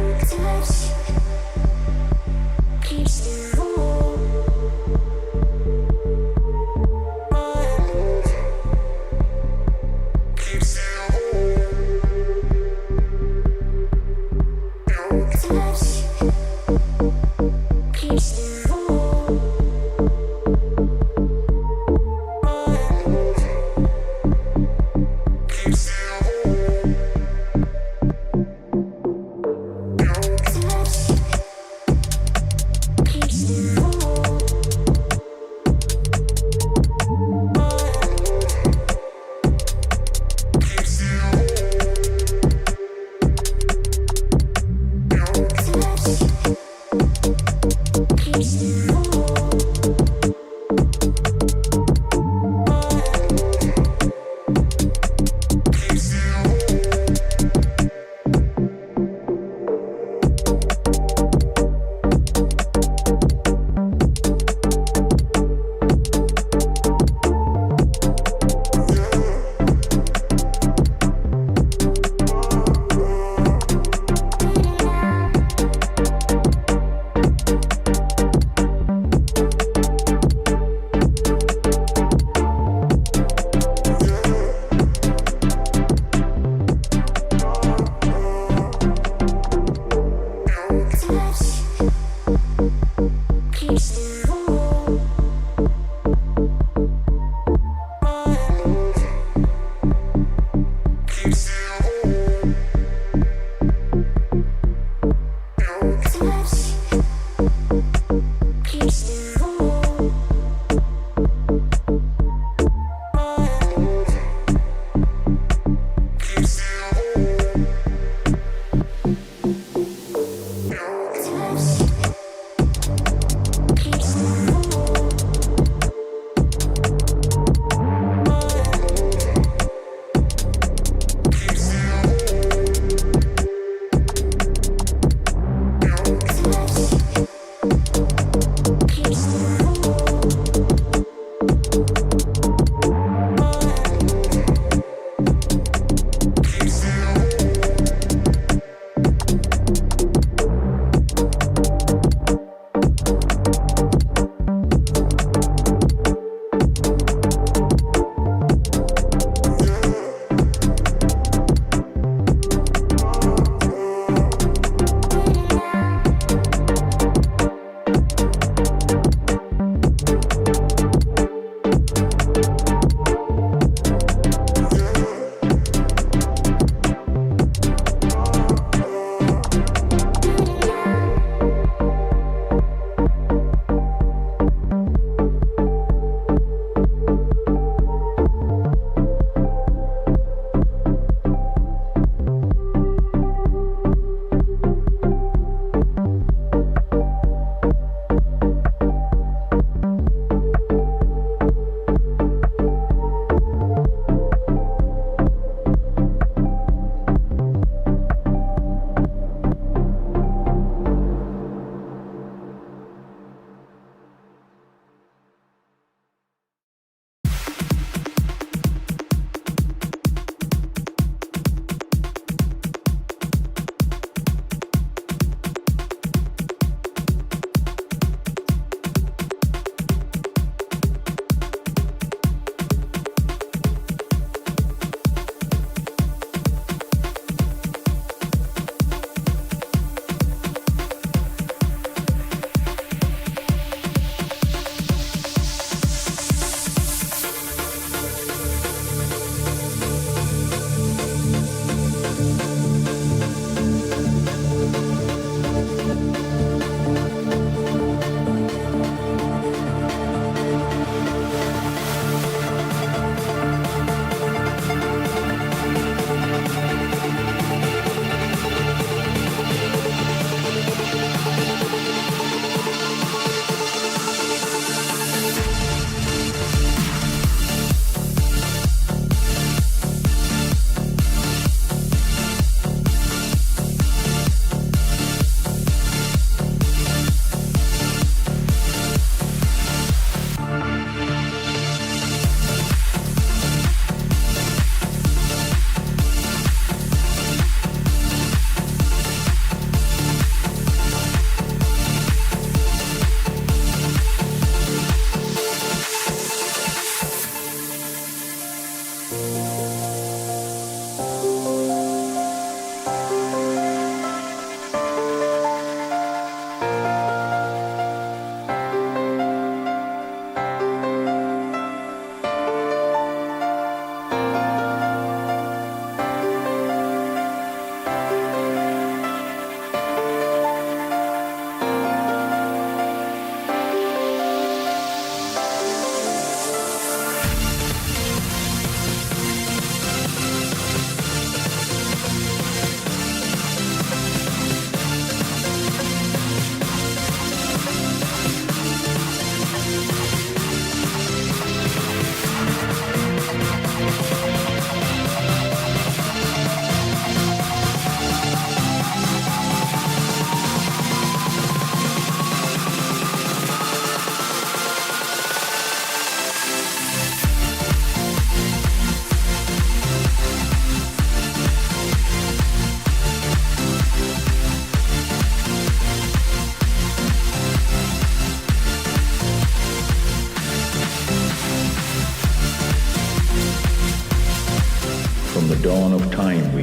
Strats.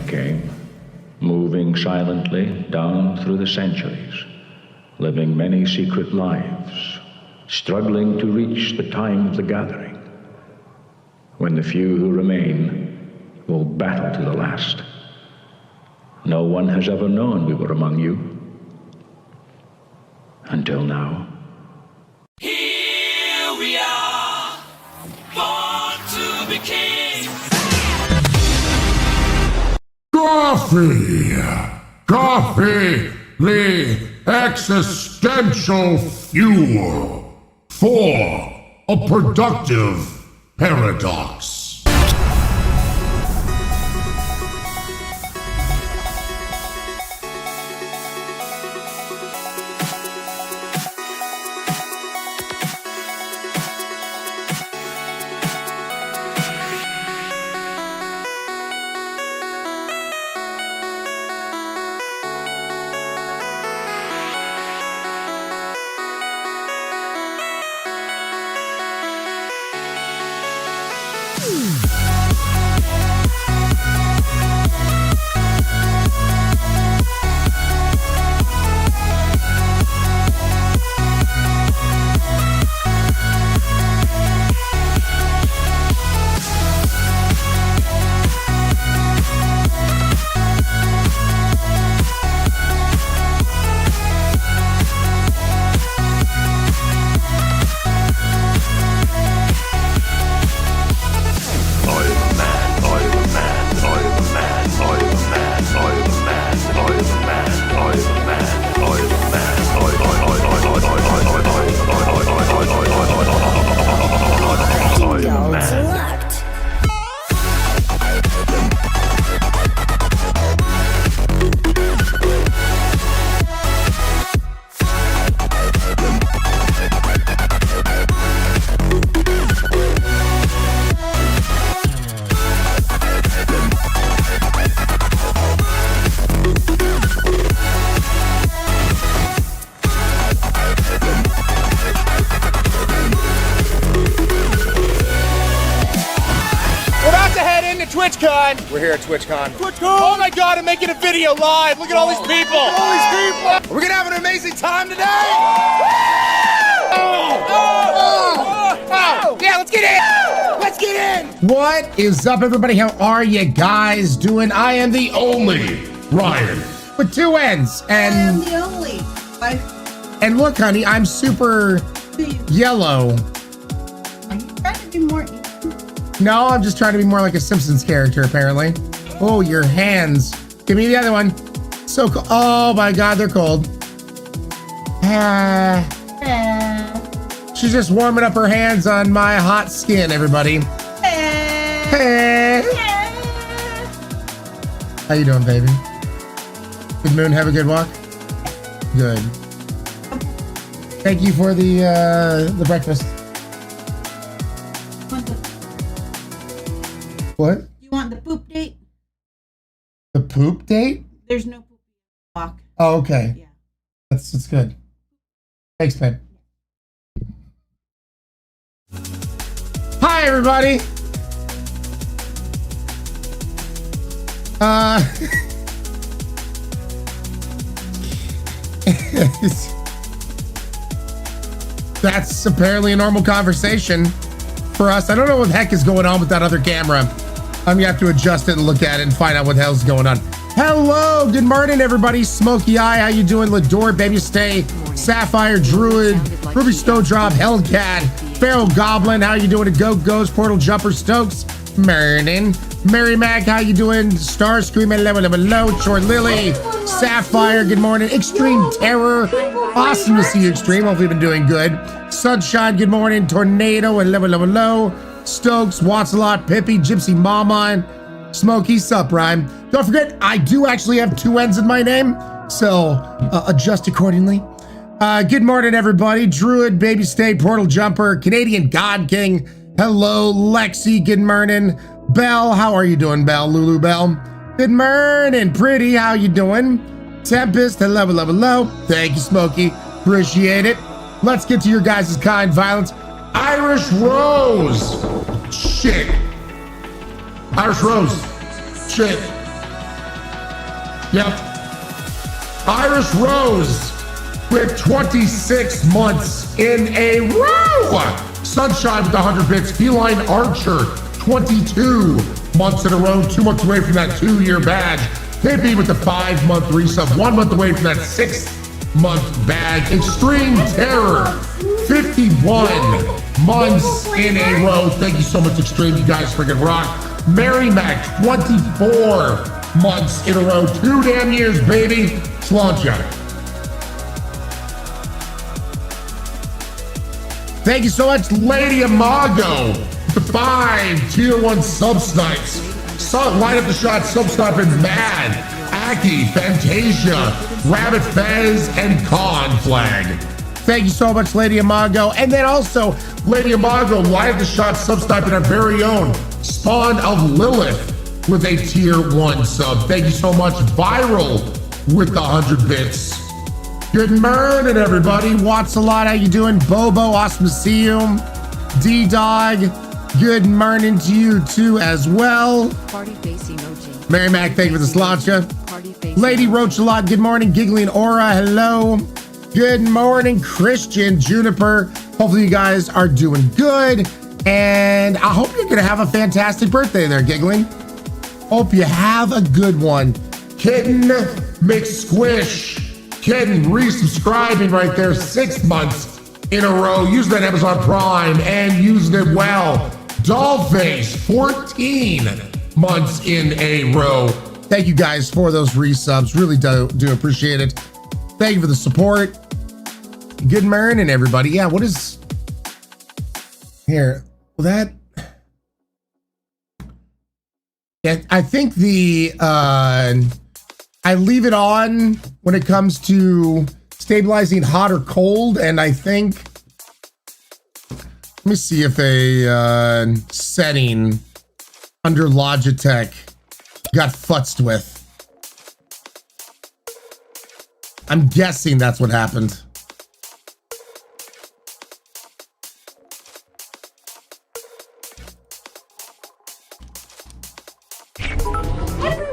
came, moving silently down through the centuries, living many secret lives, struggling to reach the time of the gathering, when the few who remain will battle to the last. No one has ever known we were among you, until now. Here we are, born to be kings. Coffee, the existential fuel for a productive paradox. TwitchCon! We're here at TwitchCon. Oh my god, I'm making a video live! Look at all these people! We're gonna have an amazing time today! Yeah, let's get in! Let's get in! What is up, everybody? How are you guys doing? I am the only Ryan with two N's, and I am the only. And look, honey, I'm super yellow. Are you trying to be more? No, I'm just trying to be more like a Simpsons character, apparently. Oh, your hands. Give me the other one. So cold. Oh my god, they're cold. She's just warming up her hands on my hot skin, everybody. How you doing, baby? Good moon, have a good walk? Good. Thank you for the breakfast. What? You want the poop date? The poop date? There's no poop walk. Oh, okay. Yeah. That's good. Thanks, babe. Hi, everybody. That's apparently a normal conversation for us. I don't know what the heck is going on with that other camera. I'm gonna have to adjust it and look at it and find out what the hell's going on. Hello, good morning, everybody. Smokey Eye, how you doing? Lador, Baby Stay, Sapphire, Druid, Ruby Snowdrop, Hellcat, Feral Goblin, how you doing? Goat Ghost, Portal Jumper, Stokes, Merlin, Mary Mac, how you doing? Star Screaming, Low, Short Lily, Sapphire, good morning. Extreme Terror, awesome to see you, Extreme. Hopefully you've been doing good. Sunshine, good morning. Tornado and Low, Stokes, Watsalot, Pippi, Gypsy Mama, Smokey, sup, Rhyme. Don't forget, I do actually have two N's in my name, so adjust accordingly. Good morning, everybody. Druid, Baby Stay, Portal Jumper, Canadian God King. Hello, Lexi, good morning. Belle, how are you doing, Belle? Lulu Belle. Good morning, Pretty, how you doing? Tempest, hello. Thank you, Smokey. Appreciate it. Let's get to your guys' kind violence. Irish Rose. Shit. Irish Rose. Shit. Yep. Iris Rose with 26 months in a row. Sunshine with 100 bits. Feline Archer, 22 months in a row. 2 months away from that 2-year badge. Hippie with the 5-month resub. 1 month away from that 6-month badge. Extreme Terror, 51 months in a row. Thank you so much, Extreme. You guys freaking rock. Mary Mac, 24 months in a row. 2 damn years, baby. Slancha. Thank you so much, Lady Amago. The 5 tier 1 sub-snipes. Light up the shot, sub-sniping Mad, Aki, Fantasia, Rabbit Fez, and Con Flag. Thank you so much, Lady Amago. And then also, Lady Amago, light up the shot, sub-sniping our very own Spawn of Lilith with a tier 1 sub. Thank you so much, Viral with the 100 bits. Good morning, everybody. Watts a lot. How you doing? Bobo, awesome to see you. D-Dog, good morning to you too as well. Party face emoji. Mary Mac, thank you for the sláinte. Party face Lady emoji. Roach a lot, good morning. Giggling Aura, hello. Good morning, Christian Juniper. Hopefully you guys are doing good. And I hope you're gonna have a fantastic birthday there, Giggling. Hope you have a good one. Kitten McSquish. Kitten resubscribing right there, 6 months in a row. Using that Amazon Prime and using it well. Dollface, 14 months in a row. Thank you guys for those resubs. Really do appreciate it. Thank you for the support. Good morning, everybody. Yeah, what is here? Well, that. Yeah, I think the I leave it on when it comes to stabilizing hot or cold, and I think, let me see if a setting under Logitech got futzed with. I'm guessing that's what happened.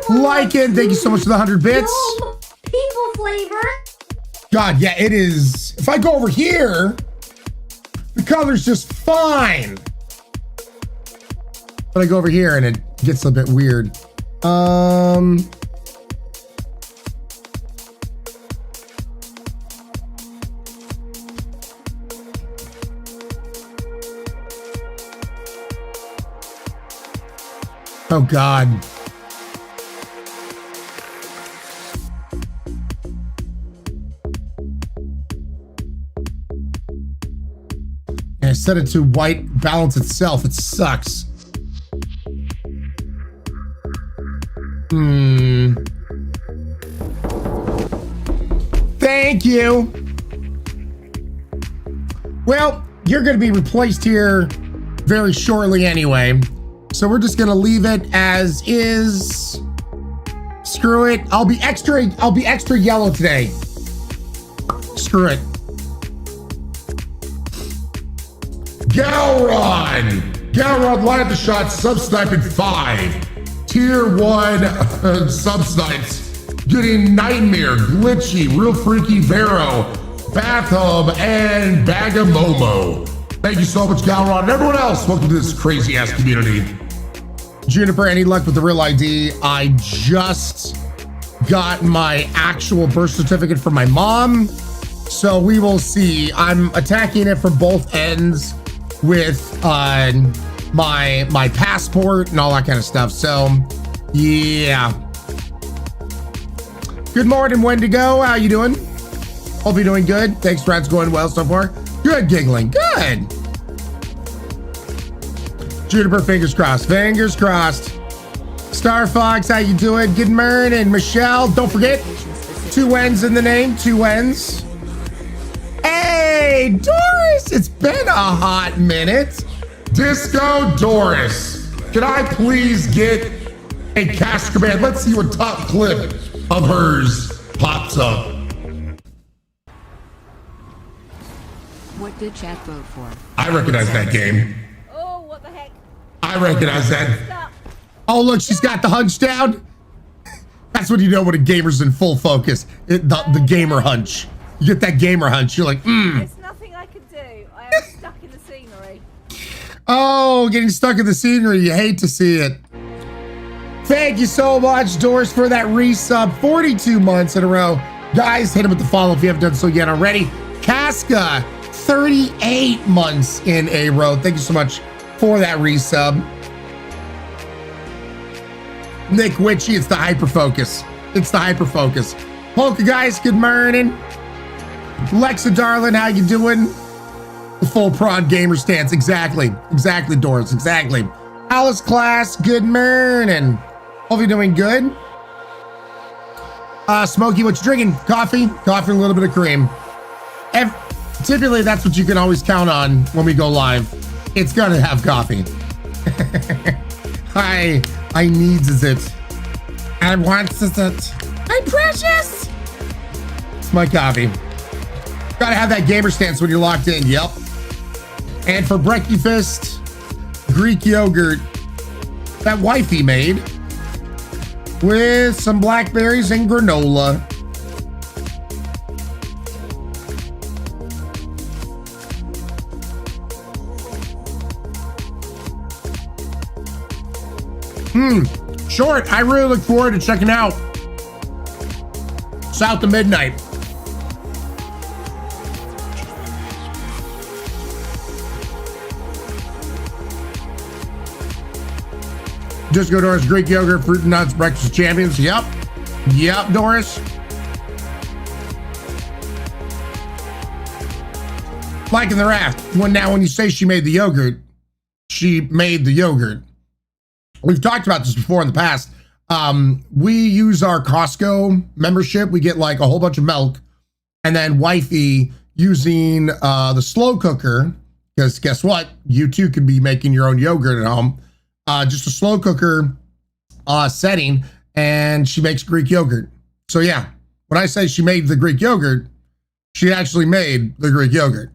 Lycan, thank you so much for the 100 bits. People flavor. God, yeah, it is. If I go over here, the color's just fine. But I go over here and it gets a bit weird. Oh God. And I set it to white balance itself. It sucks. Thank you. Well, you're going to be replaced here very shortly anyway. So we're just going to leave it as is. Screw it. I'll be extra yellow today. Screw it. Galron light up the shot, sub-sniping 5. Tier 1 sub-snipes. Getting Nightmare, Glitchy, Real Freaky Vero, Bathhub, and Bagamomo. Thank you so much, Galron. And everyone else, welcome to this crazy-ass community. Juniper, any luck with the real ID? I just got my actual birth certificate from my mom. So we will see. I'm attacking it from both ends with my passport and all that kind of stuff. So yeah. Good morning, Wendigo. How you doing? Hope you're doing good. Thanks, Brad's going well so far. Good, Giggling. Good. Juniper, fingers crossed. Fingers crossed. Star Fox, how you doing? Good morning, Michelle. Don't forget, 2 N's in the name. 2 N's. Hey, Doris, it's been a hot minute. Disco Doris, can I please get a cash command? Let's see what top clip of hers pops up. What did chat vote for? I recognize that game. Oh, what the heck? I recognize that. Stop. Oh, look, she's got the hunch down. That's when you know when a gamer's in full focus. The gamer hunch. You get that gamer hunch. You're like, There's nothing I can do. I am stuck in the scenery. Oh, getting stuck in the scenery. You hate to see it. Thank you so much, Doris, for that resub. 42 months in a row. Guys, hit him with the follow if you haven't done so yet already. Casca, 38 months in a row. Thank you so much for that resub. Nick Witchy, it's the hyperfocus. It's the hyperfocus. Polka guys, good morning. Lexa darling, how you doing? The full prod gamer stance. Exactly, Doris, exactly. Alice class, good morning. Hope you're doing good. Smokey, what you drinking? Coffee and a little bit of cream. Typically, that's what you can always count on when we go live. It's gonna have coffee. I needs it. I wants it. My precious. It's my coffee. Gotta have that gamer stance when you're locked in. Yep. And for breakfast, Greek yogurt that wifey made with some blackberries and granola. Short, I really look forward to checking out South of Midnight. Just go Doris, Greek yogurt, fruit and nuts, breakfast champions. Yep, Doris. Like in the raft. When you say she made the yogurt, she made the yogurt. We've talked about this before in the past. We use our Costco membership. We get like a whole bunch of milk, and then wifey using the slow cooker, because guess what? You too could be making your own yogurt at home. Just a slow cooker setting, and she makes Greek yogurt. So yeah, when I say she made the Greek yogurt, she actually made the Greek yogurt.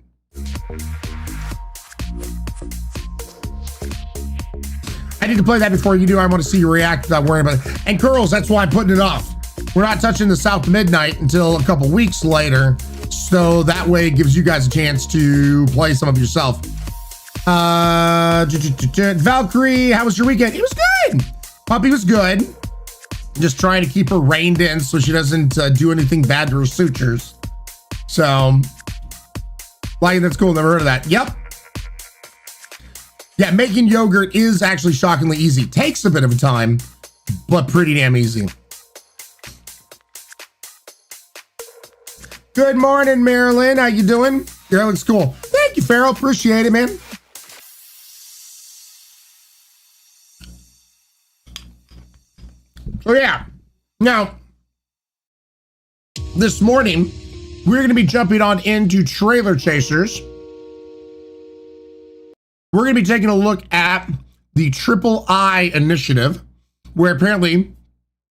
I need to play that before you do. I want to see you react without worrying about it. And curls, that's why I'm putting it off. We're not touching the South Midnight until a couple weeks later, so that way it gives you guys a chance to play some of yourself. Valkyrie, how was your weekend? It was good. Puppy was good. Just trying to keep her reined in so she doesn't do anything bad to her sutures. So, like, that's cool. Never heard of that. Yep. Yeah, making yogurt is actually shockingly easy. Takes a bit of a time, but pretty damn easy. Good morning, Marilyn. How you doing? Your hair looks cool. Thank you, Farrell. Appreciate it, man. So yeah, now, this morning, we're going to be jumping on into Trailer Chasers. We're going to be taking a look at the Triple I initiative, where apparently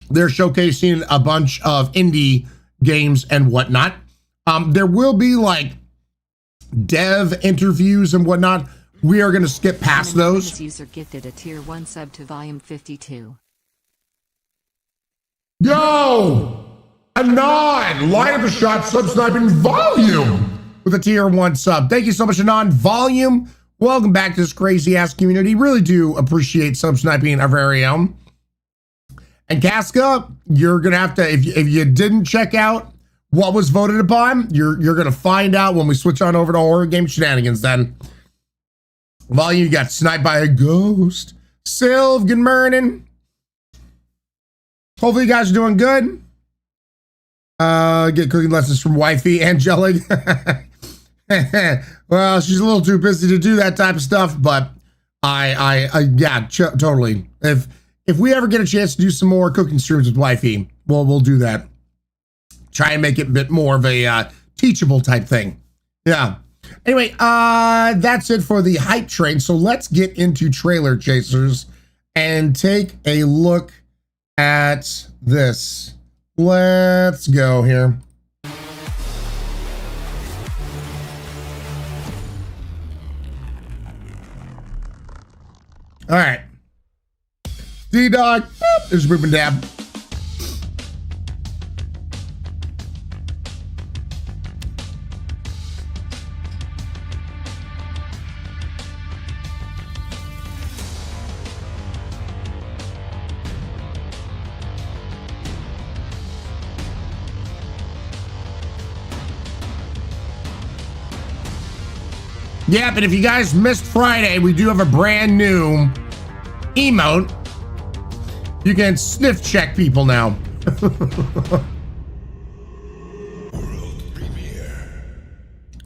they're showcasing a bunch of indie games and whatnot. There will be like dev interviews and whatnot. We are going to skip past those. User gifted a tier 1 sub to volume 52. Yo! Anon! Line up a shot, sub sniping volume with a tier 1 sub. Thank you so much, Anon. Volume. Welcome back to this crazy ass community. Really do appreciate sub sniping our very own. And Casca, you're gonna have to, if you didn't check out what was voted upon, you're gonna find out when we switch on over to horror game shenanigans. Then Volume, you got sniped by a ghost. Sylv, good morning. Hopefully you guys are doing good. Get cooking lessons from wifey, Angelic. Well, she's a little too busy to do that type of stuff, but yeah, totally. If we ever get a chance to do some more cooking streams with wifey, we'll do that. Try and make it a bit more of a teachable type thing. Yeah. Anyway, that's it for the hype train. So let's get into Trailer Chasers and take a look at this. Let's go here. All right. D-Dog, there's Boop and Dab. Yeah, but if you guys missed Friday, we do have a brand new emote. You can sniff check people now.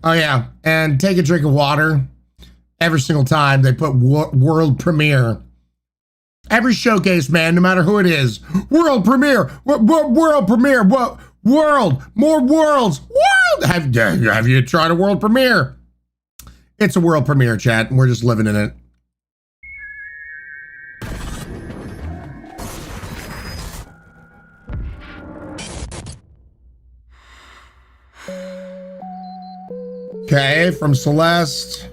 Oh yeah, and take a drink of water. Every single time they put world premiere. Every showcase, man, no matter who it is. World premiere. World premiere. What? World. More worlds. World. Have you tried a world premiere? It's a world premiere, chat, and we're just living in it. Okay, from Celeste.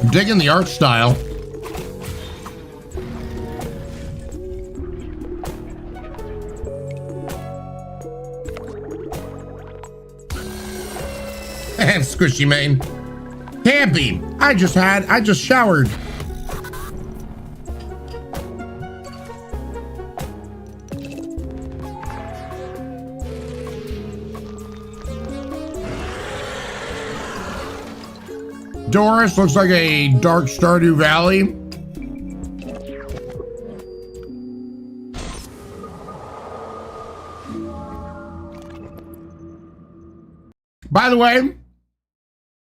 I'm digging the art style. And squishy mane. Can't be. I just showered. Doris looks like a dark Stardew Valley. By the way,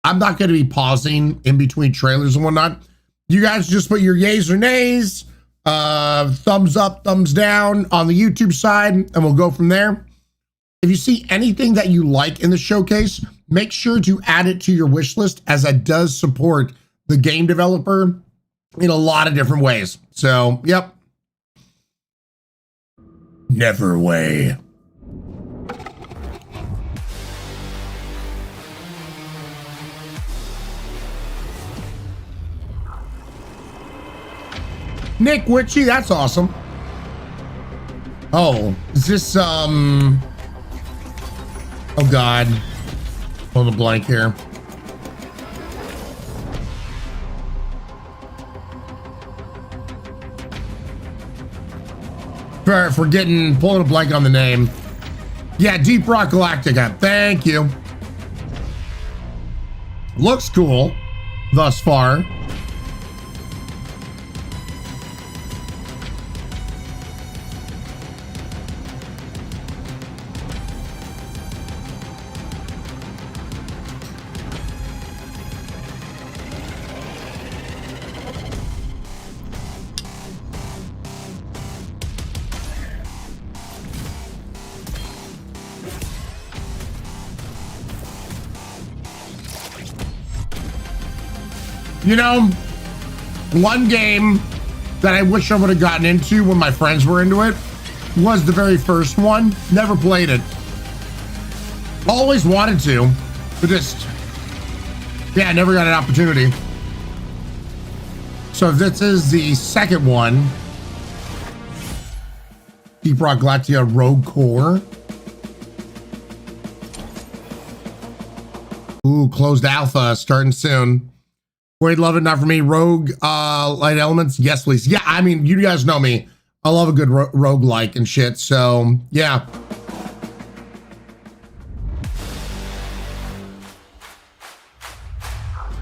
I'm not going to be pausing in between trailers and whatnot. You guys just put your yays or nays, thumbs up, thumbs down on the YouTube side, and we'll go from there. If you see anything that you like in the showcase, make sure to add it to your wish list, as that does support the game developer in a lot of different ways. So, yep. Never way. Nick Witchy, that's awesome. Oh, is this, oh God. Hold a blank here. For getting, pulling a blank on the name. Yeah, Deep Rock Galactica, thank you. Looks cool, thus far. You know, one game that I wish I would have gotten into when my friends were into it was the very first one. Never played it. Always wanted to, but just, yeah, never got an opportunity. So if this is the second one, Deep Rock Galactica Rogue Core. Ooh, closed alpha starting soon. Boyd, love it, not for me. Rogue light elements, yes please. Yeah, I mean, you guys know me. I love a good rogue like and shit, so yeah.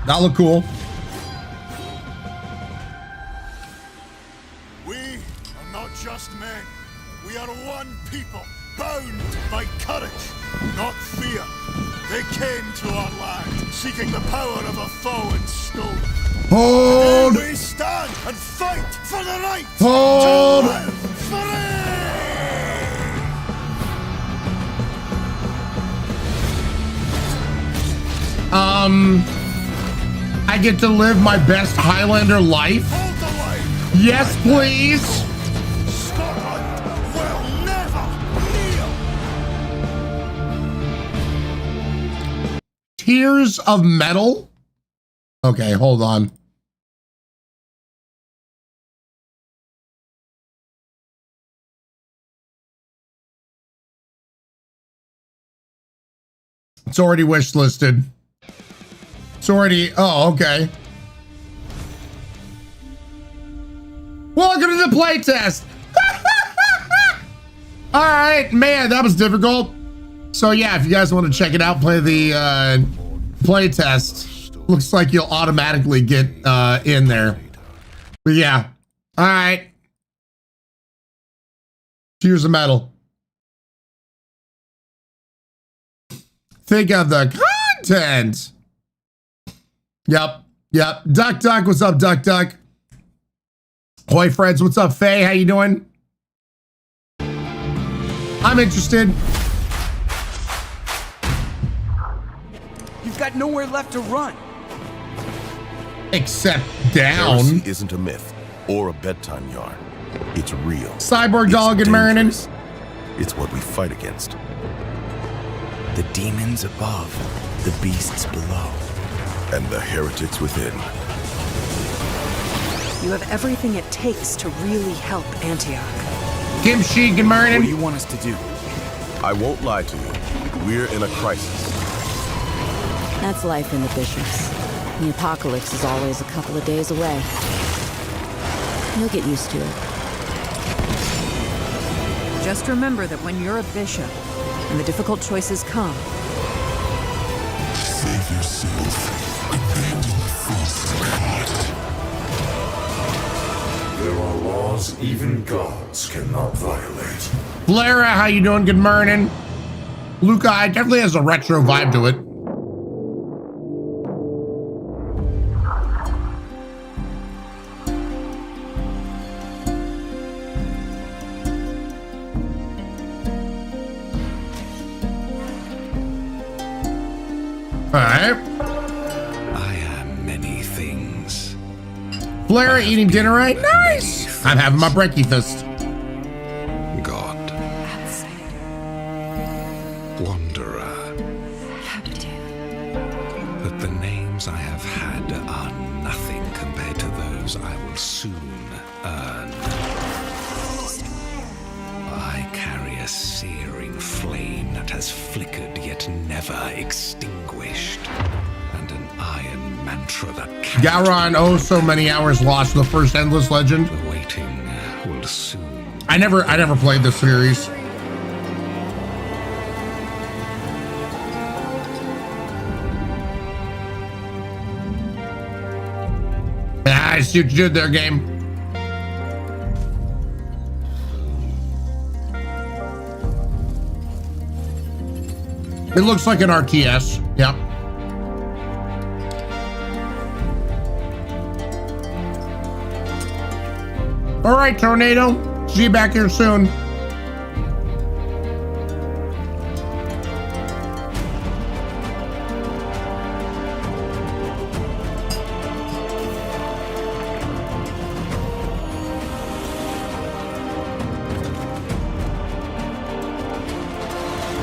That look cool. We are not just men. We are one people, bound by courage, not fear. They came to our land, seeking the power of a fallen stone. Hold! Here we stand and fight for the right Hold! to live free! I get to live my best Highlander life? Hold the line! Yes, please! Scotland will never kneel! Tears of Metal? Okay, hold on. It's already wish listed. It's already, oh, okay. Welcome to the playtest. All right, man, that was difficult. So yeah, if you guys want to check it out, play the playtest. Looks like you'll automatically get in there. But yeah, all right. Here's the medal. Think of the content. Yep. Duck Duck, what's up, Duck Duck? Hoy Freds, what's up, Faye? How you doing? I'm interested. You've got nowhere left to run. Except down. Heresy isn't a myth or a bedtime yarn. It's real. Cyborg Dog and Marinan. It's what we fight against. The demons above, the beasts below. And the heretics within. You have everything it takes to really help Antioch. Kim Sheik and Marinan. What do you want us to do? I won't lie to you. We're in a crisis. That's life in the bishops. The apocalypse is always a couple of days away. You'll get used to it. Just remember that when you're a bishop and the difficult choices come, Save yourself. Abandon false God. There are laws even gods cannot violate. Lara, how you doing? Good morning. Luca, it definitely has a retro vibe to it. All right. I am many things. Lara eating dinner right? Nice. I'm having my breakfast. God. Wanderer. But the names I have had are nothing compared to those I will soon earn. I carry a searing flame that has flickered yet never extinguished, and an iron mantra that cannot Gowron, oh, so many hours lost. The first Endless Legend. The waiting will soon. I never played this series. I see what you did there, game. It looks like an RTS. Yep. All right, Tornado. See you back here soon.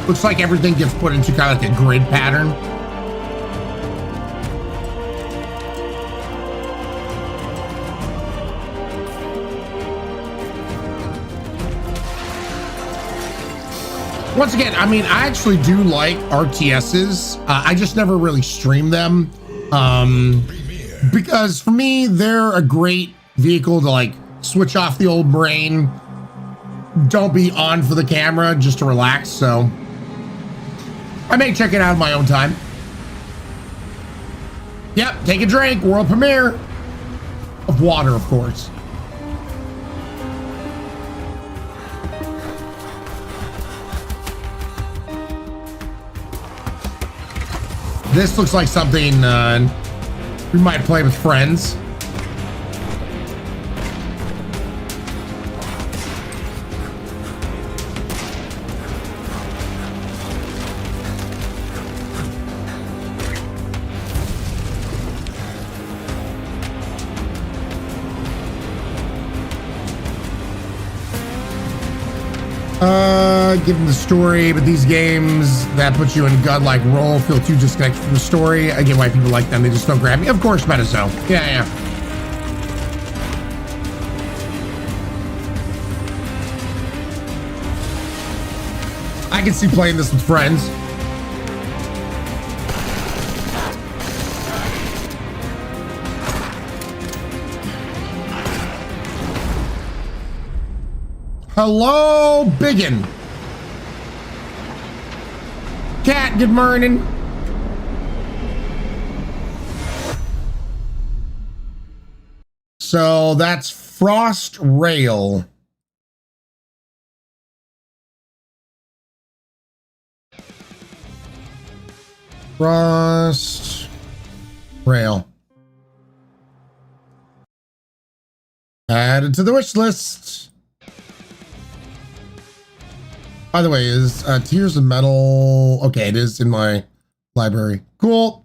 Looks like everything gets put into kind of like a grid pattern. Once again, I mean, I actually do like RTSs. I just never really stream them. Because for me, they're a great vehicle to like switch off the old brain. Don't be on for the camera, just to relax. So I may check it out in my own time. Yep, take a drink. World premiere of water, of course. This looks like something we might play with friends. Given the story, but these games that put you in godlike role feel too disconnected from the story. I get why people like them, they just don't grab me. Of course, Metazo. Yeah. I can see playing this with friends. Hello, Biggin. Cat, good morning. So that's Frost Rail. Frost Rail. Added to the wish list. By the way, is Tears of Metal... Okay, it is in my library. Cool.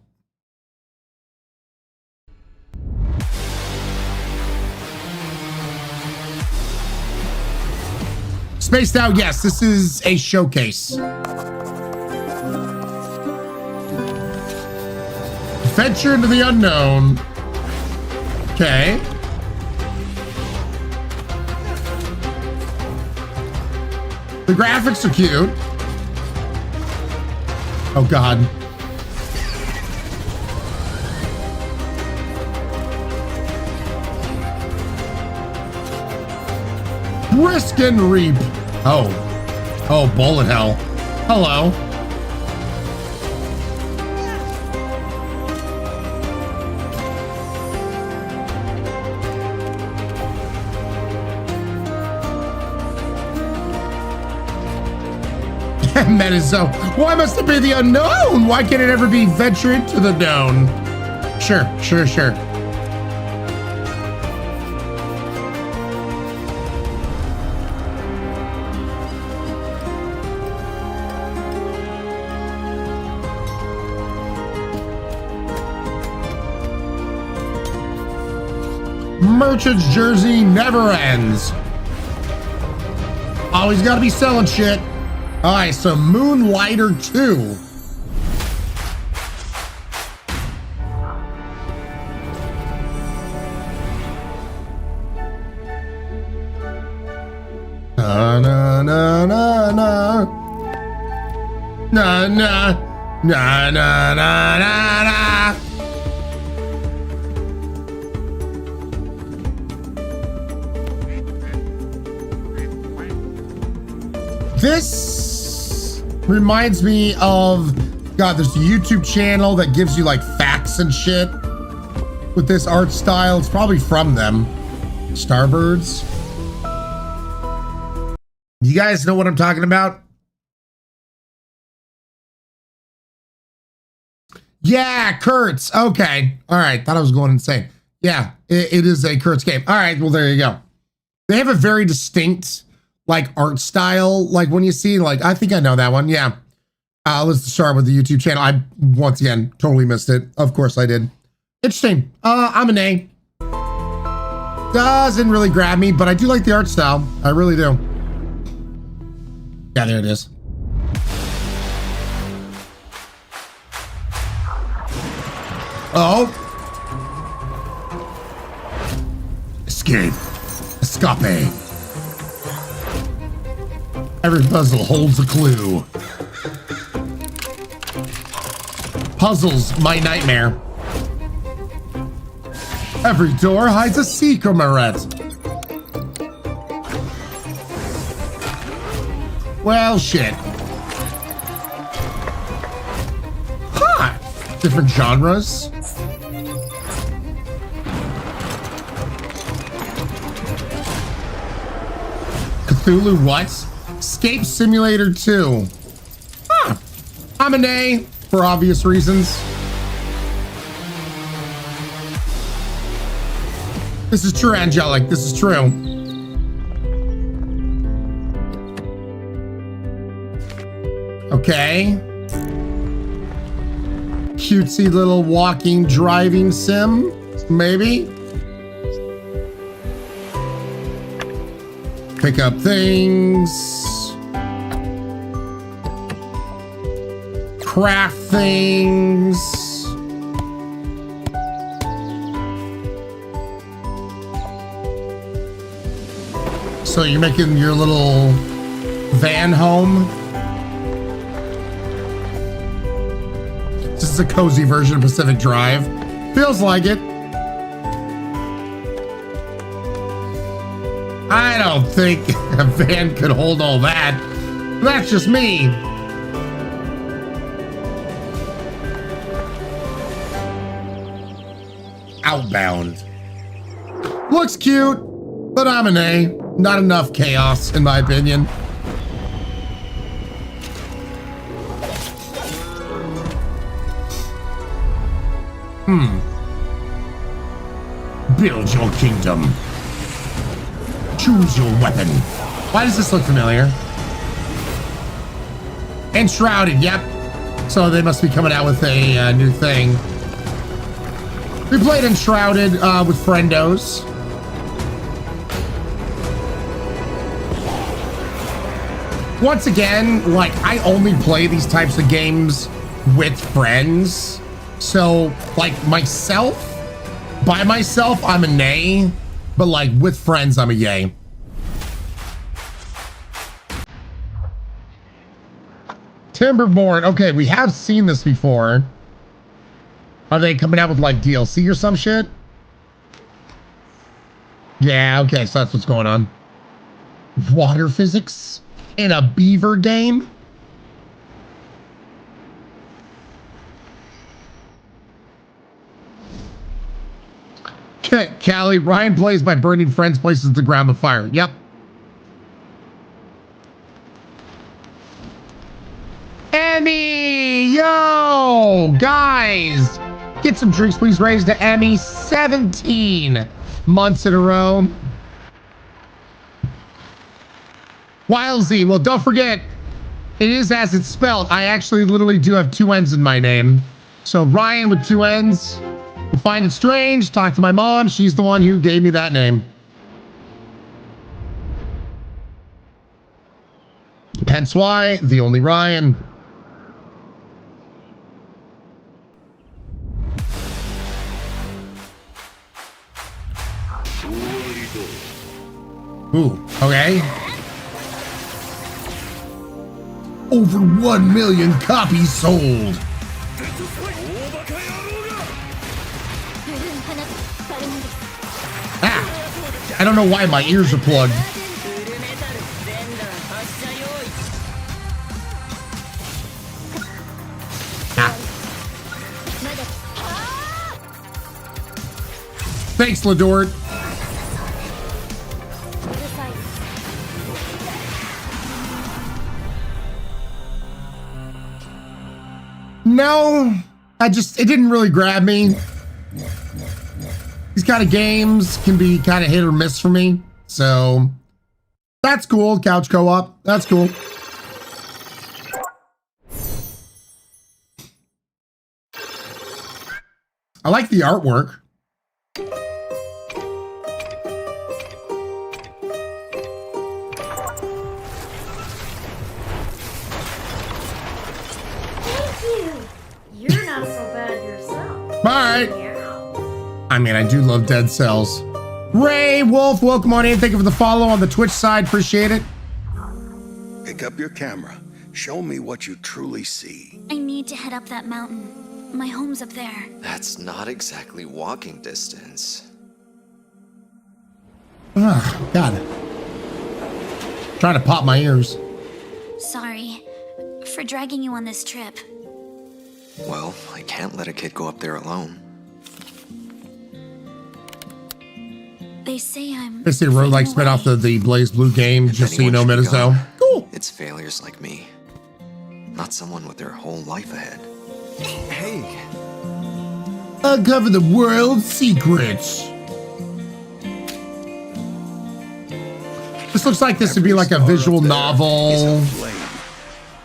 Spaced Out, yes, this is a showcase. Venture into the unknown. Okay. The graphics are cute. Oh God. Risk and Reap. Oh. Oh, bullet hell. Hello. Metazo. Why must it be the unknown? Why can't it ever be venture into the known? Sure, sure, sure. Merchant's Jersey never ends. Always gotta be selling shit. All right, so Moonlighter 2. Na na na na na. Na na na na na na na. This reminds me of, God, there's a YouTube channel that gives you like facts and shit with this art style. It's probably from them. Starbirds. You guys know what I'm talking about? Yeah, Kurtz. Okay. All right. Thought I was going insane. Yeah, it is a Kurtz game. All right. Well, there you go. They have a very distinct like art style. Like when you see, like, I think I know that one. Yeah. Let's start with the YouTube channel. I, once again, totally missed it. Of course I did. Interesting. I'm an A. Doesn't really grab me, but I do like the art style. I really do. Yeah, there it is. Oh. Escape. Escape. Every puzzle holds a clue. Puzzles, my nightmare. Every door hides a secret. Well, shit. Huh. Different genres. Cthulhu what? Escape Simulator 2. Huh. I'm an A for obvious reasons. This is true, Angelic. This is true. Okay. Cutesy little walking, driving sim, maybe. Pick up things. Craft things. So you're making your little van home. This is a cozy version of Pacific Drive. Feels like it. I don't think a van could hold all that. That's just me. Outbound. Looks cute, but I'm an A. Not enough chaos, in my opinion. Build your kingdom. Choose your weapon. Why does this look familiar? Enshrouded, yep. So they must be coming out with a new thing. We played Enshrouded with friendos. Once again, like, I only play these types of games with friends. So, like, by myself, I'm a nay. But, like, with friends, I'm a yay. Timberborn. Okay, we have seen this before. Are they coming out with, like, DLC or some shit? Yeah, okay, so that's what's going on. Water physics in a beaver game? Callie, Ryan plays by burning friends' places to the ground with fire. Yep. Emmy! Yo! Guys! Get some drinks, please. Raised to Emmy 17 months in a row. Wildsy, well, don't forget, it is as it's spelled. I actually literally do have 2 N's in my name. So Ryan with 2 N's. You find it strange, talk to my mom. She's the one who gave me that name. Hence why, the only Ryan. Ooh, okay. Over 1 million copies sold. Ah, I don't know why my ears are plugged. Ah. Thanks, Ladort. No, it didn't really grab me. These kind of games can be kind of hit or miss for me. So that's cool. Couch co-op. That's cool. I like the artwork. You're not so bad yourself. Bye. I mean, I do love Dead Cells. Ray Wolf, welcome on in. Thank you for the follow on the Twitch side. Appreciate it. Pick up your camera. Show me what you truly see. I need to head up that mountain. My home's up there. That's not exactly walking distance. Oh, God. Trying to pop my ears. Sorry for dragging you on this trip. Well, I can't let a kid go up there alone. They say I'm... They say Road like spit off the Blaze Blue game, just so you know, Metazo. Cool. It's failures like me. Not someone with their whole life ahead. Hey. Uncover the world's secrets. This looks like this would be like a visual novel,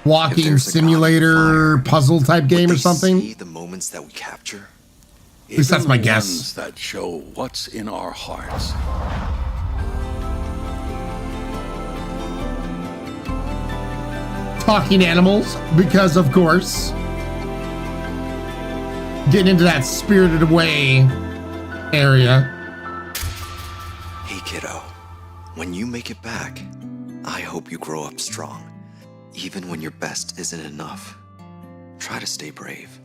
walking simulator, puzzle type game or something. See the moments that we capture. At least that's my guess. Ones that show what's in our hearts. Talking animals, because of course, getting into that Spirited Away area. Hey kiddo, when you make it back, I hope you grow up strong. Even when your best isn't enough, try to stay brave.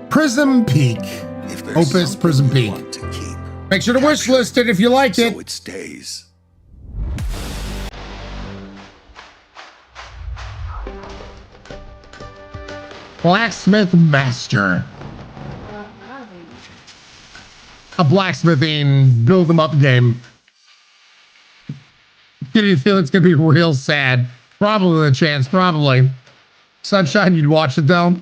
Prism Peak. Opus Prism Peak. Want to keep, Make sure to wish list it if you like it. So it stays. Blacksmith Master. A blacksmithing build them up game. Do you feel it's gonna be real sad? Probably a chance, probably. Sunshine, you'd watch it though.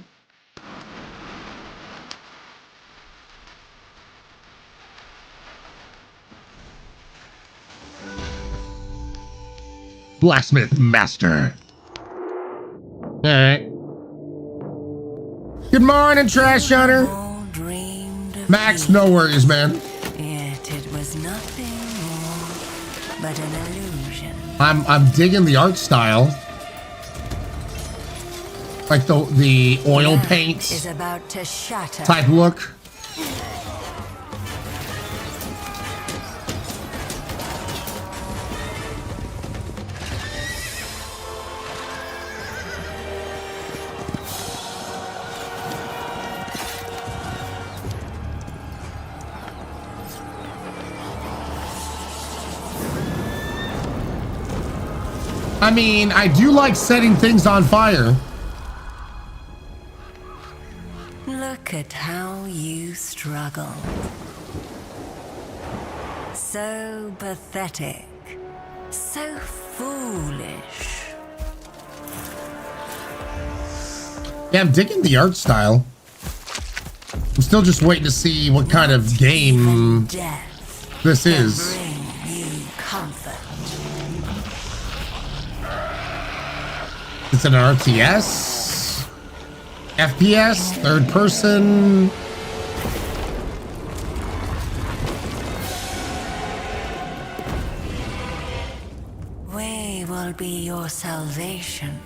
Blacksmith Master. All right. Good morning, Trash Hunter. Max, no worries, man. Yet it was nothing more but an illusion. I'm digging the art style. Like the oil paint is about to shatter. Type look. I mean, I do like setting things on fire. Look at how you struggle. So pathetic. So foolish. Yeah, I'm digging the art style. I'm still just waiting to see what kind of game this is. It's an RTS, FPS, third person. We will be your salvation.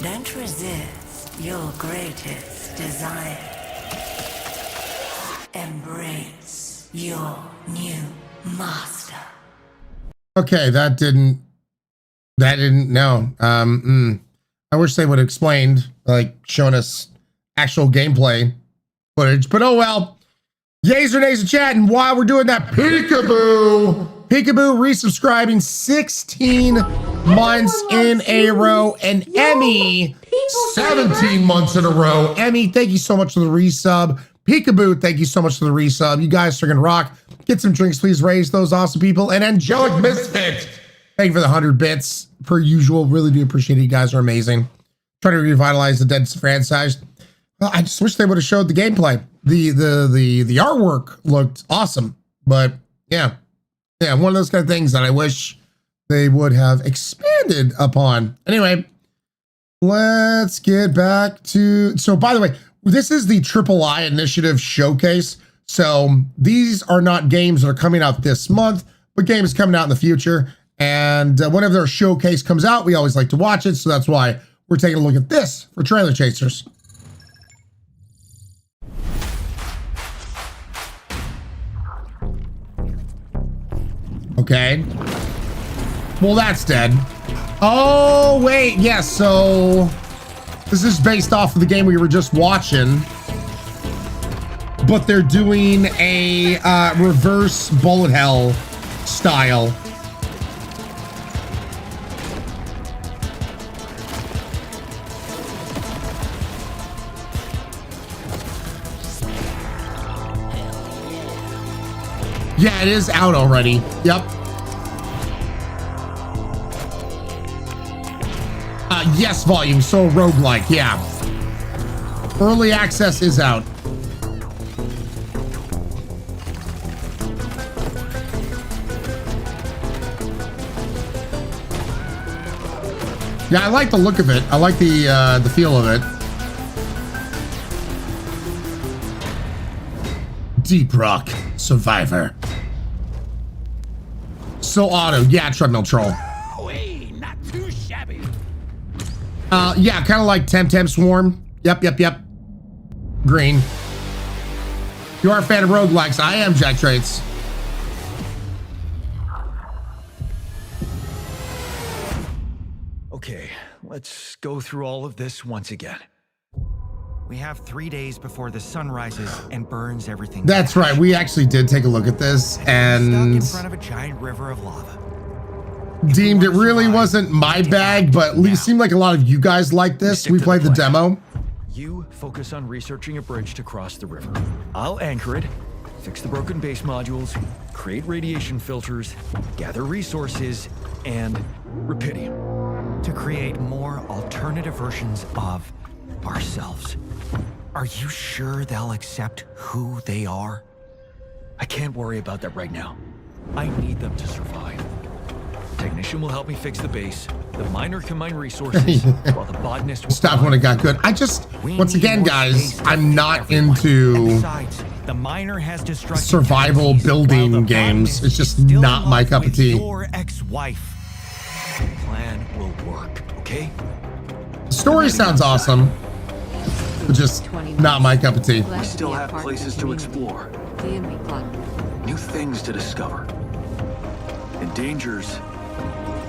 Don't resist your greatest desire. Embrace your new master. Okay, that didn't no. I wish they would have explained, like showing us actual gameplay footage, but oh well. Yays or nays in chat, and while we're doing that, Peekaboo resubscribing 16 months in a row, and Emmy 17 months in a row. Emmy, thank you so much for the resub. Peekaboo, thank you so much for the resub. You guys are gonna rock. Get some drinks, please. Raise those awesome people. And Angelic Misfit, thank you for the 100 bits. Per usual, really do appreciate it. You guys are amazing. Trying to revitalize the Dead franchise. Well, I just wish they would have showed the gameplay. The artwork looked awesome, but yeah, one of those kind of things that I wish they would have expanded upon. Anyway, let's get back to. So, by the way, this is the III Initiative Showcase. So these are not games that are coming out this month, but games coming out in the future. And whenever their showcase comes out, we always like to watch it. So that's why we're taking a look at this for Trailer Chasers. Okay. Well, that's dead. Oh, wait. Yes. So this is based off of the game we were just watching. But they're doing a reverse bullet hell style. Yeah, it is out already. Yep. Yes, volume. So roguelike. Yeah. Early access is out. Yeah, I like the look of it. I like the feel of it. Deep Rock Survivor. So auto, yeah, treadmill troll. Not too shabby. Yeah, kind of like Temtem Swarm. Yep. Green. You are a fan of roguelikes. I am, Jack Traits. Okay, let's go through all of this once again. We have 3 days before the sun rises and burns everything. That's right. We actually did take a look at this and stuck in front of a giant river of lava. deemed it really wasn't my bag, but it seemed like a lot of you guys like this. We played the demo. You focus on researching a bridge to cross the river. I'll anchor it, fix the broken base modules, create radiation filters, gather resources, and Rapidium. To create more alternative versions of ourselves. Are you sure they'll accept who they are? I can't worry about that right now. I need them to survive. The technician will help me fix the base. The miner can mine resources, while the botanist will stop when it got good. I just, once again, guys, I'm not into the miner has survival building games. It's just not my cup of tea. Your ex-wife. The plan will work, okay? The story sounds awesome, but just not my cup of tea. We still have places to explore, new things to discover, and dangers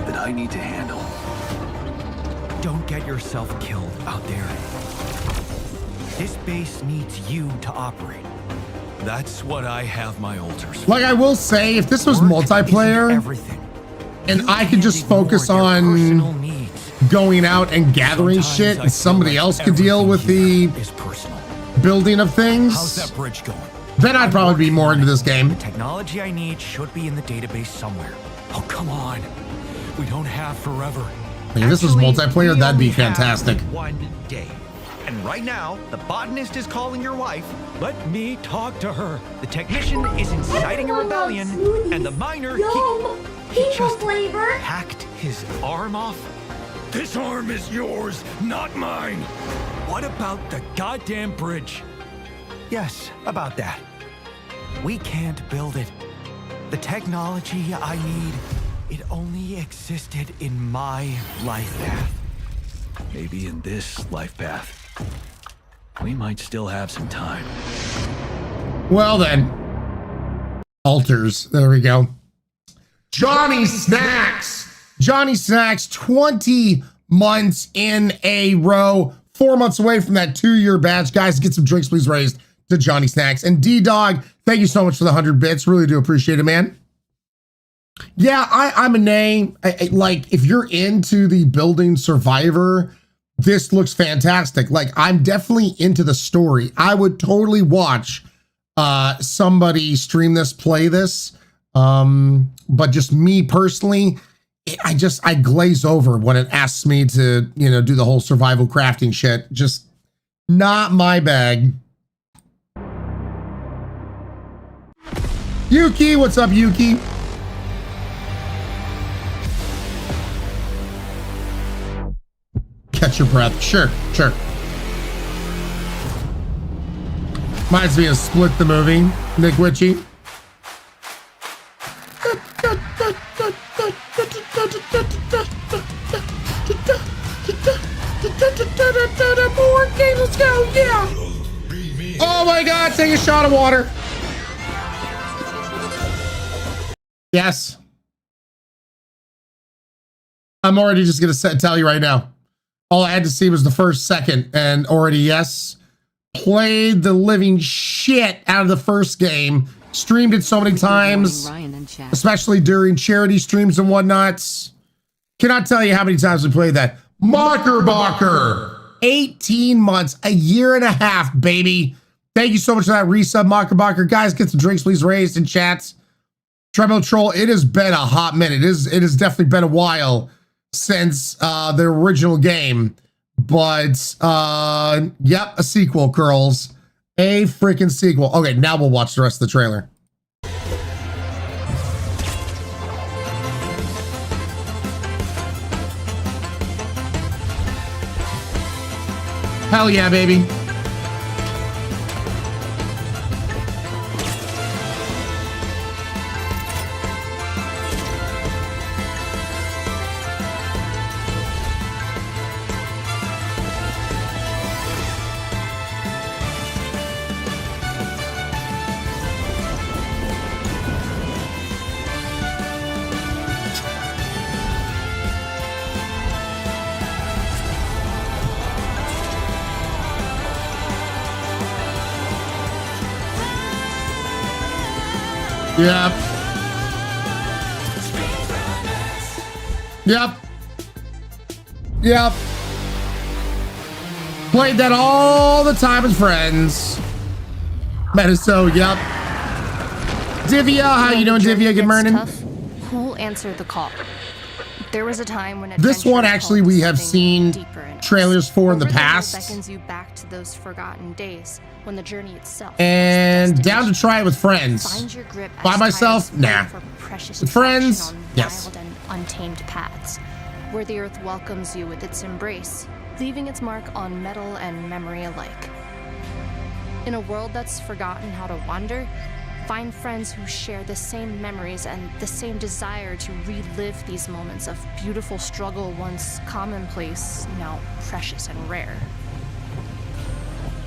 that I need to handle. Don't get yourself killed out there. This base needs you to operate. That's what I have my altars. Like, I will say, if this was multiplayer and I could just focus on going out and gathering shit and somebody else could deal with the building of things, how's that bridge going? Then I'd probably be more into this game. The technology I need should be in the database somewhere. Oh, come on. We don't have forever. If this was multiplayer, that'd be fantastic. 1 day. And right now, the botanist is calling your wife. Let me talk to her. The technician is inciting a rebellion, and the miner, he just hacked his arm off. This arm is yours, not mine. What about the goddamn bridge? Yes, about that. We can't build it. The technology I need, it only existed in my life path. Maybe in this life path. We might still have some time. Well then. Altars. There we go. Johnny Snacks. Johnny Snacks, 20 months in a row. 4 months away from that 2-year badge. Guys, get some drinks, please, raised to Johnny Snacks. And D-Dog, thank you so much for the 100 bits. Really do appreciate it, man. Yeah, I'm a name. Like, if you're into the building survivor, this looks fantastic. Like, I'm definitely into the story. I would totally watch somebody stream this, play this. But just me personally, I glaze over when it asks me to, you know, do the whole survival crafting shit. Just not my bag. Yuki, what's up, Yuki? Catch your breath. Sure. Reminds me of Split the movie. Nick Witchy. Board game, let's go, yeah! Oh my god, take a shot of water. Yes. I'm already just gonna tell you right now. All I had to see was the first second, and already yes. Played the living shit out of the first game. Streamed it so many times, especially during charity streams and whatnots. Cannot tell you how many times we played that. Mockerbacher, 18 months, a year and a half, baby. Thank you so much for that resub, Mockerbacher. Guys, get some drinks, please, raised in chats. Treble Troll, it has been a hot minute. It has definitely been a while since the original game. But, yep, a sequel, girls. A freaking sequel. Okay, now we'll watch the rest of the trailer. Hell yeah, baby. Yep. Yep. Yep. Played that all the time with friends. Metaso, yep. Divya, how you doing, Divya? Good morning. Who'll answer the call? There was a time when this one actually we have seen trailers for in the past. Beckons you back to those forgotten days when the journey itself. And down to try it with friends. Find your grip by myself, nah. With friends, yes. Wild and untamed paths, where the earth welcomes you with its embrace, leaving its mark on metal and memory alike. In a world that's forgotten how to wander, find friends who share the same memories and the same desire to relive these moments of beautiful struggle, once commonplace, now precious and rare.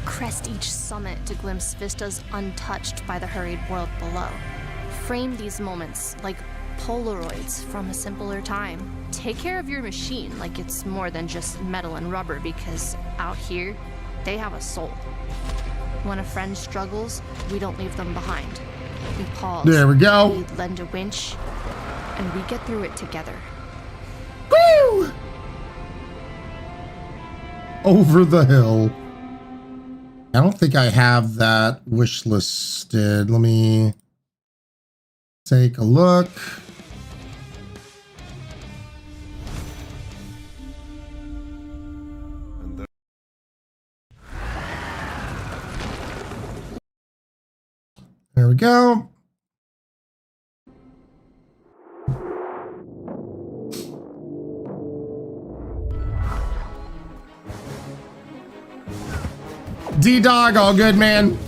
Crest each summit to glimpse vistas untouched by the hurried world below. Frame these moments like Polaroids from a simpler time. Take care of your machine like it's more than just metal and rubber, because out here, they have a soul. When a friend struggles, we don't leave them behind. We pause. There we go. We lend a winch, and we get through it together. Woo! Over the hill. I don't think I have that wish listed. Let me take a look. There we go. D-Dog, all good, man.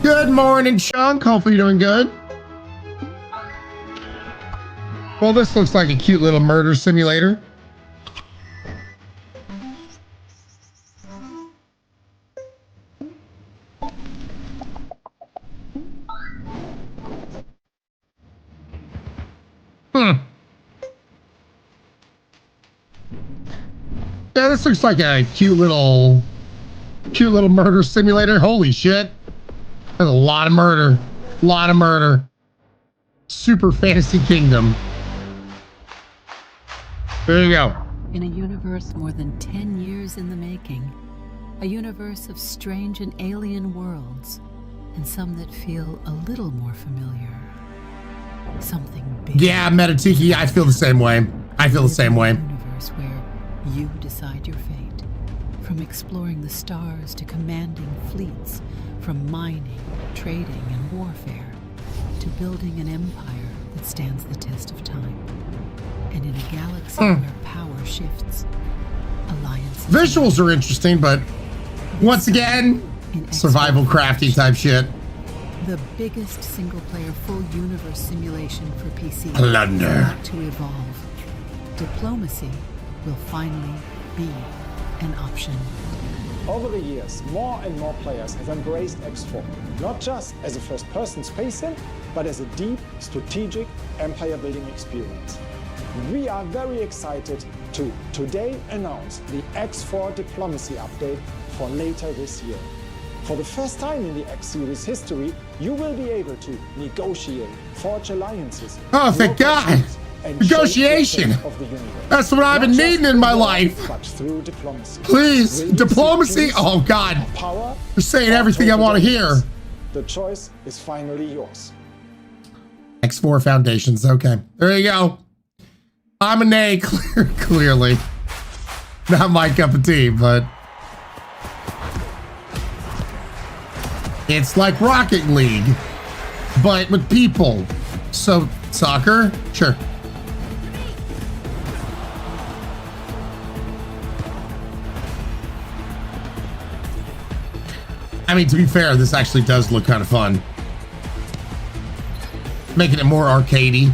Good morning, Chunk. Hopefully you're doing good. Well, this looks like a cute little murder simulator. Yeah, this looks like a cute little murder simulator. Holy shit. There's a lot of murder. A lot of murder. Super Fantasy Kingdom. There you go. In a universe more than 10 years in the making, a universe of strange and alien worlds, and some that feel a little more familiar. Something big. Yeah, Metatiki, I feel the same way. I feel the same way. A universe where you decide your fate. From exploring the stars to commanding fleets, from mining, trading, and warfare, to building an empire that stands the test of time. And in a galaxy where power shifts, alliances... Visuals are interesting, but once again, survival crafty type shit. The biggest single-player full universe simulation for PC Plunder. is about to evolve. Diplomacy will finally be an option. Over the years, more and more players have embraced X4, not just as a first-person space sim, but as a deep, strategic, empire-building experience. We are very excited to today announce the X4 Diplomacy update for later this year. For the first time in the X series history, you will be able to negotiate, forge alliances. Oh, thank God! Negotiation! That's what I've been needing in my life. But through diplomacy. Please, diplomacy? Oh, God. You're saying everything I want to hear. The choice is finally yours. X4 Foundations. Okay. There you go. I'm an A, clearly. Not my cup of tea, but... It's like Rocket League, but with people. So, soccer? Sure. I mean, to be fair, this actually does look kind of fun. Making it more arcadey.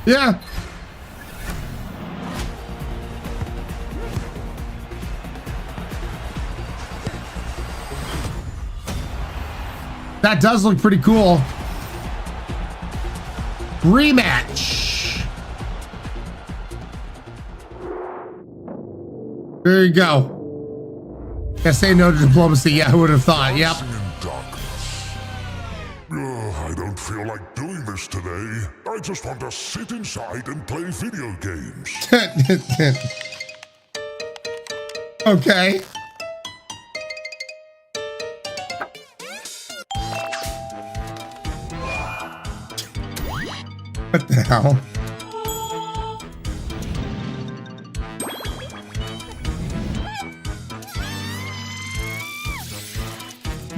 Yeah. That does look pretty cool. Rematch. There you go. Gotta say no to diplomacy. Yeah, who would have thought? Yep. I don't feel like doing this today. I just want to sit inside and play video games. Okay. What the hell?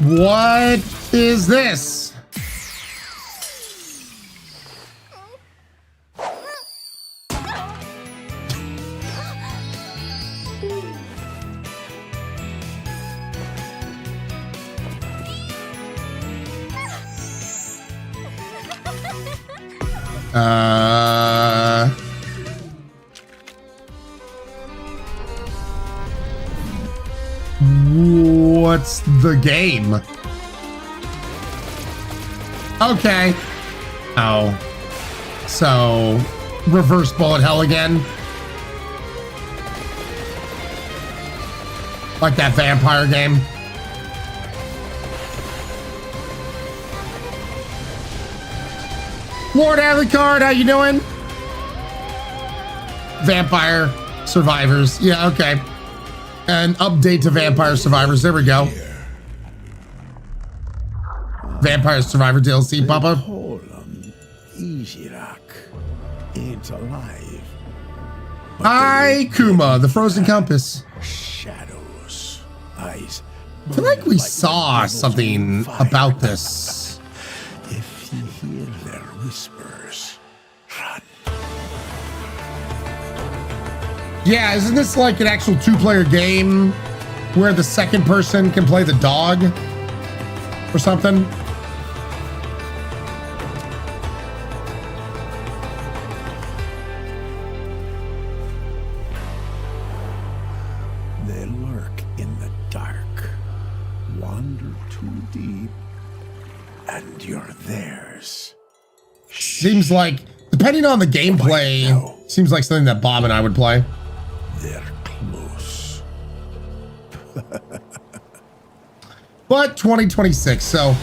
What is this? What's the game? Okay. Oh. So, reverse bullet hell again? Like that vampire game? Lord Alucard, how you doing? Vampire Survivors. Yeah, okay. An update to Vampire Survivors. There we go. Vampire Survivor DLC, Papa. Easy-Rock ain't alive. Hi, Kuma, the Frozen Compass. Shadows, eyes. I feel like we saw something about this. If you hear their whispers, run. Yeah, isn't this like an actual two-player game where the second person can play the dog or something? They lurk in the dark. Wander too deep, and you're theirs. Seems like, depending on the gameplay, seems like something that Bob and I would play. They're close. But 2026, so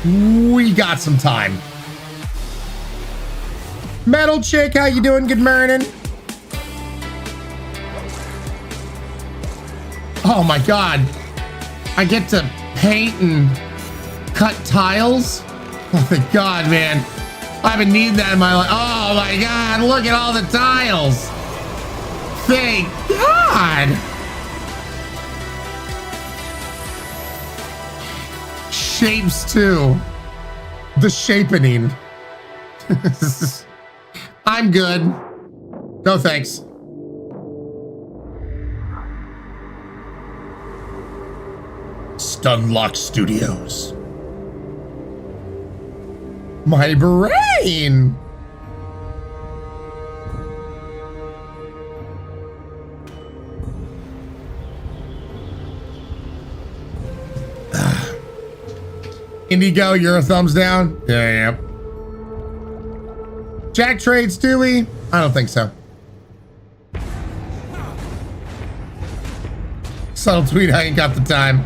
we got some time. Metal Chick, how you doing? Good morning. Oh my God. I get to paint and cut tiles. Oh thank God, man. I've been needing that in my life. Oh my God, look at all the tiles. Thank God. Shapes too. The shapening. I'm good. No thanks. Stunlock Studios. My brain. Indigo, you're a thumbs down? Yeah. Jack trade Stewie? I don't think so. Subtle tweet, I ain't got the time.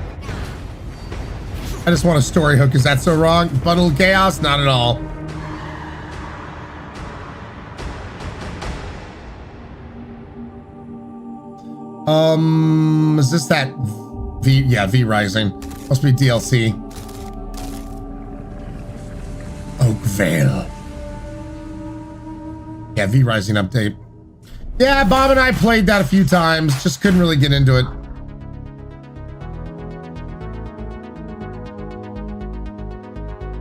I just want a story hook. Is that so wrong? Bundle of chaos? Not at all. Is this that V? Yeah, V Rising. Must be DLC. Oakvale. Yeah, V Rising update. Yeah, Bob and I played that a few times. Just couldn't really get into it.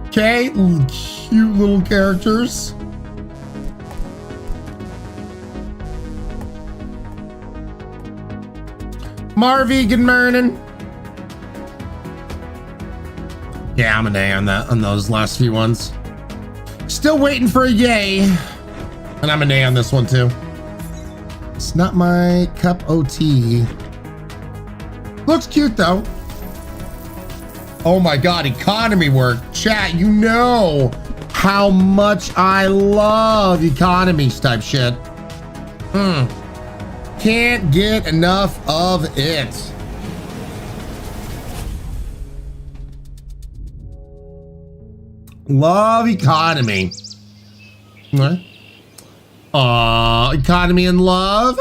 Okay, cute little characters. Marvy, good morning. Yeah, I'm an A on that, on those last few ones. Still waiting for a yay. And I'm an A on this one too. It's not my cup of tea. Looks cute though. Oh my God, economy work. Chat, you know how much I love economies type shit. Can't get enough of it. Love economy. What? Economy and love.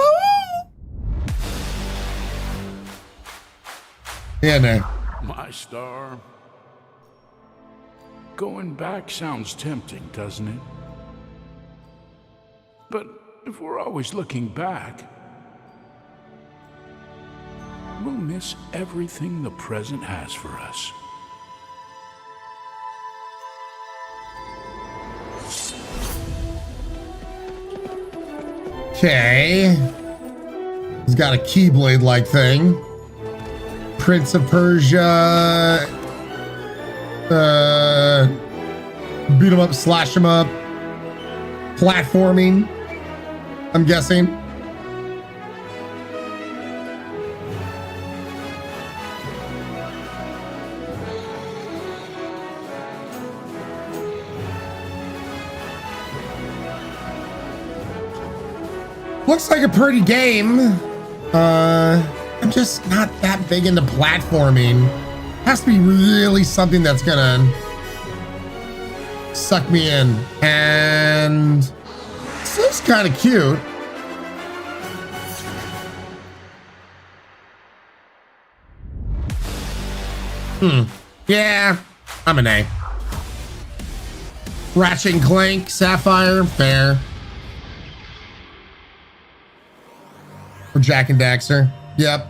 Yeah, man. My star. Going back sounds tempting, doesn't it? But if we're always looking back, we'll miss everything the present has for us. Okay. He's got a Keyblade-like thing. Prince of Persia. Beat him up, slash him up. Platforming, I'm guessing. Looks like a pretty game. I'm just not that big into platforming. Has to be really something that's gonna suck me in. And this looks kind of cute. Yeah, I'm an A. Ratchet and Clank, Sapphire, fair. Or Jack and Daxter. Yep.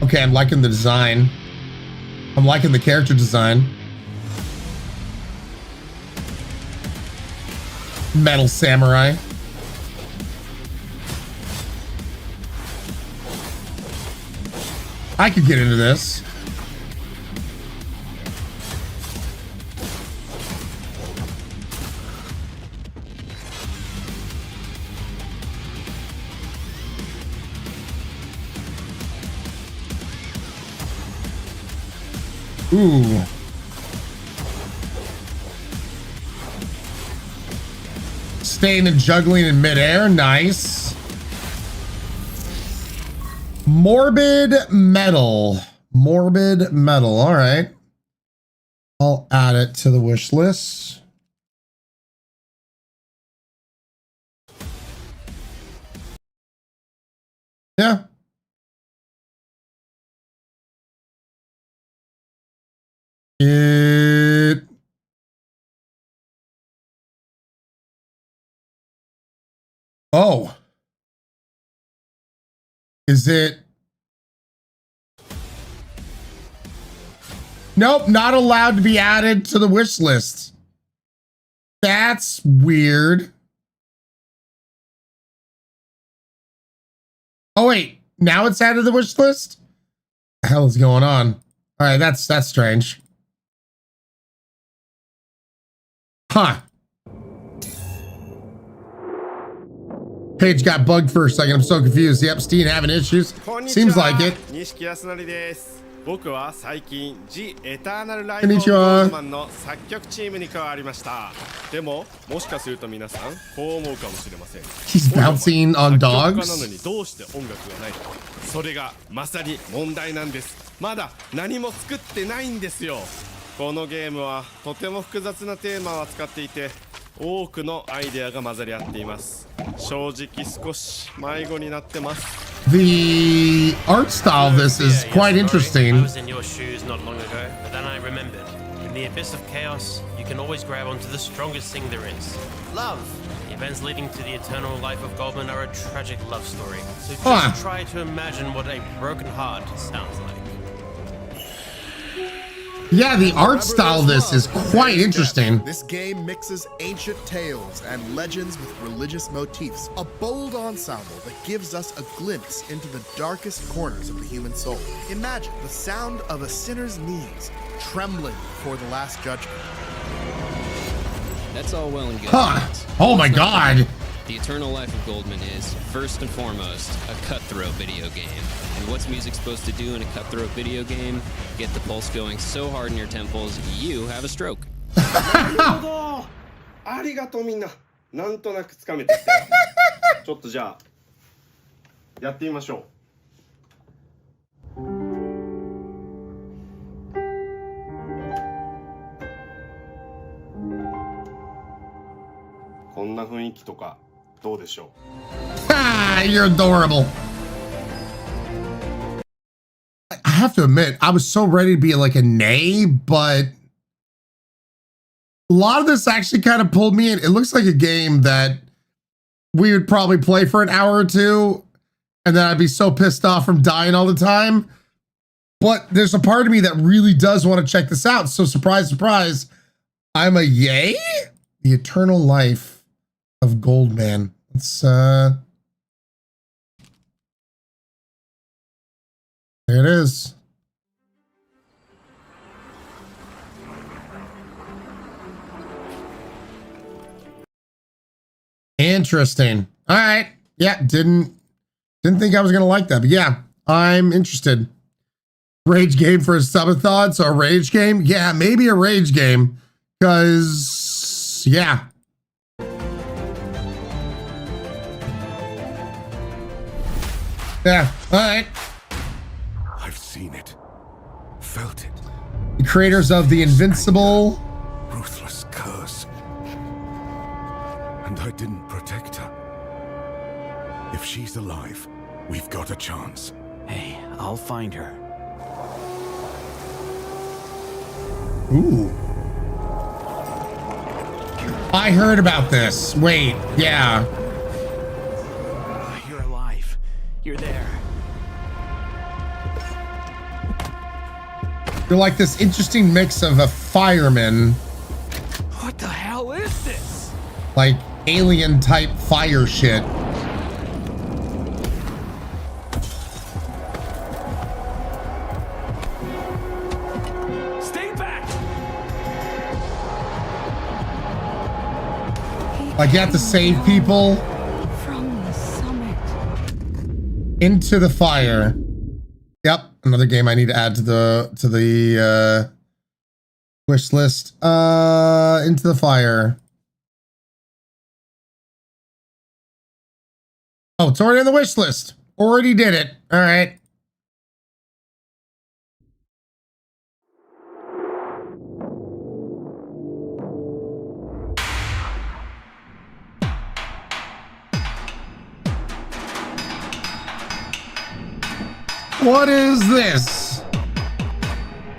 Okay, I'm liking the design. I'm liking the character design. Metal Samurai. I could get into this. Ooh. Staying and juggling in midair. Nice. Morbid Metal. Morbid Metal. All right. I'll add it to the wish list. Yeah. Oh. Is it? Nope, not allowed to be added to the wish list. That's weird. Oh wait, now it's added to the wish list? What the hell is going on? All right, that's strange. Huh. Page got bugged for a second. I'm so confused. Yep, Steam having issues. Seems like it. Konnichiwa. 僕は最近 The Eternal Life of Goldman の作曲チームに加わりました。でももしかすると皆さんこう思うかもしれません。He's bouncing on dogs. なのにどうして音楽がないのか。それがまさに問題なんです。まだ何も作ってないんですよ。このゲームはとても複雑なテーマを扱っていて、多くのアイデアが混ざり合っています。正直少し迷子になってます。 The art style of this is quite interesting. I was in your shoes not long ago, but then I remembered. In the abyss of chaos, you can always grab onto the strongest thing there is. Love. The events leading to the eternal life of Goldman are a tragic love story. So just try to imagine what a broken heart sounds like. Yeah, the art style of this is quite interesting. This game mixes ancient tales and legends with religious motifs. A bold ensemble that gives us a glimpse into the darkest corners of the human soul. Imagine the sound of a sinner's knees trembling before the last judgment. That's all well and good. Huh. Oh my God. The Eternal Life of Goldman is, first and foremost, a cutthroat video game. And what's music supposed to do in a cutthroat video game? Get the pulse going so hard in your temples, you have a stroke. ありがとうみんな。なんとなくつかめてきたよ。ちょっとじゃあやってみましょう。こんな雰囲気とかどうでしょう。Ah, you're adorable. I have to admit, I was so ready to be like a nay, but a lot of this actually kind of pulled me in. It looks like a game that we would probably play for an hour or two, and then I'd be so pissed off from dying all the time. But there's a part of me that really does want to check this out. So surprise, surprise, I'm a yay? The Eternal Life of Goldman. Let's there it is. Interesting. All right. Yeah, didn't think I was gonna like that, but yeah, I'm interested. Rage game for a subathon, so a rage game? Yeah, maybe a rage game. Cause yeah. Yeah, all right. I've seen it, felt it. The creators of the Invincible. Ruthless curse. And I didn't protect her. If she's alive, we've got a chance. Hey, I'll find her. Ooh. I heard about this. Wait, yeah. You're alive. You're there. You're like this interesting mix of a fireman. What the hell is this? Like alien type fire shit. Stay back. Like you have to save people From the summit. into the fire. Yep, another game I need to add to the wish list. Into the fire. Oh, it's already on the wish list. Already did it. All right. What is this?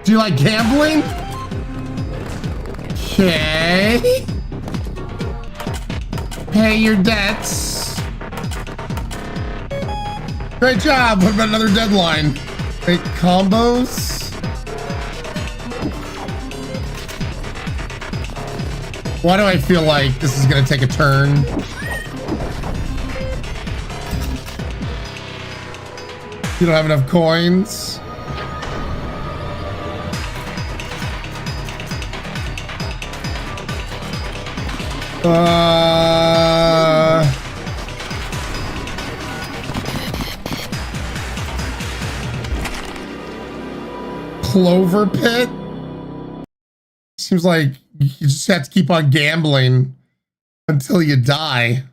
Do you like gambling? Okay. Pay your debts. Great job. What about another deadline? Great combos. Why do I feel like this is going to take a turn? You don't have enough coins. Clover Pit? Seems like you just have to keep on gambling until you die.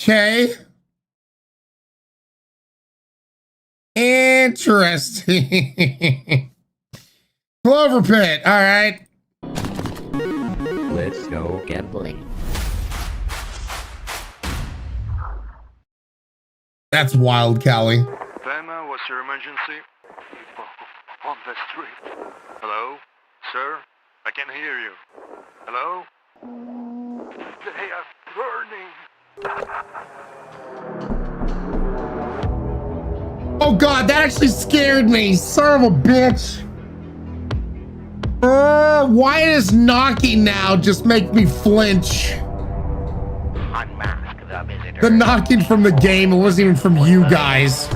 Okay. Interesting. Clover Pit. All right. Let's go gambling. That's wild, Callie. Bama, what's your emergency? On the street. Hello? Sir? I can hear you. Hello? They are burning. Oh god, that actually scared me. Son of a bitch. Why does knocking now just make me flinch? Unmask the visitor. The knocking from the game, it wasn't even from you guys.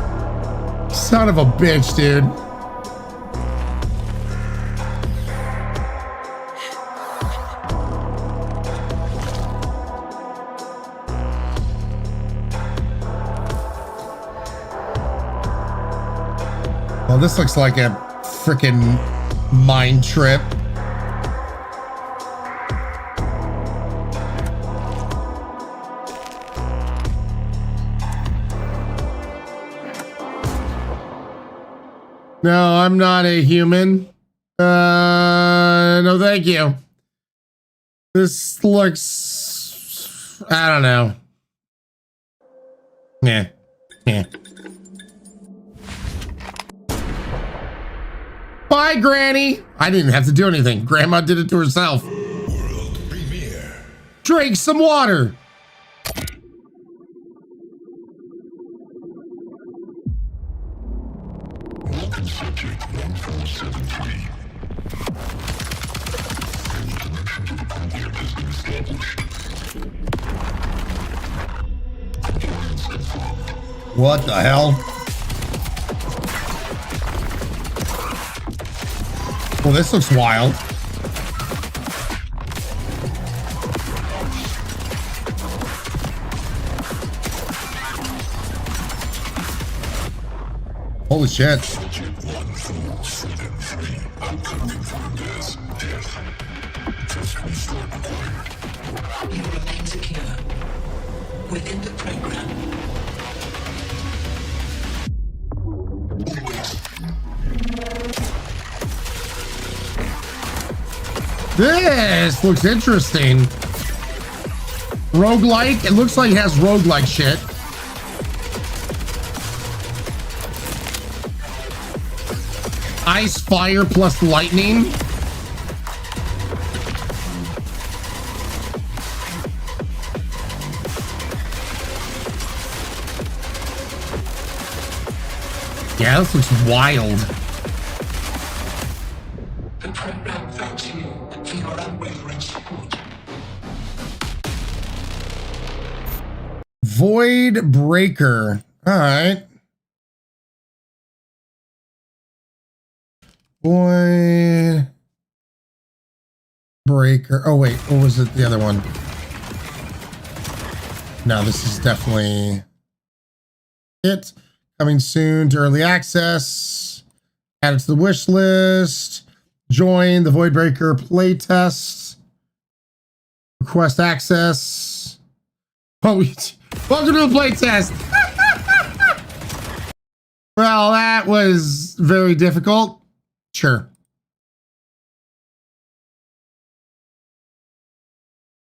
Son of a bitch, dude. Oh, this looks like a freaking mind trip. No, I'm not a human. No, thank you. This looks, I don't know. Yeah. Bye, Granny. I didn't have to do anything. Grandma did it to herself. World premiere. Drink some water. Welcome subject 1473. Any connection to the program has been established. Compliance confirmed. What the hell? Well, this looks wild. Holy shit. Subject 1473. Outcome confirmed as death. Just restart required. You remain secure within the program. This looks interesting. Roguelike. It looks like it has roguelike shit. Ice, fire, plus lightning. Yeah, this looks wild. The program thanks you for your unwavering support. Void Breaker. All right. Void Breaker. Oh, wait. What was it? The other one. No, this is definitely it. Coming soon to early access. Add it to the wish list. Join the Void Breaker playtest. Request access. Oh, welcome to the playtest. Well, that was very difficult. Sure.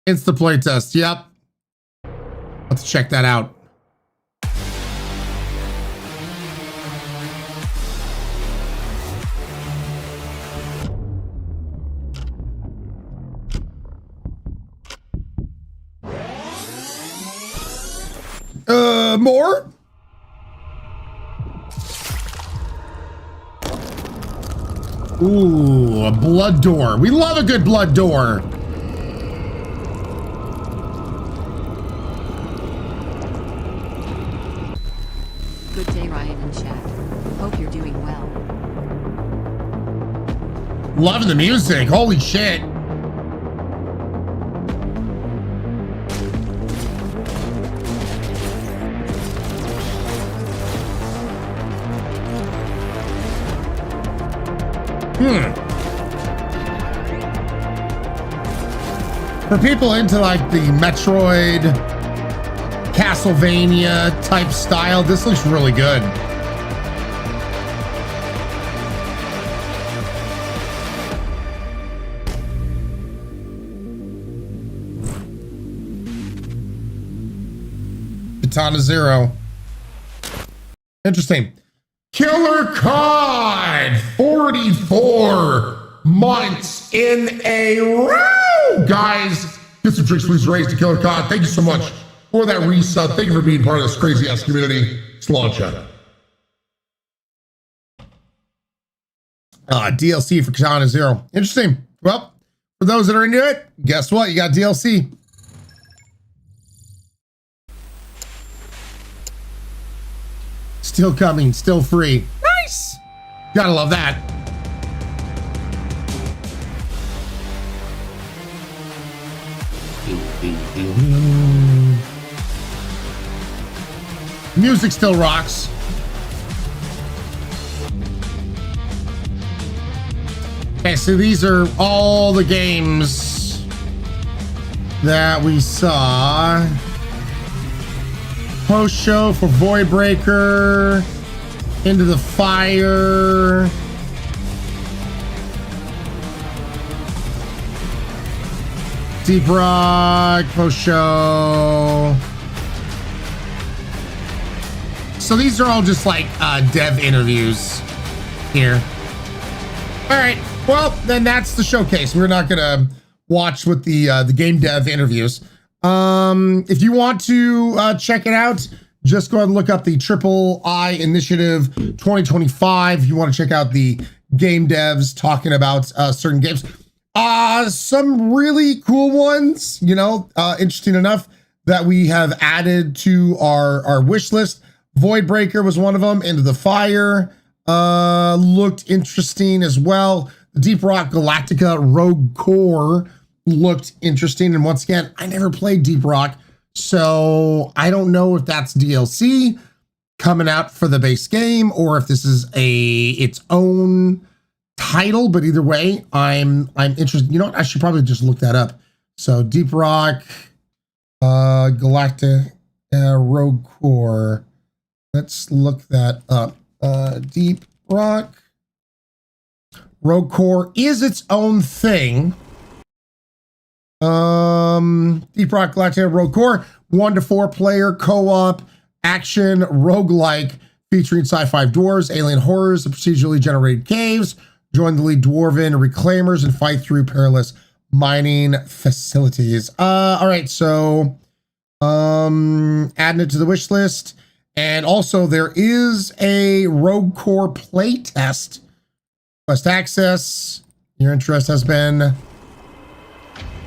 It's the playtest. Yep. Let's check that out. More? Ooh, a blood door. We love a good blood door. Good day, Ryan and chat. Hope you're doing well. Loving the music. Holy shit. For people into like the Metroid, Castlevania type style, this looks really good. Katana Zero. Interesting. Killer Cod, 44 months in a row. Guys, get some tricks, please raise to Killer Cod. Thank you so much for that resub. Thank you for being part of this crazy ass community. Sláinte. DLC for Katana Zero. Interesting. Well, for those that are into it, guess what? You got DLC. Still coming, still free. Nice. Gotta love that. Music still rocks. Okay, so these are all the games that we saw. Post show for Voidbreaker, Into the Fire. Deep Rock, post show. So these are all just like dev interviews here. All right, well, then that's the showcase. We're not gonna watch with the game dev interviews. If you want to check it out, just go ahead and look up the Triple I Initiative 2025. If you want to check out the game devs talking about certain games. Some really cool ones, you know, interesting enough that we have added to our wish list. Voidbreaker was one of them. Into the Fire looked interesting as well. Deep Rock Galactica Rogue Core looked interesting. And once again, I never played Deep Rock, so I don't know if that's DLC coming out for the base game or if this is its own title, but either way, I'm interested. You know what? I should probably just look that up. So Deep Rock, Galactic Rogue Core. Let's look that up. Deep Rock Rogue Core is its own thing. Deep Rock Galactic Rogue Core, 1 to 4 player co-op action roguelike featuring sci-fi dwarves, alien horrors, and procedurally generated caves. Join the lead dwarven reclaimers and fight through perilous mining facilities. All right, so adding it to the wish list. And also there is a Rogue Core playtest. Quest access. Your interest has been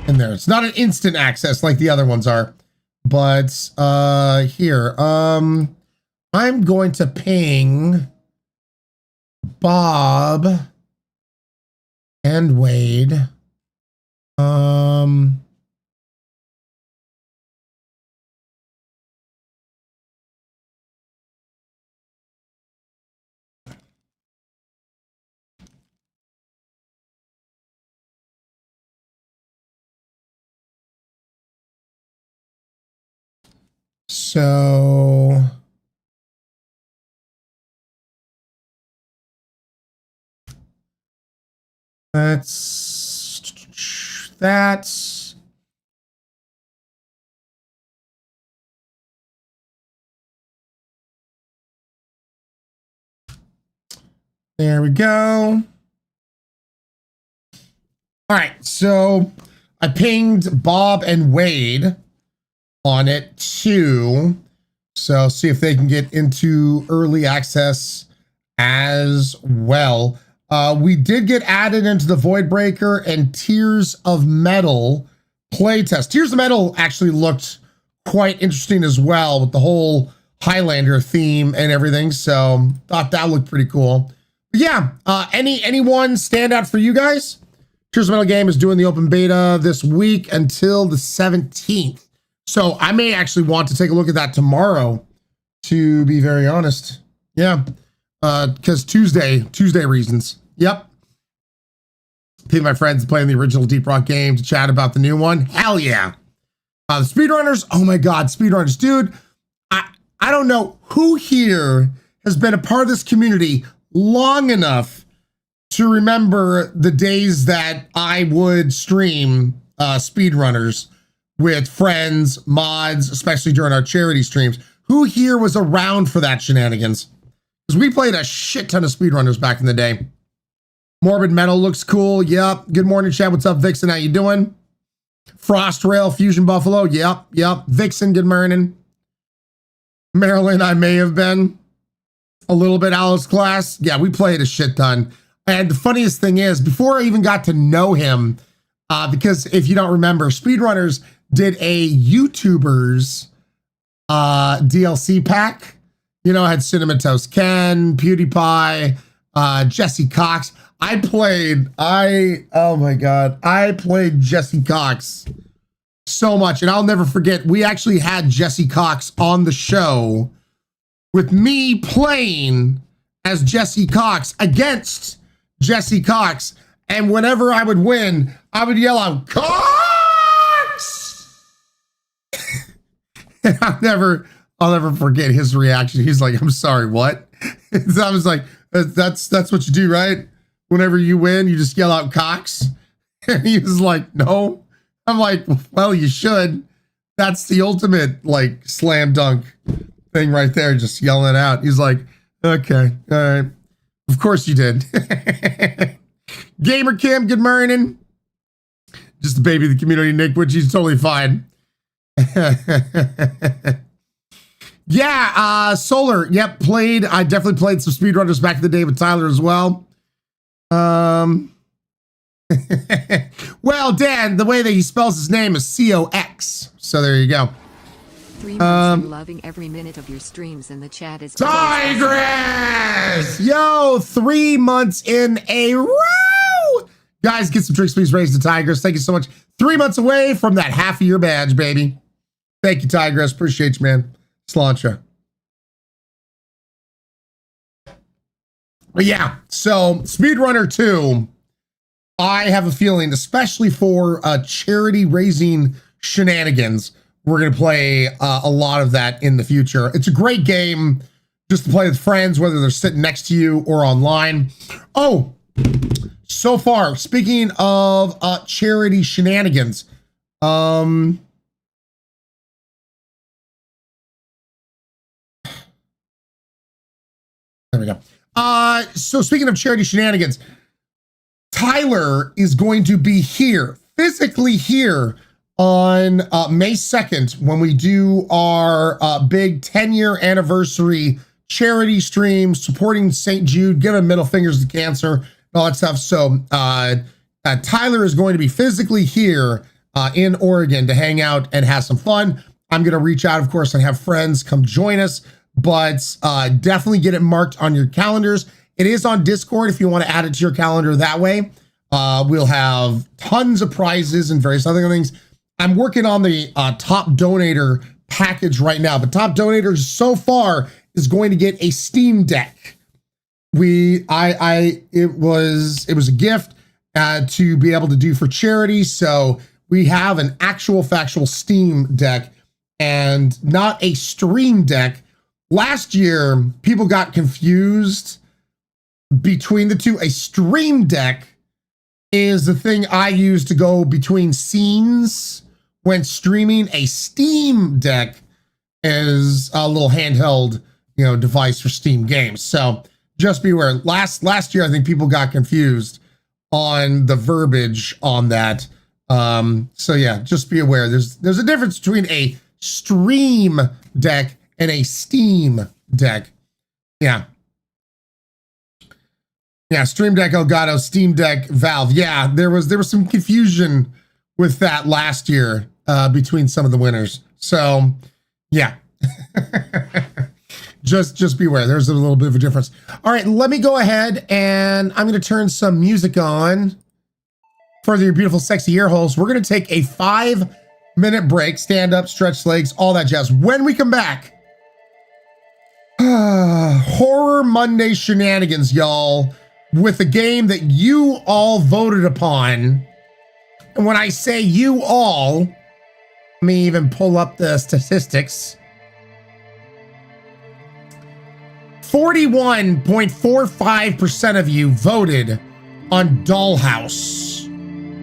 in there. It's not an instant access like the other ones are. But here, I'm going to ping Bob and Wade. So that's there we go. All right, so I pinged Bob and Wade on it too. So see if they can get into early access as well. We did get added into the Voidbreaker and Tears of Metal playtest. Tears of Metal actually looked quite interesting as well with the whole Highlander theme and everything. So thought that looked pretty cool. But yeah, anyone stand out for you guys? Tears of Metal game is doing the open beta this week until the 17th. So I may actually want to take a look at that tomorrow, to be very honest. Yeah, because Tuesday reasons. Yep. Pay my friends playing the original Deep Rock game to chat about the new one. Hell yeah. The speedrunners. Oh my God, speedrunners, dude. I don't know who here has been a part of this community long enough to remember the days that I would stream speedrunners with friends, mods, especially during our charity streams. Who here was around for that shenanigans? Because we played a shit ton of speedrunners back in the day. Morbid Metal looks cool. Yep. Good morning, chat. What's up, Vixen? How you doing? Frost Rail, Fusion Buffalo. Yep. Vixen, good morning. Marilyn, I may have been. A little bit Alice Class. Yeah, we played a shit ton. And the funniest thing is, before I even got to know him, because if you don't remember, speedrunners did a YouTubers DLC pack. You know, had Cinnamon Toast Ken, PewDiePie, Jesse Cox. I played Jesse Cox so much, and I'll never forget, we actually had Jesse Cox on the show with me playing as Jesse Cox against Jesse Cox, And whenever I would win, I would yell out, "Cox!" And I'll never forget his reaction. He's like, "I'm sorry, what?" So I was like, that's what you do, right? Whenever you win, you just yell out "Cox." And he was like, "No." I'm like, "Well, you should. That's the ultimate like slam dunk thing right there, just yelling it out." He's like, "Okay, all right. Of course you did." Gamer Kim, good morning. Just a baby of the community, Nick, which he's totally fine. Yeah, Solar, yep, played. I definitely played some speedrunners back in the day with Tyler as well. Well, Dan, the way that he spells his name is COX. So there you go. 3 months and loving every minute of your streams, and the chat is Tigress! Yo, 3 months in a row! Guys, get some drinks, please. Raise the Tigress. Thank you so much. 3 months away from that half-a-year badge, baby. Thank you, Tigress. Appreciate you, man. Slancha. But yeah, so Speedrunner 2, I have a feeling, especially for charity raising shenanigans, we're going to play a lot of that in the future. It's a great game just to play with friends, whether they're sitting next to you or online. Oh, so far, speaking of charity shenanigans, there we go. So speaking of charity shenanigans, Tyler is going to be here, physically here, on May 2nd when we do our big 10-year anniversary charity stream supporting St. Jude, giving middle fingers to cancer and all that stuff. So Tyler is going to be physically here in Oregon to hang out and have some fun. I'm going to reach out, of course, and have friends come join us, but definitely get it marked on your calendars. It is on Discord if you want to add it to your calendar that way. We'll have tons of prizes and various other things. I'm working on the top donator package right now, but top donators so far is going to get a Steam Deck. It was a gift to be able to do for charity. So we have an actual factual Steam Deck and not a Stream Deck. Last year, people got confused between the two. A Stream Deck is the thing I use to go between scenes when streaming. A Steam Deck is a little handheld, device for Steam games. So just be aware. Last year, I think people got confused on the verbiage on that. So yeah, just be aware. There's a difference between a Stream Deck and a Steam Deck. Yeah. Yeah, Stream Deck Elgato, Steam Deck Valve. Yeah, there was some confusion with that last year between some of the winners. So, yeah. just beware. There's a little bit of a difference. All right, let me go ahead and I'm going to turn some music on for your beautiful, sexy ear holes. We're going to take a 5-minute break, stand up, stretch legs, all that jazz. When we come back, Horror Monday shenanigans, y'all, with a game that you all voted upon. And when I say you all, let me even pull up the statistics. 41.45% of you voted on Dollhouse.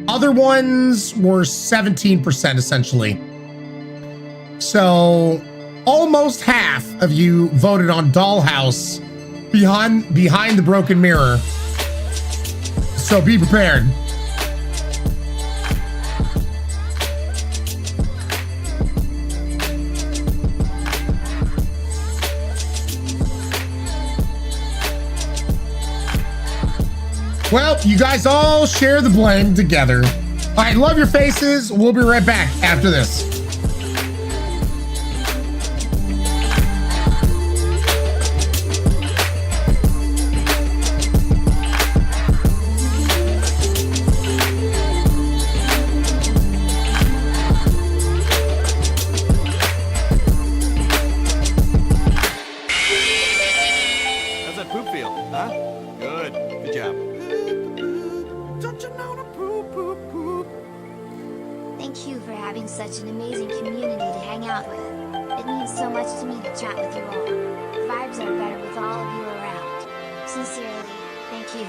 Other ones were 17%, essentially. So almost half of you voted on Dollhouse behind the broken mirror. So be prepared. Well, you guys all share the blame together. All right, love your faces. We'll be right back after this. How's that poop feel? Huh? Good. Good job. It means so much to me to chat with you all. Vibes are better with all of you around. Sincerely, thank you.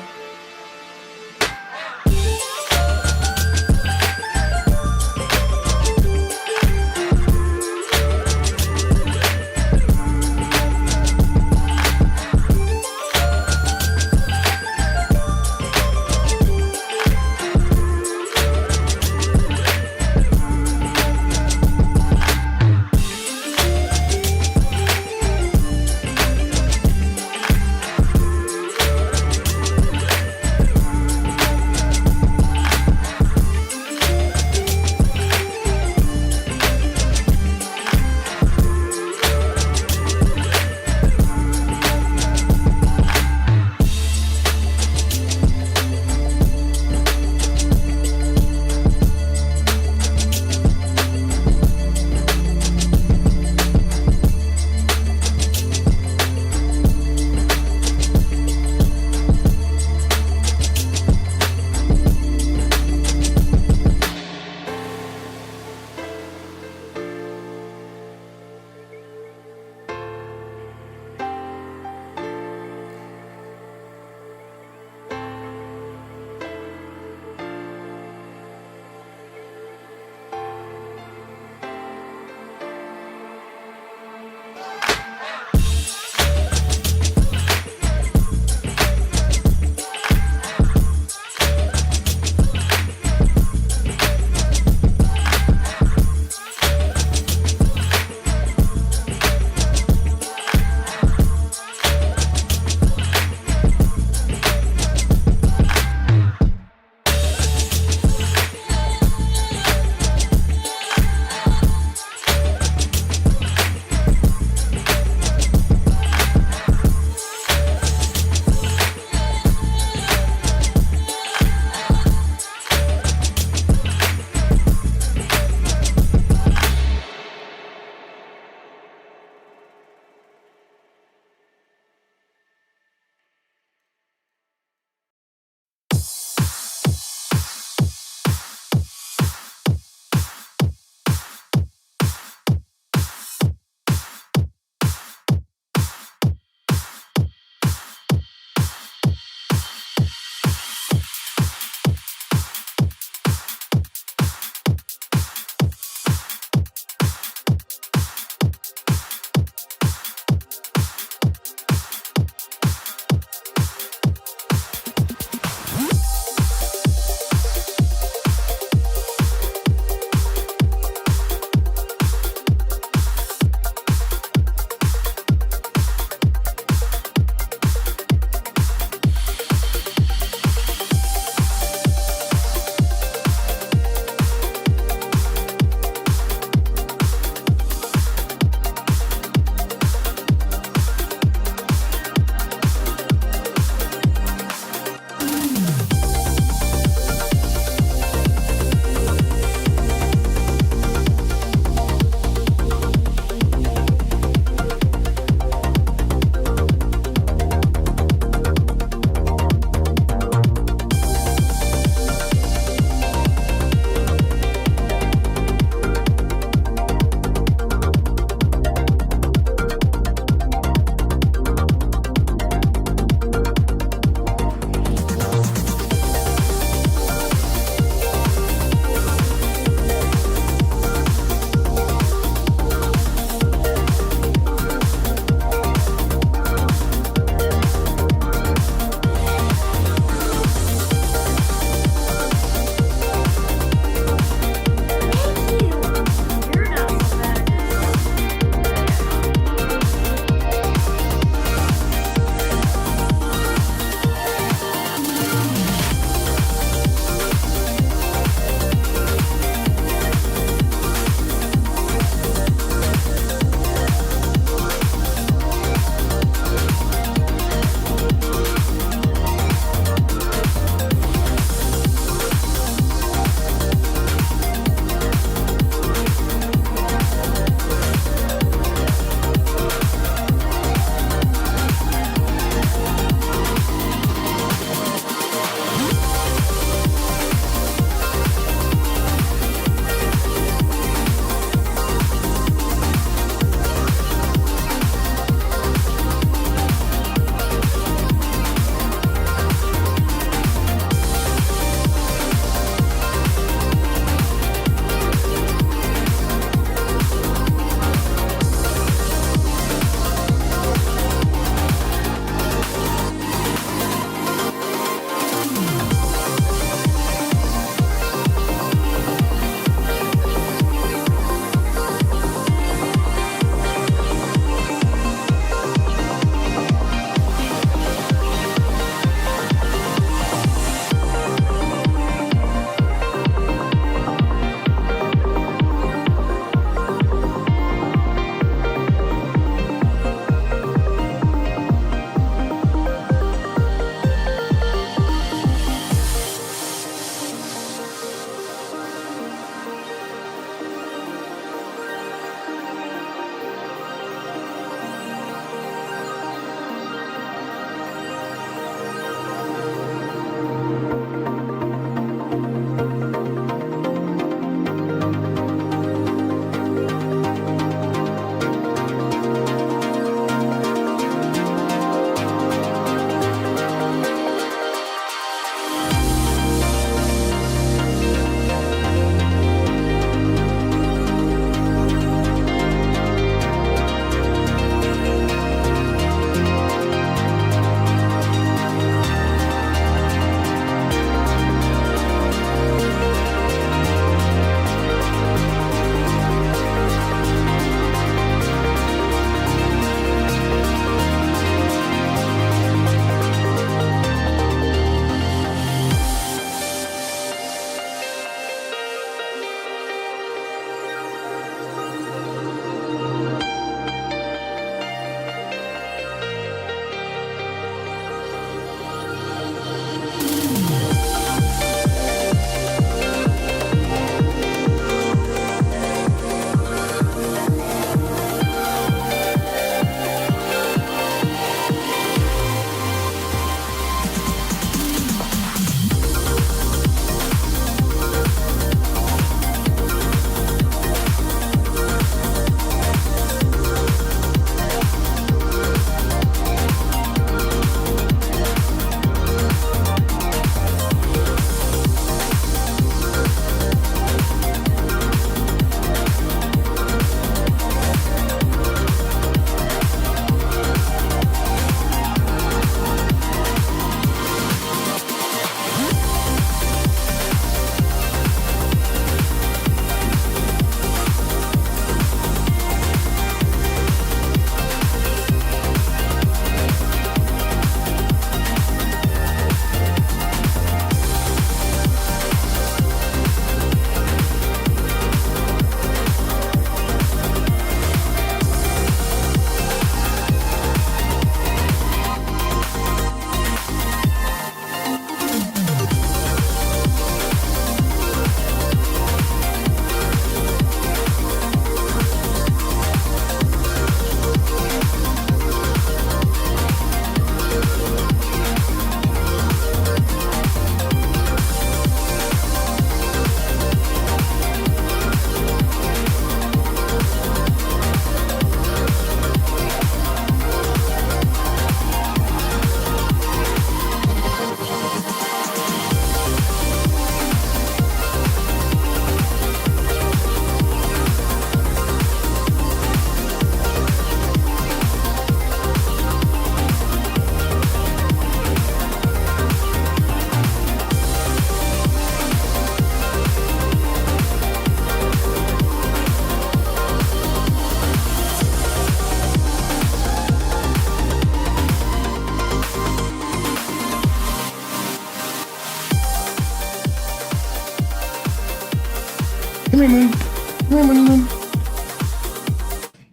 here, Moon. Come here, Moon.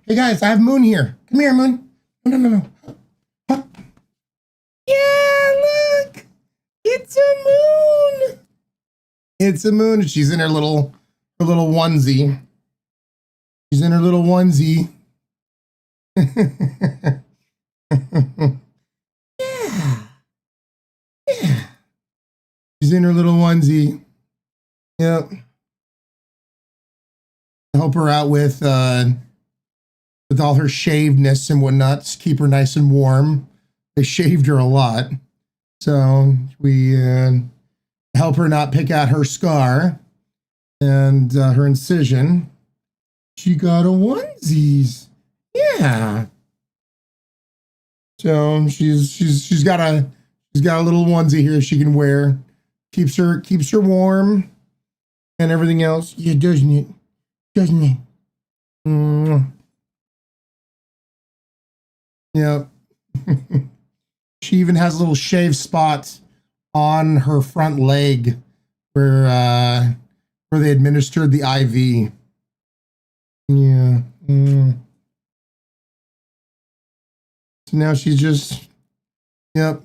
Hey guys, I have Moon here. Come here, Moon. No. Huh? Yeah, look. It's a moon. It's a moon. She's in her little onesie. She's in her little onesie. Yeah. She's in her little onesie. Yep. Help her out with all her shavedness and whatnot to keep her nice and warm. They shaved her a lot. So we help her not pick out her scar and her incision. She got a onesies. Yeah. So she's got a little onesie here she can wear. Keeps her warm and everything else. Yeah, doesn't it? Doesn't it? Yep. She even has little shave spots on her front leg where they administered the IV. Yeah. So now she's just, yep.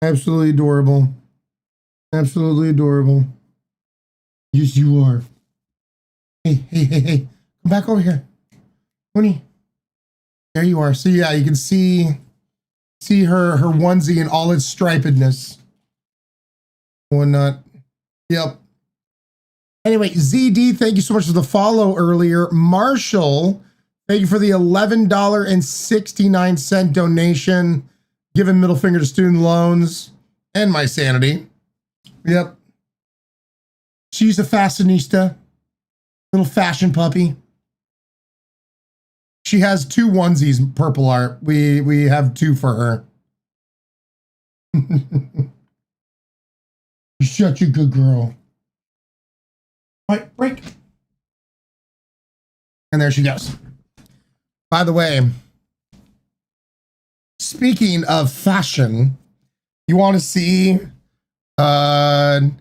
Absolutely adorable. Absolutely adorable. Yes, you are. Hey. Come back over here. Mooney. There you are. So yeah, you can see her onesie in all its stripedness. Whatnot. Yep. Anyway, ZD, thank you so much for the follow earlier. Marshall, thank you for the $11.69 donation. Giving middle finger to student loans and my sanity. Yep. She's a fashionista. Little fashion puppy. She has 2 onesies, purple art. We have 2 for her. You're such a good girl. All right, break. And there she goes. By the way, speaking of fashion, you want to see, I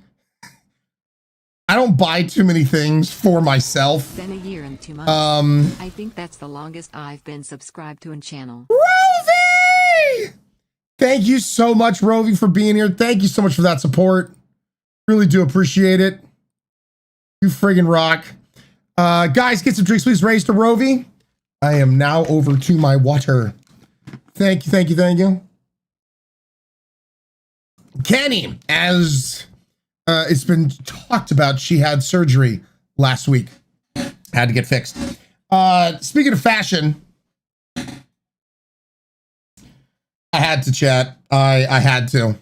don't buy too many things for myself. Been a year and 2 months. I think that's the longest I've been subscribed to a channel. Rovi! Thank you so much, Rovi, for being here. Thank you so much for that support. Really do appreciate it. You friggin' rock. Guys, get some drinks, please. Raise to Rovi. I am now over to my water. Thank you. Kenny, as it's been talked about, she had surgery last week. Had to get fixed. Speaking of fashion, I had to chat. I had to.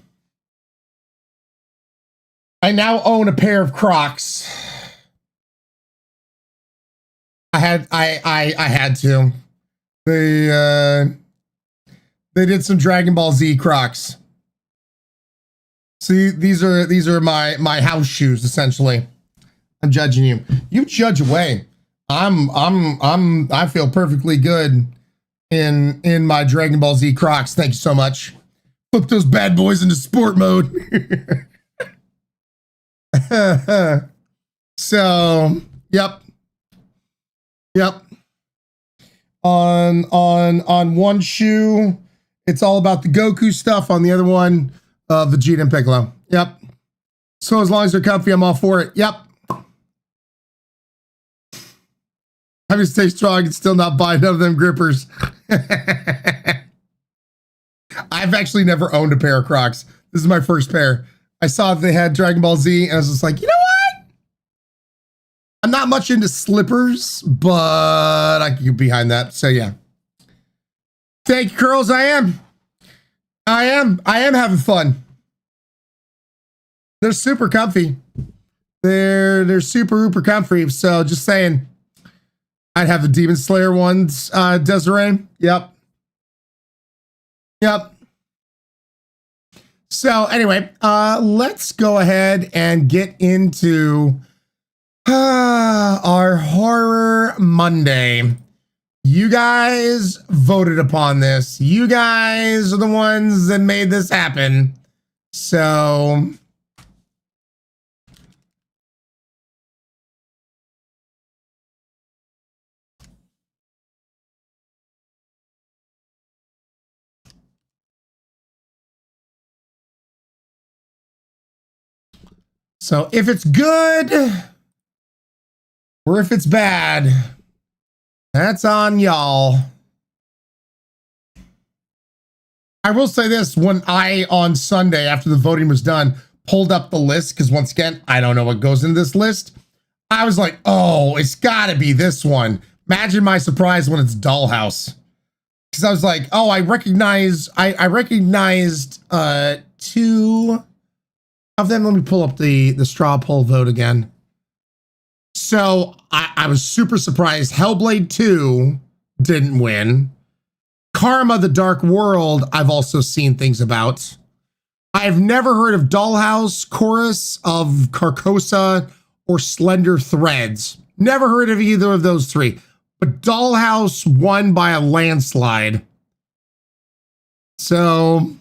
I now own a pair of Crocs. I had to. They did some Dragon Ball Z Crocs. See, these are my house shoes, essentially. I'm judging you. You judge away. I feel perfectly good in my Dragon Ball Z Crocs. Thank you so much. Flip those bad boys into sport mode. So, yep. On one shoe, it's all about the Goku stuff. On the other one, Vegeta and Piccolo. Yep. So as long as they're comfy, I'm all for it. Yep. I just stay strong and still not buy none of them grippers. I've actually never owned a pair of Crocs. This is my first pair. I saw they had Dragon Ball Z and I was just like, you know what? I'm not much into slippers, but I can get behind that. So yeah. Thank you, Curls. I am having fun. They're super comfy. They're super comfy. So just saying, I'd have the Demon Slayer ones, Desiree. Yep. So anyway, let's go ahead and get into our Horror Monday. You guys voted upon this. You guys are the ones that made this happen. So So if it's good or if it's bad, that's on y'all. I will say this, when I, on Sunday, after the voting was done, pulled up the list, because once again, I don't know what goes in this list. I was like, oh, it's gotta be this one. Imagine my surprise when it's Dollhouse. Because I was like, oh, I recognized two of them. Let me pull up the straw poll vote again. So I was super surprised. Hellblade 2 didn't win. Karma, The Dark World, I've also seen things about. I've never heard of Dollhouse, Chorus of Carcosa, or Slender Threads. Never heard of either of those three. But Dollhouse won by a landslide. So,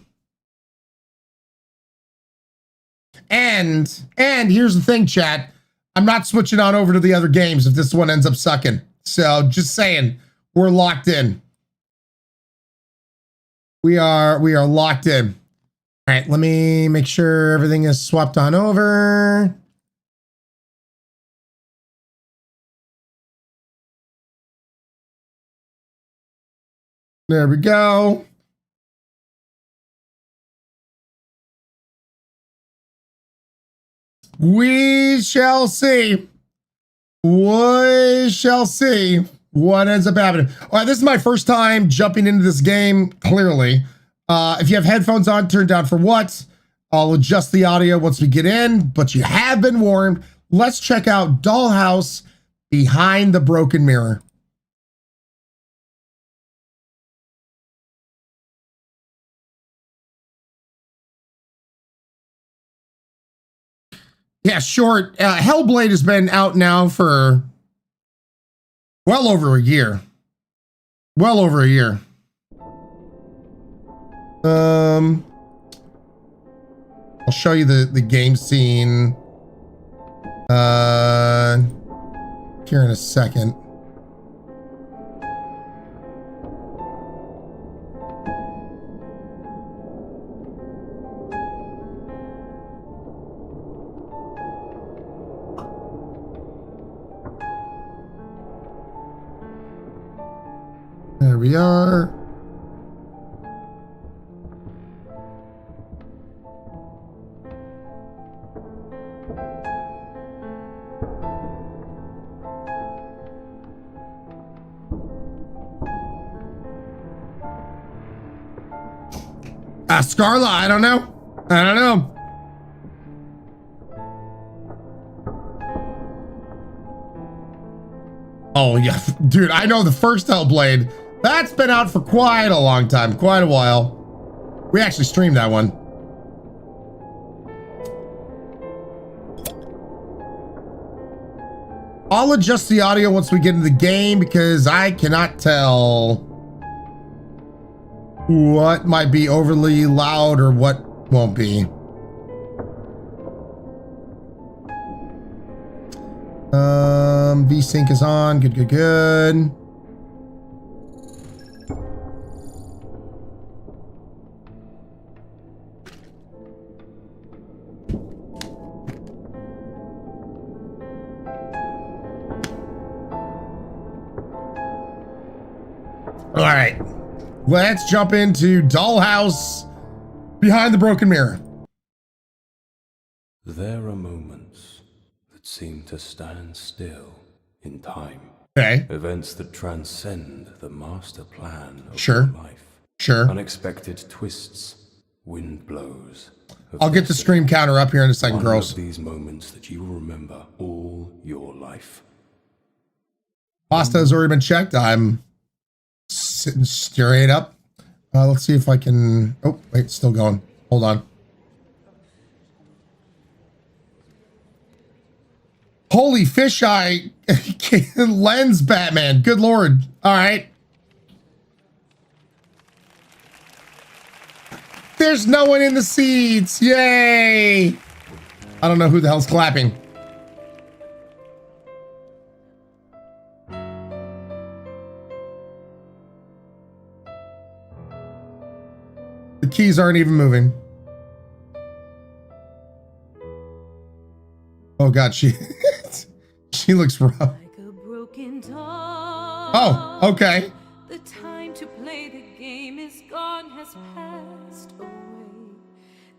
and here's the thing, chat. I'm not switching on over to the other games if this one ends up sucking. So, just saying, we're locked in. We are locked in. All right, let me make sure everything is swapped on over. There we go. We shall see. We shall see what ends up happening. All right, this is my first time jumping into this game, clearly. If you have headphones on, turn down for what? I'll adjust the audio once we get in, but you have been warned. Let's check out Dollhouse Behind the Broken Mirror. Yeah, short. Hellblade has been out now for well over a year. Well over a year. I'll show you the game scene here in a second. There we are. Scarla, I don't know. I don't know. Oh, yeah. Dude, I know the first Hellblade. That's been out for quite a long time, quite a while. We actually streamed that one. I'll adjust the audio once we get into the game because I cannot tell what might be overly loud or what won't be. VSync is on. Good, good, good. All right, let's jump into Dollhouse Behind the Broken Mirror. There are moments that seem to stand still in time. Okay. Events that transcend the master plan of Sure. your life. Sure. Unexpected twists, wind blows. I'll get the stream counter up here in a second, girls. These moments that you will remember all your life. Pasta has already been checked. I'm sitting straight up. Let's see if I can. Oh, wait, it's still going. Hold on. Holy fisheye lens Batman. Good Lord. All right. There's no one in the seats. Yay. I don't know who the hell's clapping. The keys aren't even moving. Oh God, she she looks rough. Oh, okay. The time to play the game is gone, has passed away.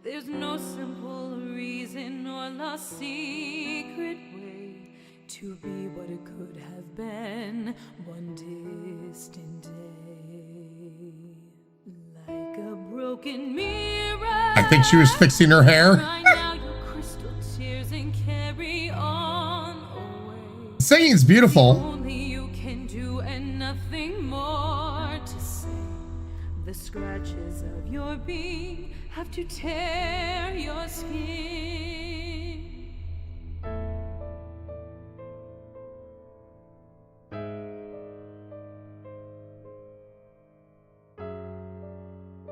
There's no simple reason or lost secret way to be what it could have been one distant day. Like a broken mirror, I think she was fixing her hair. dry now your crystal tears and carry on away. Singing's beautiful. Only you can do and nothing more to say. The scratches of your being have to tear your skin.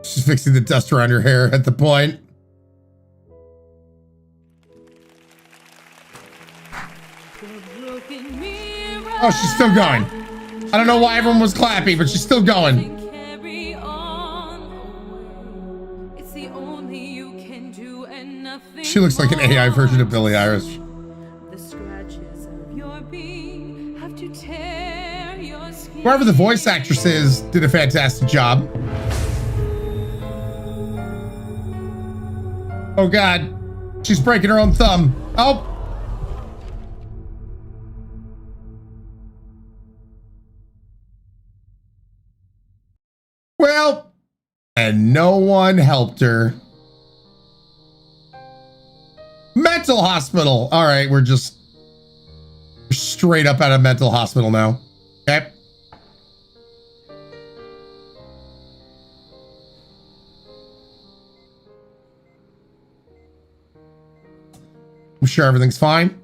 She's fixing the dust around her hair at the point. Oh, she's still going. I don't know why everyone was clapping, but she's still going. It's the only you can do and nothing. She looks like an AI version of Billie Eilish. The scratches of your being have to tear your skin. Whoever the voice actress is did a fantastic job. Oh God, she's breaking her own thumb. Oh. Well, and no one helped her. Mental hospital. All right, we're just straight up out of mental hospital now. Okay. I'm sure everything's fine.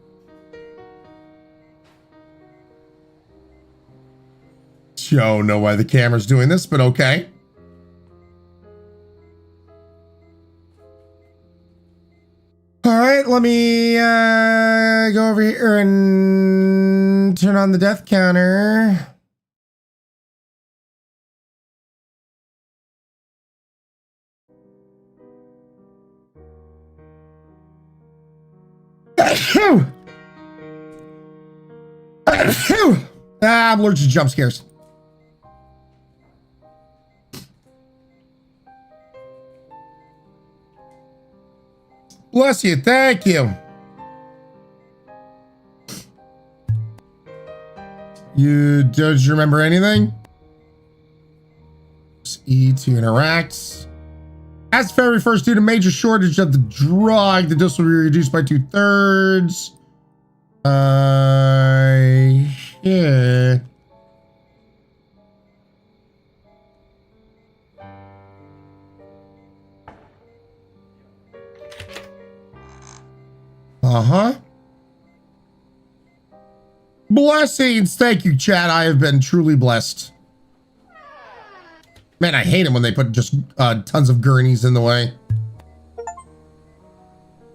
Don't know why the camera's doing this, but okay. All right, let me go over here and turn on the death counter. I'm allergic to jump scares. Bless you. Thank you. Don't you remember anything? E to interact. As February 1st, due to major shortage of the drug, the dose will be reduced by 2/3. Yeah. Uh-huh. Blessings. Thank you, chat. I have been truly blessed. Man, I hate it when they put just tons of gurneys in the way.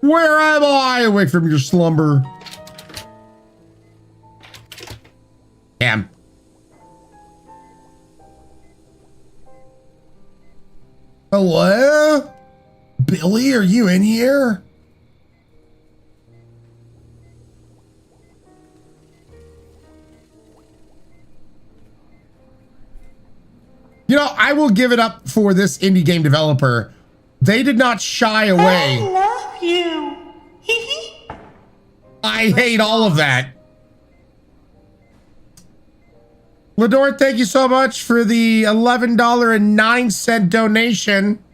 Where am I? Awake from your slumber. Damn. Hello? Billy, are you in here? You know, I will give it up for this indie game developer. They did not shy away. I love you. I hate all of that. Lador, thank you so much for the $11.09 donation.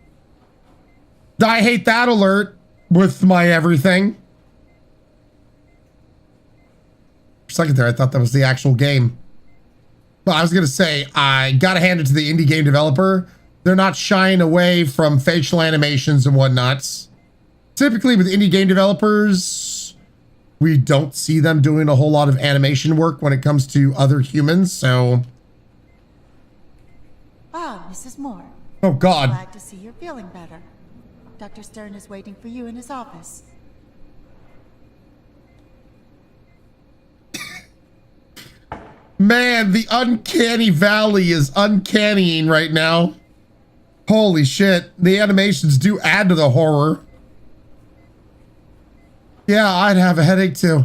I hate that alert with my everything. For a second there, I thought that was the actual game. Well, I was going to say, I got to hand it to the indie game developer. They're not shying away from facial animations and whatnots. Typically with indie game developers, we don't see them doing a whole lot of animation work when it comes to other humans, so... Ah, Mrs. Moore. Oh, God. Glad to see you're feeling better. Dr. Stern is waiting for you in his office. Man, the uncanny valley is uncannying right now. Holy shit. The animations do add to the horror. Yeah, I'd have a headache too.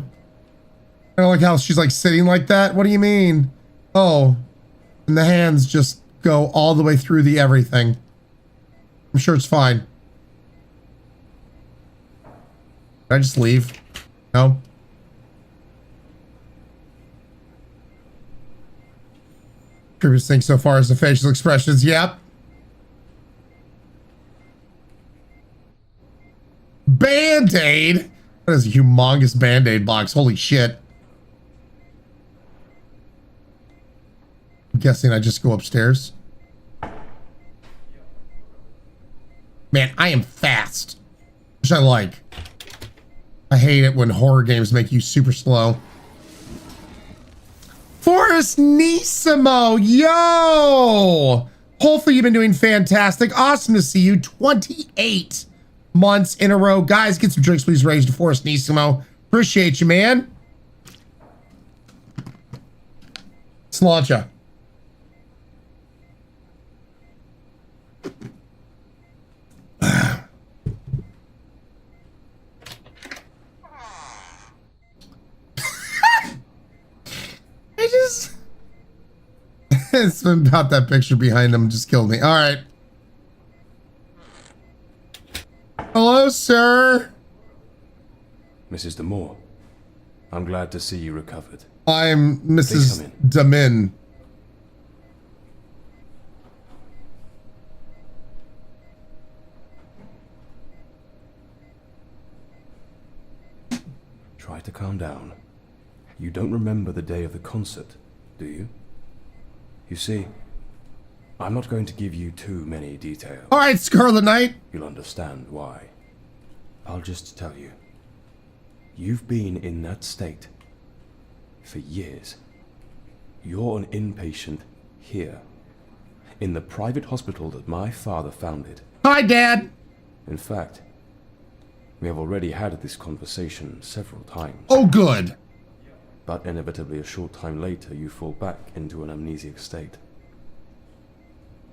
I don't like how she's like sitting like that. What do you mean? Oh, and the hands just go all the way through the everything. I'm sure it's fine. Did I just leave? No. Creepiest thing so far is the facial expressions. Yep. Band-Aid? That is a humongous Band-Aid box. Holy shit. I'm guessing I just go upstairs. Man, I am fast. Which I like. I hate it when horror games make you super slow. Forestnissimo, yo! Hopefully you've been doing fantastic. Awesome to see you. 28 months in a row. Guys, get some drinks, please. Raise to Forestnissimo. Appreciate you, man. Sláinte. It's about that picture behind him just killed me. All right. Hello, sir. Mrs. D'Amour, I'm glad to see you recovered. I'm Mrs. Damin. Try to calm down. You don't remember the day of the concert, do you? You see, I'm not going to give you too many details. All right, Scarlet Knight. You'll understand why. I'll just tell you. You've been in that state for years. You're an inpatient here, in the private hospital that my father founded. Hi, Dad. In fact, we have already had this conversation several times. Oh, good. But inevitably a short time later, you fall back into an amnesic state.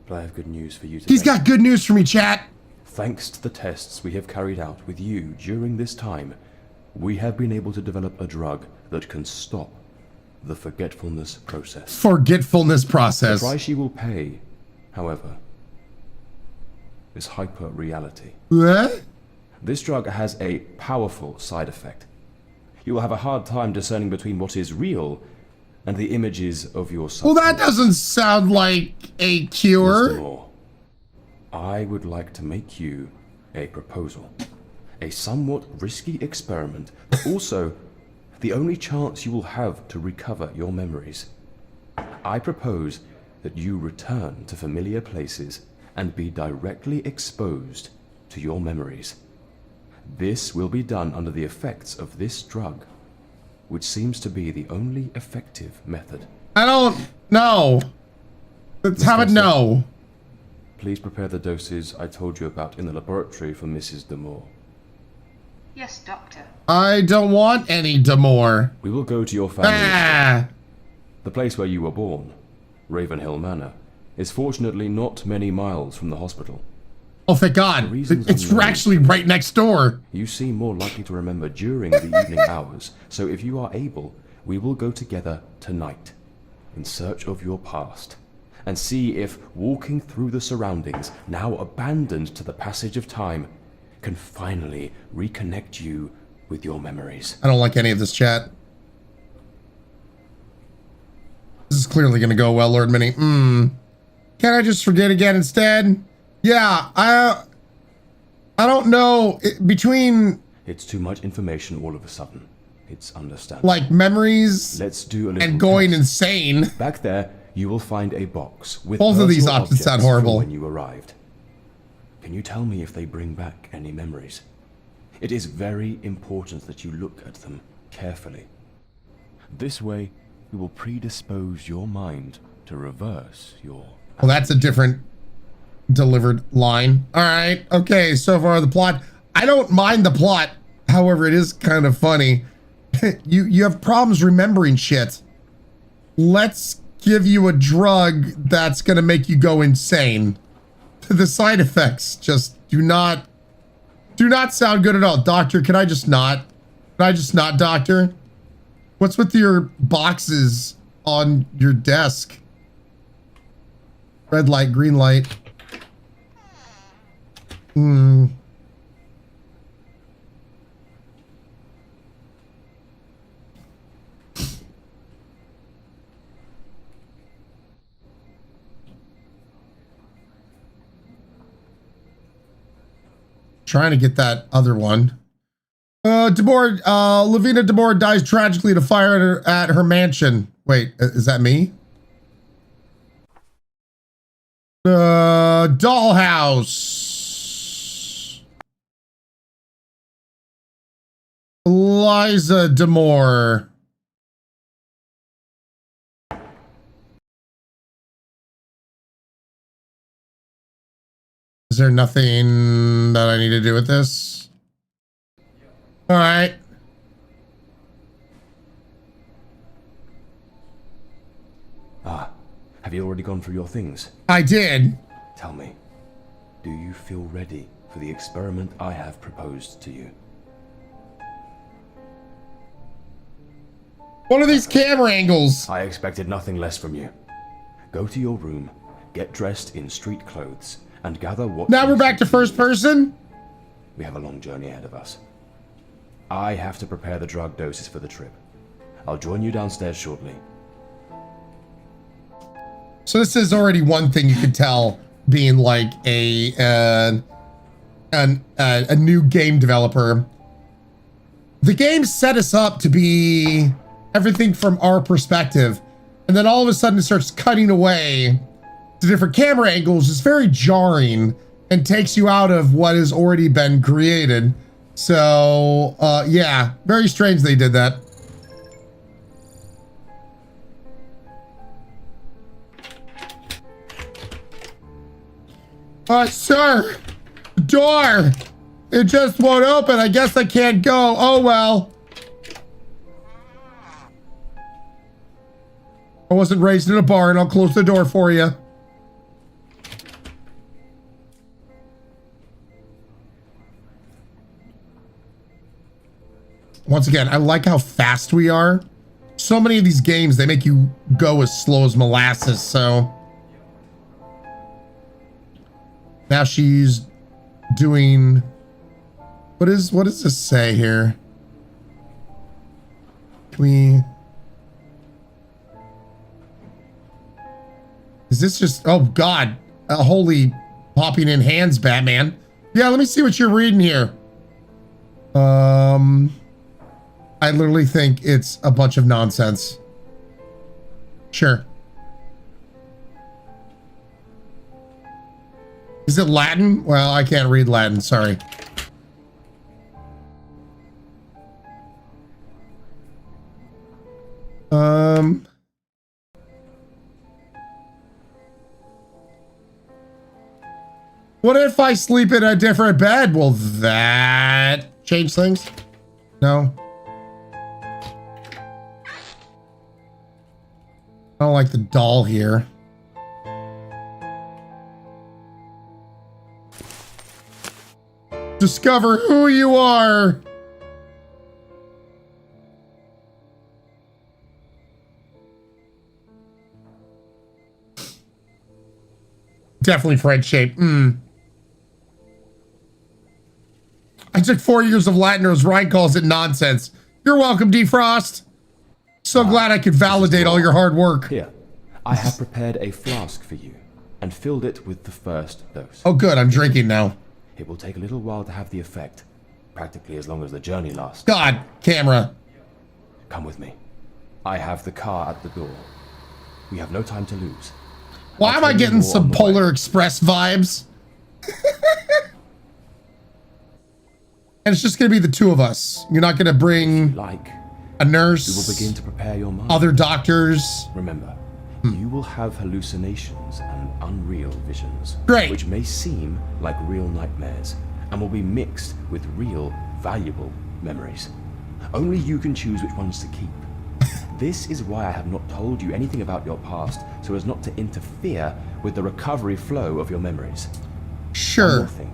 But I have good news for you today. He's got good news for me, chat. Thanks to the tests we have carried out with you during this time, we have been able to develop a drug that can stop the forgetfulness process. Forgetfulness process. The price you will pay, however, is hyper-reality. What? This drug has a powerful side effect. You will have a hard time discerning between what is real and the images of your substance. Well, that doesn't sound like a cure. Mr. Moore, I would like to make you a proposal. A somewhat risky experiment, but also the only chance you will have to recover your memories. I propose that you return to familiar places and be directly exposed to your memories. This will be done under the effects of this drug, which seems to be the only effective method. I don't know. Let's have it no. Please prepare the doses I told you about in the laboratory for Mrs. D'Amour. Yes, Doctor. I don't want any D'Amour. We will go to your family. The place where you were born, Ravenhill Manor, is fortunately not many miles from the hospital. Oh, thank God. It's actually right next door. You seem more likely to remember during the evening hours, so if you are able, we will go together tonight in search of your past and see if walking through the surroundings, now abandoned to the passage of time, can finally reconnect you with your memories. I don't like any of this chat. This is clearly going to go well, Lord Mini. Can't I just forget again instead? Yeah, I don't know. Between... It's too much information all of a sudden. It's understandable. Like memories Let's do a little and going test. insane. Back there, you will find a box with both of these personal options sound objects from horrible. when you arrived. Can you tell me if they bring back any memories? It is very important that you look at them carefully. This way, we will predispose your mind to reverse your... Well, that's a different delivered line. All right. Okay. So far the plot. I don't mind the plot. However, it is kind of funny. You have problems remembering shit. Let's give you a drug that's going to make you go insane. The side effects just do not sound good at all. Doctor, can I just not? I just not doctor? What's with your boxes on your desk? Red light, green light. Trying to get that other one. Lavina DeBoer dies tragically in a fire at her mansion. Wait, is that me? Dollhouse. Liza DeMoore. Is there nothing that I need to do with this? All right. Have you already gone through your things? I did. Tell me, do you feel ready for the experiment I have proposed to you? What are these camera angles? I expected nothing less from you. Go to your room, get dressed in street clothes, and gather what... Now we're back to first person? We have a long journey ahead of us. I have to prepare the drug doses for the trip. I'll join you downstairs shortly. So this is already one thing you could tell, being like a new game developer. The game set us up to be everything from our perspective, and then all of a sudden it starts cutting away to different camera angles. It's very jarring and takes you out of what has already been created. So yeah, very strange they did that. Sir, door, it just won't open. I guess I can't go. Oh, well. I wasn't raised in a barn. I'll close the door for you. Once again, I like how fast we are. So many of these games, they make you go as slow as molasses, so... Now she's doing... What does this say here? Can we... Is this just... Oh, God. Holy popping in hands, Batman. Yeah, let me see what you're reading here. I literally think it's a bunch of nonsense. Sure. Is it Latin? Well, I can't read Latin, sorry. What if I sleep in a different bed? Will that change things? No. I don't like the doll here. Discover who you are. Definitely French shape. I took 4 years of Latin, or as Ryan calls it, nonsense. You're welcome, Defrost. So glad I could validate all your hard work. Here, I have prepared a flask for you and filled it with the first dose. Oh, good. I'm drinking now. It will take a little while to have the effect, practically as long as the journey lasts. God, camera. Come with me. I have the car at the door. We have no time to lose. Why am I getting some Polar Express vibes? And it's just going to be the two of us. You're not going to bring a nurse, we will begin to prepare your mind. other doctors. Remember, you will have hallucinations and unreal visions. Great. Which may seem like real nightmares and will be mixed with real, valuable memories. Only you can choose which ones to keep. This is why I have not told you anything about your past, so as not to interfere with the recovery flow of your memories. Sure. One more thing.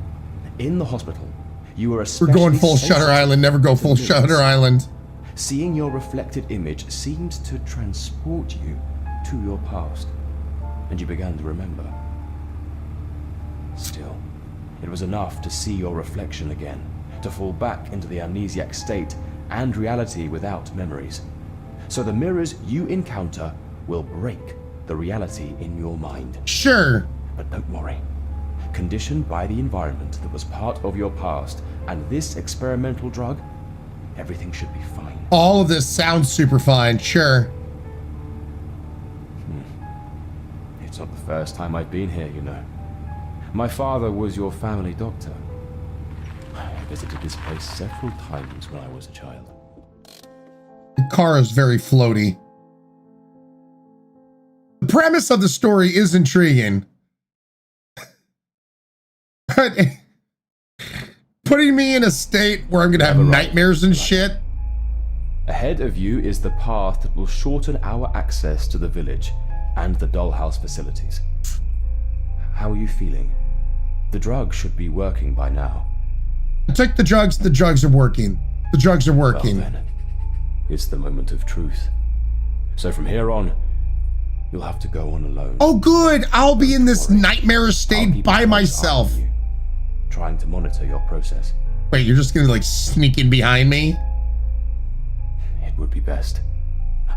In the hospital, You are We're especially going full Shutter sensitive Island. Never go to full mirrors. Shutter Island. Seeing your reflected image seemed to transport you to your past, and you began to remember. Still, it was enough to see your reflection again, to fall back into the amnesiac state and reality without memories. So the mirrors you encounter will break the reality in your mind. Sure. But don't worry. Conditioned by the environment that was part of your past and this experimental drug, everything should be fine. All of this sounds super fine. Sure. It's not the first time I've been here, you know. My father was your family doctor. I visited this place several times when I was a child. The car is very floaty. The premise of the story is intriguing. But putting me in a state where I'm going to have nightmares and shit. Ahead of you is the path that will shorten our access to the village and the Dollhouse facilities. How are you feeling? The drugs should be working by now. I took the drugs are working. The drugs are working. Well then, it's the moment of truth. So from here on, you'll have to go on alone. Oh good, I'll be in this nightmare state by myself. Trying to monitor your process. Wait, you're just gonna like sneak in behind me? It would be best.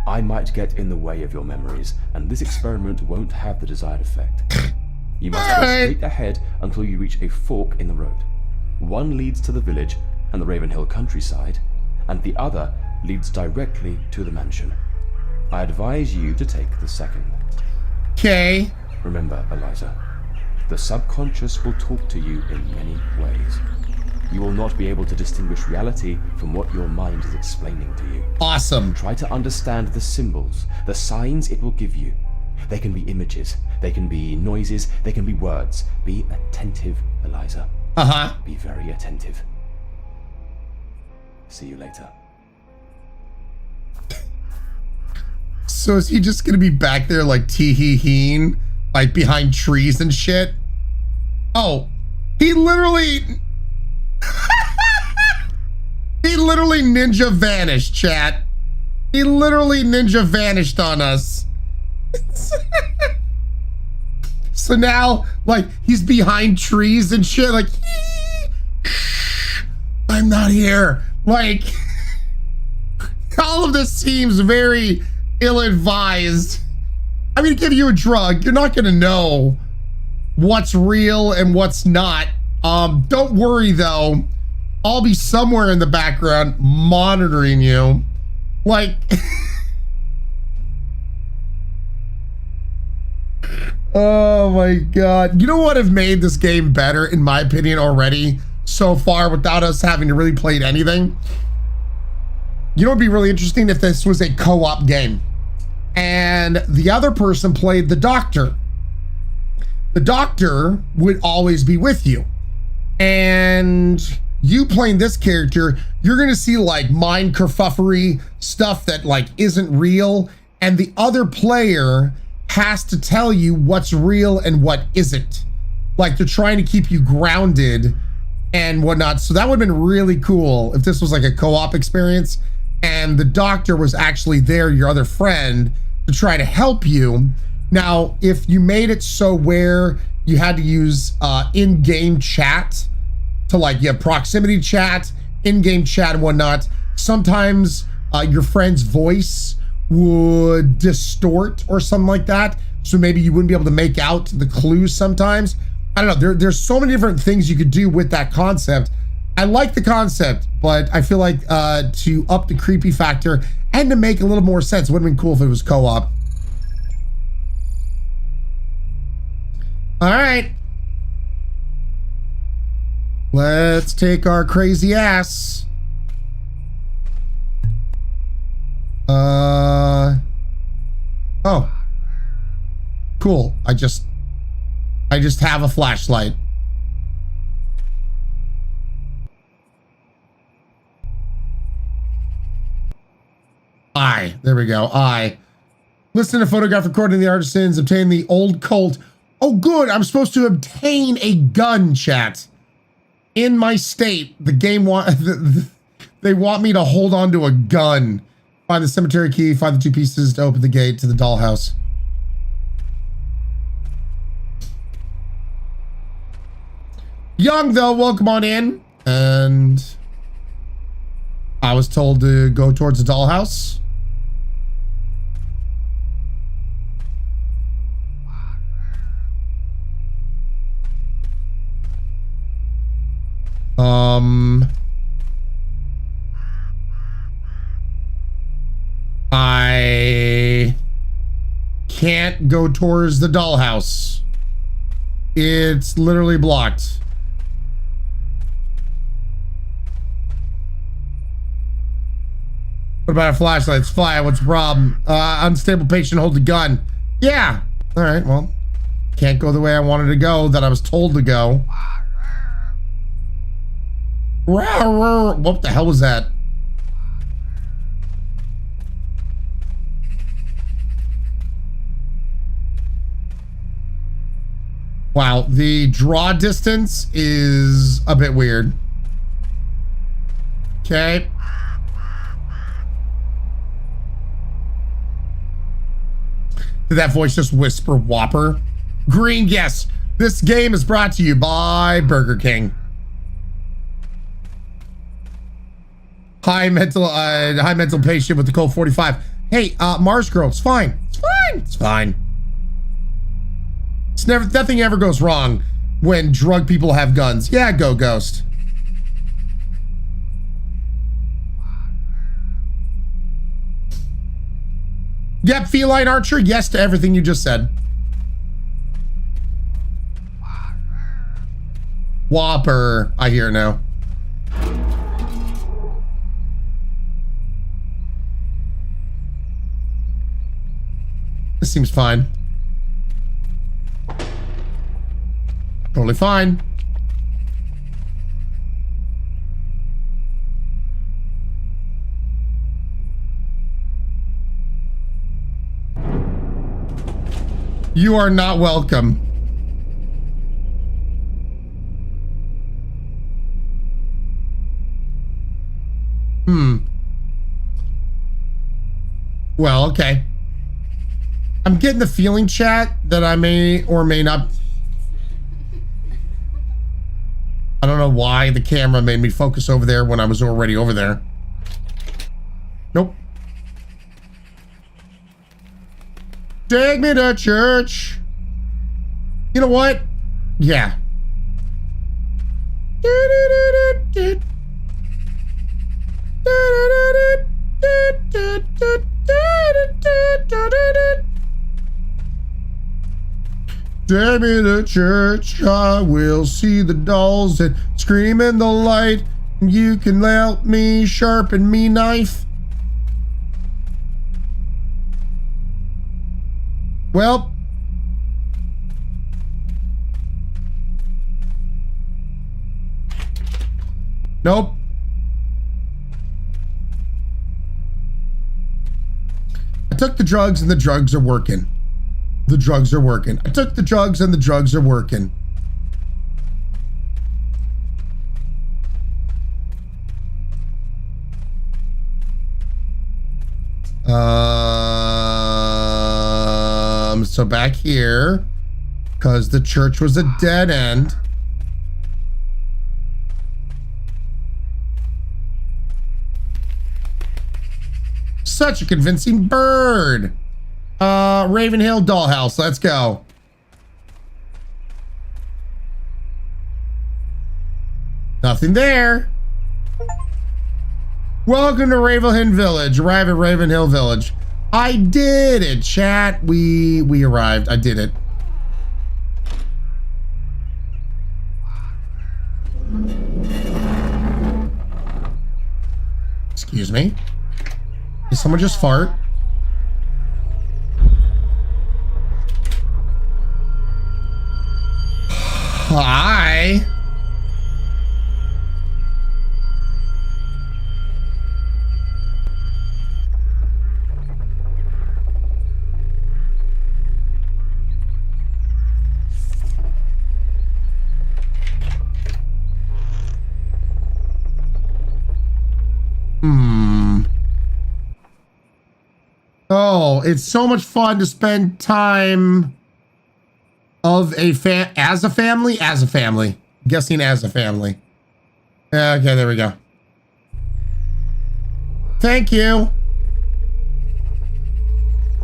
I might get in the way of your memories, and this experiment won't have the desired effect. You must go straight ahead until you reach a fork in the road. One leads to the village and the Ravenhill countryside, and the other leads directly to the mansion. I advise you to take the second. Okay. Remember, Eliza, the subconscious will talk to you in many ways. You will not be able to distinguish reality from what your mind is explaining to you. Awesome. Try to understand the symbols, the signs it will give you. They can be images, they can be noises, they can be words. Be attentive, Eliza. Uh-huh. Be very attentive. See you later. So is he just gonna be back there like tee-hee-heen, like behind trees and shit? Oh, he literally ninja vanished, chat. He literally ninja vanished on us. So now, like, he's behind trees and shit, like, I'm not here. Like, all of this seems very ill-advised. I'm gonna give you a drug. You're not gonna know what's real and what's not. Don't worry though. I'll be somewhere in the background monitoring you. Like, oh my God. You know what have made this game better, in my opinion, already so far without us having to really play anything? You know, it'd be really interesting if this was a co-op game and the other person played the doctor. The doctor would always be with you. And you playing this character, you're gonna see like mind kerfuffery stuff that like isn't real. And the other player has to tell you what's real and what isn't. Like they're trying to keep you grounded and whatnot. So that would have been really cool if this was like a co-op experience and the doctor was actually there, your other friend, to try to help you. Now, if you made it so where you had to use in-game chat to like, you have proximity chat, in-game chat and whatnot, sometimes your friend's voice would distort or something like that. So maybe you wouldn't be able to make out the clues sometimes. I don't know, there's so many different things you could do with that concept. I like the concept, but I feel like to up the creepy factor and to make a little more sense, it would have been cool if it was co-op. All right. Let's take our crazy ass. Oh. Cool. I just have a flashlight. There we go. Listen to photograph recording the artisans, obtain the old Colt. Oh, good. I'm supposed to obtain a gun, chat. in my state, the game they want me to hold on to a gun. Find the cemetery key, find the 2 pieces to open the gate to the dollhouse. Young, though, welcome on in. And I was told to go towards the dollhouse. I can't go towards the dollhouse. It's literally blocked. What about a flashlight? It's fire. What's the problem? Unstable patient hold the gun. Yeah. All right. Well, can't go the way I wanted to go, that I was told to go. What the hell was that? Wow, the draw distance is a bit weird. Okay. Did that voice just whisper Whopper? Green, yes. This game is brought to you by Burger King. High mental patient with the cold 45. Hey, Mars girl, it's fine. It's fine. It's fine. It's never, nothing ever goes wrong when drug people have guns. Yeah, go Ghost. Yep, feline archer. Yes to everything you just said. Whopper. I hear now. This seems fine. Totally fine. You are not welcome. Well, okay. I'm getting the feeling, chat, that I may or may not. I don't know why the camera made me focus over there when I was already over there. Nope. Take me to church. You know what? Yeah. Take me to church, I will see the dolls and scream in the light. You can help me sharpen me knife. Well. Nope. I took the drugs and the drugs are working. The drugs are working. I took the drugs and the drugs are working. So back here, because the church was a dead end. Such a convincing bird. Ravenhill Dollhouse, let's go. Nothing there. Welcome to Ravenhill Village. Arrive at Ravenhill Village. I did it, chat. We arrived. I did it. Excuse me. Did someone just fart? Hi. it's so much fun to spend time as a family. Guessing as a family. Okay, there we go. Thank you.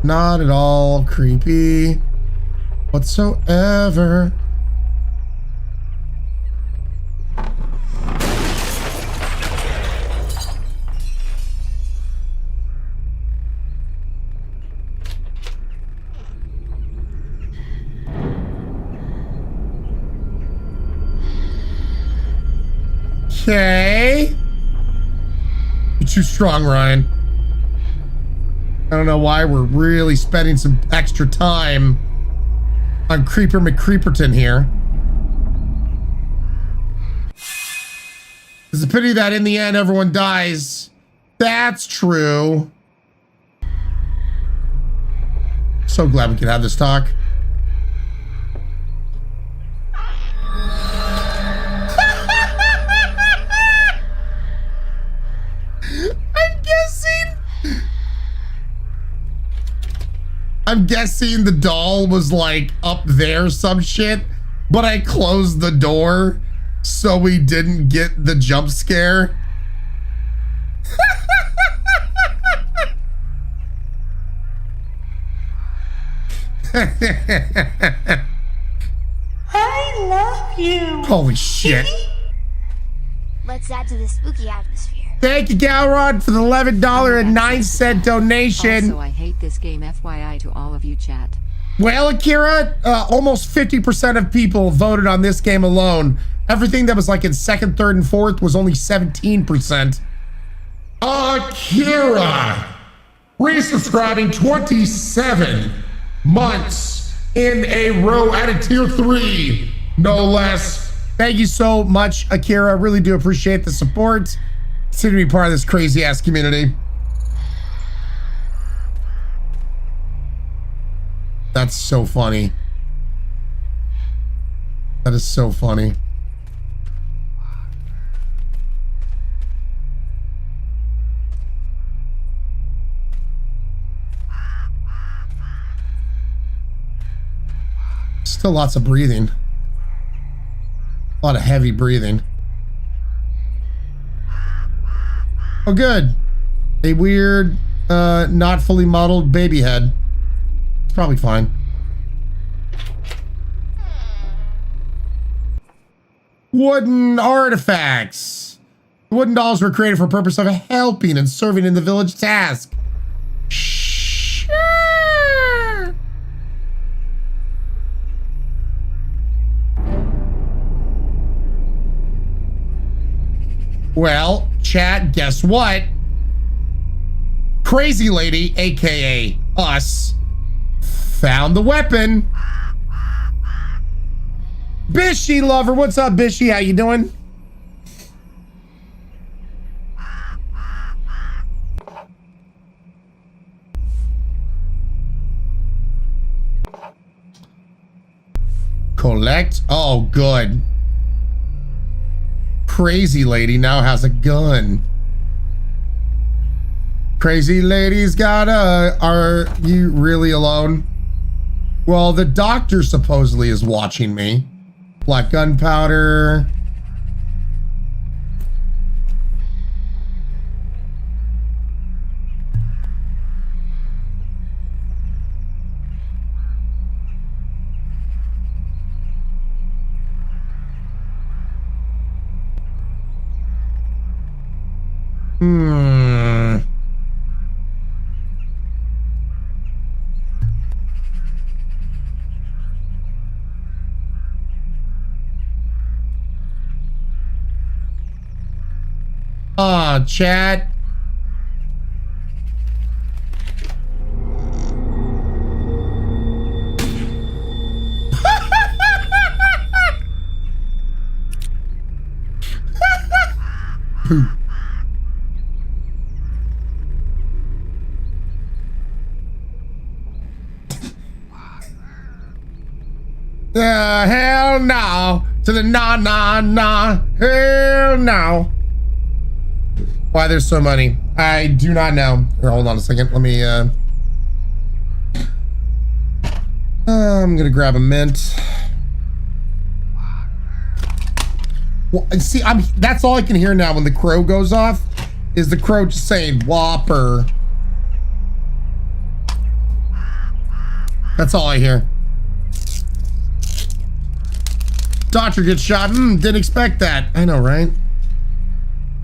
Not at all creepy whatsoever. Okay. You're too strong, Ryan. I don't know why we're really spending some extra time on Creeper McCreeperton here. It's a pity that in the end everyone dies. That's true. So glad we could have this talk. I'm guessing the doll was like up there some shit, but I closed the door so we didn't get the jump scare. I love you. Holy shit. Let's add to the spooky atmosphere. Thank you, Galrod, for the $11.09 donation. Also, I hate this game, FYI to all of you, chat. Well, Akira, almost 50% of people voted on this game alone. Everything that was like in second, third, and fourth was only 17%. Akira, resubscribing 27 months in a row at a tier 3, no less. Thank you so much, Akira. I really do appreciate the support. Consider me part of this crazy ass community. That's so funny. That is so funny. Still lots of breathing. A lot of heavy breathing. Oh, good. A weird, not fully modeled baby head. It's probably fine. Wooden artifacts. The wooden dolls were created for the purpose of helping and serving in the village task. Sure. Well, chat, guess what? Crazy Lady, aka us, found the weapon. Bishy lover, what's up, Bishy? How you doing? Collect? Oh, good. Crazy Lady now has a gun. Crazy Lady's got a... Are you really alone? Well, the doctor supposedly is watching me. Black gunpowder. Chat. Hell no. To the nah. Hell no. Why there's so many? I do not know. Here, hold on a second. Let me I'm gonna grab a mint. Well, see, that's all I can hear now when the crow goes off, is the crow just saying Whopper. That's all I hear. Doctor gets shot. Didn't expect that. I know, right?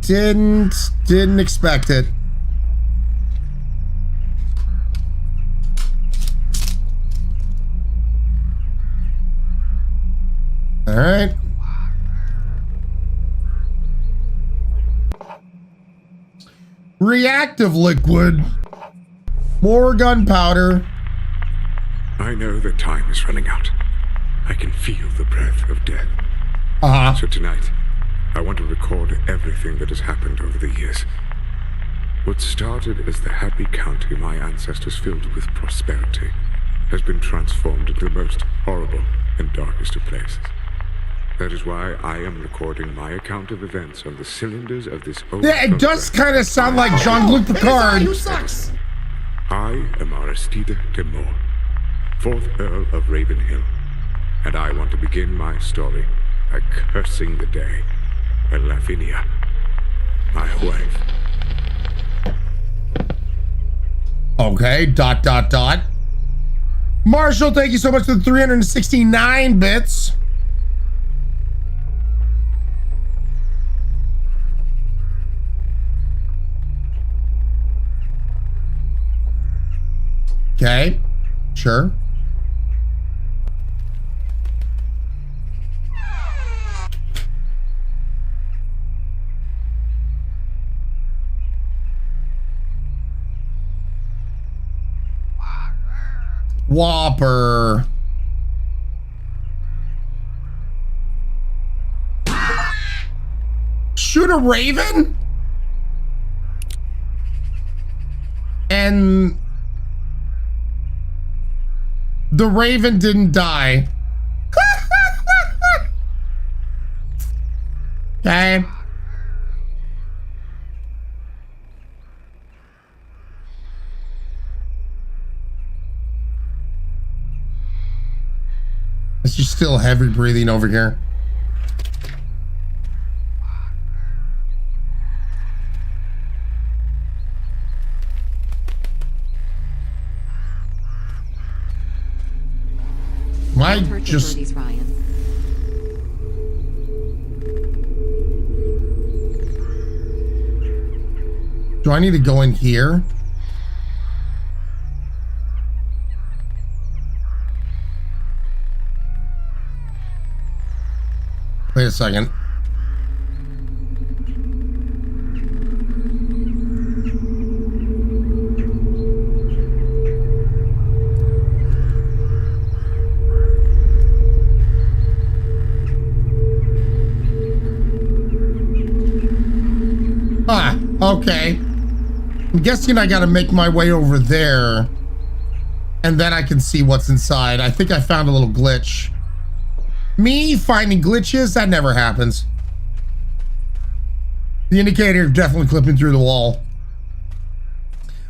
Didn't expect it. All right. Reactive liquid. More gunpowder. I know that time is running out. I can feel the breath of death. So tonight, I want to record everything that has happened over the years. What started as the happy county my ancestors filled with prosperity has been transformed into the most horrible and darkest of places. That is why I am recording my account of events on the cylinders of this old... Yeah, it does kind of sound like Jean-Luc Picard. Who sucks? I am Aristide de Moore, 4th Earl of Ravenhill, and I want to begin my story by cursing the day when Lavinia, my wife... Okay, ... Marshall, thank you so much for the 369 bits. Okay, sure. Whopper. Shoot a raven? And the raven didn't die. Okay. It's just still heavy breathing over here. Why just... Ryan. Do I need to go in here? Wait a second. Ah, okay. I'm guessing I gotta make my way over there. And then I can see what's inside. I think I found a little glitch. Me finding glitches, that never happens. The indicator definitely clipping through the wall.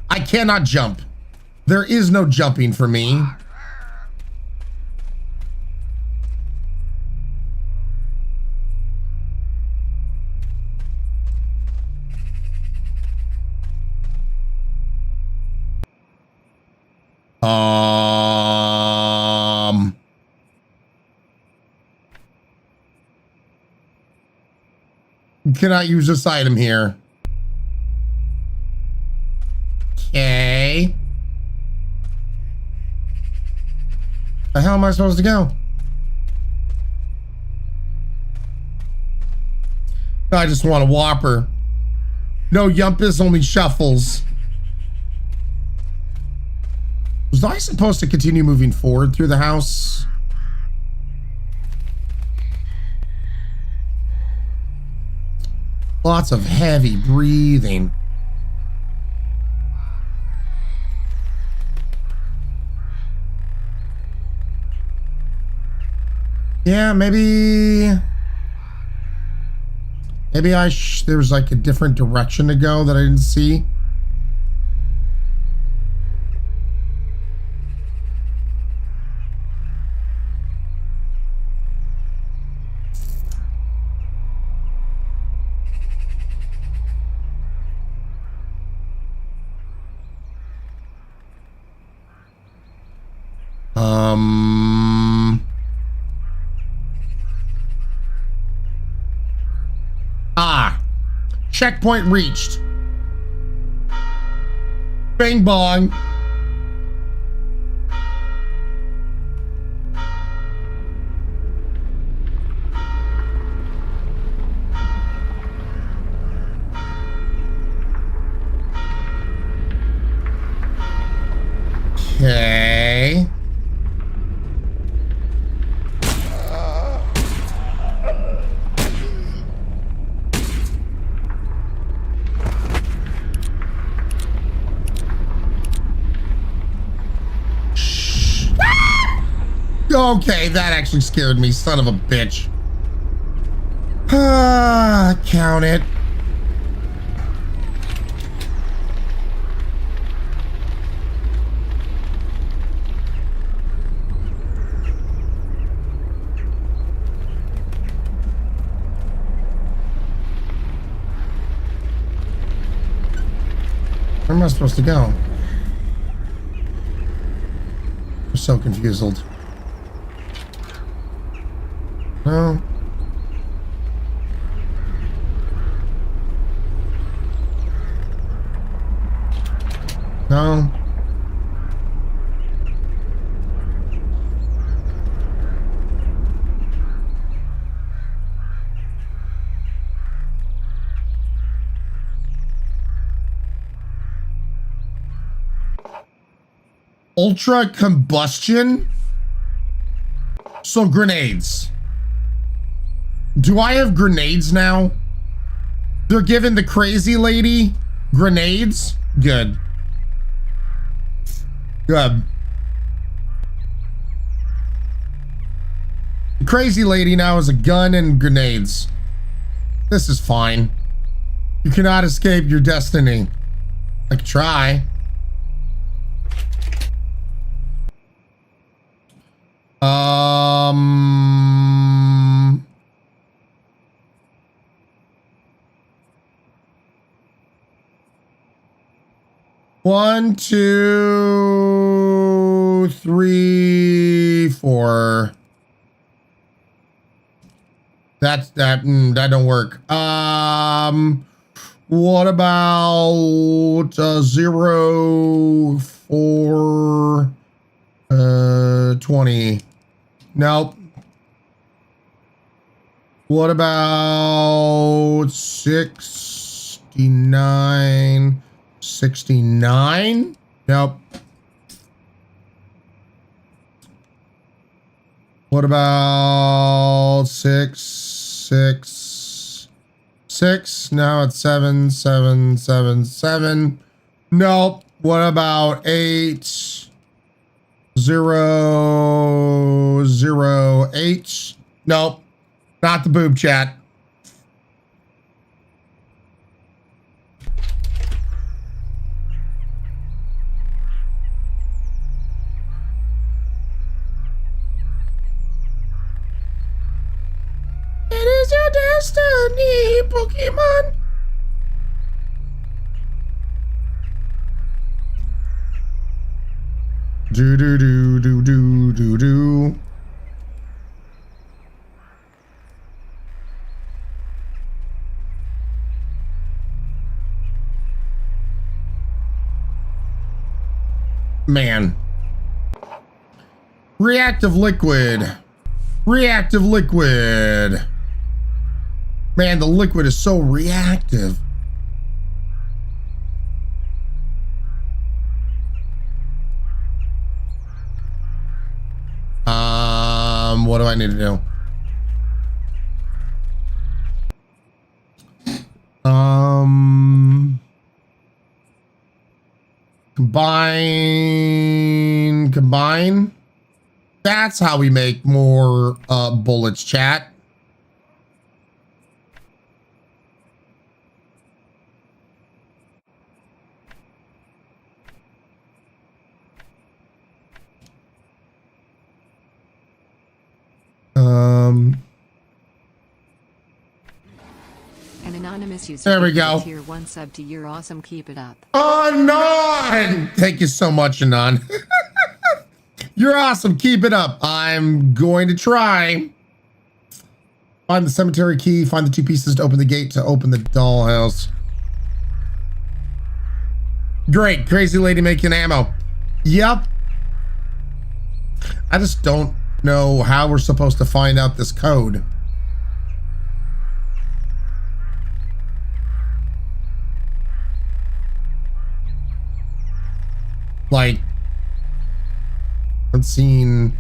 I cannot jump. There is no jumping for me. Cannot use this item here. Okay. The hell am I supposed to go? I just want a Whopper. No yumpus, only shuffles. Was I supposed to continue moving forward through the house? Lots of heavy breathing. Yeah, maybe there was like a different direction to go that I didn't see. Checkpoint reached. Bing bong. Okay. Okay, that actually scared me, son of a bitch. Count it. Where am I supposed to go? I'm so confused. No. No. Ultra combustion? So grenades. Do I have grenades now? They're giving the crazy lady grenades? Good. Good. The crazy lady now has a gun and grenades. This is fine. You cannot escape your destiny. I could try. One, two, three, four. That don't work. What about 0, 4, 20? Nope. What about 69? 69? Nope. What about 6, 6, 6? Now it's 7, 7, 7, 7. Nope. What about 8, 0, 0, 8? Nope. Not the boob chat. It is your destiny, Pokemon. Do do do do do do do. Man. Reactive liquid. Reactive liquid. Man, the liquid is so reactive. What do I need to do? Combine. That's how we make more bullets, chat. An anonymous user. There we go. Tier 1 sub to your awesome. Keep it up. Anon! Thank you so much, Anon. You're awesome. Keep it up. I'm going to try. Find the cemetery key. Find the 2 pieces to open the gate to open the dollhouse. Great. Crazy lady making ammo. Yep. I just don't know how we're supposed to find out this code. Like, I've seen.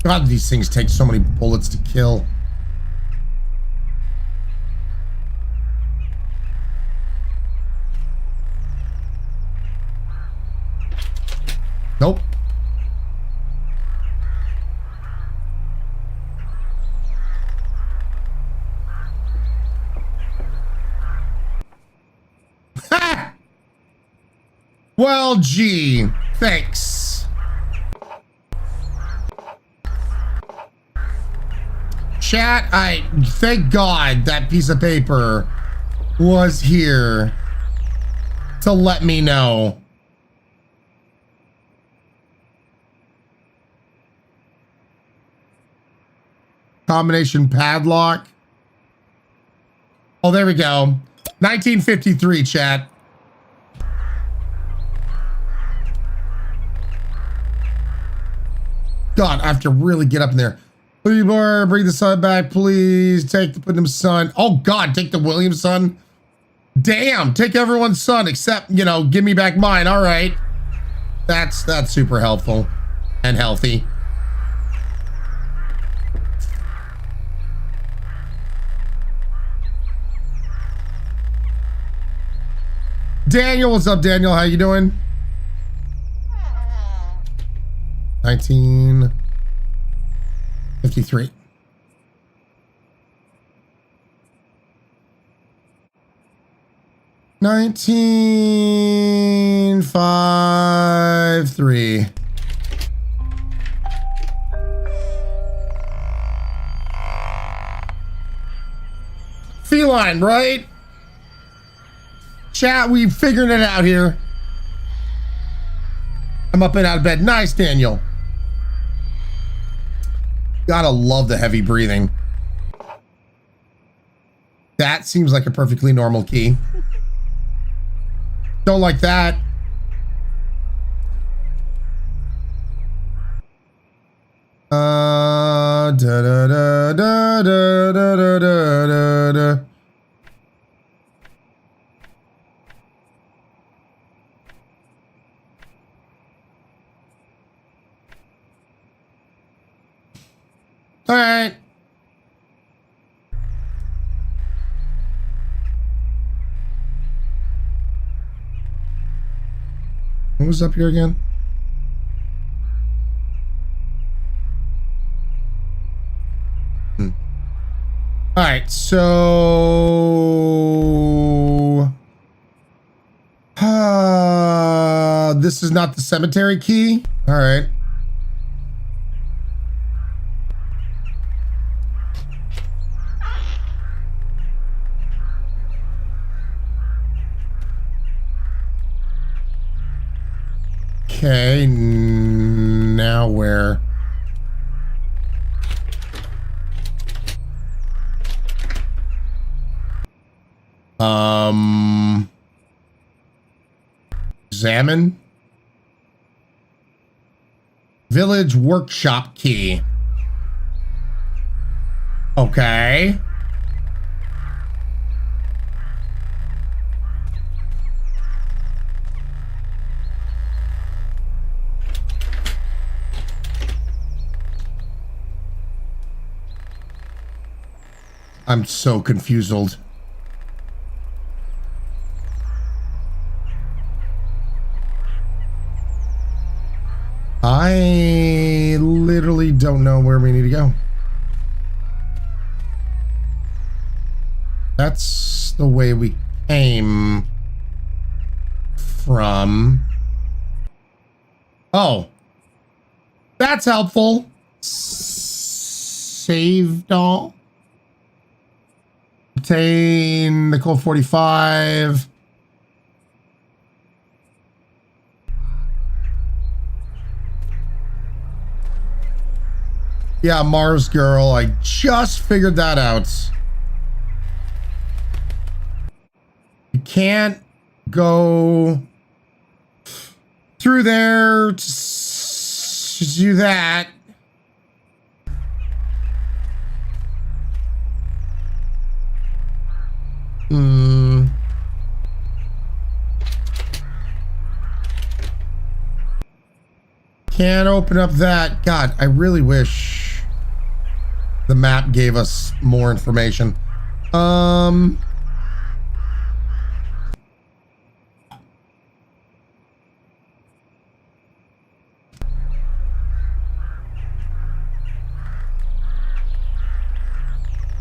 God, these things take so many bullets to kill. Nope. Ha! Well, gee, thanks. Chat, thank God that piece of paper was here to let me know. Combination padlock. Oh, there we go. 1953, chat. God, I have to really get up in there. Please, bring the son back, please. Take the Putnam son. Oh God, take the Williams son. Damn, take everyone's son except, you know, give me back mine. All right. That's super helpful and healthy. Daniel, what's up, Daniel? How you doing? 1953. $19.53. Feline, right? Chat, we figured it out here. I'm up and out of bed. Nice, Daniel. Gotta love the heavy breathing. That seems like a perfectly normal key. Don't like that. Da da da da da da da da da. All right. What was up here again? All right, so this is not the cemetery key. All right. Okay, now where? Examine. Village workshop key. Okay. I'm so confused. I literally don't know where we need to go. That's the way we came from. Oh, that's helpful. Save doll. Obtain the Colt 45. Yeah, Mars Girl. I just figured that out. You can't go through there to do that. Can't open up that. God, I really wish the map gave us more information.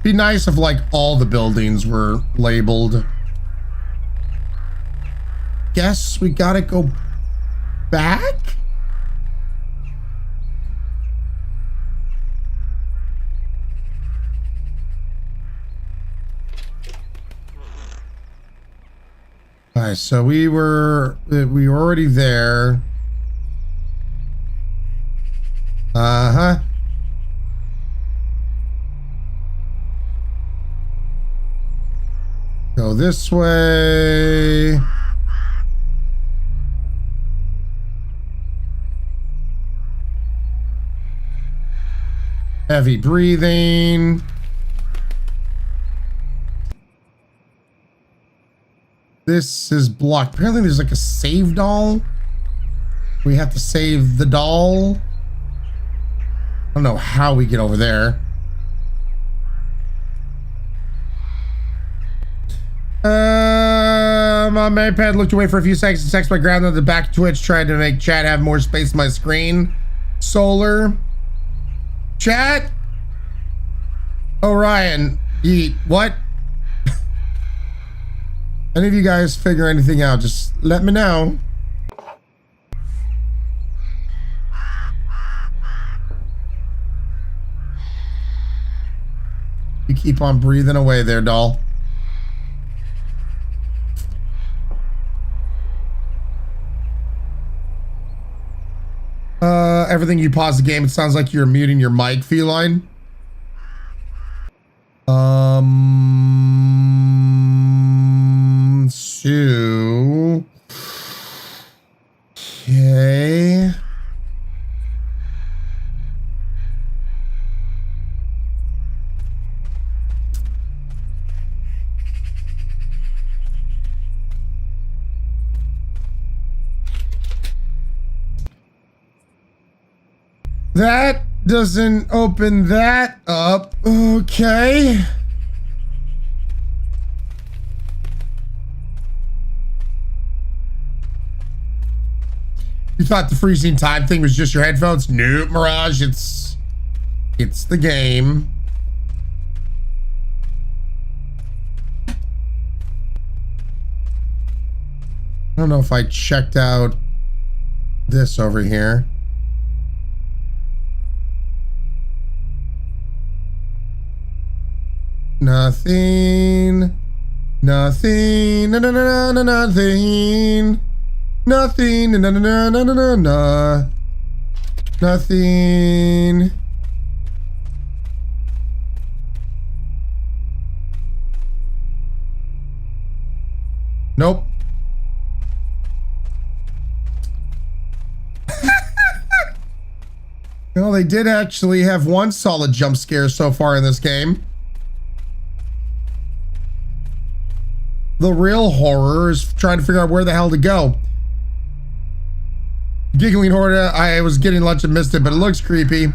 Be nice if like all the buildings were labeled. Guess we gotta go back? Alright, so we were already there. Uh-huh. Go this way. Heavy breathing. This is blocked. Apparently there's like a save doll. We have to save the doll. I don't know how we get over there. My iPad looked away for a few seconds and text my ground on the back of Twitch, trying to make chat have more space on my screen. Solar. Chat? Oh, Ryan. What? Any of you guys figure anything out, just let me know. You keep on breathing away there, doll. Everything you pause the game, it sounds like you're muting your mic, Feline. So... Okay... That doesn't open that up. Okay. You thought the freezing time thing was just your headphones? Nope, Mirage. It's the game. I don't know if I checked out this over here. Nothing. Nothing. No, no, no, no, nothing. Nothing. No, no, no, no, no, no, no. Nothing. Nope. Well, they did actually have one solid jump scare so far in this game. The real horror is trying to figure out where the hell to go. Giggling Horda, I was getting lunch and missed it, but it looks creepy.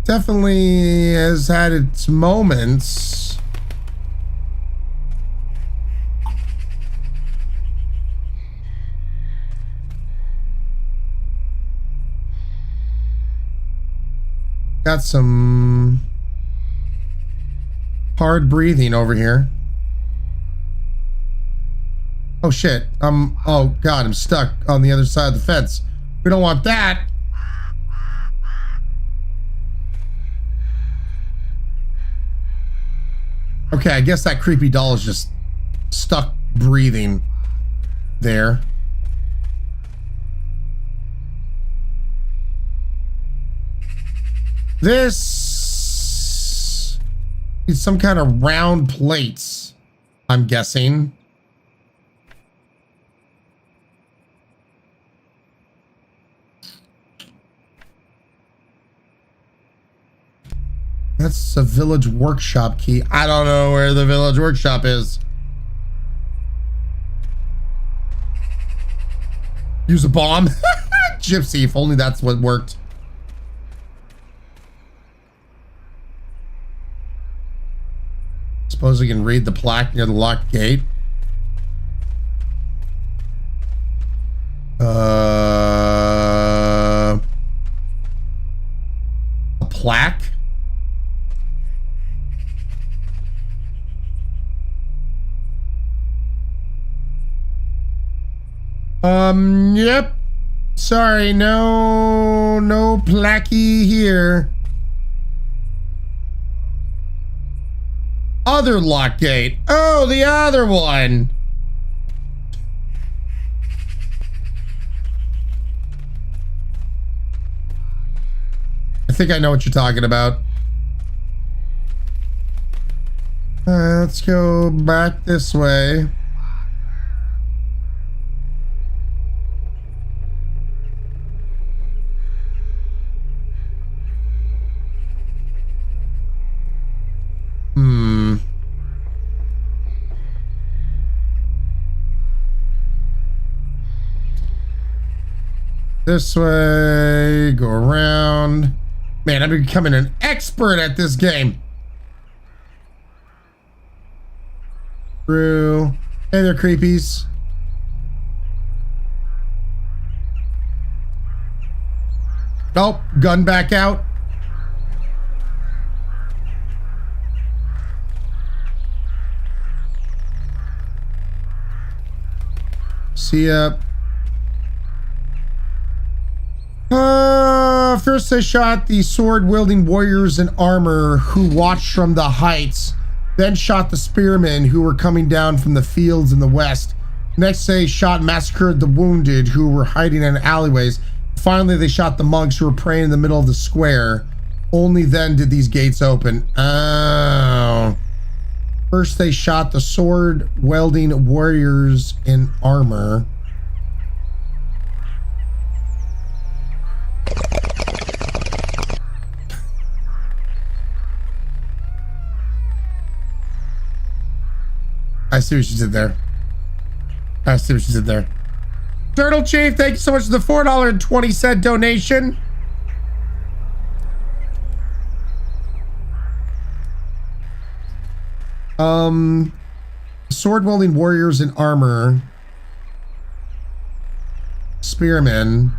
Definitely has had its moments. Got some hard breathing over here. Oh shit. Oh god, I'm stuck on the other side of the fence. We don't want that. Okay, I guess that creepy doll is just stuck breathing there. This is some kind of round plates, I'm guessing. That's a village workshop key. I don't know where the village workshop is. Use a bomb. Gypsy, if only that's what worked. Suppose we can read the plaque near the locked gate. A plaque? Yep. Sorry, no plaquey here. Other lock gate. Oh, the other one. I think I know what you're talking about. Let's go back this way. This way, go around. Man, I'm becoming an expert at this game. Through. Hey there, creepies. Oh, gun back out. See ya. First they shot the sword-wielding warriors in armor who watched from the heights, then shot the spearmen who were coming down from the fields in the west. Next they shot and massacred the wounded who were hiding in alleyways. Finally they shot the monks who were praying in the middle of the square. Only then did these gates open. Oh. First they shot the sword-wielding warriors in armor. I see what she did there. I see what she did there. Turtle Chief, thank you so much for the $4.20 donation. Sword-wielding warriors in armor. Spearmen.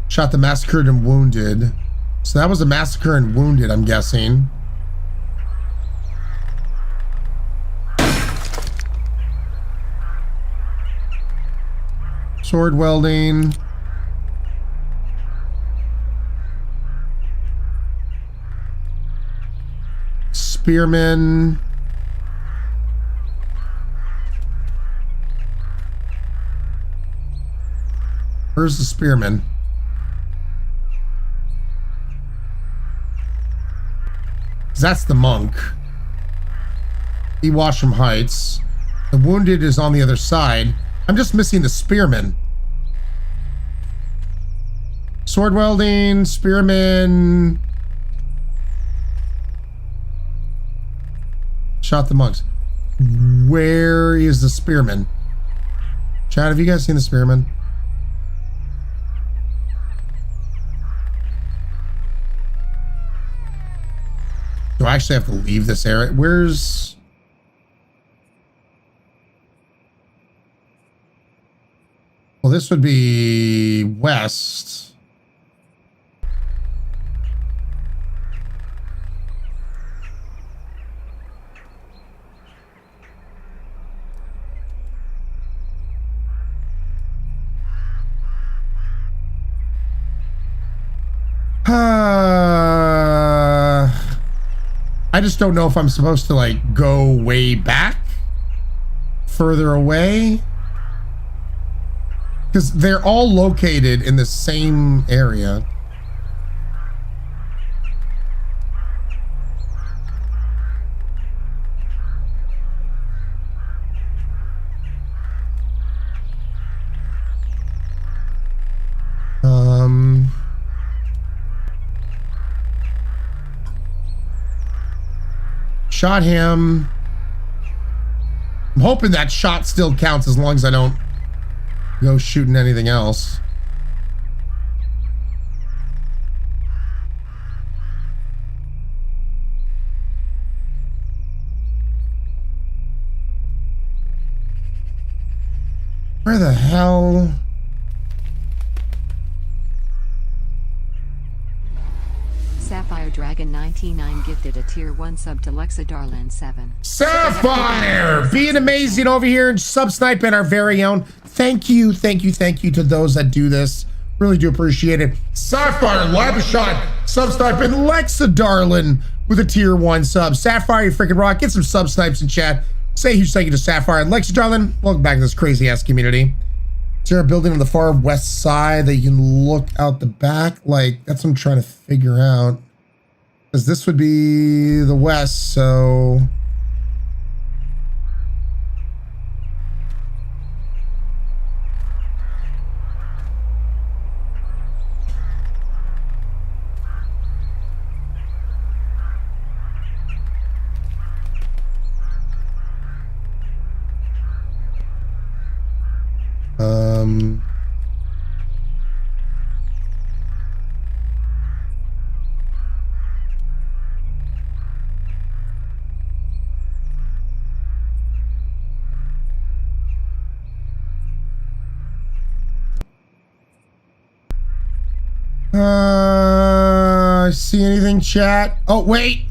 Shot the massacred and wounded. So that was a massacre and wounded, I'm guessing. Sword welding. Spearmen. Where's the spearman? That's the monk. He watched from heights. The wounded is on the other side. I'm just missing the spearman. Sword welding, spearman. Shot the monks. Where is the spearman? Chad, have you guys seen the spearman? Do I actually have to leave this area? Where's... Well, this would be west. I just don't know if I'm supposed to like go way back, further away, because they're all located in the same area. Shot him. I'm hoping that shot still counts as long as I don't go shooting anything else. Where the hell? Sapphire Dragon 99 gifted a tier 1 sub to Lexa Darlin 7. Sapphire being amazing over here and sub-sniping our very own. Thank you to those that do this. Really do appreciate it. Sapphire Labashot sub-sniping Lexa Darlin with a tier 1 sub. Sapphire, you freaking rock. Get some sub-snipes in chat. Say a huge thank you to Sapphire and Lexa Darlin. Welcome back to this crazy ass community. Is there a building on the far west side that you can look out the back? Like, that's what I'm trying to figure out. Because this would be the west, so... See anything, chat? Oh, wait.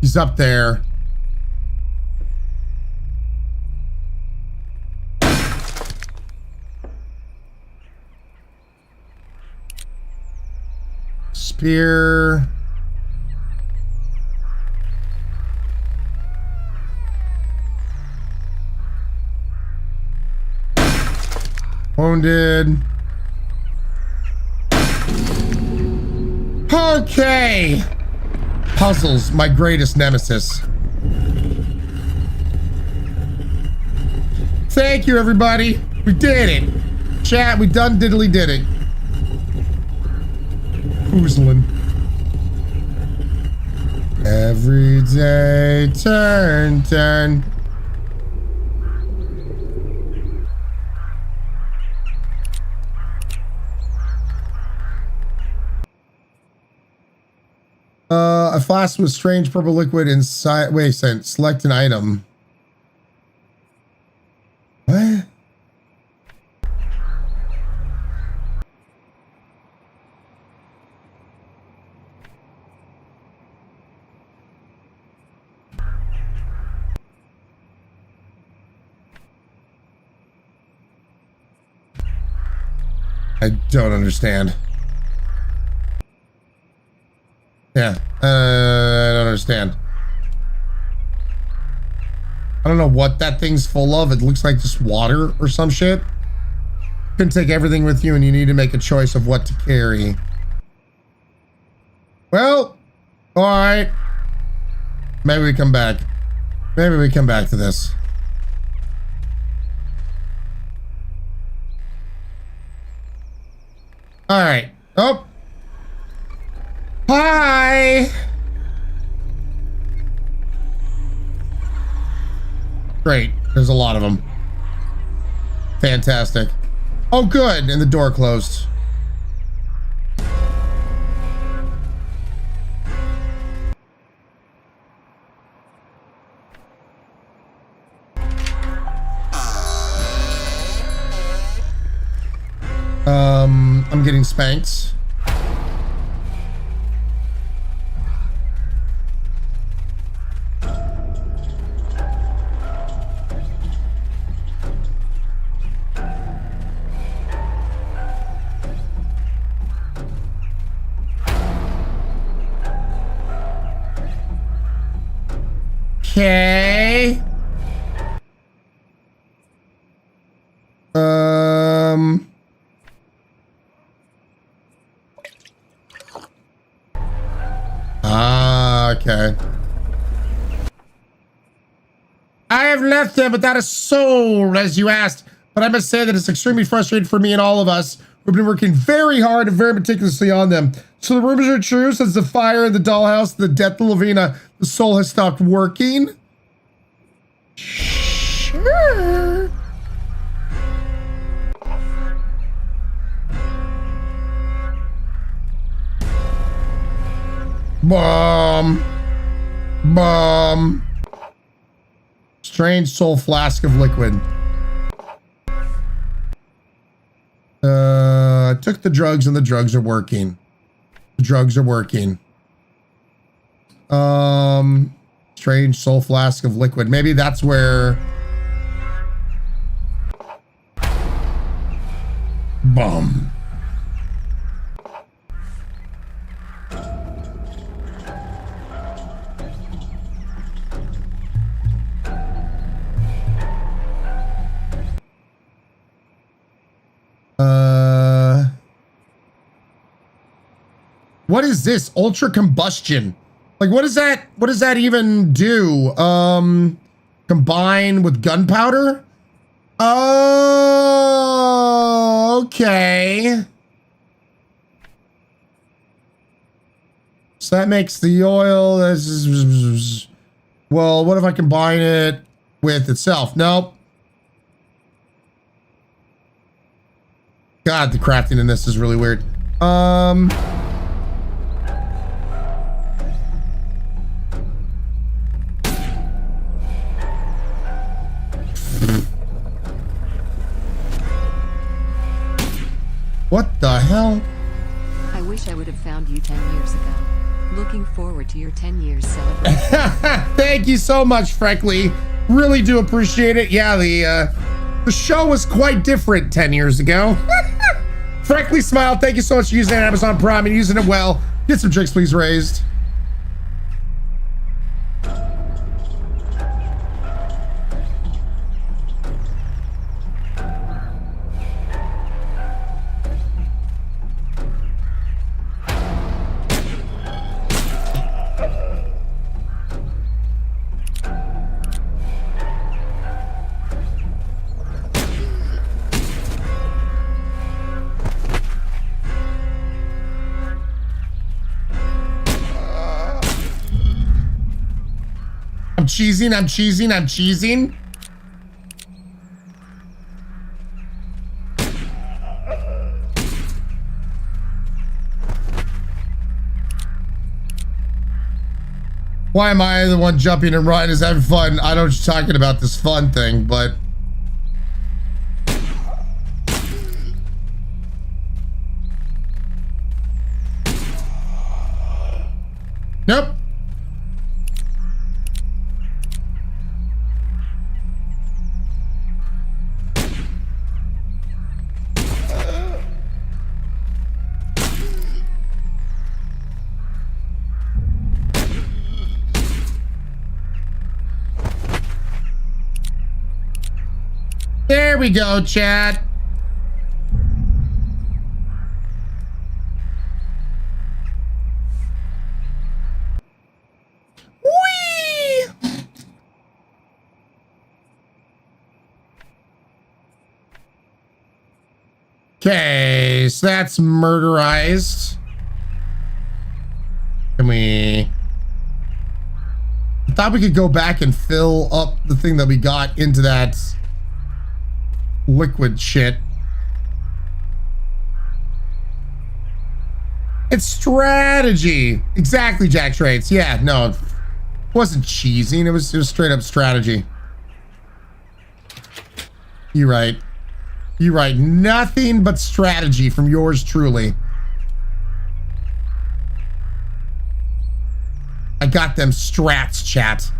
He's up there. Spear. Wounded. Okay. Puzzles, my greatest nemesis. Thank you, everybody. We did it. Chat, we done diddly did it. Oozlin. Every day, turn. A flask with strange purple liquid inside. Wait a second. Select an item. What? I don't understand. Yeah, I don't understand. I don't know what that thing's full of. It looks like just water or some shit. You can take everything with you and you need to make a choice of what to carry. Well, all right. Maybe we come back. Maybe we come back to this. All right. Oh. Hi. Great. There's a lot of them. Fantastic. Oh, good. And the door closed. I'm getting spanked. Okay. I have left them without a soul, as you asked, but I must say that it's extremely frustrating for me and all of us who've been working very hard and very meticulously on them. So the rumors are true, since the fire in the dollhouse, the death of Lavina, the soul has stopped working? Sure. Bomb. Bomb. Strange soul flask of liquid. I took the drugs and the drugs are working. The drugs are working. Strange soul flask of liquid. Maybe that's where... Bum. What is this? Ultra combustion. Like, what does that even do? Combine with gunpowder? Oh, okay. So that makes the oil. Well, what if I combine it with itself? Nope. God, the crafting in this is really weird. What the hell? I wish I would have found you 10 years ago. Looking forward to your 10 years celebration. Thank you so much, frankly. Really do appreciate it. Yeah, the show was quite different 10 years ago. Frankly, Smile, thank you so much for using it on Amazon Prime and using it well. Get some drinks, please, raised. I'm cheesing. Why am I the one jumping and Ryan is having fun? I know what you're talking about, this fun thing, but... Nope. There we go, chat. Whee! Okay, so that's murderized. Can we... I thought we could go back and fill up the thing that we got into that liquid shit. It's strategy. Exactly, Jack Trades. Yeah, no, it wasn't cheesing. It was straight up strategy. You're right. You're right. Nothing but strategy from yours truly. I got them strats, chat.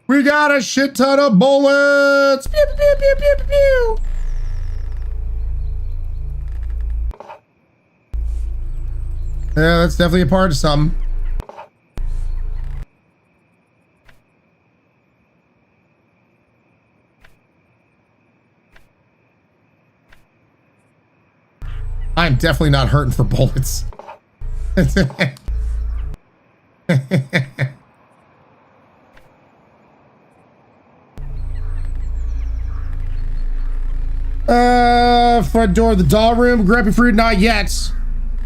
We got a shit ton of bullets. Pew, pew, pew, pew, pew, pew. Yeah, that's definitely a part of something. I'm definitely not hurting for bullets. Front door of the doll room. Grumpy fruit, not yet.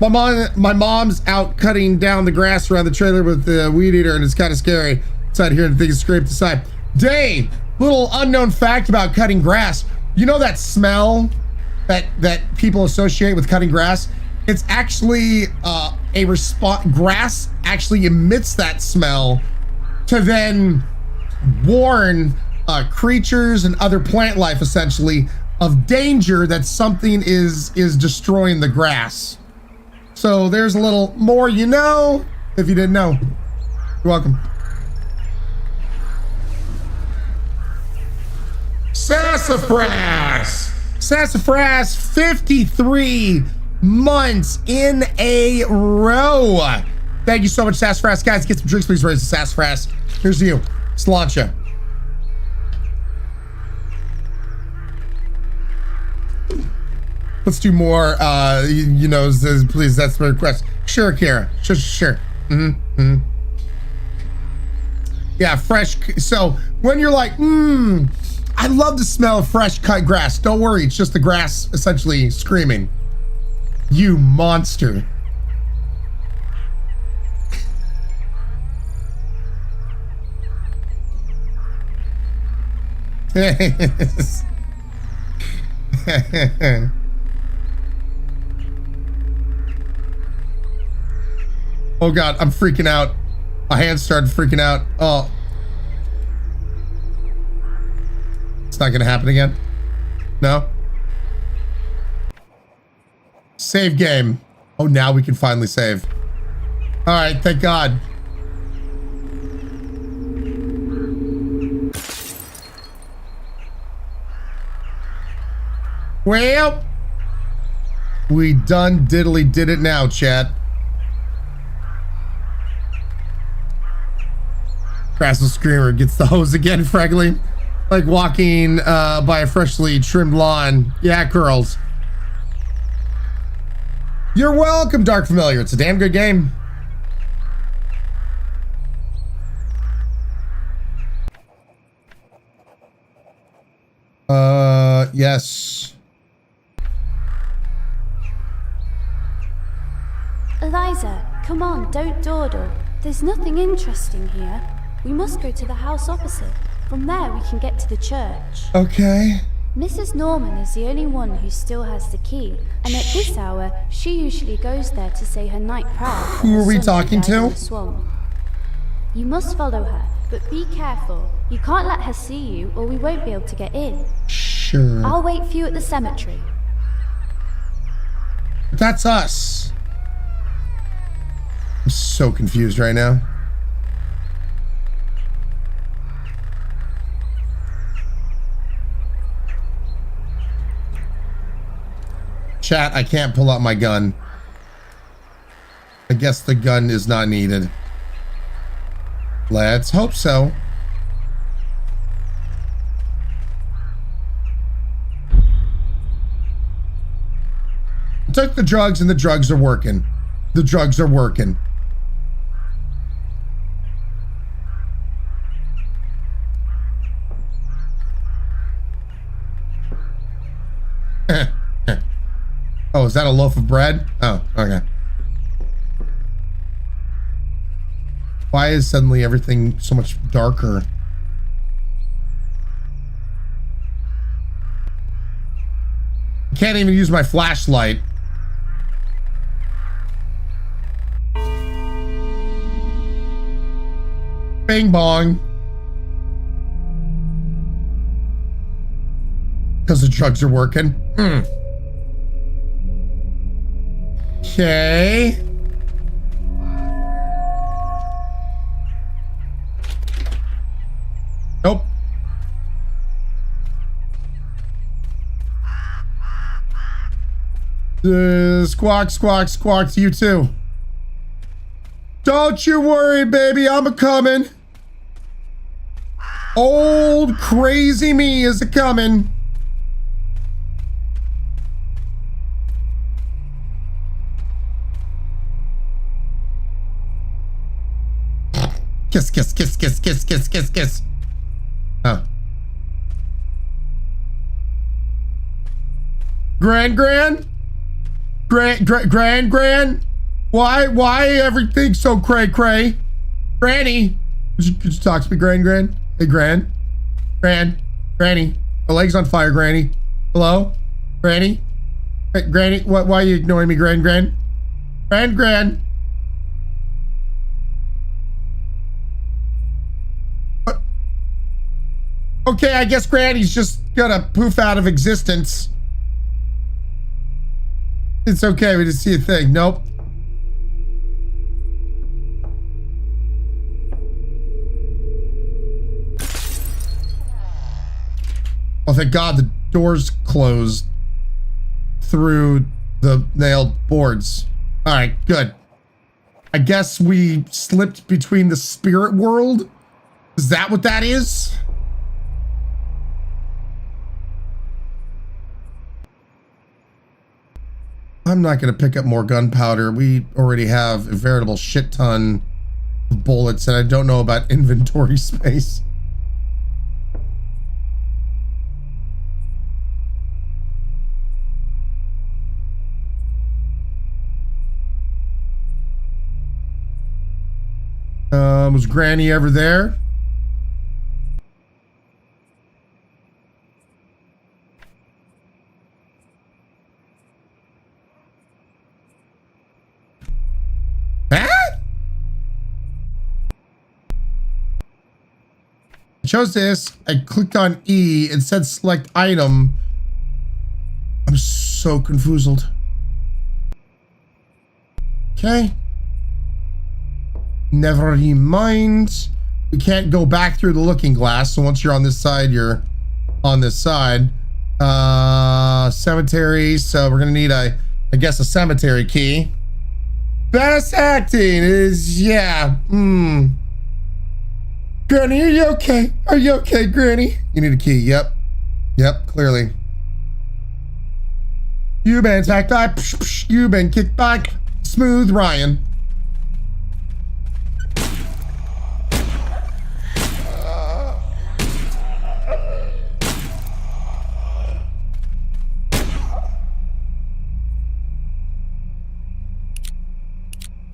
My mom's out cutting down the grass around the trailer with the weed eater, and it's kind of scary. Inside here, and things scraped aside. Dave, little unknown fact about cutting grass. You know that smell that people associate with cutting grass? It's actually a response. Grass actually emits that smell to then warn creatures and other plant life, essentially, of danger that something is destroying the grass. So there's a little more, you know, if you didn't know. You're welcome. Sassafras! Sassafras, 53 months in a row. Thank you so much, Sassafras. Guys, get some drinks, please. Raise the Sassafras. Here's to you. Sláinte. Let's do more, you know, please, that's my request. Sure, Kara. Sure. Yeah, fresh. So when you're like, I love the smell of fresh cut grass. Don't worry, it's just the grass essentially screaming. You monster. Oh God, I'm freaking out. My hands started freaking out. Oh. It's not gonna happen again? No? Save game. Oh, now we can finally save. All right, thank God. Well, we done diddly did it now, chat. Crassel Screamer gets the hose again, frankly. Like walking by a freshly trimmed lawn. Yeah, girls. You're welcome, Dark Familiar. It's a damn good game. Yes. Eliza, come on, don't dawdle. There's nothing interesting here. We must go to the house opposite. From there we can get to the church. Okay. Mrs. Norman is the only one who still has the key, and at this hour, she usually goes there to say her night prayer. Who are we talking to? You must follow her, but be careful. You can't let her see you, or we won't be able to get in. Sure. I'll wait for you at the cemetery. That's us. I'm so confused right now. Chat, I can't pull out my gun. I guess the gun is not needed. Let's hope so. I took the drugs and the drugs are working. The drugs are working. Oh, is that a loaf of bread? Oh, okay. Why is suddenly everything so much darker? I can't even use my flashlight. Bing bong. Because the drugs are working. Okay. Nope. Squawk, squawk, squawk to you too. Don't you worry, baby, I'm a-coming. Old crazy me is a-coming. Kiss, kiss, kiss, kiss, kiss, kiss, kiss, kiss. Oh. Gran? Why everything so cray? Granny? Could you talk to me, Gran? Hey, Granny. My leg's on fire, Granny. Hello? Granny? Hey, Granny, why are you ignoring me, Gran? Gran? Okay, I guess Granny's just gonna poof out of existence. It's okay, we didn't see a thing. Nope. Oh, thank God the doors closed through the nailed boards. All right, good. I guess we slipped between the spirit world. Is that what that is? I'm not going to pick up more gunpowder. We already have a veritable shit ton of bullets, and I don't know about inventory space. Was Granny ever there? Huh? I chose this. I clicked on E. It said select item. I'm so confused. Okay. Never mind. We can't go back through the looking glass. So once you're on this side, you're on this side. Cemetery. So we're gonna need I guess a cemetery key. Best acting is Granny, are you okay? Are you okay, Granny? You need a key. Yep, clearly. You've been attacked by. You've been kicked by Smooth Ryan.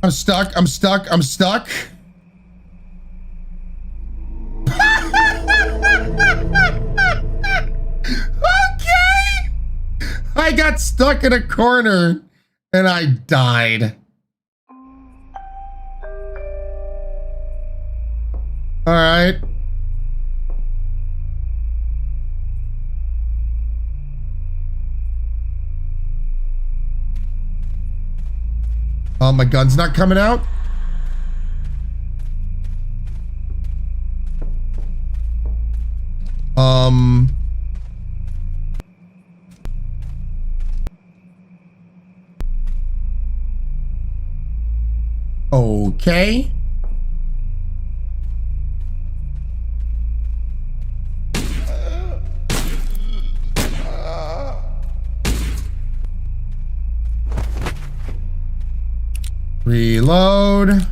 I'm stuck. Okay. I got stuck in a corner and I died. All right. Oh, my gun's not coming out. Okay. Reload.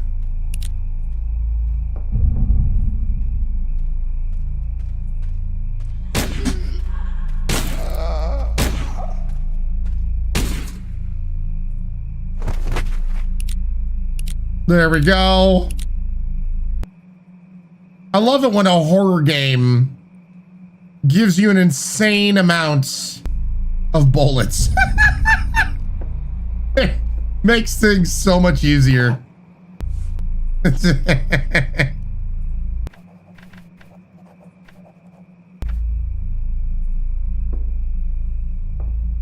There we go. I love it when a horror game gives you an insane amount of bullets. Makes things so much easier.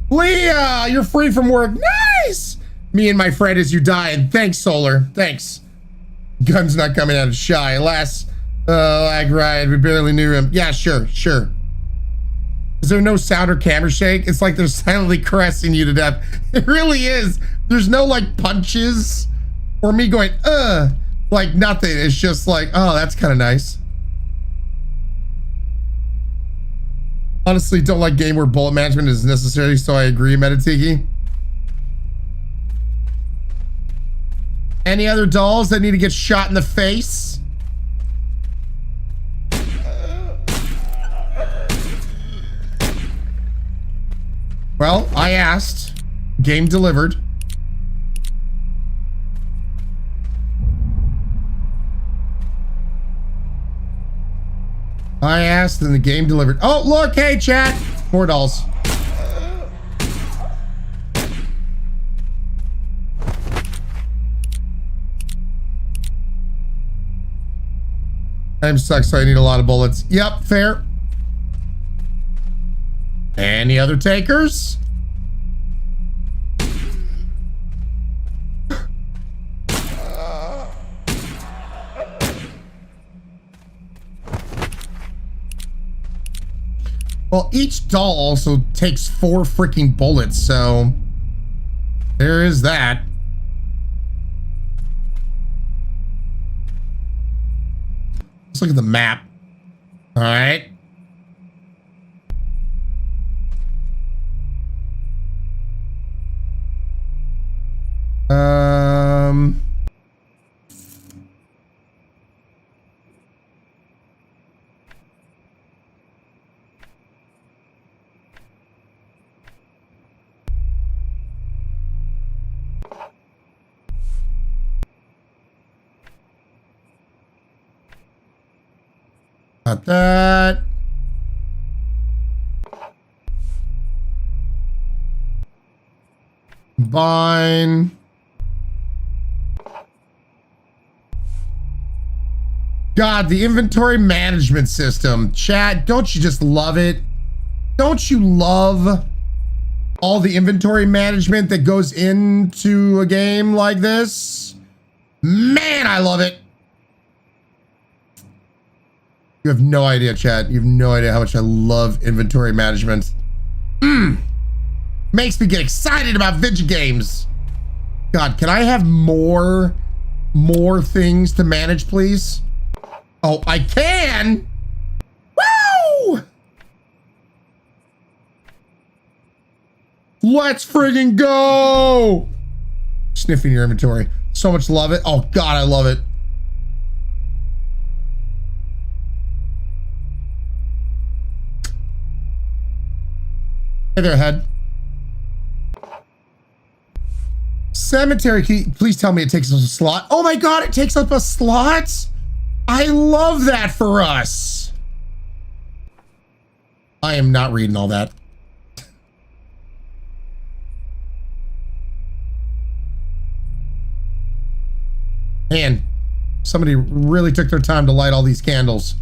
Leah, you're free from work. Nice. Me and my friend as you died. Thanks, Solar. Thanks. Gun's not coming out of shy. Alas, lag ride. We barely knew him. Yeah, sure. Is there no sound or camera shake? It's like they're silently caressing you to death. It really is. There's no like punches or me going, like nothing. It's just like, oh, that's kind of nice. Honestly, don't like game where bullet management is necessary, so I agree, Metatiki. Any other dolls that need to get shot in the face? Well, I asked. Game delivered. I asked and the game delivered. Oh, look, hey, chat. More dolls. I'm stuck, so I need a lot of bullets. Yep, fair. Any other takers? Well, each doll also takes 4 freaking bullets, so there is that. Let's look at the map. All right. Got that. Combine. God, the inventory management system. Chat, don't you just love it? Don't you love all the inventory management that goes into a game like this? Man, I love it. You have no idea, chat. You have no idea how much I love inventory management. Makes me get excited about video games. God, can I have more things to manage, please? Oh, I can. Woo! Let's friggin' go. Sniffing your inventory. So much love it. Oh God, I love it. Hey there, head. Cemetery key. Please tell me it takes up a slot. Oh my God, it takes up a slot? I love that for us. I am not reading all that. Man, somebody really took their time to light all these candles.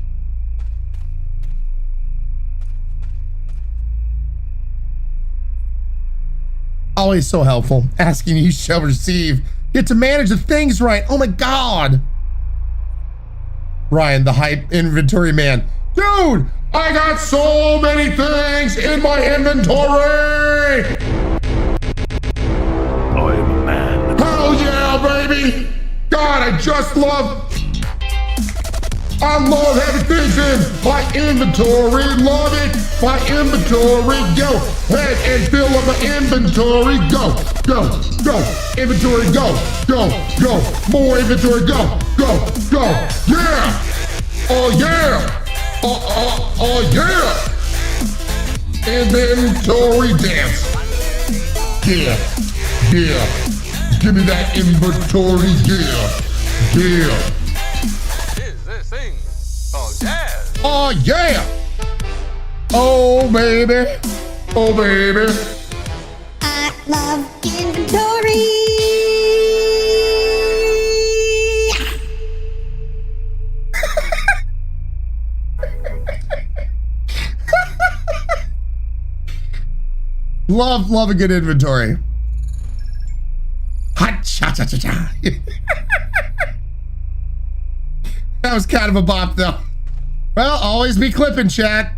Always so helpful. Asking you shall receive. Get to manage the things right. Oh my God. Ryan, the hype inventory man. Dude, I got so many things in my inventory. I am a man. Hell yeah, baby. God, I love having things in my inventory. Love it. My inventory. Go ahead and fill up my inventory. Go. Inventory, go. More inventory, go. Yeah. Oh, yeah. Oh, yeah. Inventory dance. Yeah. Give me that inventory. Yeah. Oh yeah! Oh baby! I love inventory! Love a good inventory. Hot cha cha cha cha. That was kind of a bop though. Well, always be clipping, chat.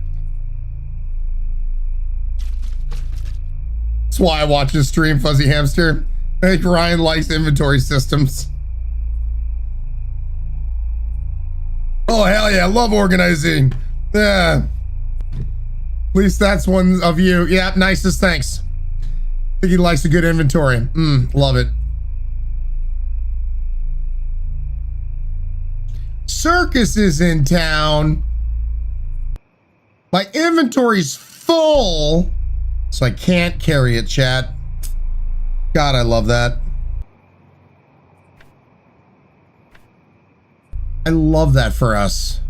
That's why I watch this stream, Fuzzy Hamster. I think Ryan likes inventory systems. Oh, hell yeah. Love organizing. Yeah. At least that's one of you. Yeah, nicest thanks. I think he likes a good inventory. Love it. Circus is in town. My inventory's full, So I can't carry it, chat. God, I love that. I love that for us.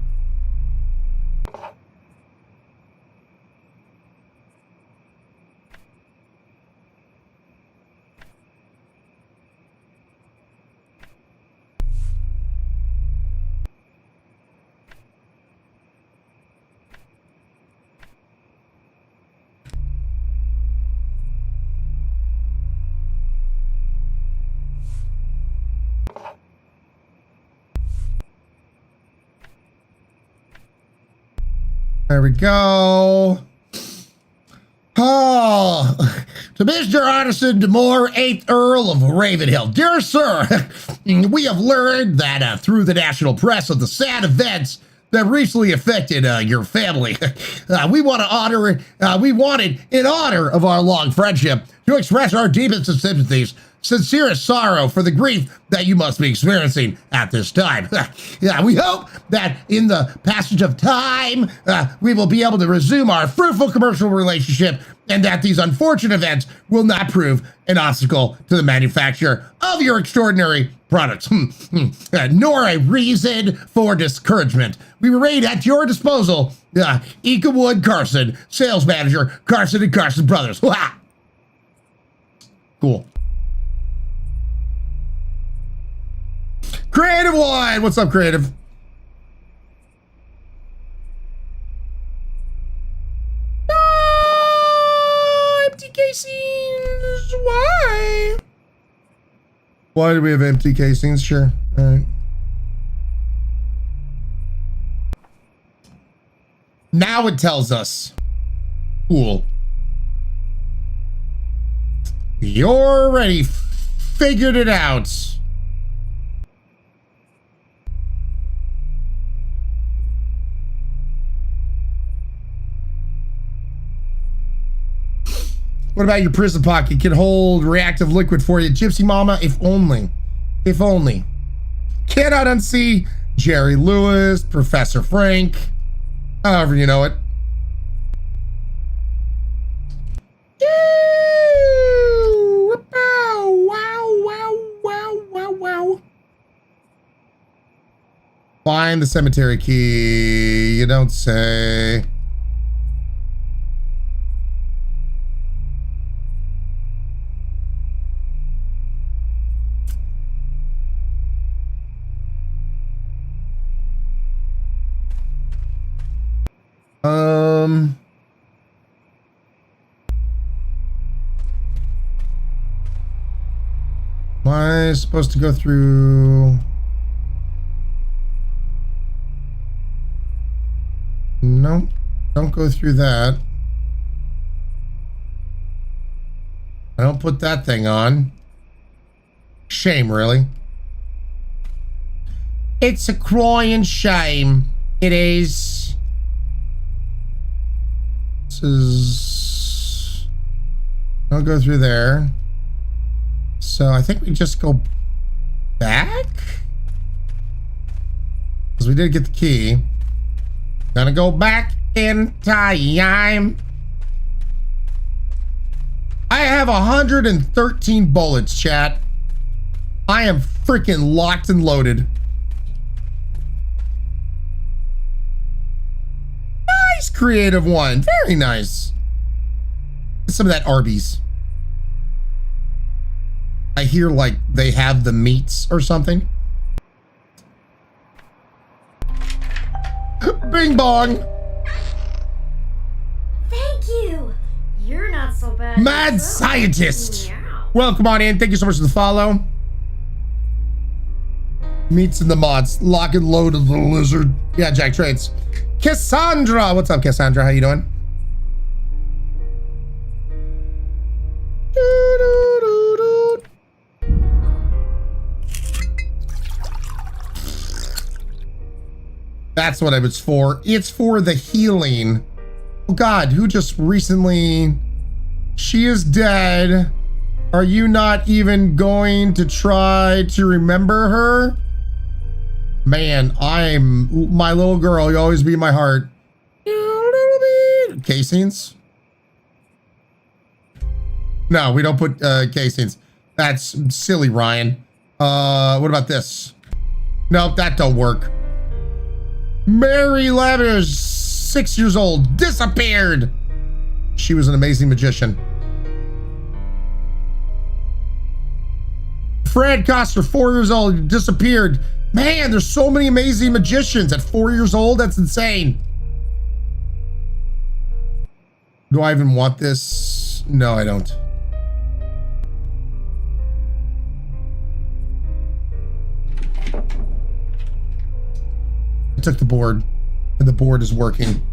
There we go. Oh, to Mr. Otterson DeMore, 8th Earl of Ravenhill. Dear sir, we have learned that through the national press of the sad events that recently affected your family. We wanted, in honor of our long friendship, to express our deepest of sympathies, sincerest sorrow for the grief that you must be experiencing at this time. We hope that in the passage of time, we will be able to resume our fruitful commercial relationship and that these unfortunate events will not prove an obstacle to the manufacture of your extraordinary products, nor a reason for discouragement. We remain at your disposal, Ika Wood Carson, sales manager, Carson and Carson Brothers. Cool. Creative One, what's up, Creative? Empty casings. Why? Why do we have empty casings? Sure. All right. Now it tells us. Cool. You already figured it out. What about your prison pocket? Can hold reactive liquid for you. Gypsy Mama, if only. If only. Cannot unsee Jerry Lewis, Professor Frank, however you know it. Wow. Find the cemetery key. You don't say. Am I supposed to go through? No, don't go through that. I don't put that thing on. Shame, really. It's a crying shame. It is. This is. Don't go through there. So I think we just go back? Because we did get the key. Gonna go back in time. I have 113 bullets, chat. I am freaking locked and loaded. Nice, Creative One. Very nice. Some of that Arby's. I hear like they have the meats or something. Bing bong. Thank you. You're not so bad. Mad scientist. Welcome on in. Thank you so much for the follow. Meats and the mods. Lock and load of the lizard. Yeah, Jack Trades. Cassandra. What's up, Cassandra? How you doing? That's what it was for. It's for the healing. Oh God, who just recently... She is dead. Are you not even going to try to remember her? Man, I'm my little girl. You always be in my heart. Casings. No, we don't put casings. That's silly, Ryan. What about this? Nope, that don't work. Mary Lavender's 6 years old, disappeared. She was an amazing magician. Fred Coster, 4 years old, disappeared. Man, there's so many amazing magicians at 4 years old. That's insane. Do I even want this? No, I don't. I took the board, and the board is working.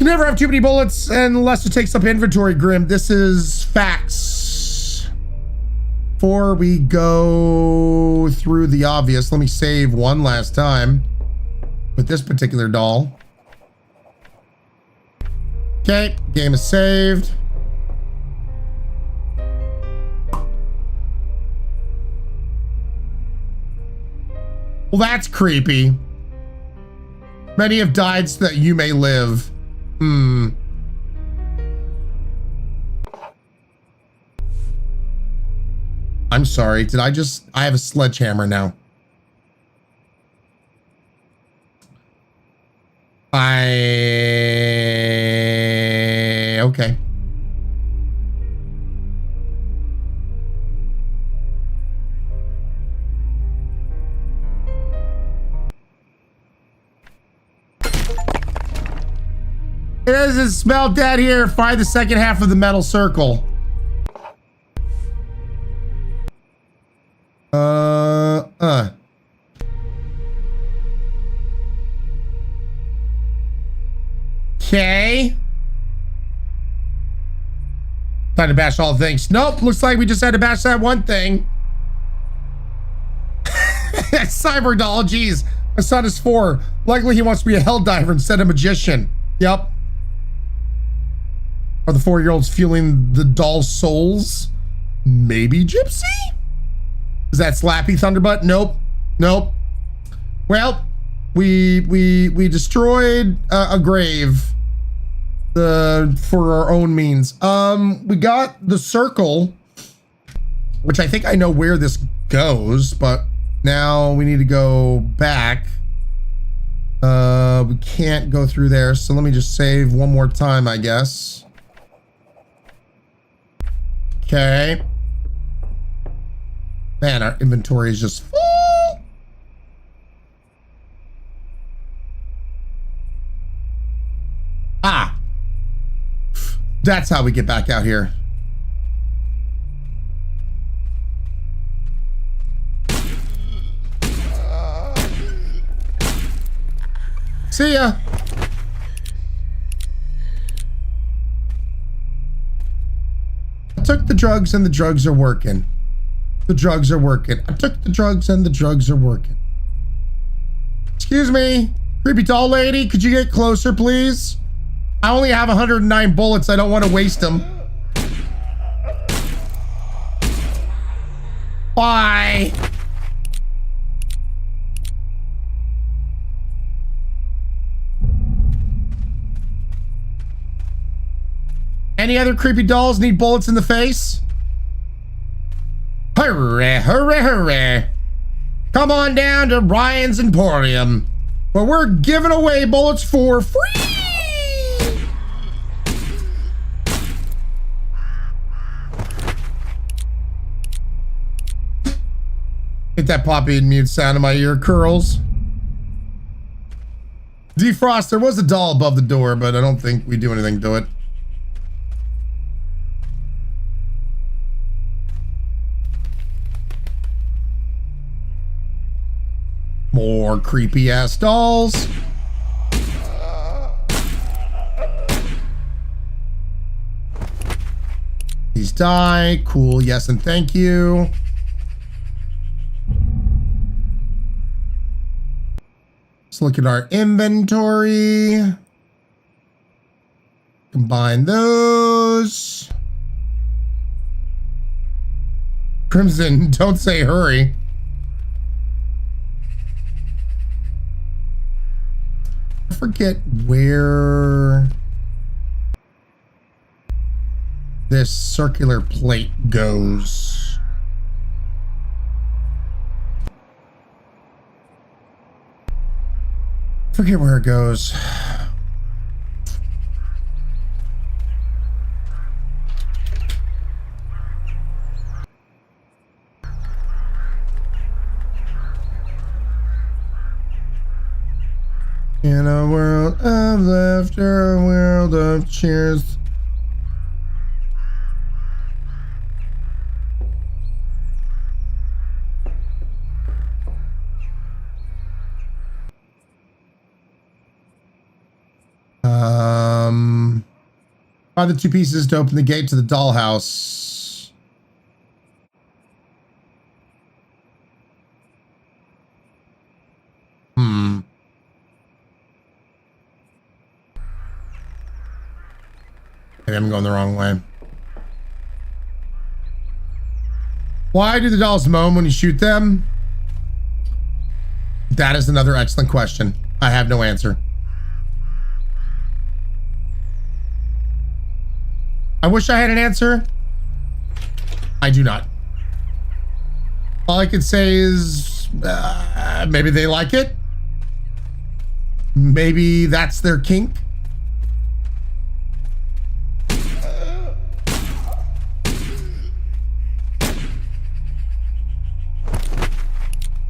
You never have too many bullets unless it takes up inventory, Grim. This is facts. Before we go through the obvious, let me save one last time with this particular doll. Okay, game is saved. Well, that's creepy. Many have died so that you may live. I'm sorry. Did I have a sledgehammer now. Okay. It doesn't smell dead here. Find the second half of the metal circle. Okay. Time to bash all things. Nope, looks like we just had to bash that one thing. Cyber doll, geez. My son is 4. Likely he wants to be a hell diver instead of a magician. Yep. Are the 4-year-olds feeling the doll's souls? Maybe Gypsy? Is that Slappy Thunderbutt? Nope. Nope. Well, we destroyed a grave for our own means. We got the circle, which I think I know where this goes, but now we need to go back. We can't go through there, so let me just save one more time, I guess. Okay. Man, our inventory is just full. Ah. That's how we get back out here. See ya. I took the drugs and the drugs are working. The drugs are working. I took the drugs and the drugs are working. Excuse me, creepy doll lady, could you get closer, please? I only have 109 bullets. I don't want to waste them. Bye. Any other creepy dolls need bullets in the face? Hurry, hurry, hurry. Come on down to Ryan's Emporium, where we're giving away bullets for free. Get that poppy and mute sound in my ear curls. Defrost, there was a doll above the door, but I don't think we do anything to it. More creepy ass dolls. Please die. Cool. Yes, and thank you. Let's look at our inventory. Combine those. Crimson, don't say hurry. forget where this circular plate goes. Forget where it goes. In a world of laughter, a world of cheers. Find the 2 pieces to open the gate to the dollhouse. Maybe I'm going the wrong way. Why do the dolls moan when you shoot them? That is another excellent question. I have no answer. I wish I had an answer. I do not. All I can say is maybe they like it. Maybe that's their kink.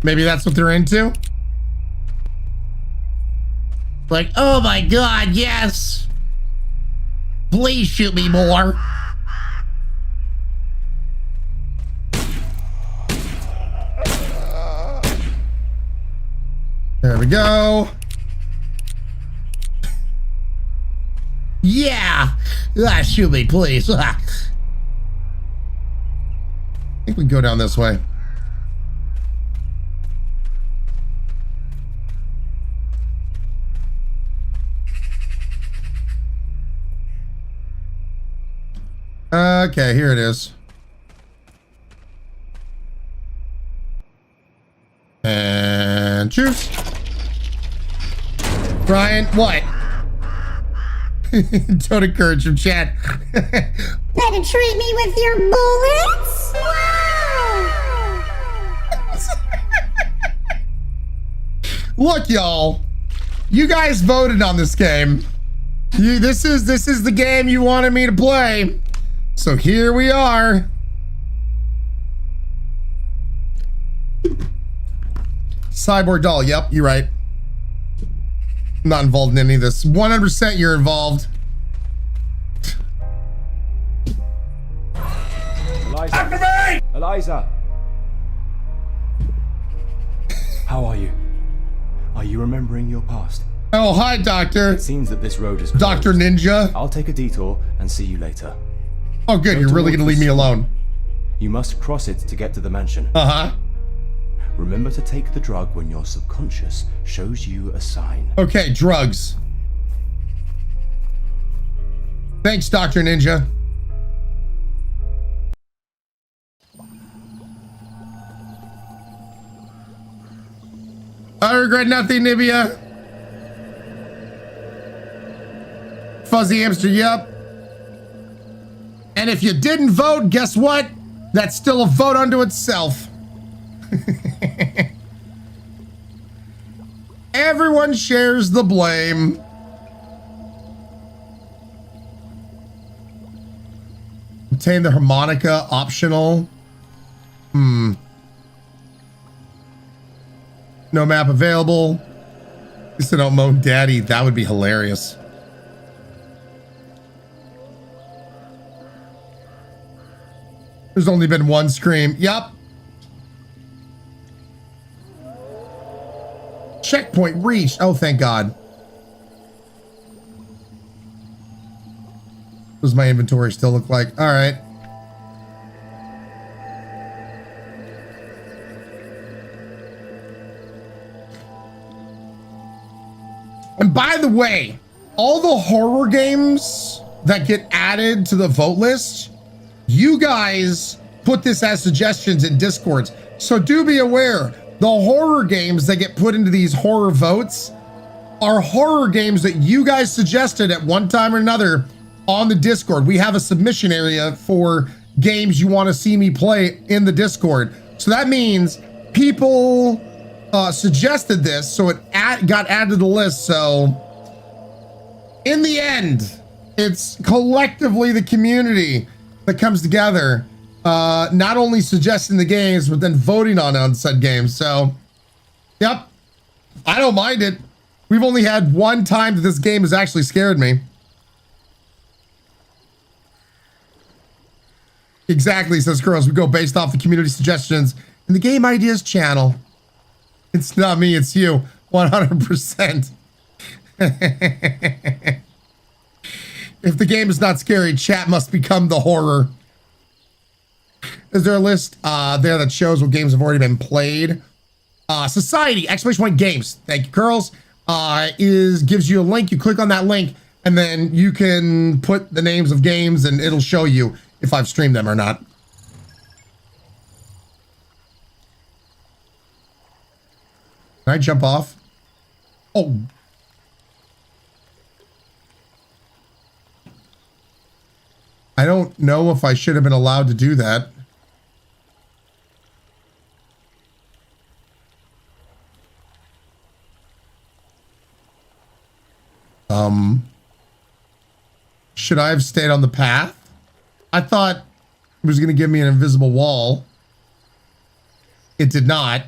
Maybe that's what they're into. Like, oh my God, yes. Please shoot me more. There we go. Yeah. Shoot me, please. I think we go down this way. Okay, here it is. And choose. Ryan, what? Don't encourage him, chat. Penetrate me with your bullets? Wow! Look, y'all. You guys voted on this game. This is the game you wanted me to play. So here we are. Cyborg doll. Yep, you're right. I'm not involved in any of this. 100% you're involved. Eliza. After me! Eliza. How are you? Are you remembering your past? Oh, hi, Doctor. It seems that this road is closed. Dr. Ninja. I'll take a detour and see you later. Oh, good. You're really going to leave me alone. You must cross it to get to the mansion. Uh-huh. Remember to take the drug when your subconscious shows you a sign. Okay, drugs. Thanks, Dr. Ninja. I regret nothing, Nibia. Fuzzy hamster, yep. And if you didn't vote, guess what? That's still a vote unto itself. Everyone shares the blame. Obtain the harmonica, optional. No map available. At least I don't moan daddy. That would be hilarious. There's only been one scream. Yup. Checkpoint reached. Oh, thank God. What does my inventory still look like? All right. And by the way, all the horror games that get added to the vote list, you guys put this as suggestions in Discords. So do be aware, the horror games that get put into these horror votes are horror games that you guys suggested at one time or another on the Discord. We have a submission area for games you want to see me play in the Discord. So that means people suggested this, so it got added to the list. So in the end, it's collectively the community that comes together, not only suggesting the games, but then voting on said games. So, yep, I don't mind it. We've only had one time that this game has actually scared me. Exactly, says Girls. We go based off the community suggestions in the Game Ideas channel. It's not me, it's you. 100%. If the game is not scary, chat must become the horror. Is there a list there that shows what games have already been played? Society, ! Games. Thank you, Girls. Gives you a link. You click on that link, and then you can put the names of games, and it'll show you if I've streamed them or not. Can I jump off? Oh. I don't know if I should have been allowed to do that. Should I have stayed on the path? I thought it was going to give me an invisible wall. It did not.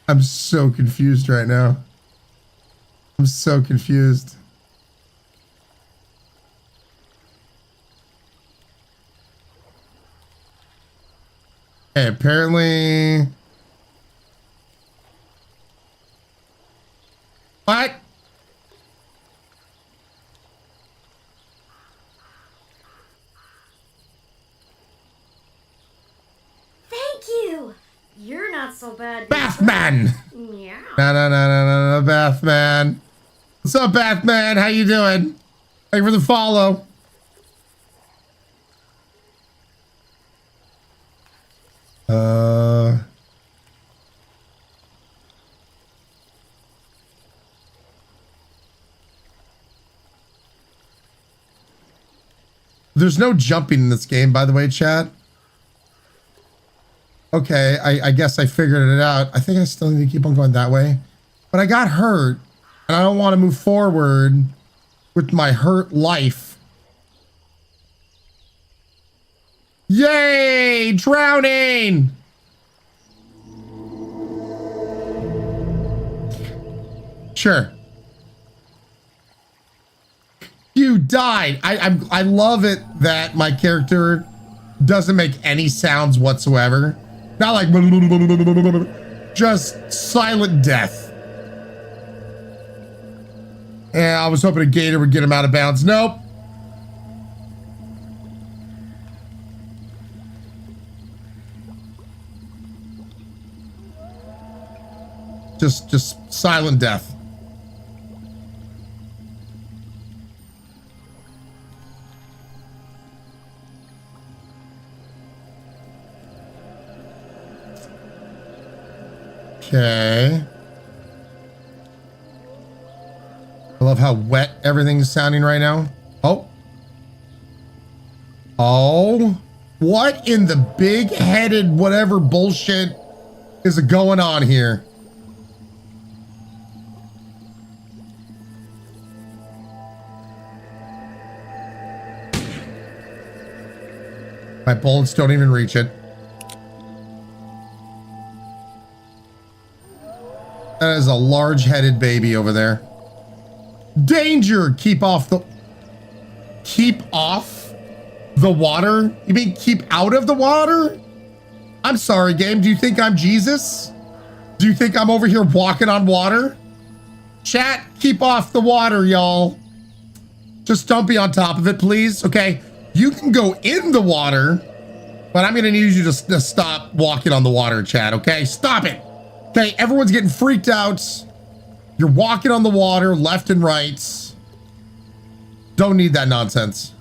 I'm so confused right now. I'm so confused. Okay, apparently... What? Thank you. You're not so bad. Bathman! Yeah. No, Bathman. What's up, Bathman? How you doing? Thank you for the follow. There's no jumping in this game, by the way, chat. Okay, I guess I figured it out. I think I still need to keep on going that way. But I got hurt, and I don't want to move forward with my hurt life. Yay! Drowning! Sure. You died. I love it that my character doesn't make any sounds whatsoever. Not like just silent death. Yeah, I was hoping a gator would get him out of bounds. Nope. Just silent death. Okay. I love how wet everything's sounding right now. Oh. Oh. What in the big-headed whatever bullshit is going on here? My bullets don't even reach it. That is a large-headed baby over there. Danger! Keep off the water? You mean keep out of the water? I'm sorry, game. Do you think I'm Jesus? Do you think I'm over here walking on water? Chat, keep off the water, y'all. Just don't be on top of it, please. Okay. You can go in the water, but I'm gonna need you to stop walking on the water, Chad, okay? Stop it. Okay, everyone's getting freaked out. You're walking on the water left and right. Don't need that nonsense.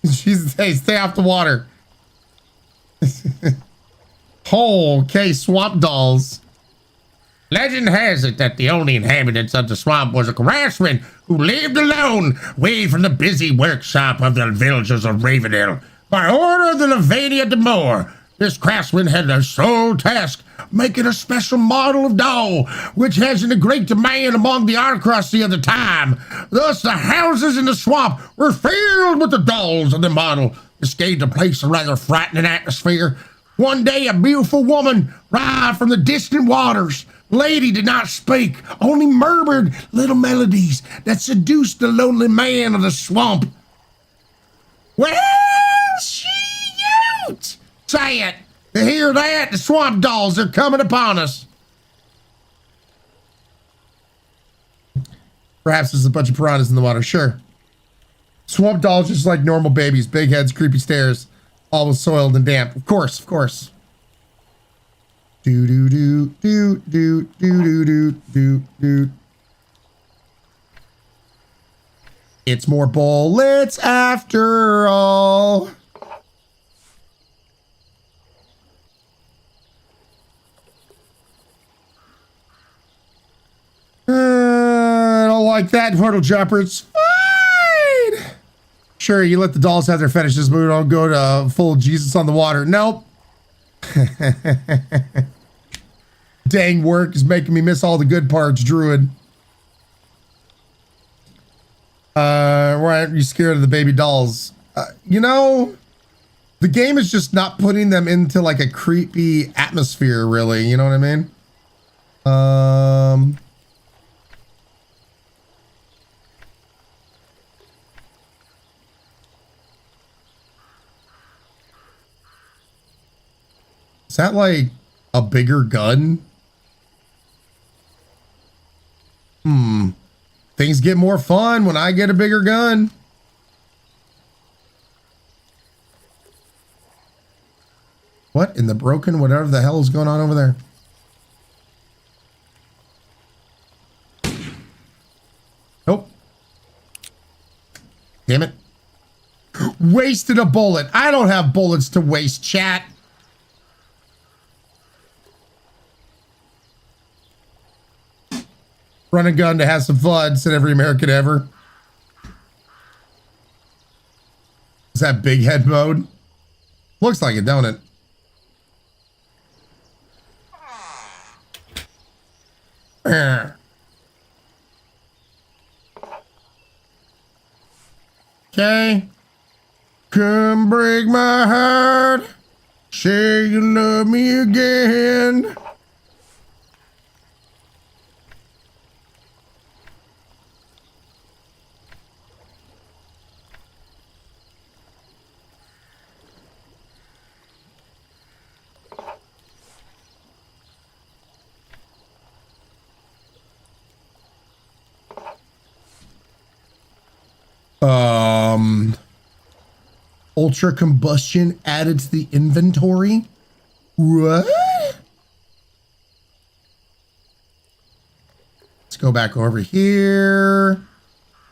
Hey, stay off the water. Oh, okay, swamp dolls. Legend has it that the only inhabitants of the swamp was a craftsman who lived alone, away from the busy workshop of the villagers of Ravendale. By order of the Lavania de Moor, this craftsman had a sole task, making a special model of doll, which has in a great demand among the aristocracy of the time. Thus, the houses in the swamp were filled with the dolls of the model. This gave the place a rather frightening atmosphere. One day, a beautiful woman arrived from the distant waters. Lady did not speak, only murmured little melodies that seduced the lonely man of the swamp. Well, she out! Say it. To hear that, the swamp dolls are coming upon us. Perhaps there's a bunch of piranhas in the water, sure. Swamp dolls just like normal babies, big heads, creepy stares, always soiled and damp. Of course, of course. Do do do do do do do do do. It's more bullets after all. I don't like that, Portal Jumper. It's fine. Sure, you let the dolls have their fetishes, but we don't go to full Jesus on the water. Nope. Dang work is making me miss all the good parts, Druid. Why aren't you scared of the baby dolls? You know, the game is just not putting them into like a creepy atmosphere, really. You know what I mean? Is that like a bigger gun? Things get more fun when I get a bigger gun. What in the broken whatever the hell is going on over there? Nope. Damn it. Wasted a bullet. I don't have bullets to waste, chat. Run a gun to have some fun, said every American ever. Is that big head mode? Looks like it, don't it? Okay. Come break my heart. Say you love me again. Ultra combustion added to the inventory? What? Let's go back over here.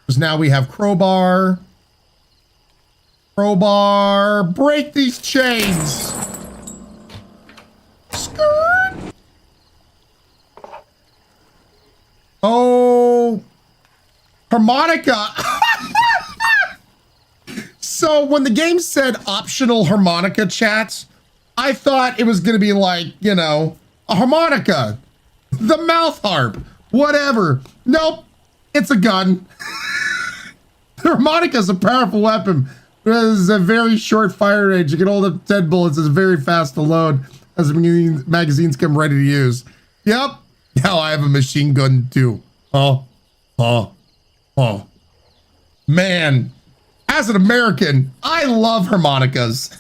Because now we have crowbar. Crowbar. Break these chains. Skirt. Oh. Harmonica. So when the game said optional harmonica, chats, I thought it was going to be like, you know, a harmonica, the mouth harp, whatever. Nope, it's a gun. The harmonica is a powerful weapon. It has a very short fire range. You can hold up 10 bullets. It's very fast to load as the magazines come ready to use. Yep. Now I have a machine gun too. Oh. Man. As an American, I love harmonicas.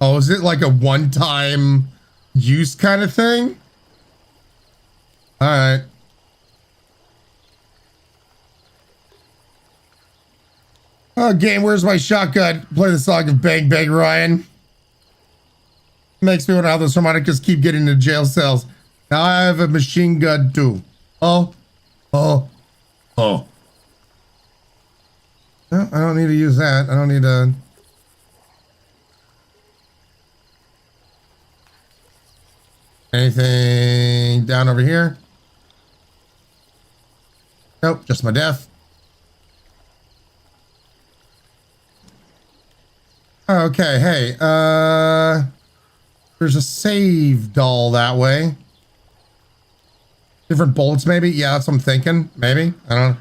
Oh, is it like a one-time use kind of thing? All right. Oh, game, where's my shotgun? Play the song of Bang Bang Ryan. Makes me wonder how those harmonicas keep getting into jail cells. Now I have a machine gun too. Oh. No, I don't need to use that. I don't need to. Anything down over here? Nope, just my death. Okay, hey, there's a save doll that way. Different bullets, maybe? Yeah, that's what I'm thinking. Maybe. I don't know.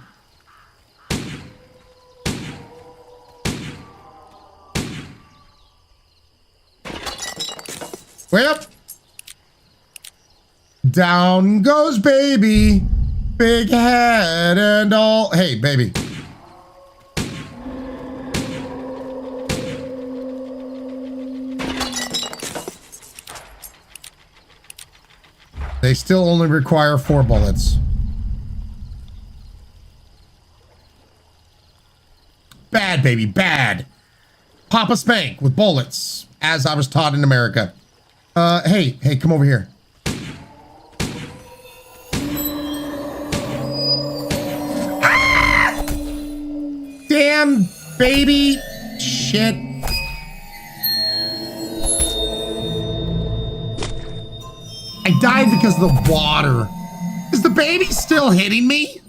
Way up. Down goes baby. Big head and all. Hey, baby. They still only require 4 bullets. Bad, baby, bad. Papa Spank with bullets, as I was taught in America. Hey, come over here. Ah! Damn, baby. Shit. I died because of the water. Is the baby still hitting me?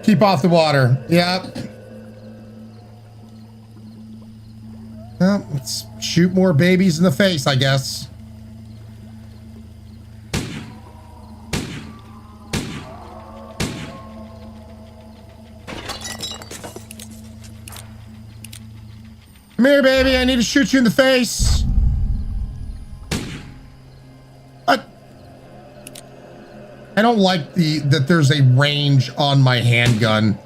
Keep off the water. Yep. Well, let's shoot more babies in the face, I guess. Come here, baby. I need to shoot you in the face. What? I don't like that there's a range on my handgun.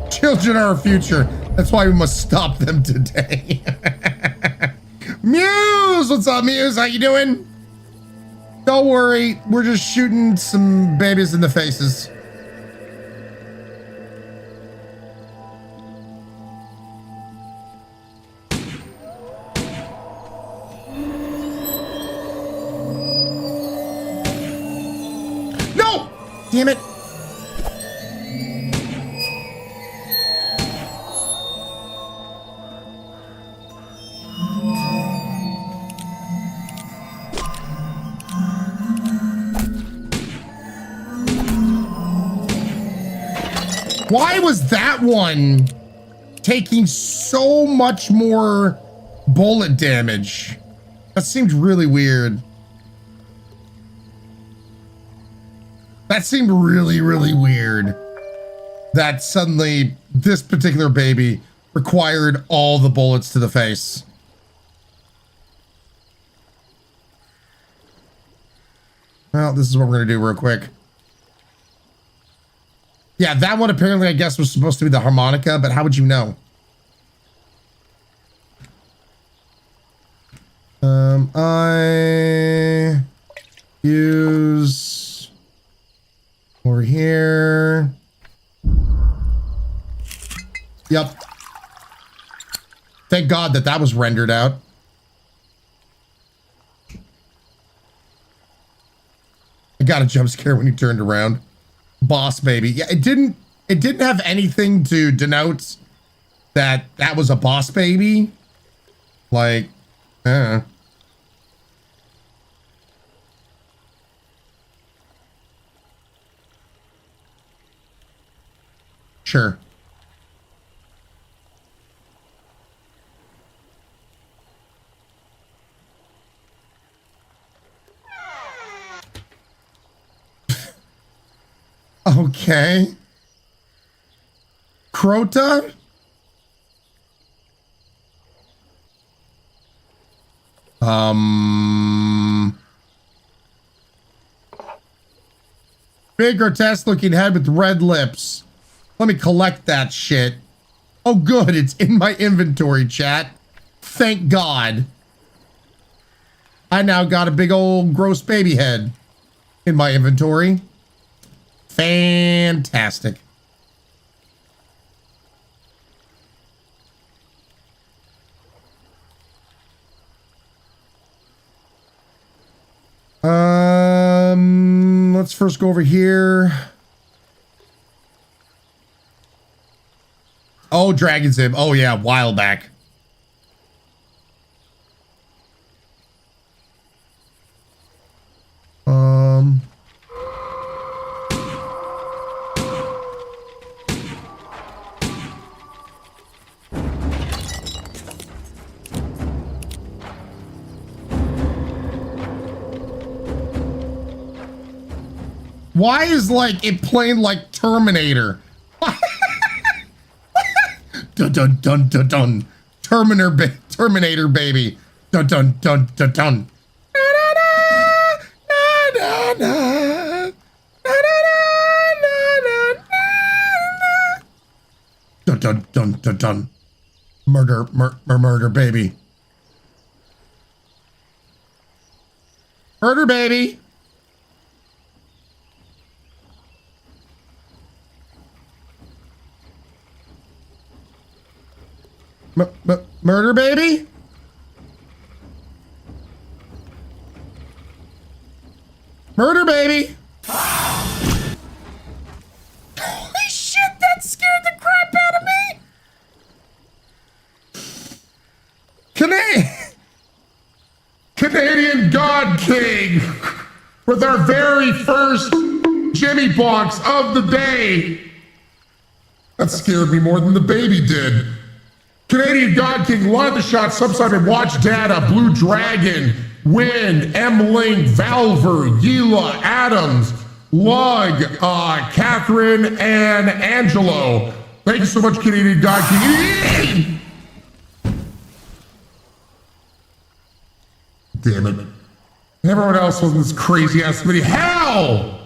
Children are our future. That's why we must stop them today. Muse! What's up, Muse? How you doing? Don't worry, we're just shooting some babies in the faces. No! Damn it. Why was that one taking so much more bullet damage? That seemed really weird. That seemed really, really weird. That suddenly this particular baby required all the bullets to the face. Well, this is what we're gonna do real quick. Yeah, that one apparently, I guess, was supposed to be the harmonica, but how would you know? I use over here. Yep. Thank God that was rendered out. I got a jump scare when he turned around. Boss baby. Yeah, it didn't have anything to denote that was a boss baby. Like, Sure. Okay. Crota? Big grotesque looking head with red lips. Let me collect that shit. Oh, good. It's in my inventory, chat. Thank God. I now got a big old gross baby head in my inventory. Fantastic. Let's first go over here. Oh, Dragon's Inn. Oh, yeah, a while back. Why is like it playing like Terminator? Dun dun dun dun dun. Terminator baby. Dun dun dun dun dun. Dun dun dun dun dun. Murder baby. Murder baby. Murder baby? Murder baby? Holy shit, that scared the crap out of me! Canadian God King with our very first Jimmy box of the day. That scared me more than the baby did. Canadian God King, Line the Shot, Subscribe, Watch Data, Blue Dragon, Win, M-Link, Valver, Yila, Adams, Lug, Catherine, and Angelo. Thank you so much, Canadian God King. Damn it. Everyone else was in this crazy ass committee. Hell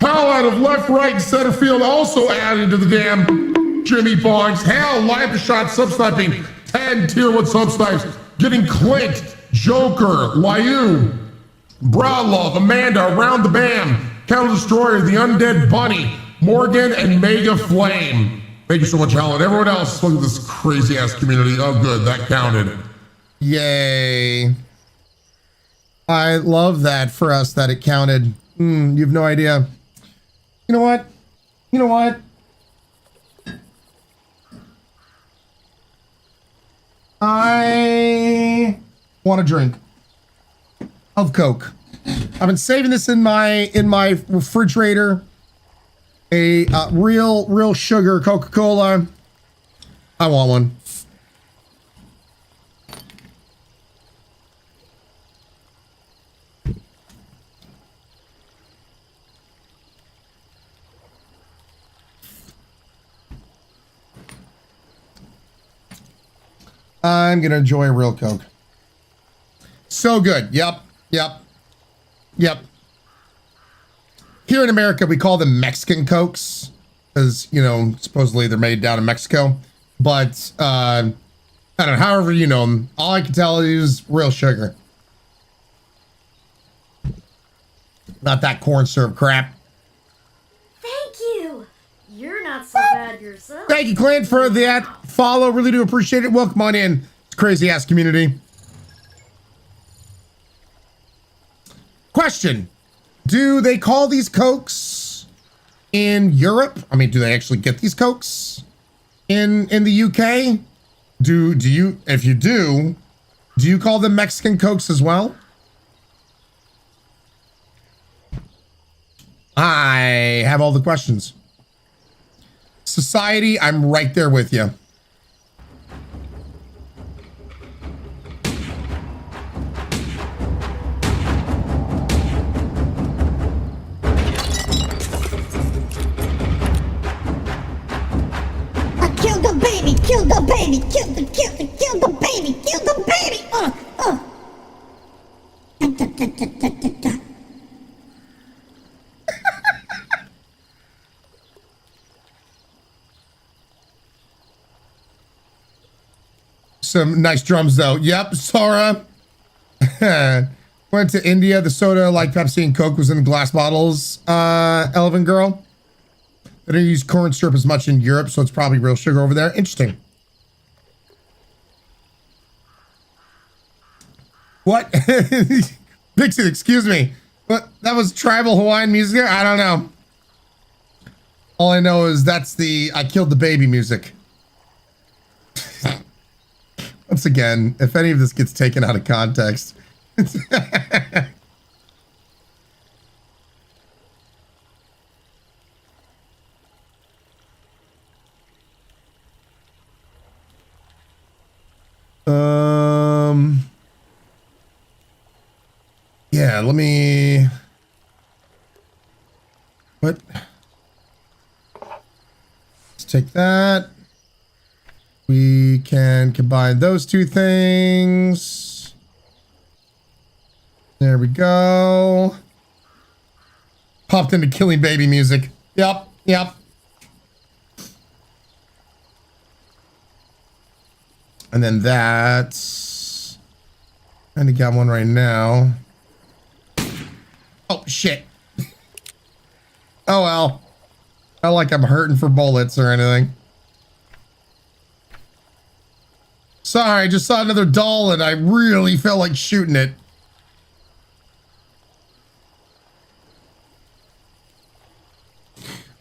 out of left, right, and center field also added to the damn Jimmy Bongs. Hell, Live the Shot, Subsniping, 10 Tier 1 Subsnipes, getting Clint, Joker, Liu, Bralove, Amanda, Around the Bam, Counter Destroyer, The Undead Bunny, Morgan, and Mega Flame. Thank you so much, Helen. Everyone else, look at this crazy ass community. Oh, good, that counted. Yay. I love that for us that it counted. You have no idea. You know what? I want a drink of Coke. I've been saving this in my refrigerator. A real sugar Coca-Cola. I want one. I'm gonna enjoy a real Coke. So good. Yep. Here in America, we call them Mexican Cokes because, you know, supposedly they're made down in Mexico. But I don't know, however you know them. All I can tell you is real sugar. Not that corn syrup crap. Thank you. You're not so bad yourself. Thank you, Clint, for that follow. Really do appreciate it. Welcome on in. It's crazy ass community. Question. Do they call these Cokes in Europe? I mean, do they actually get these Cokes in the UK? Do you, if you do you call them Mexican Cokes as well? I have all the questions. Society, I'm right there with you. Kill the baby, kill the baby, kill the baby, kill the baby. Some nice drums though. Yep, Sora. Went to India. The soda, like Pepsi and Coke, was in glass bottles. Elven girl. They don't use corn syrup as much in Europe, so it's probably real sugar over there. Interesting. What? Vixen, excuse me. What? That was tribal Hawaiian music there? I don't know. All I know is that's the I killed the baby music. Once again, if any of this gets taken out of context. Yeah, let me... What? Let's take that. We can combine those two things. There we go. Popped into killing baby music. Yep, yep. And then that's... I only got one right now. Oh, shit. Oh, well. Not like I'm hurting for bullets or anything. Sorry, I just saw another doll and I really felt like shooting it.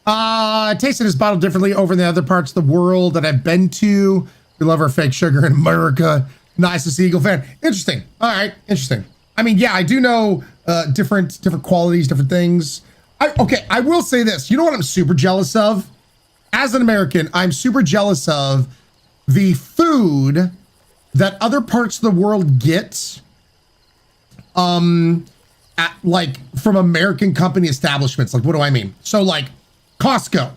I tasted this bottle differently over in the other parts of the world that I've been to. We love our fake sugar in America. Nice to see Eagle fan. Interesting. All right, interesting. I mean, yeah, I do know different qualities, different things. Okay, I will say this. You know what I'm super jealous of? As an American, I'm super jealous of the food that other parts of the world get like from American company establishments. Like, what do I mean? So like Costco.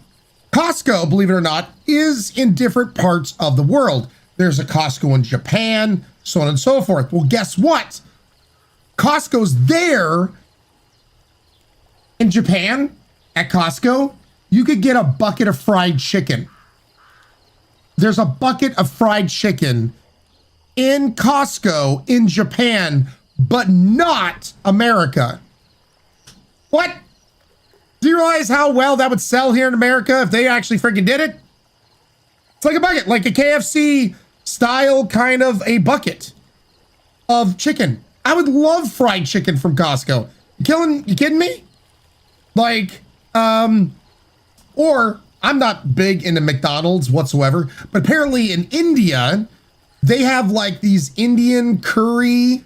Costco, believe it or not, is in different parts of the world. There's a Costco in Japan, so on and so forth. Well, guess what? Costco's there in Japan at Costco. You could get a bucket of fried chicken. There's a bucket of fried chicken in Costco in Japan, but not America. What? Do you realize how well that would sell here in America if they actually freaking did it? It's like a bucket, like a KFC style kind of a bucket of chicken. I would love fried chicken from Costco. You kidding me? Like, or I'm not big into McDonald's whatsoever, but apparently in India, they have like these Indian curry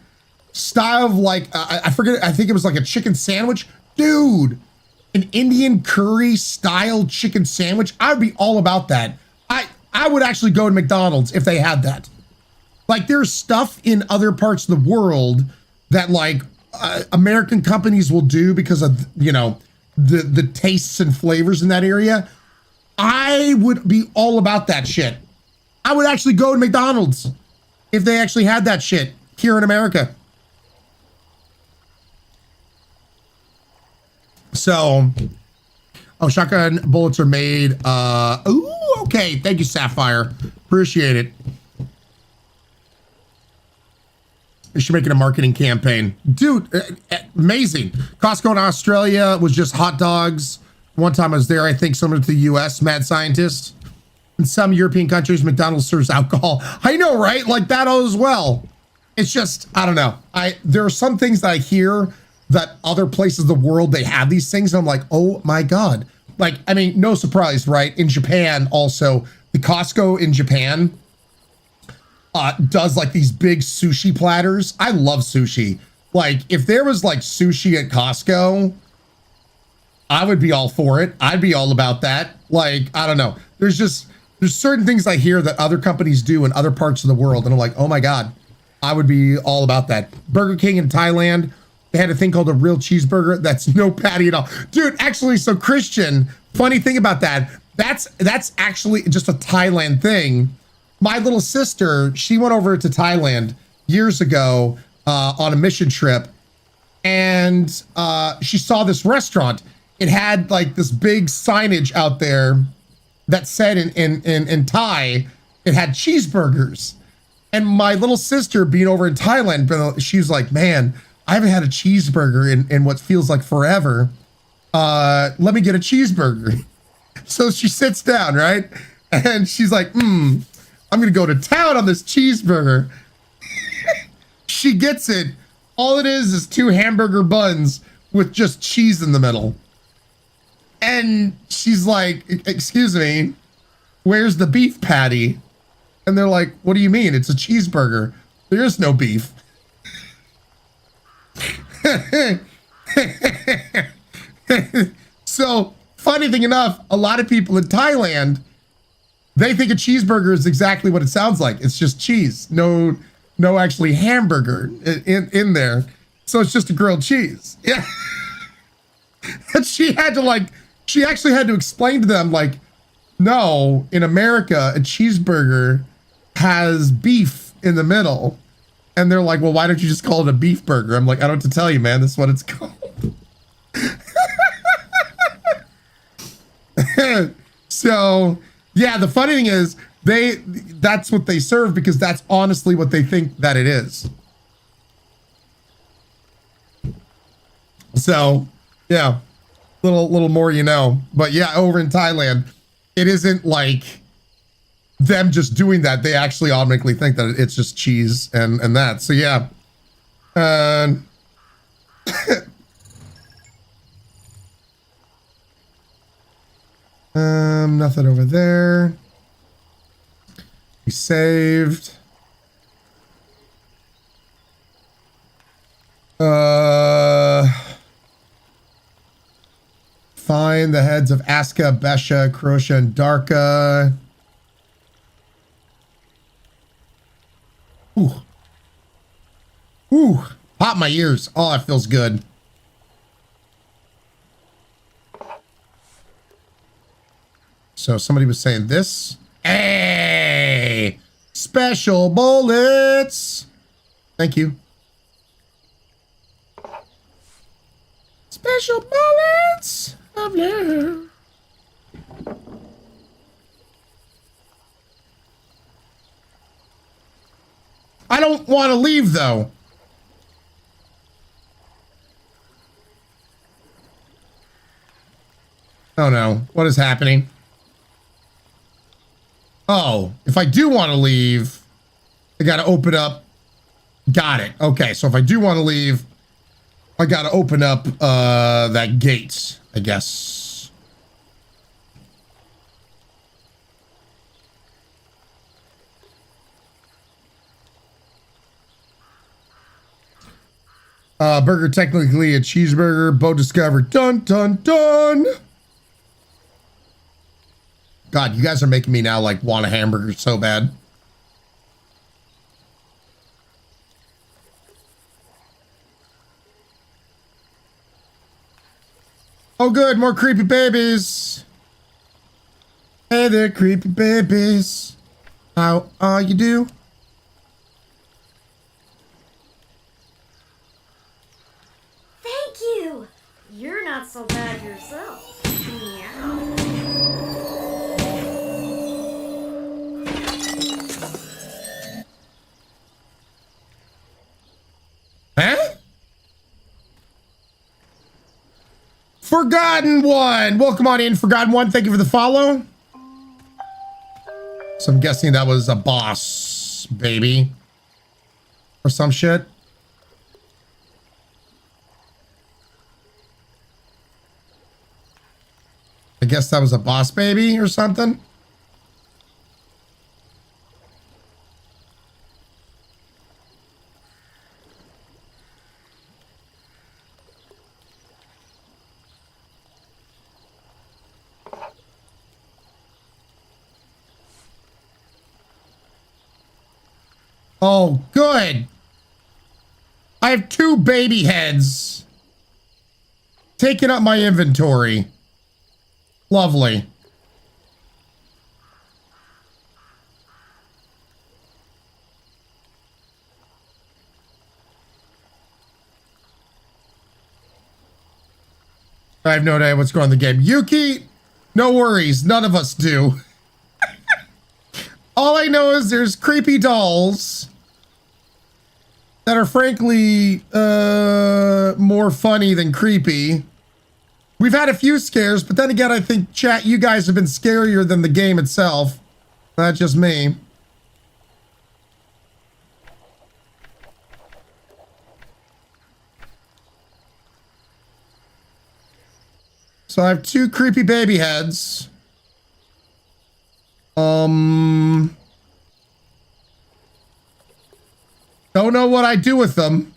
style of like, I forget, I think it was like a chicken sandwich. Dude, an Indian curry style chicken sandwich. I would be all about that. I would actually go to McDonald's if they had that. Like there's stuff in other parts of the world that like American companies will do because of, you know, the tastes and flavors in that area. I would be all about that shit. I would actually go to McDonald's if they actually had that shit here in America. So, oh, shotgun bullets are made. Ooh, okay. Thank you, Sapphire. Appreciate it. They should make it a marketing campaign. Dude, amazing. Costco in Australia was just hot dogs. One time I was there, I think similar to the US, mad scientist. In some European countries, McDonald's serves alcohol. I know, right? Like that as well. It's just, I don't know. There are some things that I hear that other places of the world, they have these things. And I'm like, oh my God. Like, I mean, no surprise, right? In Japan also, the Costco in Japan does like these big sushi platters. I love sushi. Like if there was like sushi at Costco, I would be all for it. I'd be all about that. Like, I don't know. There's certain things I hear that other companies do in other parts of the world. And I'm like, oh my God, I would be all about that. Burger King in Thailand, they had a thing called a real cheeseburger. That's no patty at all. Dude, actually, so Christian, funny thing about that, that's actually just a Thailand thing. My little sister, she went over to Thailand years ago on a mission trip. and she saw this restaurant. It had like this big signage out there that said in Thai, it had cheeseburgers. And my little sister, being over in Thailand, she's like, man, I haven't had a cheeseburger in what feels like forever. Let me get a cheeseburger. So she sits down, right? And she's like, I'm gonna go to town on this cheeseburger. She gets it. All it is 2 hamburger buns with just cheese in the middle. And she's like, excuse me, where's the beef patty? And they're like, what do you mean? It's a cheeseburger. There is no beef. So, funny thing enough, a lot of people in Thailand, they think a cheeseburger is exactly what it sounds like. It's just cheese. No actually hamburger in there. So it's just a grilled cheese. Yeah. And she actually had to explain to them, like, no, in America, a cheeseburger has beef in the middle. And they're like, well, why don't you just call it a beef burger? I'm like, I don't have to tell you, man. That's what it's called. So, yeah, the funny thing is, that's what they serve because that's honestly what they think that it is. So, yeah, little more, you know. But yeah, over in Thailand, it isn't like them just doing that. They actually automatically think that it's just cheese and that. So yeah. Nothing over there. We saved. Find the heads of Aska, Besha, Krosha, and Darka. Ooh, pop my ears. Oh, it feels good. So somebody was saying this. Hey, special bullets. Thank you. Special bullets of love. I don't want to leave though. Oh no, what is happening? Oh, if I do want to leave, I got to open up. Got it. Okay, so if I do want to leave, I got to open up that gate, I guess. Burger technically a cheeseburger. Bo discovered. Dun, dun, dun. God, you guys are making me now like want a hamburger so bad. Oh good, more creepy babies. Hey there, creepy babies. How are you do? Thank you! You're not so bad yourself. Meow. Huh? Forgotten One! Welcome on in, Forgotten One. Thank you for the follow. So I'm guessing that was a boss baby. Or some shit. I guess that was a boss baby or something. Oh, good. I have 2 baby heads taking up my inventory. Lovely. I have no idea what's going on in the game. Yuki, no worries. None of us do. All I know is there's creepy dolls that are frankly more funny than creepy. We've had a few scares, but then again, I think, chat, you guys have been scarier than the game itself. Not just me. So I have 2 creepy baby heads. Don't know what I do with them.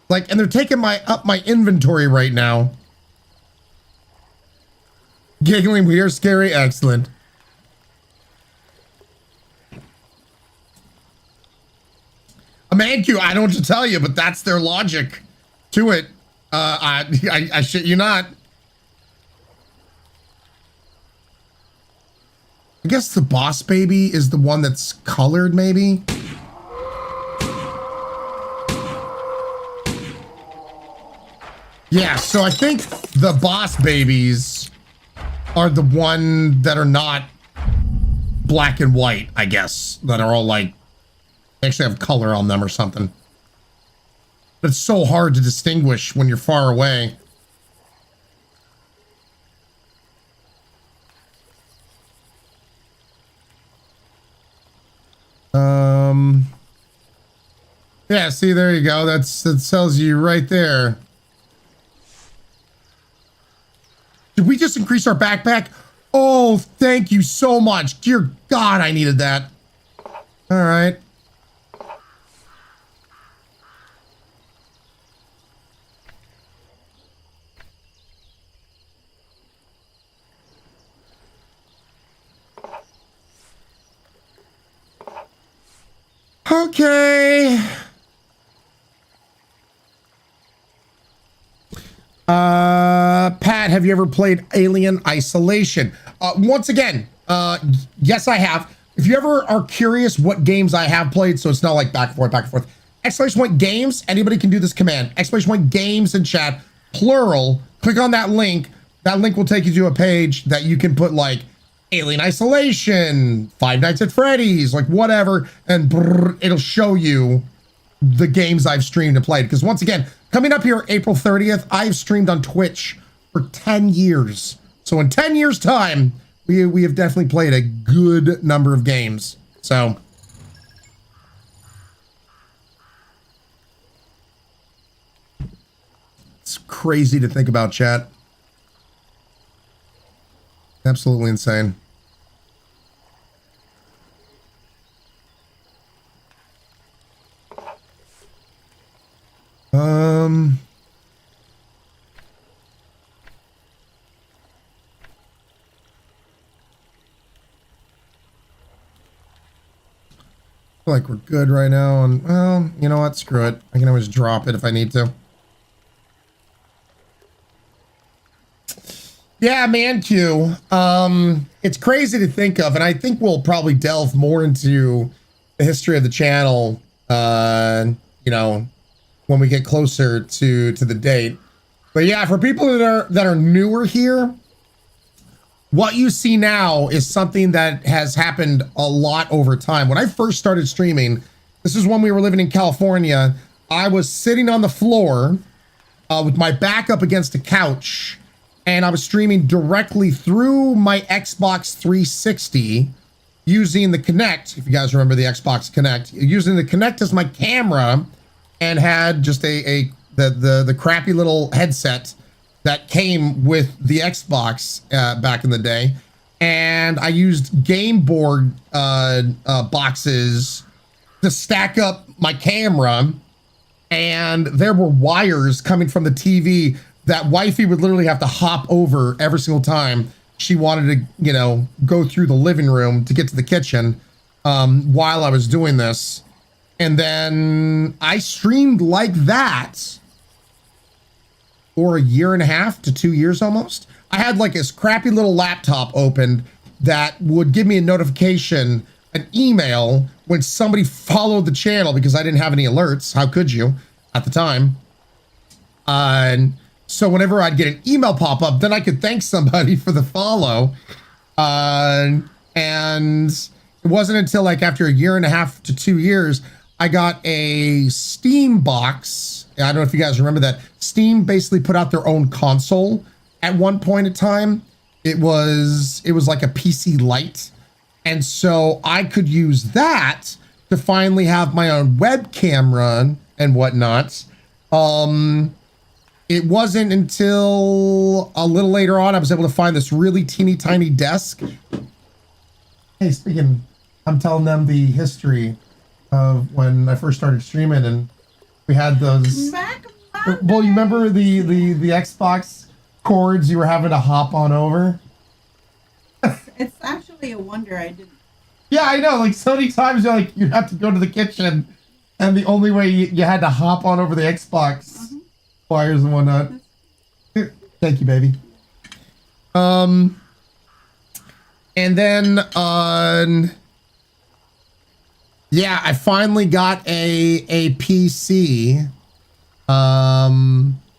Like, and they're taking up my inventory right now. Giggling, we are scary, excellent. A man cue, I don't know what to tell you, but that's their logic to it. I shit you not. I guess the boss baby is the one that's colored, maybe? Yeah, so I think the boss babies are the one that are not black and white, I guess. That are all like, they actually have color on them or something. But it's so hard to distinguish when you're far away. Yeah, see, there you go. That tells you right there. Did we just increase our backpack? Oh, thank you so much. Dear God, I needed that. All right. Okay. Pat, have you ever played Alien Isolation? Once again, yes, I have. If you ever are curious what games I have played, so it's not like back and forth, exclamation point games, anybody can do this command. Exclamation point games in chat, plural, click on that link. That link will take you to a page that you can put like Alien Isolation, Five Nights at Freddy's, like whatever, and it'll show you the games I've streamed and played. Because once again, coming up here April 30th, I've streamed on Twitch for 10 years. So in 10 years time, we have definitely played a good number of games. So it's crazy to think about, chat. Absolutely insane. I feel like we're good right now, and well, you know what? Screw it. I can always drop it if I need to. Yeah, man, Q. It's crazy to think of, and I think we'll probably delve more into the history of the channel, you know, when we get closer to the date. But yeah, for people that are newer here, what you see now is something that has happened a lot over time. When I first started streaming, this is when we were living in California, I was sitting on the floor with my back up against a couch, and I was streaming directly through my Xbox 360 using the Kinect, if you guys remember the Xbox Kinect, using the Kinect as my camera, and had just the crappy little headset that came with the Xbox back in the day. And I used game board boxes to stack up my camera, and there were wires coming from the TV that wifey would literally have to hop over every single time she wanted to, you know, go through the living room to get to the kitchen while I was doing this. And then I streamed like that for a year and a half to 2 years almost. I had like this crappy little laptop opened that would give me a notification an email when somebody followed the channel because I didn't have any alerts. How could you at the time? And so whenever I'd get an email pop up, then I could thank somebody for the follow. And it wasn't until like after 1.5 to 2 years, I got a Steam box. I don't know if you guys remember that. Steam basically put out their own console at one point in time. It was like a PC Lite. And so I could use that to finally have my own web camera and whatnot. It wasn't until a little later on I was able to find this really teeny tiny desk. Hey, speaking, I'm telling them the history of when I first started streaming, and we had those. Well, you remember the Xbox cords you were having to hop on over? It's actually a wonder I didn't. Yeah, I know. Like so many times, you'd have to go to the kitchen, and the only way you had to hop on over the Xbox wires and whatnot. Here, thank you, baby. And then yeah, I finally got a PC.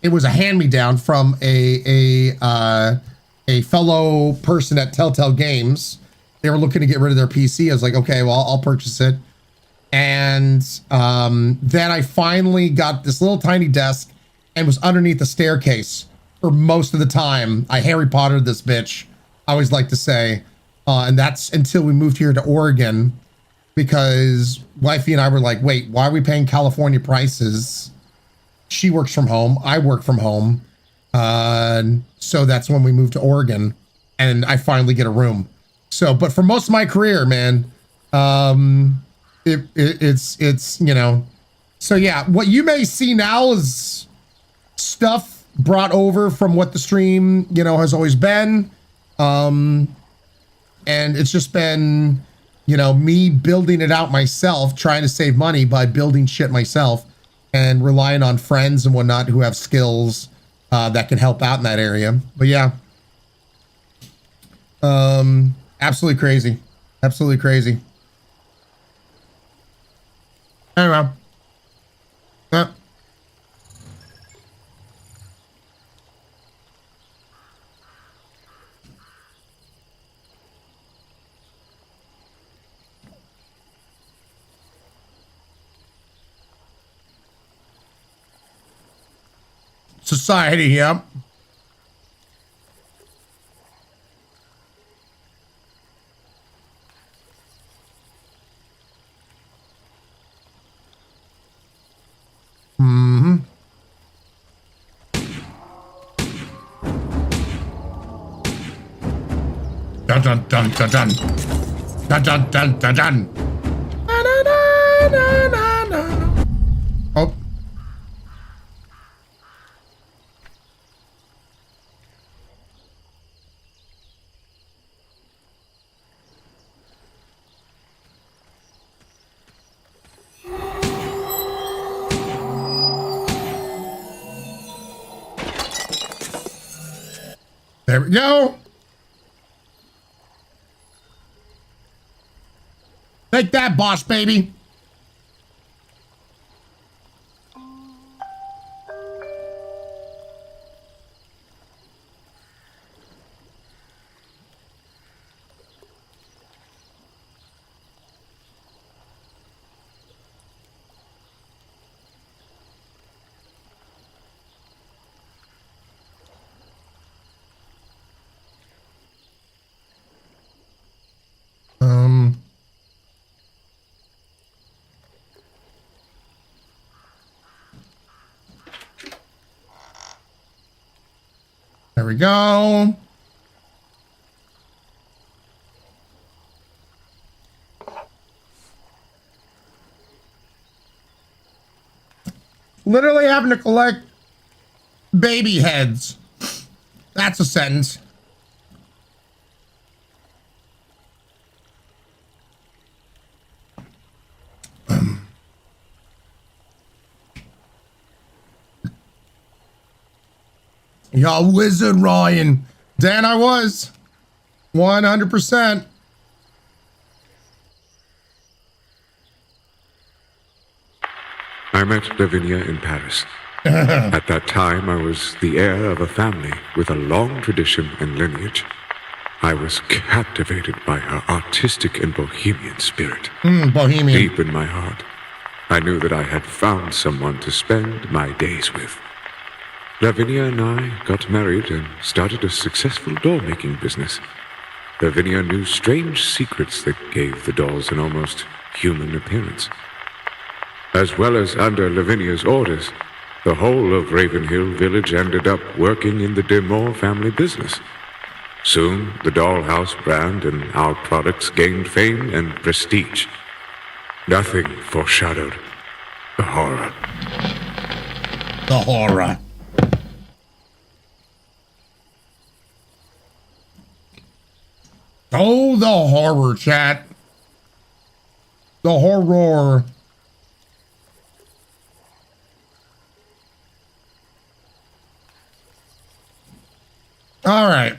It was a hand-me-down from a fellow person at Telltale Games. They were looking to get rid of their PC. I was like, okay, well, I'll purchase it. And then I finally got this little tiny desk and was underneath the staircase for most of the time. I Harry Pottered this bitch, I always like to say. And that's until we moved here to Oregon, because wifey and I were like, wait, why are we paying California prices? She works from home. I work from home. So that's when we moved to Oregon, and I finally get a room. So, but for most of my career, man, it's, you know, so yeah, what you may see now is stuff brought over from what the stream, you know, has always been. And it's just been, you know, me building it out myself, trying to save money by building shit myself and relying on friends and whatnot who have skills that can help out in that area. But yeah, absolutely crazy. Absolutely crazy. Anyway. Yeah. Society, yep. Mm-hmm. Dun dun dun dun dun. Dun dun dun dun dun. Na, na, na, na, na, na. Oh. There we go. Take that, boss baby. There we go. Literally having to collect baby heads. That's a sentence. Y'all wizard, Ryan. Dan, I was 100%. I met Lavinia in Paris. At that time, I was the heir of a family with a long tradition and lineage. I was captivated by her artistic and bohemian spirit. Bohemian. Deep in my heart, I knew that I had found someone to spend my days with. Lavinia and I got married and started a successful doll-making business. Lavinia knew strange secrets that gave the dolls an almost human appearance. As well as under Lavinia's orders, the whole of Ravenhill Village ended up working in the Demore family business. Soon, the Dollhouse brand and our products gained fame and prestige. Nothing foreshadowed the horror. The horror. Oh, the horror, chat. The horror. All right.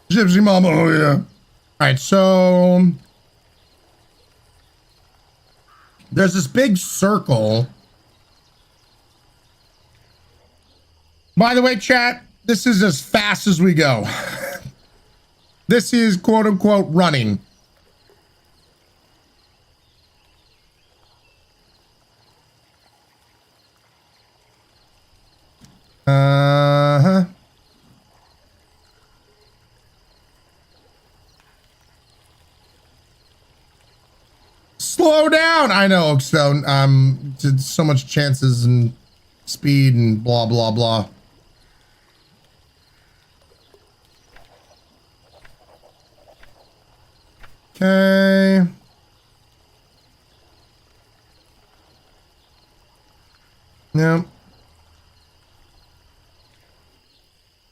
Gypsy Mama, oh yeah. All right, so there's this big circle. By the way, chat, this is as fast as we go. This is quote unquote running. Uh-huh. Slow down. I know, Oakstone. So much chances and speed and blah, blah, blah. Okay. No.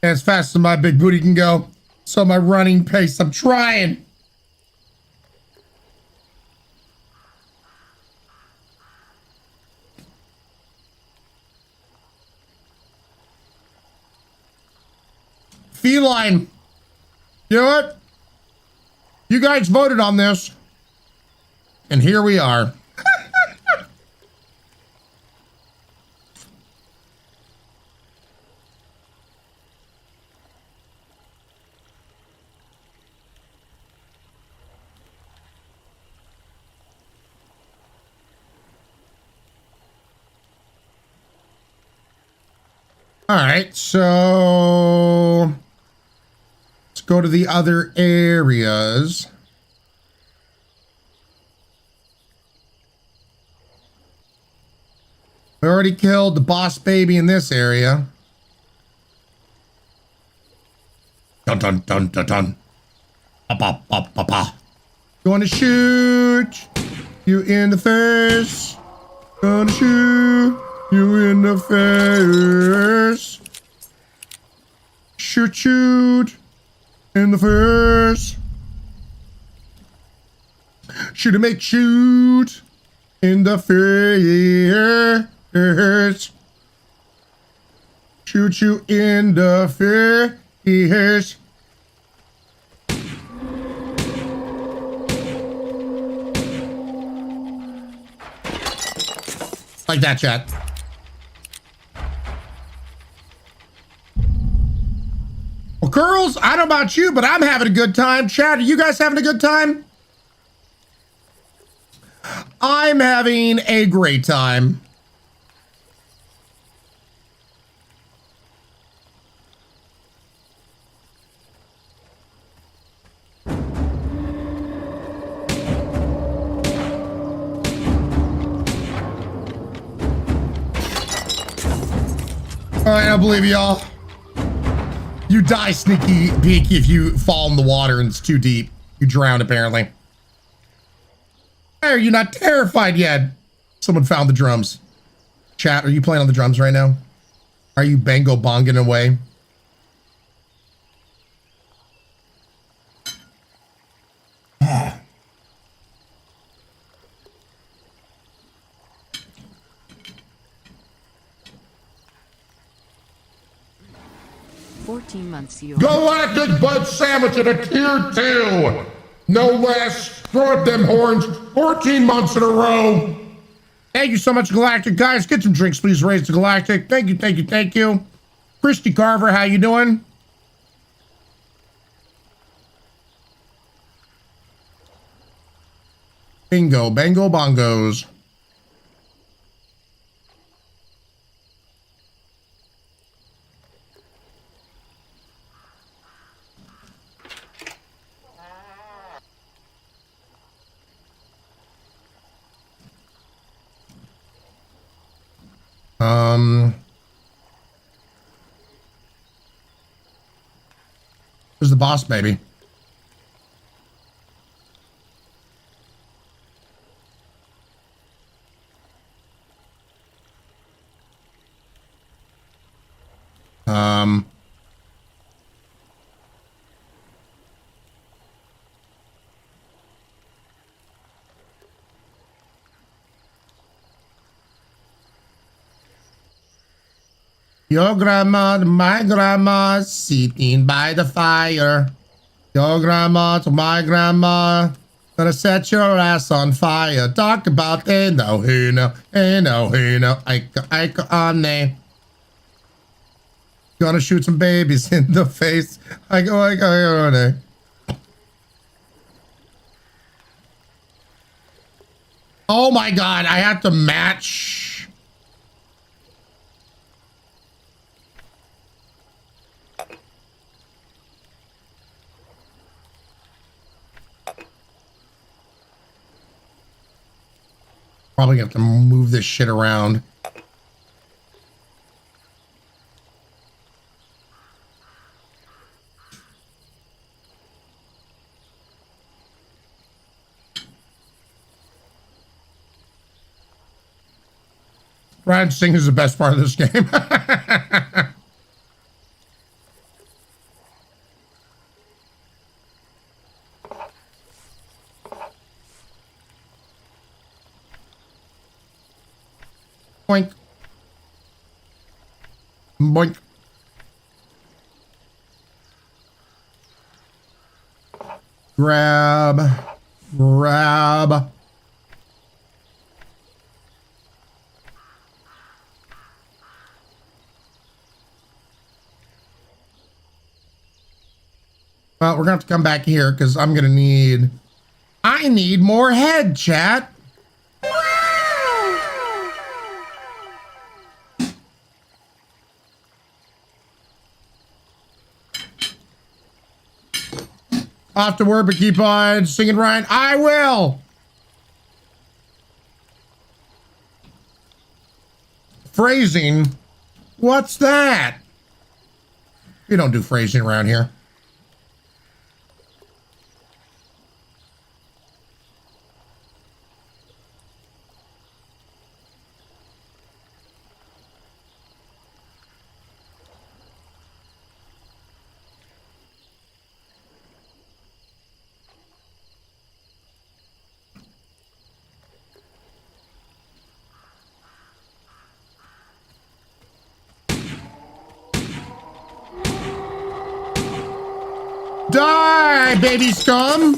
As fast as my big booty can go. So my running pace, I'm trying. Feline. You know what? You guys voted on this. And here we are. All right, so let's go to the other areas. We already killed the boss baby in this area. Dun dun dun dun dun. Ba ba ba ba ba. Gonna shoot you in the face. Gonna shoot you in the face. Shoot in the face. Shoot and make shoot in the face. Shoot you in the face. Like that, chat. Well, girls, I don't know about you, but I'm having a good time. Chat, are you guys having a good time? I'm having a great time. All right, I believe y'all. You die, sneaky peeky, if you fall in the water and it's too deep. You drown, apparently. Why are you not terrified yet? Someone found the drums. Chat, are you playing on the drums right now? Are you bango bonging away? 14 months, you Galactic Bud Sandwich at a tier 2. No less. Throw up them horns. 14 months in a row. Thank you so much, Galactic. Guys, get some drinks, please. Raise the Galactic. Thank you, thank you, thank you. Christy Carver, how you doing? Bingo, bango, bongos. Who's the boss, baby? Your grandma to my grandma sitting by the fire. Your grandma to my grandma gonna set your ass on fire. Talk about hey no, hey no, hey no, hey no, Aiko on there. Gonna shoot some babies in the face. I go on there. Oh my god, I have to match. Probably have to move this shit around. Ryan Singh is the best part of this game. Boink. Boink. Grab. Grab. Well, we're gonna have to come back here because I'm gonna need. I need more head, chat. Off to work, but keep on singing, Ryan. I will. Phrasing. What's that? We don't do phrasing around here. Die, baby scum!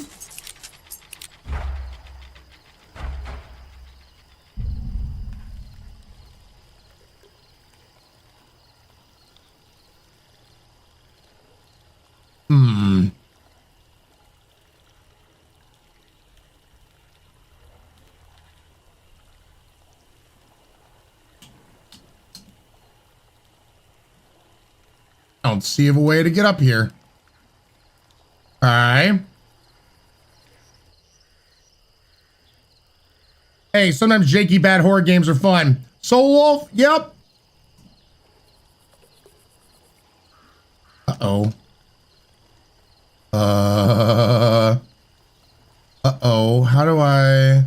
I don't see a way to get up here. All right. Hey, sometimes janky bad horror games are fun. Soul Wolf, yep. Uh-oh. Uh-oh, how do I...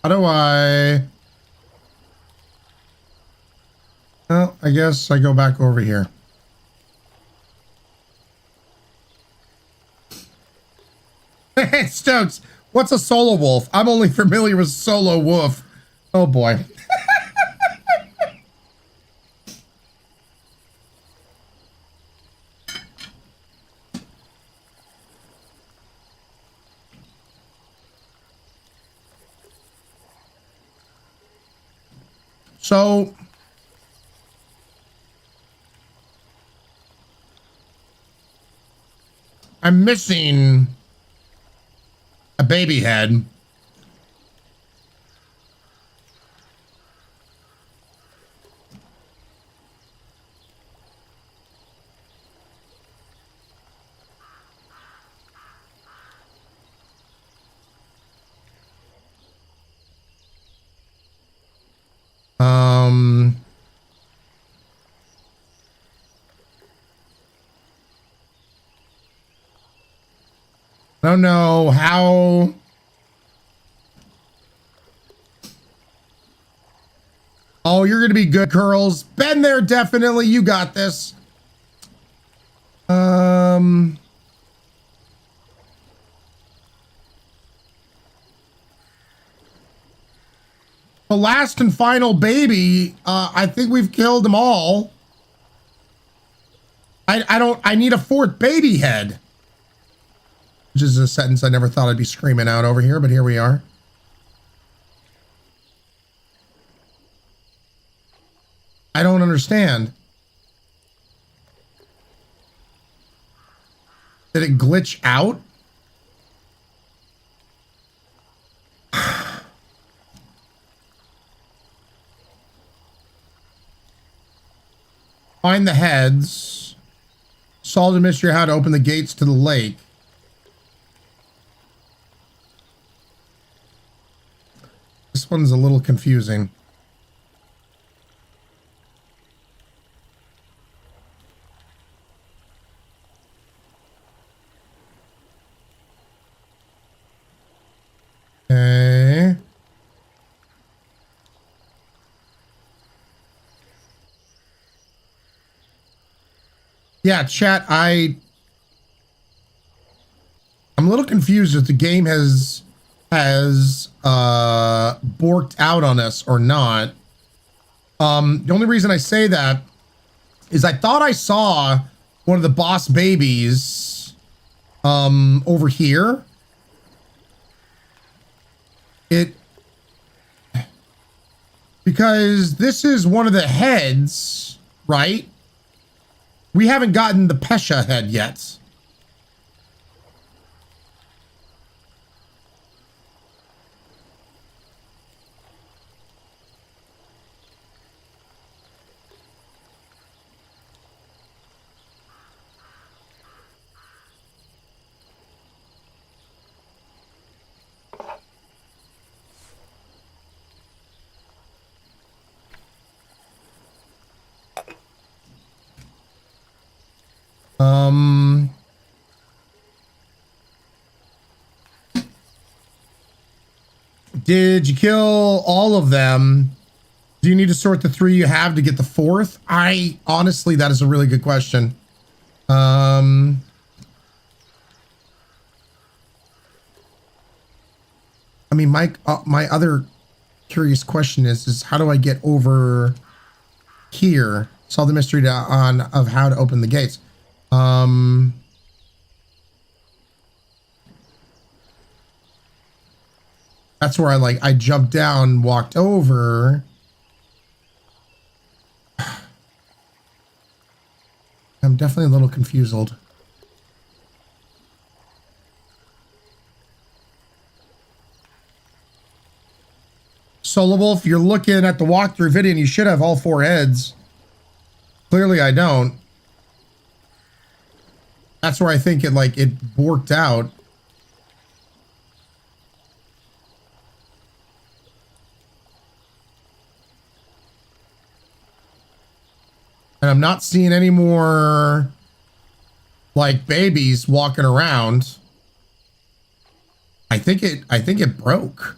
How do I... Well, I I guess I go back over here. Stokes, what's a solo wolf? I'm only familiar with solo wolf. Oh boy. So I'm missing a baby head. I don't know how. Oh, you're gonna be good, Curls. Been there, definitely. You got this. The last and final baby. I think we've killed them all. I need a fourth baby head. Which is a sentence I never thought I'd be screaming out over here, but here we are. I don't understand. Did it glitch out? Find the heads. Solve the mystery of how to open the gates to the lake. This one's a little confusing. Okay. Yeah, chat, I'm a little confused if the game has borked out on us or not. The only reason I say that is I thought I saw one of the boss babies over here. Because this is one of the heads, right? We haven't gotten the Pesha head yet. Did you kill all of them? Do you need to sort the 3 you have to get the 4th? Honestly, that is a really good question. I mean, my other curious question is how do I get over here? Solve the mystery of how to open the gates. That's where I jumped down, walked over. I'm definitely a little confused. Solo Wolf, you're looking at the walkthrough video and you should have all 4 heads. Clearly I don't. That's where I think it borked out. And I'm not seeing any more babies walking around. I think it broke.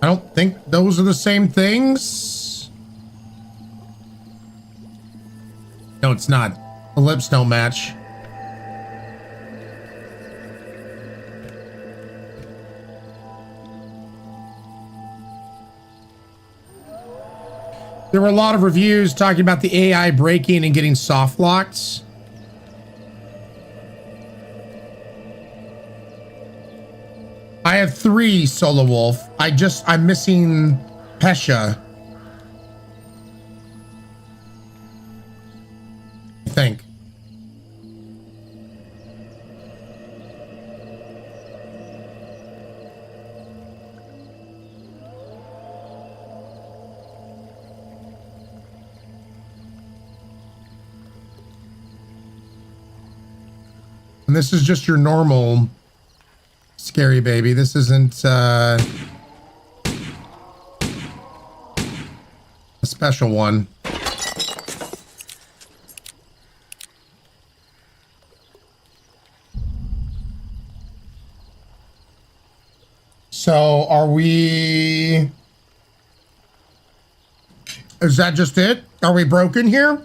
I don't think those are the same things. No, it's not. The lips don't match. There were a lot of reviews talking about the AI breaking and getting soft locked. I have 3 Solo Wolf. I'm missing Pesha. I think. And this is just your normal scary baby. This isn't a special one. So are we... Is that just it? Are we broken here?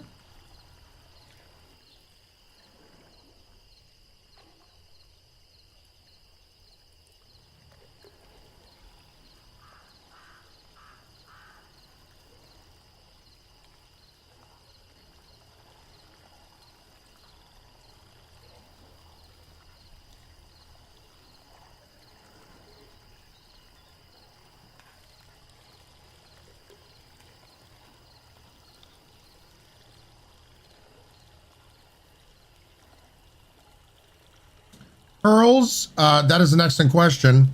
Pearls? That is an excellent question.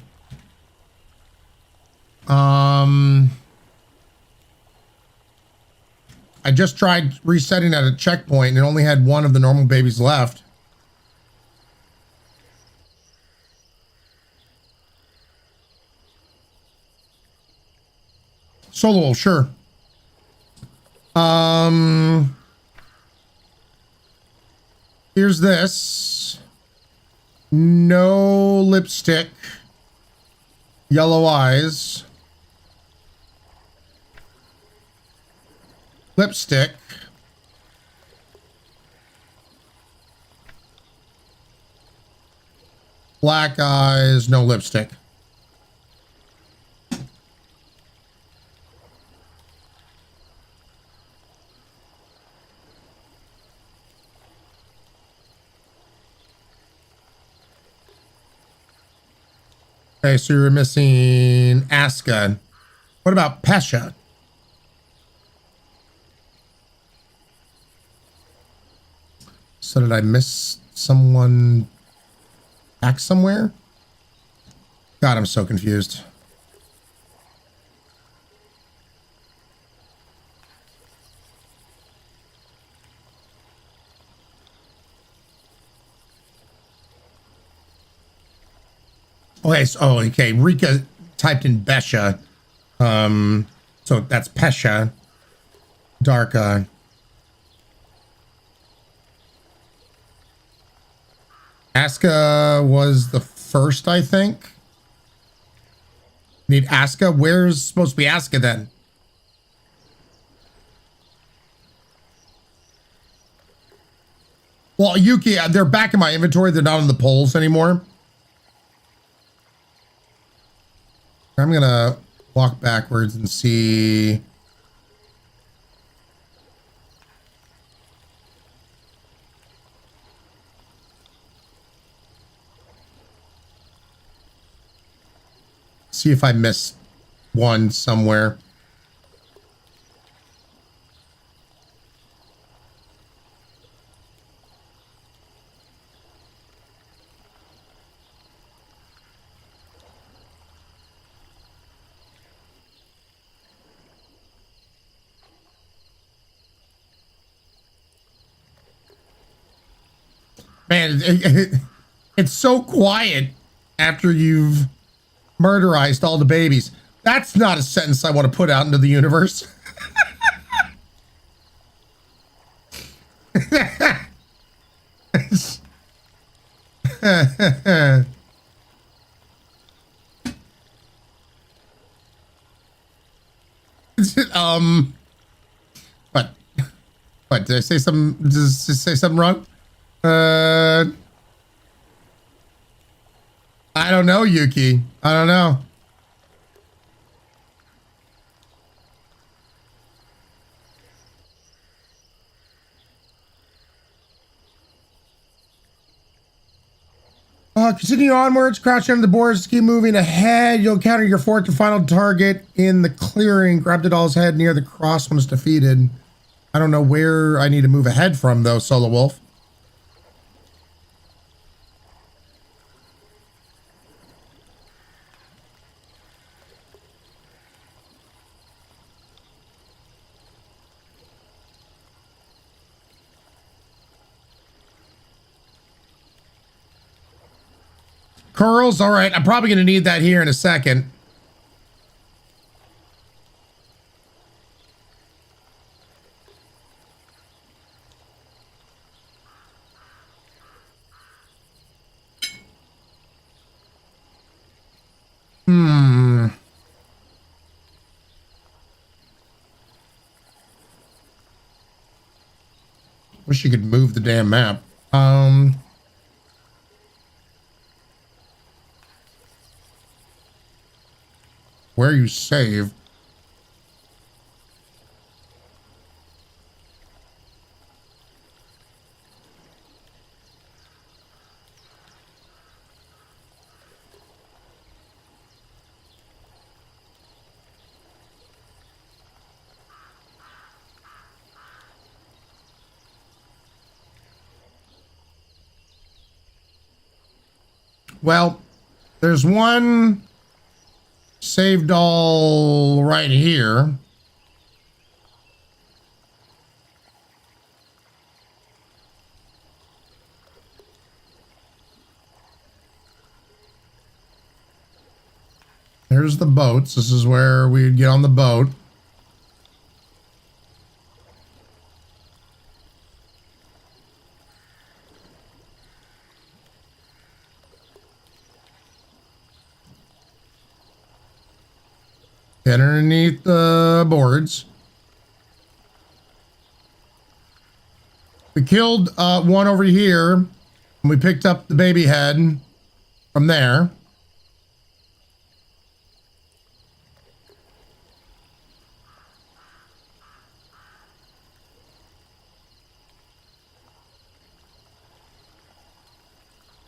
I just tried resetting at a checkpoint and it only had 1 of the normal babies left. Solo, sure. Here's this. No lipstick. Yellow eyes. Lipstick. Black eyes, no lipstick. Okay, so you're missing Aska. What about Pesha? So did I miss someone back somewhere? God, I'm so confused. Okay, so, okay. Rika typed in Besha. So that's Pesha. Darka. Aska was the first, I think. Need Aska? Where's supposed to be Aska then? Well, Yuki, they're back in my inventory. They're not on the polls anymore. I'm gonna walk backwards and see. See if I missed one somewhere. Man, it's so quiet after you've murderized all the babies. That's not a sentence I want to put out into the universe. What did I say something? Did I say something wrong? I don't know, Yuki. I don't know. Continue onwards, crouch under the boards, keep moving ahead. You'll encounter your fourth and final target in the clearing. Grab the doll's head near the cross when it's defeated. I don't know where I need to move ahead from, though, Solo Wolf. Curls, all right. I'm probably going to need that here in a second. Wish you could move the damn map. Where you save. Well, there's one saved all right here. There's the boats. This is where we'd get on the boat. Get underneath the boards. We killed one over here, and we picked up the baby head from there.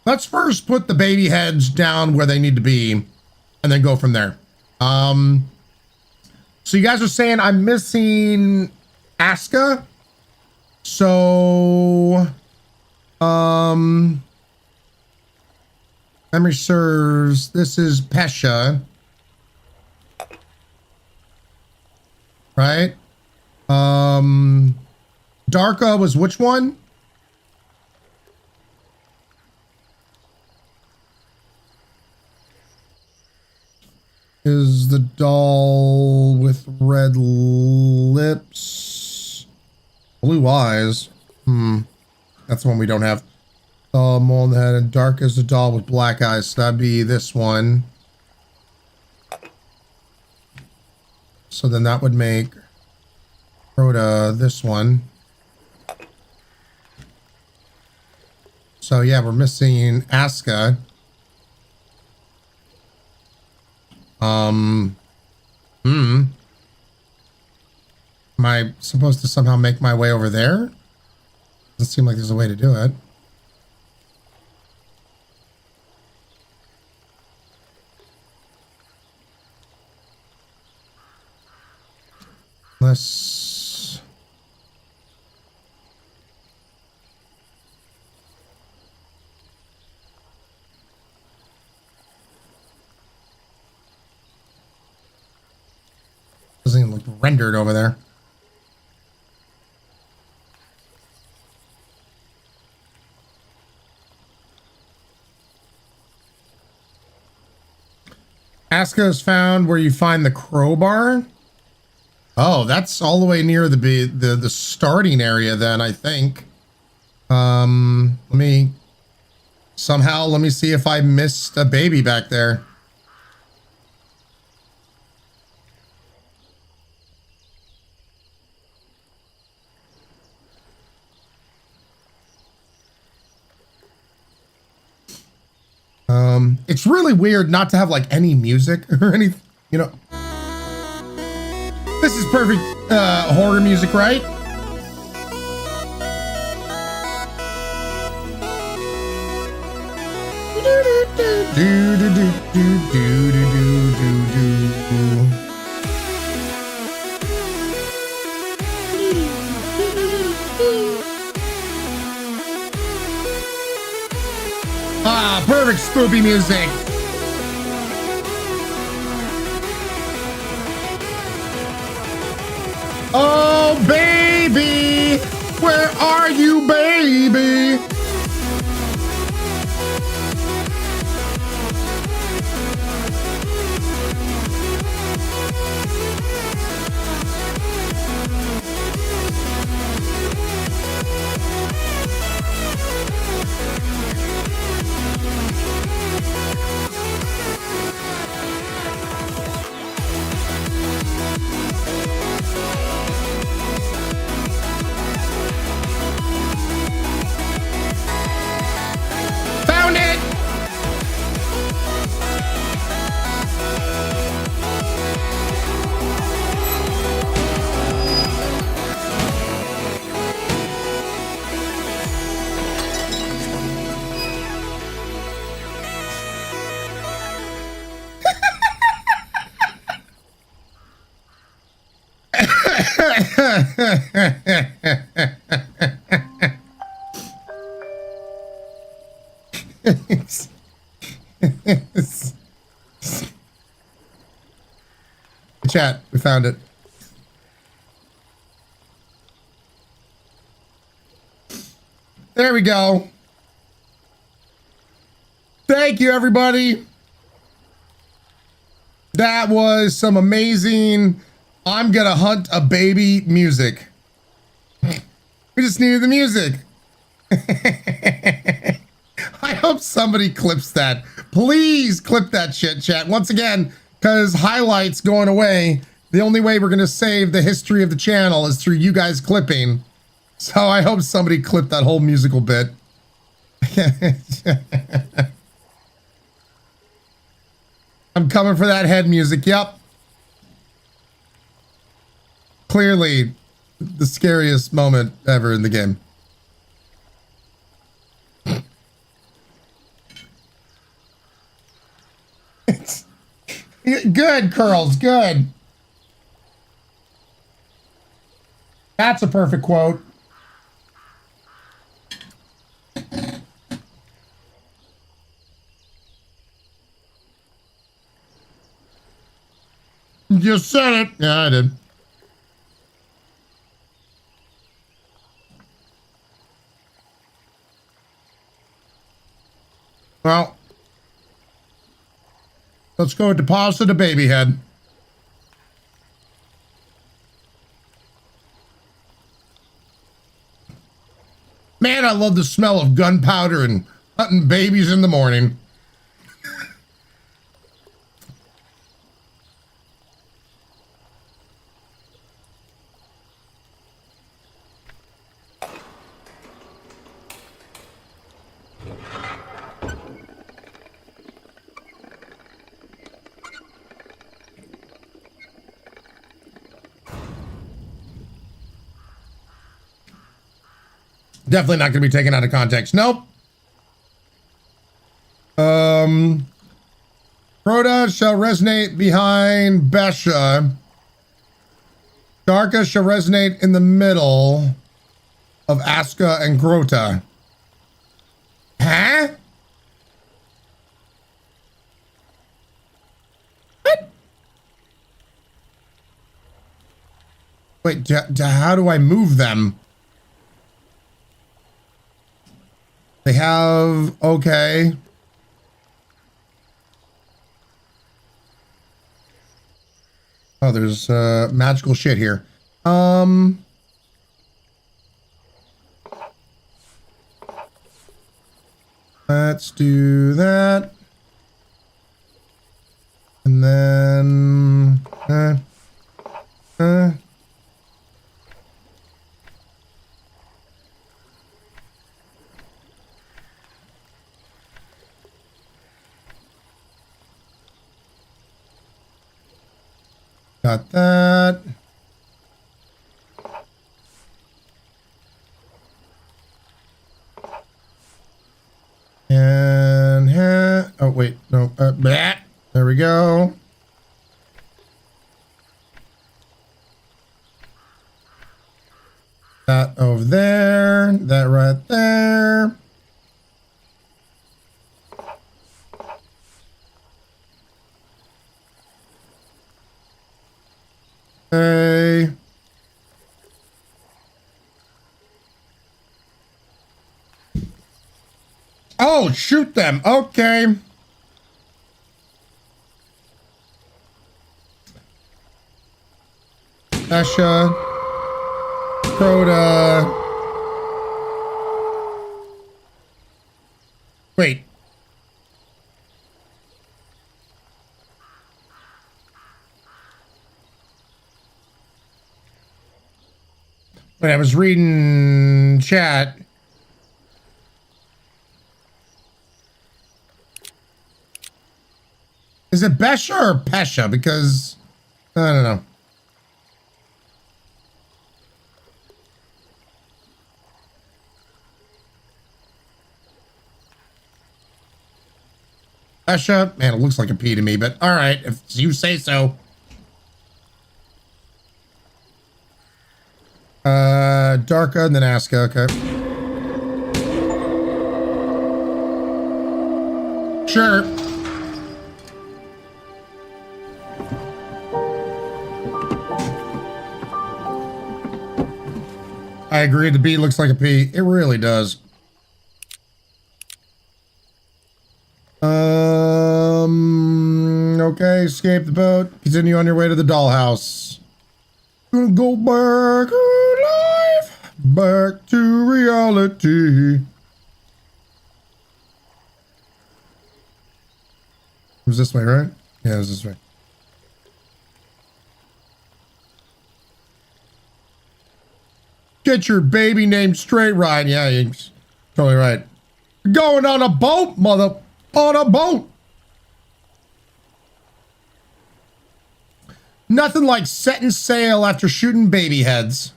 Let's first put the baby heads down where they need to be, and then go from there. So you guys are saying I'm missing Aska. So, memory serves. This is Pesha, right? Darka was which one? Is the doll with red lips, blue eyes? That's the one we don't have. Doll, mole on the head, and dark as the doll with black eyes. So that'd be this one. So then that would make Rhoda this one. So yeah, we're missing Aska. Am I supposed to somehow make my way over there? Doesn't seem like there's a way to do it. Let's... Doesn't even look rendered over there. Aska is found where you find the crowbar. Oh, that's all the way near the starting area then, I think. Let me see if I missed a baby back there. It's really weird not to have like any music or anything, you know. This is perfect horror music, right? Ah, perfect spoopy music. Oh, baby, where are you, baby? Found it! Chat, we found it. There we go. Thank you, everybody. That was some amazing I'm gonna hunt a baby music. We just needed the music. I hope somebody clips that. Please clip that shit, chat. Once again, because highlights going away, the only way we're going to save the history of the channel is through you guys clipping. So I hope somebody clipped that whole musical bit. I'm coming for that head music. Yep. Clearly the scariest moment ever in the game. Good, Curls, good. That's a perfect quote. You said it. Yeah, I did. Well, let's go deposit the baby head. Man, I love the smell of gunpowder and hunting babies in the morning. Definitely not going to be taken out of context. Nope. Rhoda shall resonate behind Besha. Darka shall resonate in the middle of Aska and Grota. Huh? What? Wait, how do I move them? They have, okay. Oh, there's magical shit here. Let's do that. And then got that. And oh wait, no, that. There we go. That over there, that right there. Okay. Oh, shoot them. Okay. Asha. Crota. Wait. When I was reading chat. Is it Besha or Pesha? Because I don't know. Pesha? Man, it looks like a P to me, but all right, if you say so. Darka and then Aska, okay. Sure. I agree, the B looks like a P. It really does. Okay, escape the boat. Continue on your way to the dollhouse. Gonna go back to life, back to reality. It was this way, right? Yeah, it was this way. Get your baby name straight, Ryan. Yeah, you're totally right. Going on a boat, mother. On a boat. Nothing like setting sail after shooting baby heads.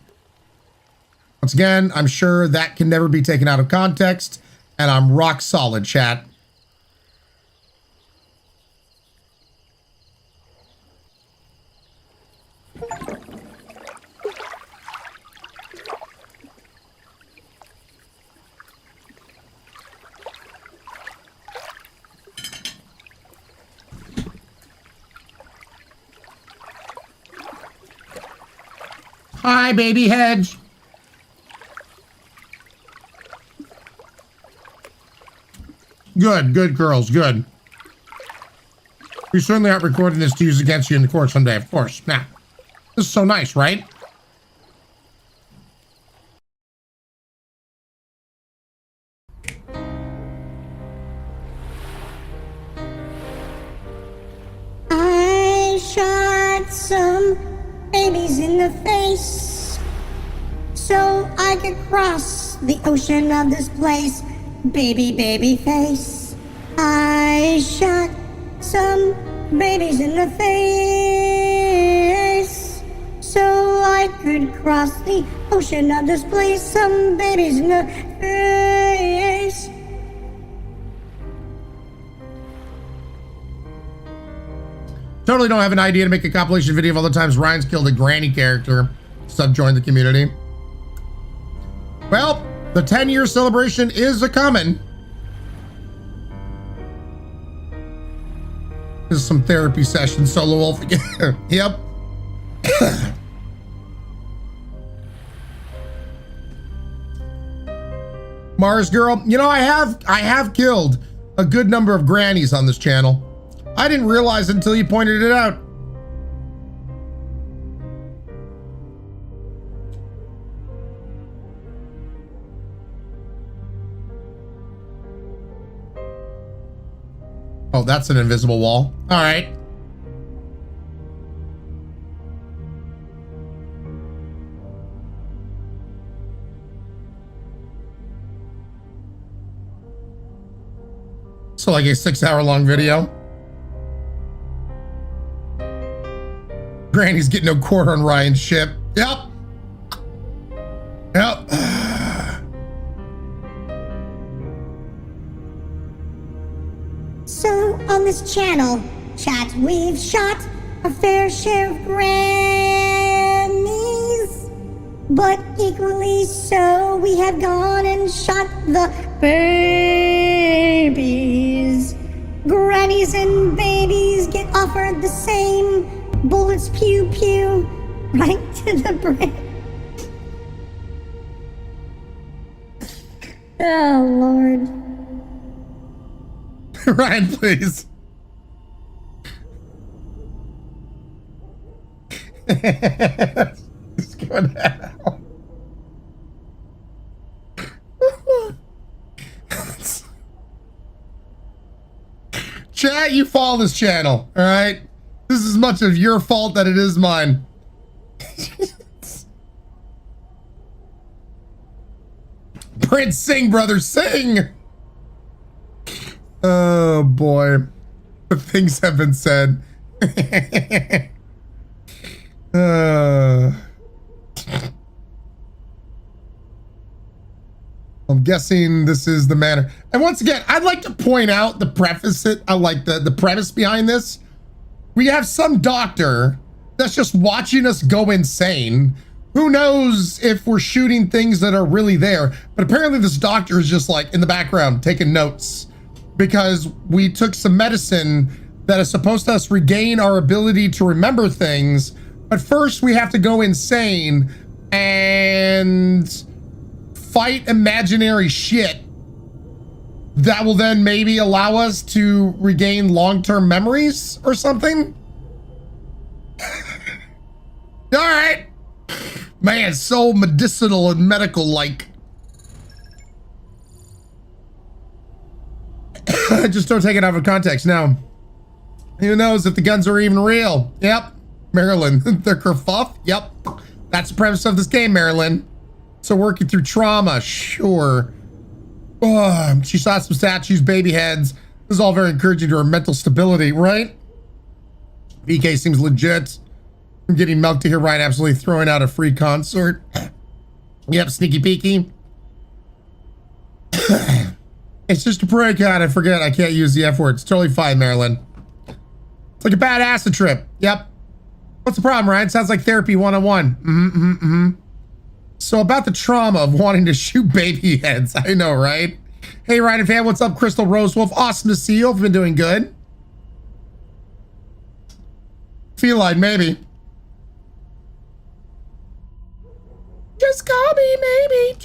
Once again, I'm sure that can never be taken out of context, and I'm rock solid, chat. Hi, baby heads. Good, good girls, good. We certainly aren't recording this to use against you in the court someday, of course. Nah, this is so nice, right? I shot some babies in the face so I could cross the ocean of this place. Baby, baby face. I shot some babies in the face so I could cross the ocean of this place. Some babies in the face. Totally don't have an idea to make a compilation video of all the times Ryan's killed a granny character. Subjoin the community. Well, the 10-year celebration is a-coming. This is some therapy session, Solo Wolf again. Yep. Mars Girl, you know, I have killed a good number of grannies on this channel. I didn't realize until you pointed it out. Oh, that's an invisible wall. All right. So like a 6-hour-long video. Granny's getting no quarter on Ryan's ship. Yep. Yep. So, on this channel, chat, we've shot a fair share of grannies, but equally so, we have gone and shot the babies. Grannies and babies get offered the same bullets, pew pew, right to the brain. Oh, Lord. Ryan, please. It's going down. Chat, you follow this channel, all right? This is as much of your fault that it is mine. Prince, sing, brother, sing! Oh boy, the things have been said. I'm guessing this is the manner. And once again, I'd like to point out the preface. I like the premise behind this. We have some doctor that's just watching us go insane. Who knows if we're shooting things that are really there? But apparently this doctor is just like in the background taking notes because we took some medicine that is supposed to us regain our ability to remember things. But first we have to go insane and fight imaginary shit that will then maybe allow us to regain long-term memories or something. All right. Man, so medicinal and medical-like. Just don't take it out of context. Now, who knows if the guns are even real? Yep. Marilyn, the kerfuff? Yep. That's the premise of this game, Marilyn. So working through trauma, sure. She saw some statues, baby heads. This is all very encouraging to her mental stability, right? BK seems legit. I'm getting milk to hear Ryan absolutely throwing out a free concert. Yep, sneaky peeky. It's just a prank, God. I forget. I can't use the F word. It's totally fine, Marilyn. It's like a bad acid trip. Yep. What's the problem, Ryan? Sounds like therapy 101. So about the trauma of wanting to shoot baby heads. I know, right? Hey, Ryan and fan, what's up? Crystal Rose Wolf. Awesome to see you. I've been doing good. Feline, maybe. Just call me maybe.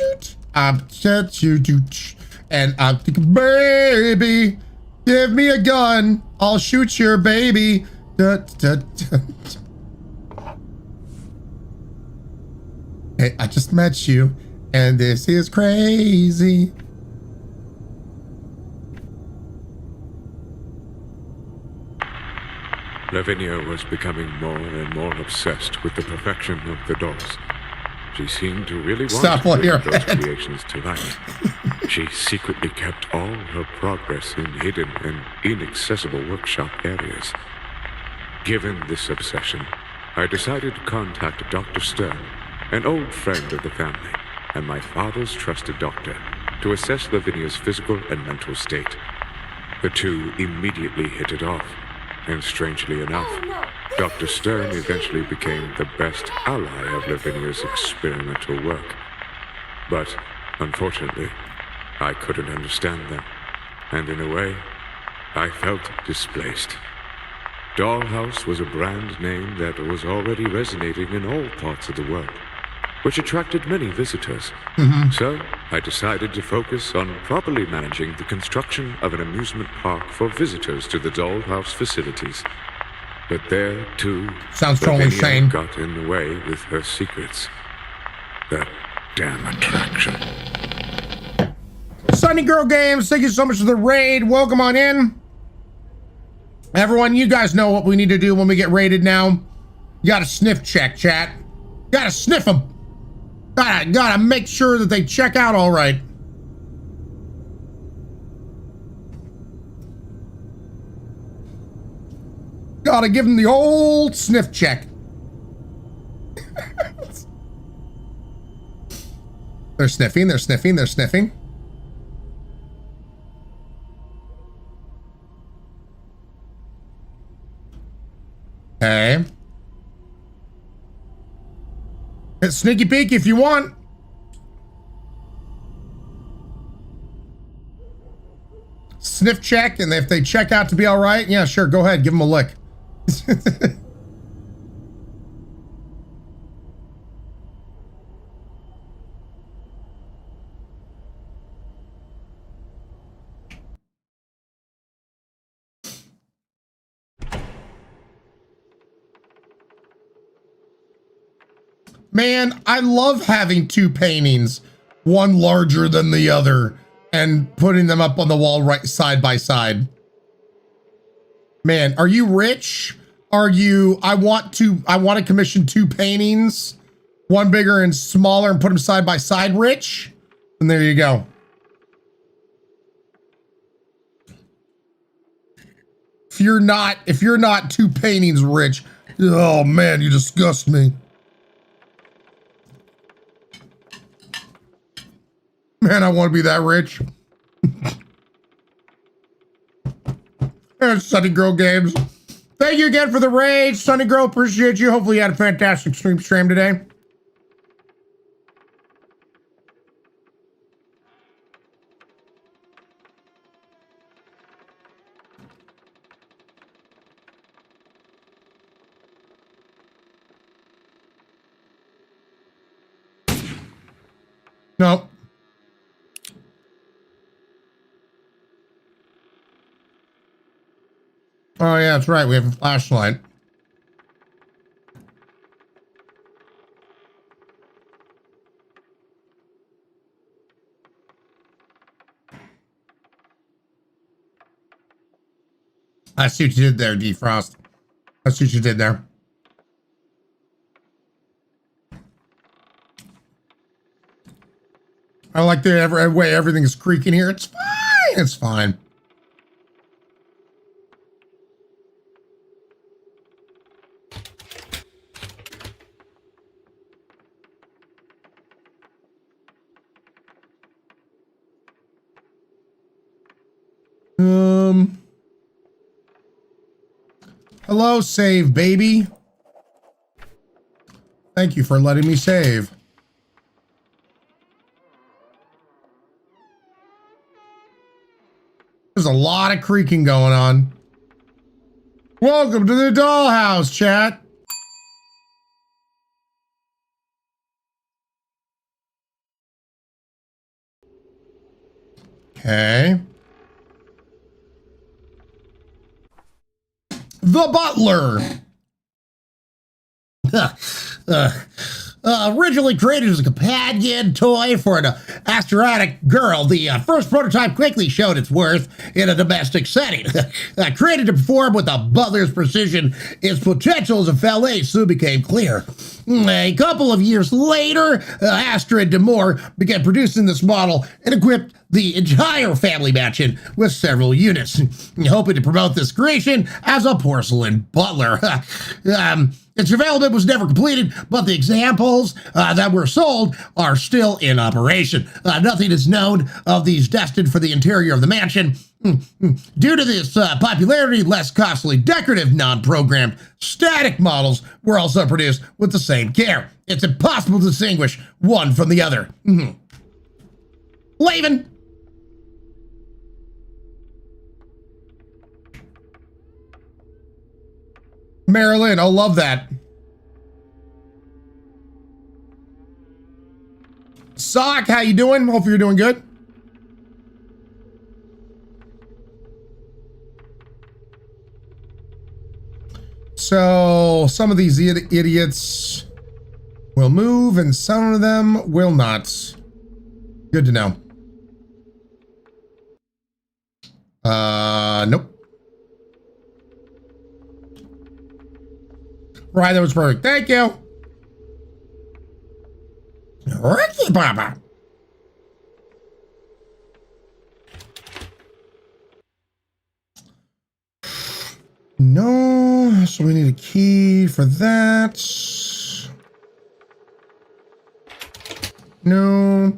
I'm just you, and I'm thinking, baby, give me a gun. I'll shoot your baby. Hey, I just met you, and this is crazy. Lavinia was becoming more and more obsessed with the perfection of the dolls. She seemed to really want to bring those creations to life. She secretly kept all her progress in hidden and inaccessible workshop areas. Given this obsession, I decided to contact Dr. Stern, an old friend of the family, and my father's trusted doctor, to assess Lavinia's physical and mental state. The two immediately hit it off, and strangely enough, Dr. Stern eventually became the best ally of Lavinia's experimental work. But, unfortunately, I couldn't understand them. And in a way, I felt displaced. Dollhouse was a brand name that was already resonating in all parts of the world, which attracted many visitors. So, I decided to focus on properly managing the construction of an amusement park for visitors to the Dollhouse facilities. But there, too, sounds totally Lavinia insane. got in the way with her secrets. That damn attraction. Sunny Girl Games, thank you so much for the raid. Welcome on in. Everyone, you guys know what we need to do when we get raided now. You gotta sniff check, chat. Gotta sniff them. Gotta make sure that they check out all right. Gotta give them the old sniff check. They're sniffing, they're sniffing, they're sniffing. Okay. It's sneaky peek if you want. Sniff check, and if they check out to be all right, yeah, sure, go ahead, give them a lick. Man, I love having two paintings, one larger than the other, and putting them up on the wall right side by side. Man, are you rich? Are you, I want to commission two paintings, one bigger and smaller, and put them side by side rich? And there you go. If you're not two paintings rich, oh man, you disgust me. Man, I want to be that rich. And Sunny Girl Games. Thank you again for the raid. Sunny Girl, appreciate you. Hopefully you had a fantastic stream today. No. Oh yeah, that's right. We have a flashlight. I see what you did there, Defrost. I see what you did there. I like the way everything is creaking here. It's fine. It's fine. Hello, save baby. Thank you for letting me save. There's a lot of creaking going on. Welcome to the Dollhouse, chat. Okay. The Butler. Originally created as a companion toy for an astronautic girl, the first prototype quickly showed its worth in a domestic setting. Created to perform with a butler's precision, its potential as a valet soon became clear. A couple of years later, Astrid Demore began producing this model and equipped the entire family mansion with several units, hoping to promote this creation as a porcelain butler. Its development was never completed, but the examples that were sold are still in operation. Nothing is known of these destined for the interior of the mansion. Due to this popularity, less costly decorative non-programmed static models were also produced with the same care. It's impossible to distinguish one from the other. Laven! Marilyn, I love that. Sock, how you doing? Hope you're doing good. So some of these idiots will move and some of them will not. Good to know. Nope. Right, that was perfect. Thank you. Ricky Baba. No, so we need a key for that. No.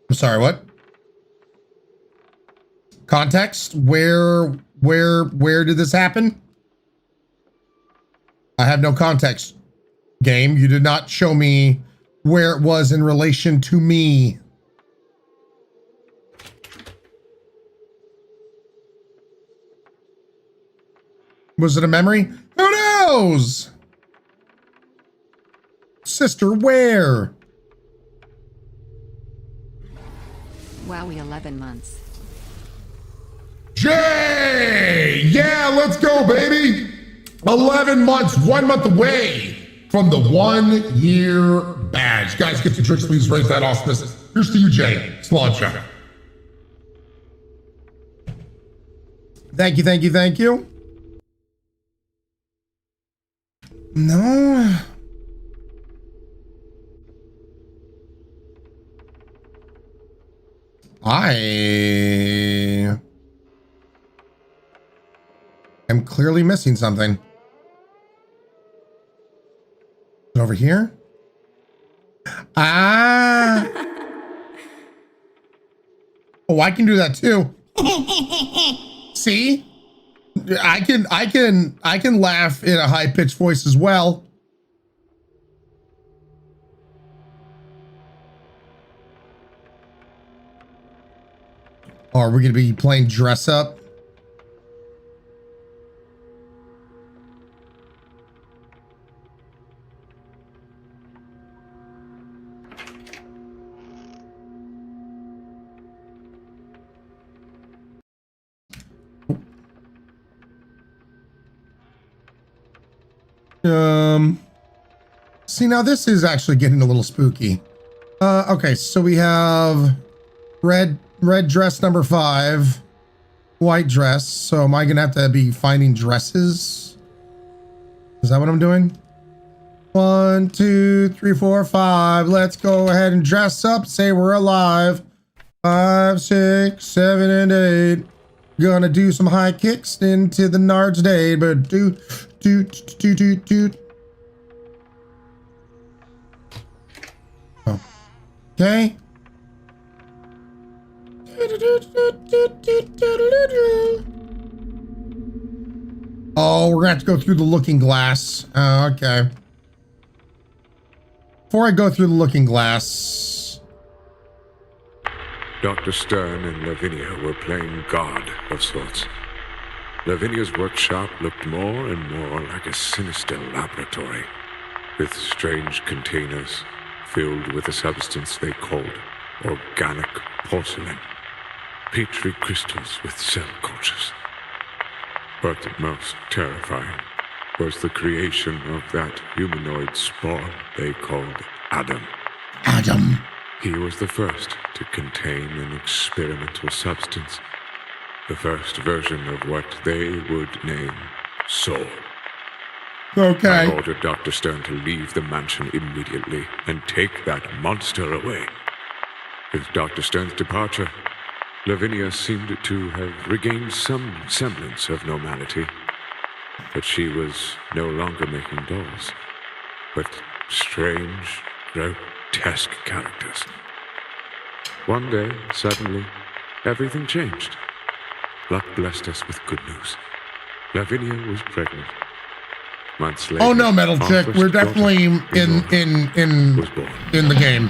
I'm sorry, what? Context? Where did this happen? I have no context. Game, you did not show me where it was in relation to me. Was it a memory? Who knows? Sister, where? Wowie, 11 months. Jay! Yeah, let's go, baby! 11 months, 1 month away from the 1 year badge. Guys, get your tricks, please raise that auspice. Here's to you, Jay. Sláinte. Thank you, thank you, thank you. No. I am clearly missing something. Over here? Ah. Oh, I can do that too. See? I can laugh in a high-pitched voice as well. Or are we going to be playing dress up? See, now this is actually getting a little spooky. Okay, so we have red dress number 5, white dress. So am I gonna have to be finding dresses? Is that what I'm doing? 1, 2, 3, 4, 5. Let's go ahead and dress up. Say we're alive. 5, 6, 7, and 8. Gonna do some high kicks into the Nards day, but do. Okay. Oh, we're gonna have to go through the looking glass. Okay. Before I go through the looking glass. Dr. Stern and Lavinia were playing God of sorts. Lavinia's workshop looked more and more like a sinister laboratory, with strange containers filled with a substance they called organic porcelain, petri crystals with cell cultures. But most terrifying was the creation of that humanoid spawn they called Adam. Adam. He was the first to contain an experimental substance, the first version of what they would name Soul. Okay. I ordered Dr. Stern to leave the mansion immediately and take that monster away. With Dr. Stern's departure, Lavinia seemed to have regained some semblance of normality. But she was no longer making dolls, but strange, grotesque characters. One day, suddenly, everything changed. Luck blessed us with good news. Lavinia was pregnant. Months later, Oh no, Metal our Chick, first we're daughter, definitely in the game.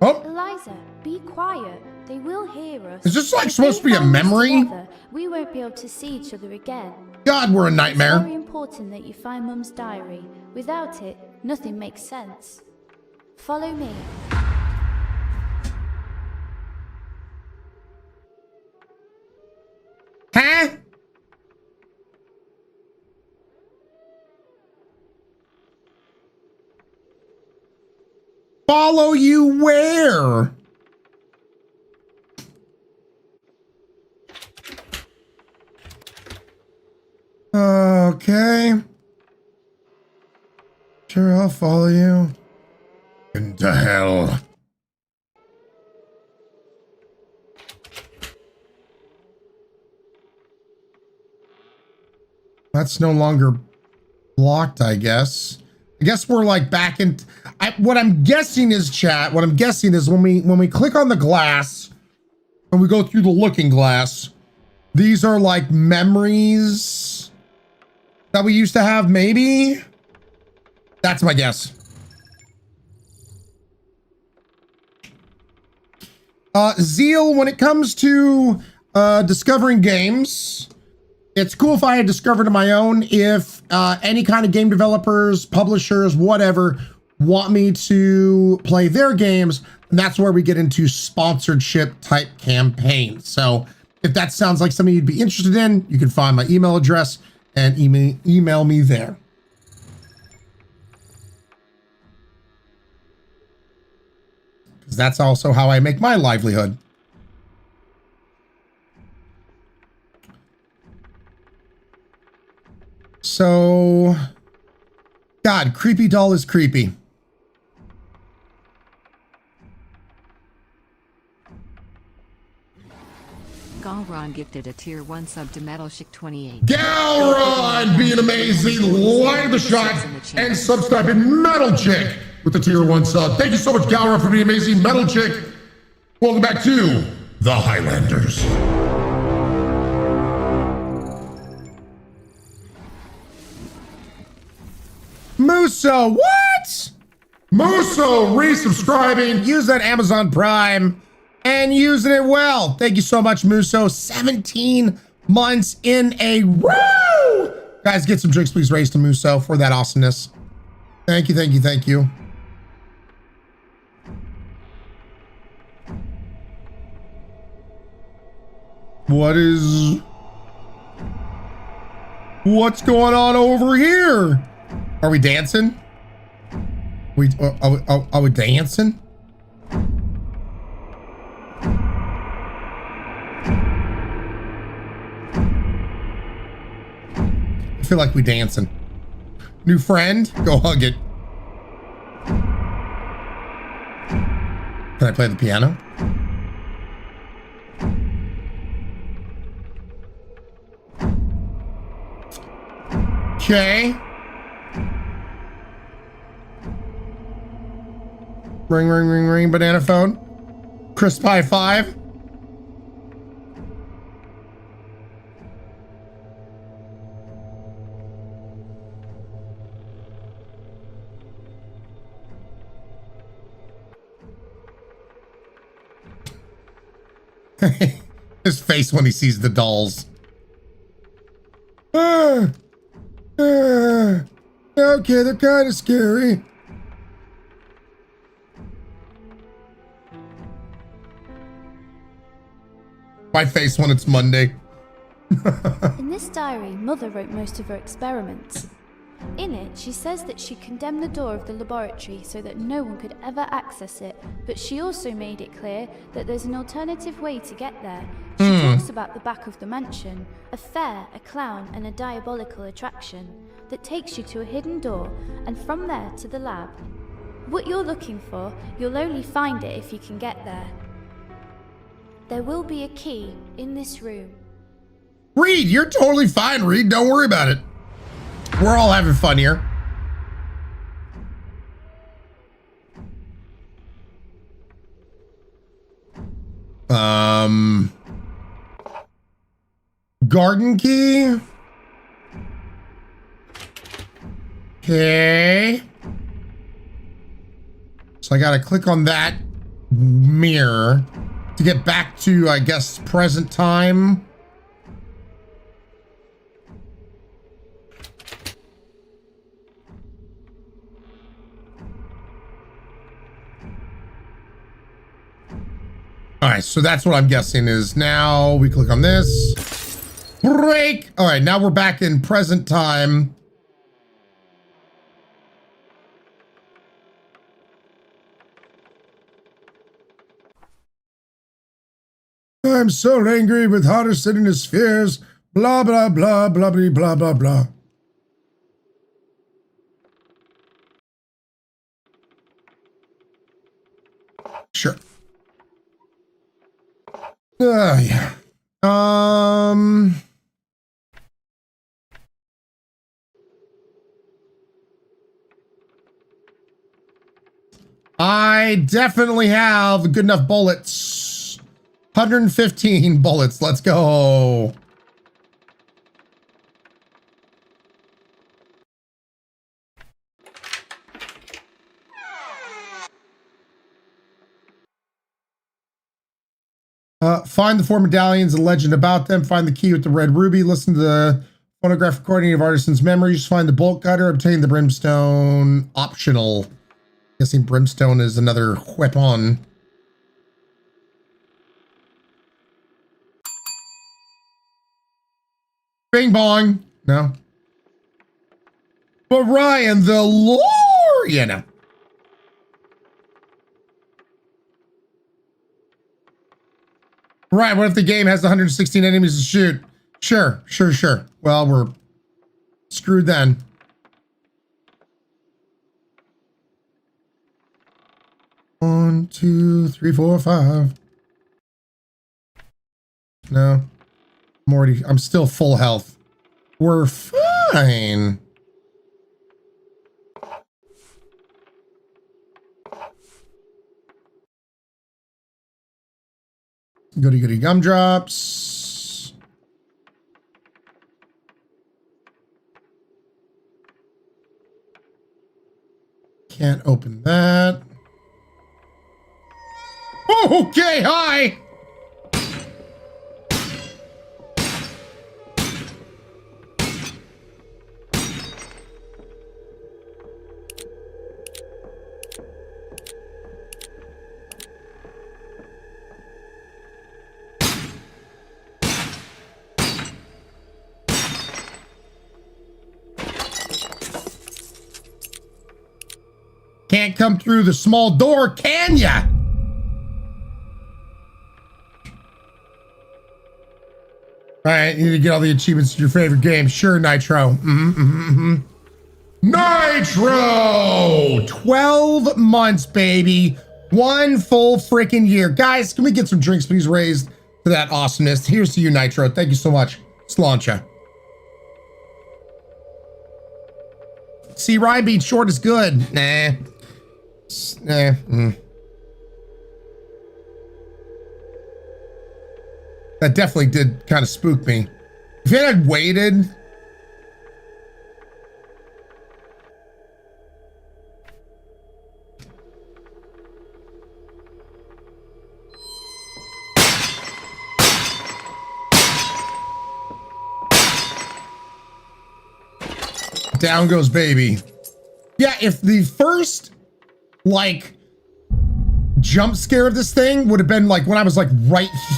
Eliza, be quiet. They will hear us. Is this like If supposed to they be a find us memory? together, we won't be able to see each other again. God, we're a It's nightmare. very important that you find Mum's diary. Without it, nothing makes sense. Follow me. Huh? Follow you where? Okay. Sure, I'll follow you. Into hell. That's no longer blocked, I guess. I guess we're like back in. What I'm guessing is, chat. What I'm guessing is when we click on the glass and we go through the looking glass, these are like memories that we used to have. Maybe that's my guess. Zeal, when it comes to discovering games, it's cool if I had discovered on my own. If any kind of game developers, publishers, whatever, want me to play their games, and that's where we get into sponsorship type campaigns. So if that sounds like something you'd be interested in, you can find my email address and email me there. Because that's also how I make my livelihood. So, God, creepy doll is creepy. Galron gifted a tier 1 sub to Metalchick28. Galron being amazing, light of the shot, and subscribing Metal Chick with the tier 1 sub. Thank you so much, Galron, for being amazing. Metal Chick, welcome back to the Highlanders. Muso, what? Muso resubscribing, use that Amazon Prime, and using it well. Thank you so much, Muso. 17 months in a row. Guys, get some drinks, please, raise to Muso for that awesomeness. Thank you, thank you, thank you. What's going on over here? Are we dancing? Are we dancing? I feel like we dancing. New friend? Go hug it. Can I play the piano? Okay. Ring, ring, ring, ring, banana phone. Crisp Pie 5. His face when he sees the dolls. Okay, they're kind of scary. My face when it's Monday. In this diary, Mother wrote most of her experiments. In it, she says that she condemned the door of the laboratory so that no one could ever access it, but she also made it clear that there's an alternative way to get there. She talks about the back of the mansion, a fair, a clown, and a diabolical attraction that takes you to a hidden door, and from there to the lab. What you're looking for, you'll only find it if you can get there. There will be a key in this room. Reed, you're totally fine, Reed. Don't worry about it. We're all having fun here. Garden key. Okay. So I gotta click on that mirror to get back to, I guess, present time. All right, so that's what I'm guessing is now we click on this. Break. All right, now we're back in present time. I'm so angry with Hardison and his fears. Blah, blah, blah, blah, blah, blah, blah, blah. Sure. Yeah. I definitely have good enough bullets. 115 bullets. Let's go. Find the 4 medallions, a legend about them. Find the key with the red ruby. Listen to the phonograph recording of Artisan's memories. Find the bolt cutter. Obtain the brimstone. Optional. Guessing brimstone is another weapon. Bing bong. No. But Ryan, the lore. Yeah, no. Right, what if the game has 116 enemies to shoot? Sure. Well, we're screwed then. One, 2, 3, 4, 5. No. I'm still full health. We're fine. Goody gumdrops. Can't open that. Okay, hi. Can't come through the small door, can ya? All right, you need to get all the achievements in your favorite game. Sure, Nitro. Nitro! 12 months, baby. 1 full freaking year. Guys, can we get some drinks, please, raised to that awesomeness? Here's to you, Nitro. Thank you so much. Slancha. See, Ryan being short is good. Nah. That definitely did kind of spook me. If it had waited. Down goes baby. Yeah, if the first, like, jump scare of this thing would have been, like, when I was, like, right here.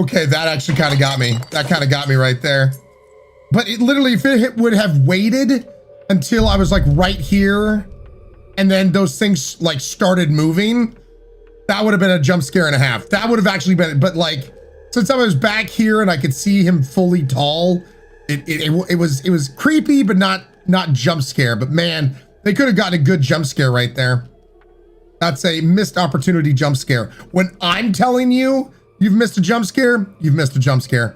Okay, that actually kind of got me. That kind of got me right there. But it literally, if it would have waited until I was, like, right here, and then those things, like, started moving, that would have been a jump scare and a half. That would have actually been, but, like, since I was back here and I could see him fully tall, it was creepy, but not jump scare. But man, they could have gotten a good jump scare right there. That's a missed opportunity jump scare. When I'm telling you you've missed a jump scare, you've missed a jump scare.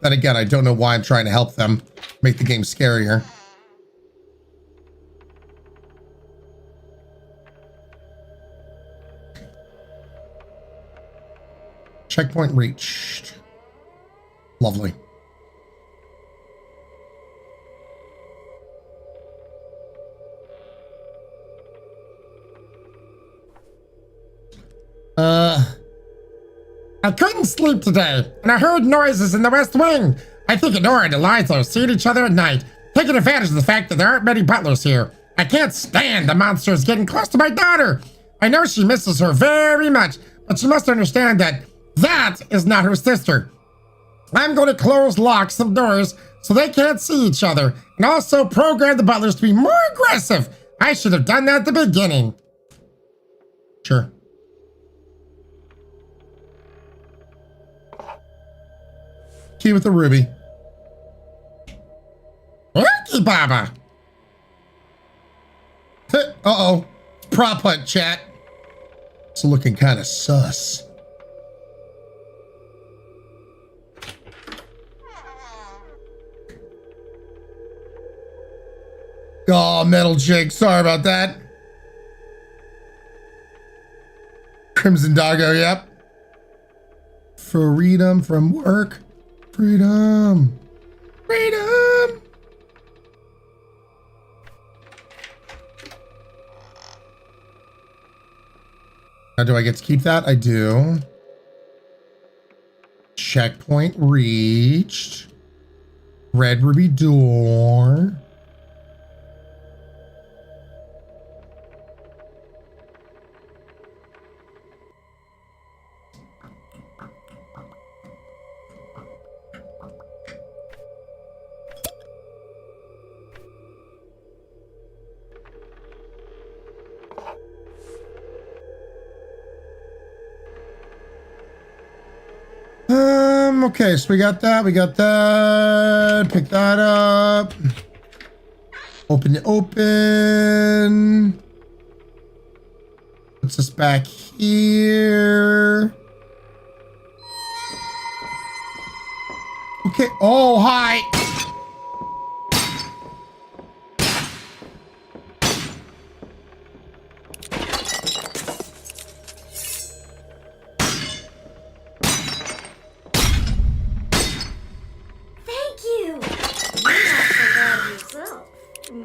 Then again, I don't know why I'm trying to help them make the game scarier. Checkpoint reached. Lovely. I couldn't sleep today, and I heard noises in the West Wing. I think Nora and Eliza are seeing each other at night, taking advantage of the fact that there aren't many butlers here. I can't stand the monsters getting close to my daughter. I know she misses her very much, but she must understand that that is not her sister. I'm going to close locks of doors so they can't see each other, and also program the butlers to be more aggressive. I should have done that at the beginning. Sure. Key with the ruby. Lucky Baba. Uh-oh. Prop hunt, chat. It's looking kind of sus. Oh, Metal Jig. Sorry about that. Crimson Doggo, yep. Freedom from work. Freedom. Freedom. Now, do I get to keep that? I do. Checkpoint reached. Red ruby door. Okay, so we got that, pick that up. Open. Puts us back here. Okay, oh, hi.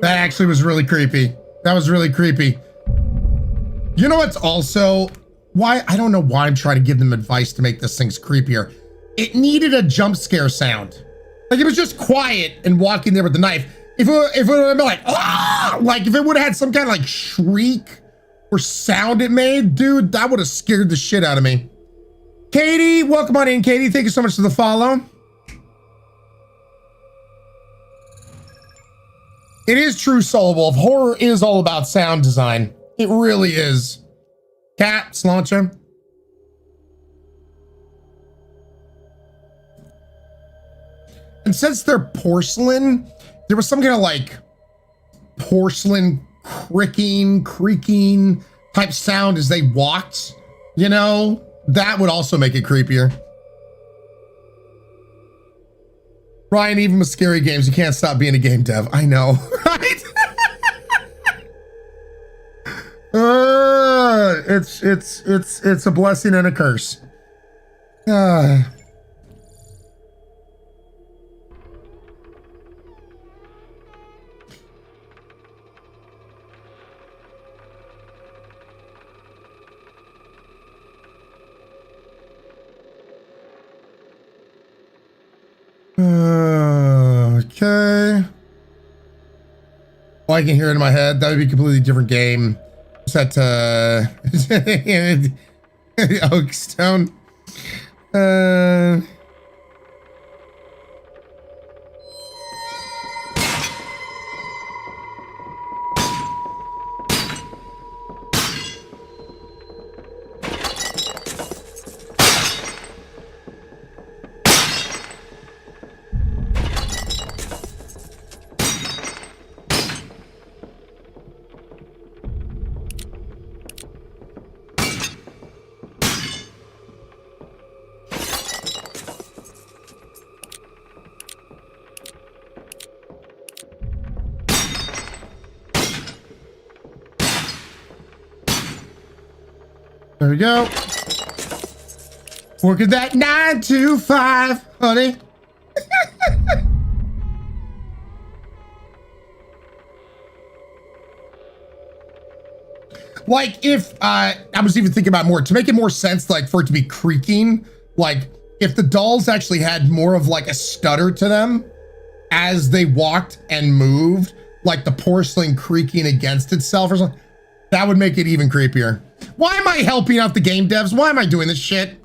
That actually was really creepy. That was really creepy. You know what's also why I don't know why I'm trying to give them advice to make this thing's creepier. It needed a jump scare sound. Like it was just quiet and walking there with the knife. If it would have been like, ah, like if it would have had some kind of like shriek or sound it made, dude, that would have scared the shit out of me. Katie, welcome on in, Katie. Thank you so much for the follow. It is true, Soul Wolf. Horror is all about sound design. It really is. Cat, Slancha. And since they're porcelain, there was some kind of like porcelain creaking type sound as they walked. You know, that would also make it creepier. Ryan, even with scary games, you can't stop being a game dev. I know, right? It's a blessing and a curse. I can hear it in my head. That would be a completely different game. Set to Oakstone. There we go. Working that 9 to 5, honey. Like if I was even thinking about more to make it more sense, like for it to be creaking, like if the dolls actually had more of like a stutter to them as they walked and moved, like the porcelain creaking against itself or something, that would make it even creepier. Why am I helping out the game devs? Why am I doing this shit?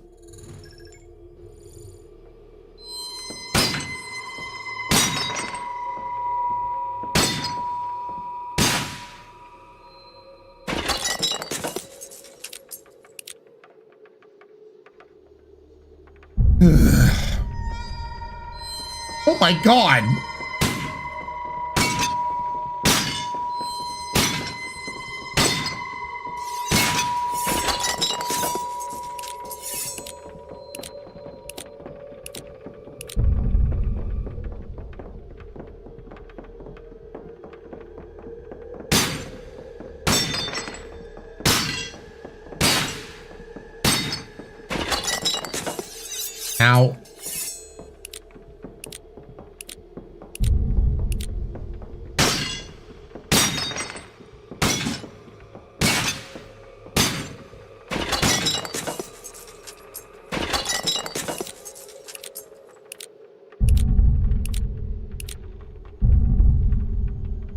Oh my God. Ow.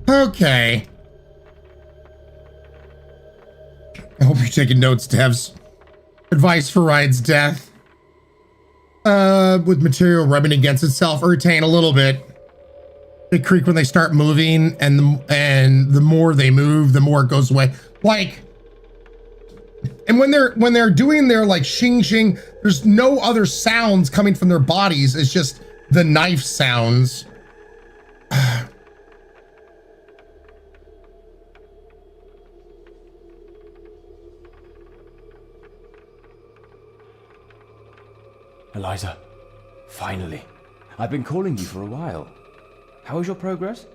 Okay. I hope you're taking notes, devs. Advice for Ryan's death. With material rubbing against itself, irritate a little bit. They creak when they start moving, and the more they move, the more it goes away. Like, and when they're doing their like shing shing, there's no other sounds coming from their bodies. It's just the knife sounds. Eliza, finally. I've been calling you for a while. How is your progress?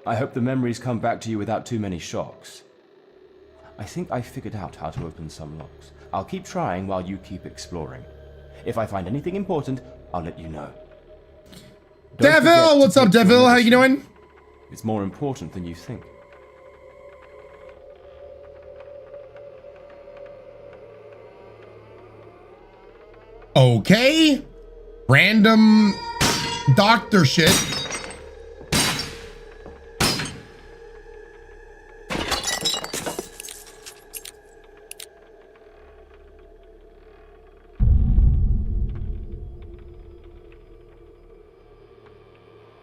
I hope the memories come back to you without too many shocks. I think I figured out how to open some locks. I'll keep trying while you keep exploring. If I find anything important, I'll let you know. Devil! What's up, Devil? How you doing? It's more important than you think. Okay. Random doctor shit.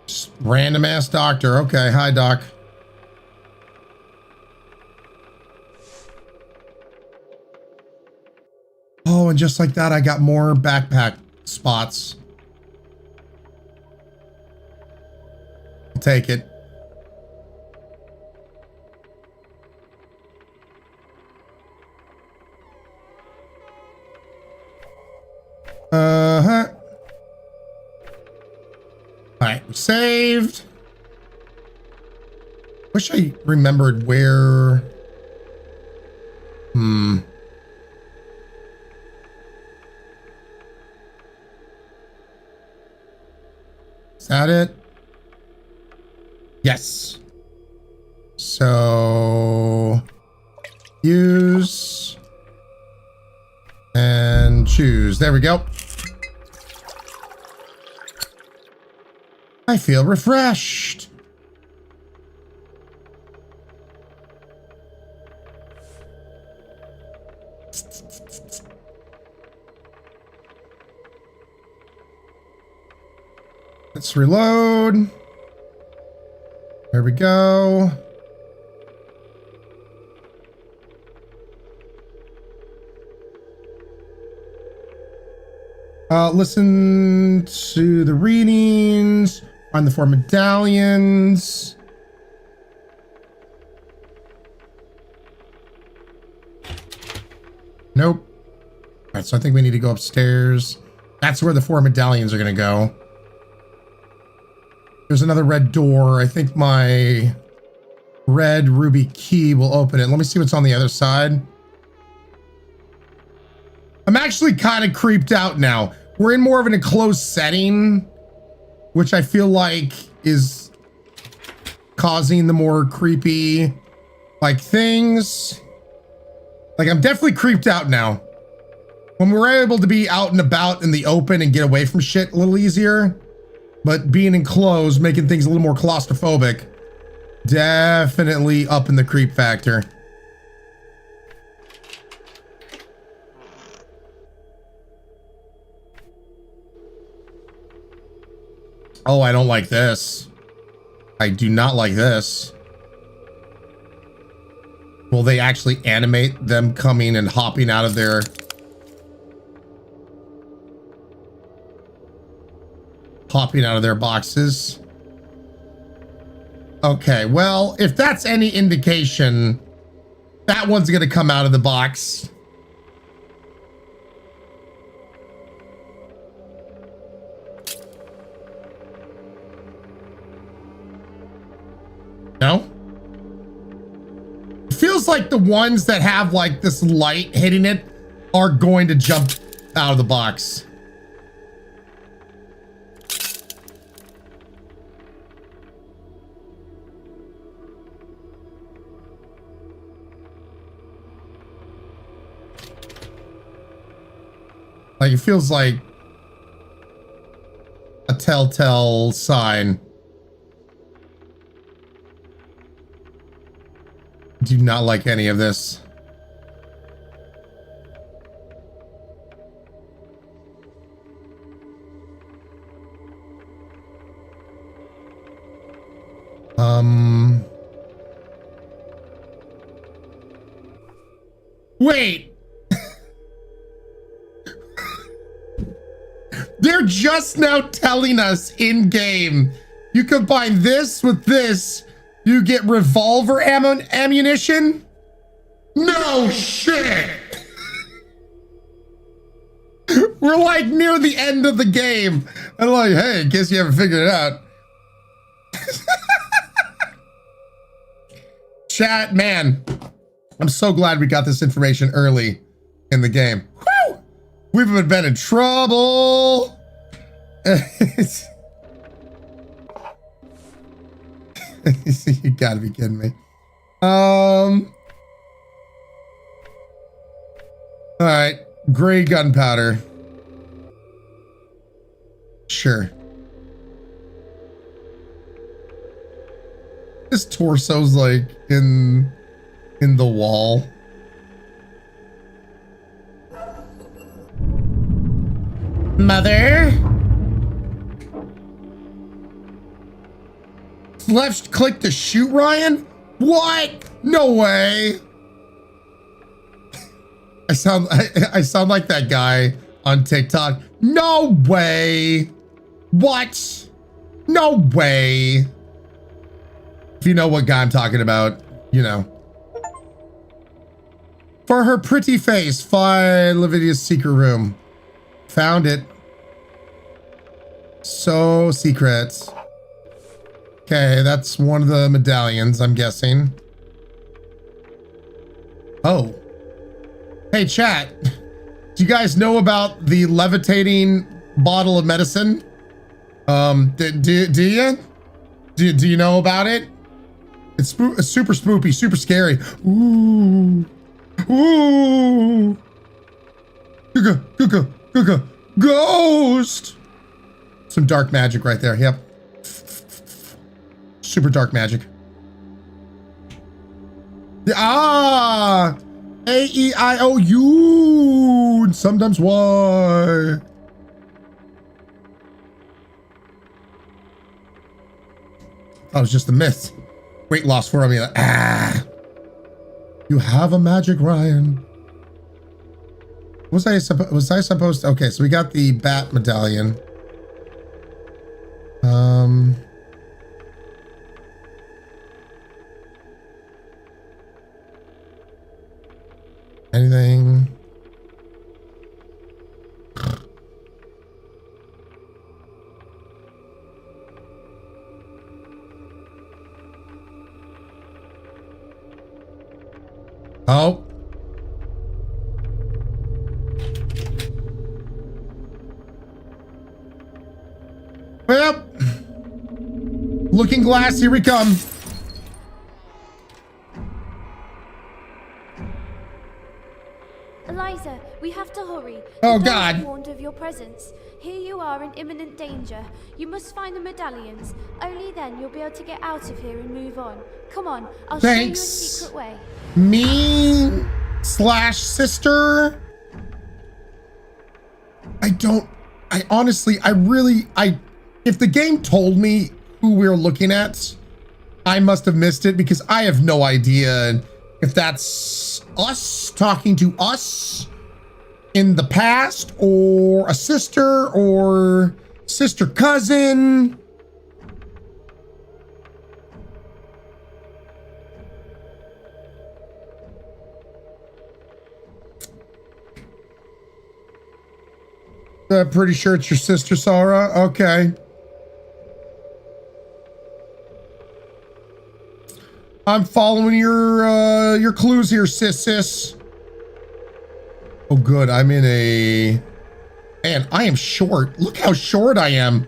Just random ass doctor. Okay. Hi, doc. Oh, and just like that, I got more backpack spots. I'll take it. Uh-huh. All right, saved. Wish I remembered where... Is that it? Yes. So use and choose. There we go. I feel refreshed. Let's reload. There we go. Listen to the readings, find the 4 medallions. Nope. All right, so I think we need to go upstairs. That's where the 4 medallions are gonna go. There's another red door. I think my red ruby key will open it. Let me see what's on the other side. I'm actually kind of creeped out now. We're in more of an enclosed setting, which I feel like is causing the more creepy like things. Like, I'm definitely creeped out now. When we're able to be out and about in the open and get away from shit a little easier, but being enclosed, making things a little more claustrophobic, definitely up in the creep factor. Oh, I don't like this. I do not like this. Will they actually animate them coming and hopping out of their... popping out of their boxes? Okay, well, if that's any indication, that one's gonna come out of the box. No? It feels like the ones that have like this light hitting it are going to jump out of the box. Like, it feels like a telltale sign. Do not like any of this. Wait. They're just now telling us in game, you combine this with this, you get revolver ammunition? No shit! We're like near the end of the game. I'm like, hey, in case you haven't figured it out. Chat, man, I'm so glad we got this information early in the game. Whew! We've been in trouble. You gotta be kidding me. All right, gray gunpowder. Sure. His torso's like in the wall. Mother. Left click to shoot Ryan? What? No way. I sound like that guy on TikTok. No way. What? No way. If you know what guy I'm talking about, you know. For her pretty face, find Lavidia's secret room. Found it. So secret. Okay, that's one of the medallions, I'm guessing. Oh. Hey, chat. Do you guys know about the levitating bottle of medicine? Do you? Do you know about it? It's super spoopy, super scary. Ooh. Ooh. Ghost. Some dark magic right there. Yep. Super dark magic. Ah! A-E-I-O-U. and sometimes why. That was just a myth. Weight loss formula. Ah. You have a magic, Ryan. Was I supposed to? Okay, so we got the bat medallion. Anything? Oh. Well, looking glass, here we come. Eliza, we have to hurry. Oh, The God. girls are warned of your presence. Here you are in imminent danger. You must find the medallions. Only then you'll be able to get out of here and move on. Come on, I'll show you a secret way. Me / sister. I honestly, if the game told me who we're looking at, I must have missed it because I have no idea if that's us talking to us in the past or a sister or sister cousin. Pretty sure it's your sister, Sarah. Okay. I'm following your clues here, sis. Oh, good. I'm in a... Man, I am short. Look how short I am.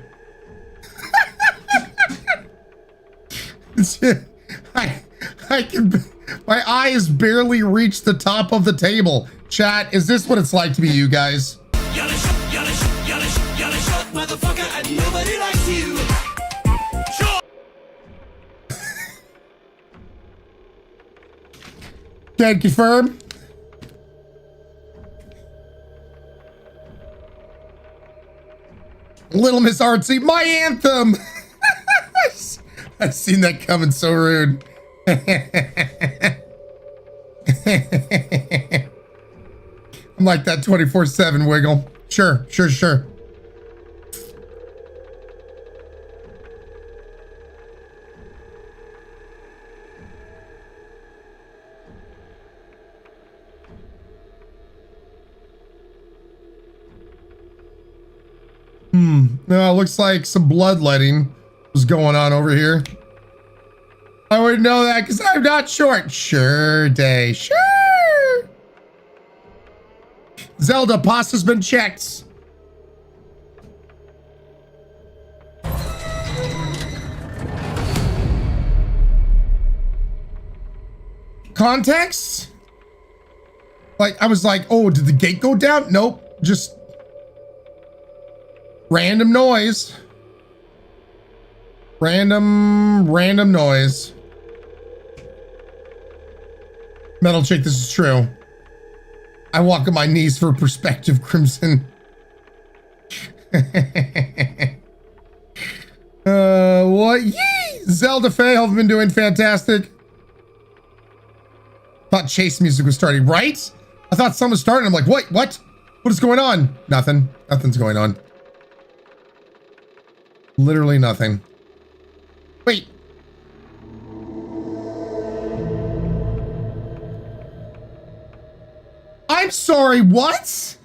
I can... My eyes barely reach the top of the table. Chat, is this what it's like to be you guys? You're a short motherfucker and nobody likes you. Sure. Can confirm. Little Miss Artsy, my anthem. I've seen that coming. So rude. I'm like that 24/7 wiggle. Sure. No, it looks like some bloodletting was going on over here. I wouldn't know that because I'm not short. Sure day. Sure. Zelda, pasta's been checked. Context? Like, I was like, oh, did the gate go down? Nope. Just random noise. Random noise. Metal chick, this is true. I walk on my knees for perspective, Crimson. What? Yee! Zelda Faye, have been doing fantastic. Thought chase music was starting, right? I thought someone was starting. I'm like, what? What is going on? Nothing. Nothing's going on. Literally nothing. Wait. I'm sorry, what?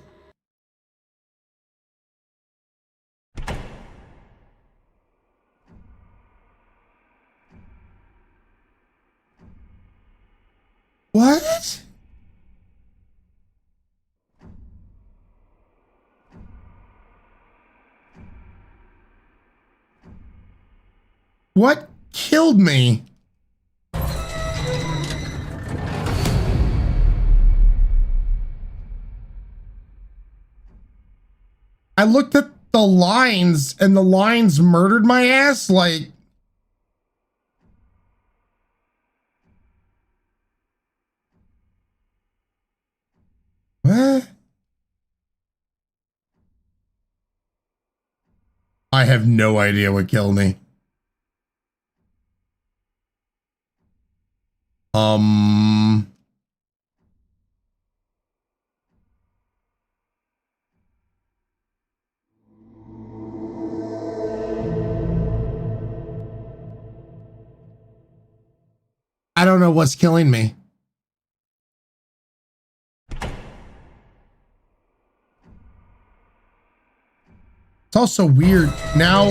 What? What killed me? I looked at the lines and the lines murdered my ass. Like, what? I have no idea what killed me. I don't know what's killing me. It's also weird now.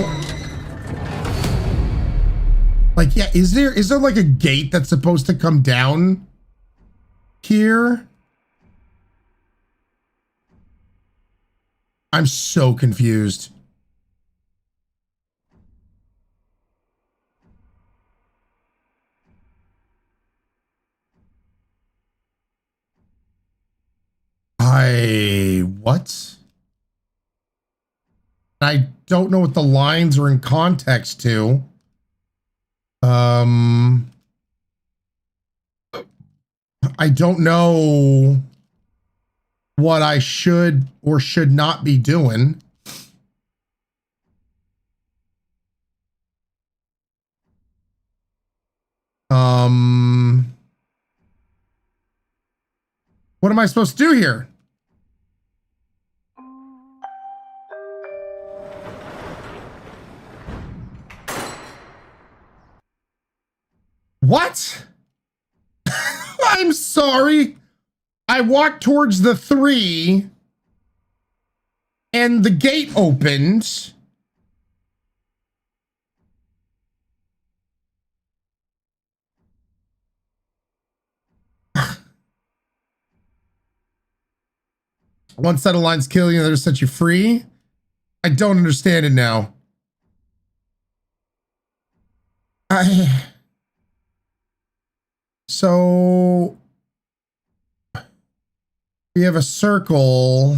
Like, yeah, is there like a gate that's supposed to come down here? I'm so confused. What? I don't know what the lines are in context to. I don't know what I should or should not be doing. What am I supposed to do here? What? I'm sorry. I walked towards the 3 and the gate opened. One set of lines kill you, the other set you free. I don't understand it now. So we have a circle,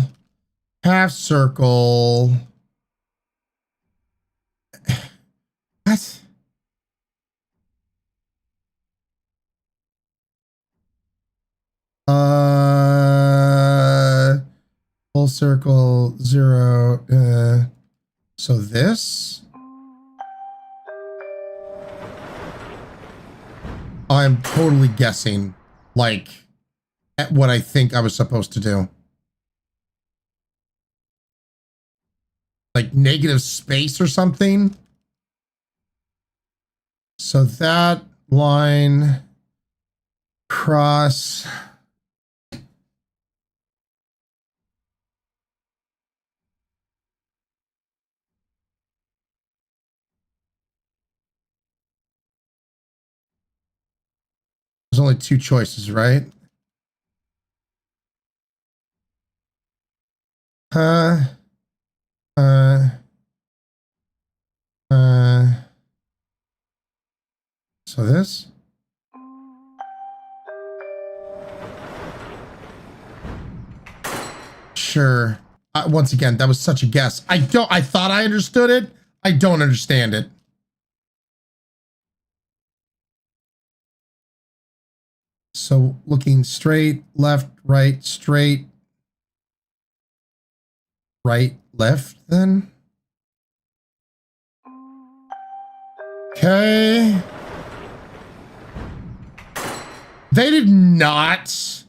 half circle. What? Full circle, 0. So this. I'm totally guessing, like, at what I think I was supposed to do. Like negative space or something. So that line cross. There's only 2 choices, right? So this. Sure. Once again, that was such a guess. I thought I understood it. I don't understand it. So looking straight, left, right, straight, right, left, then. Okay. They did not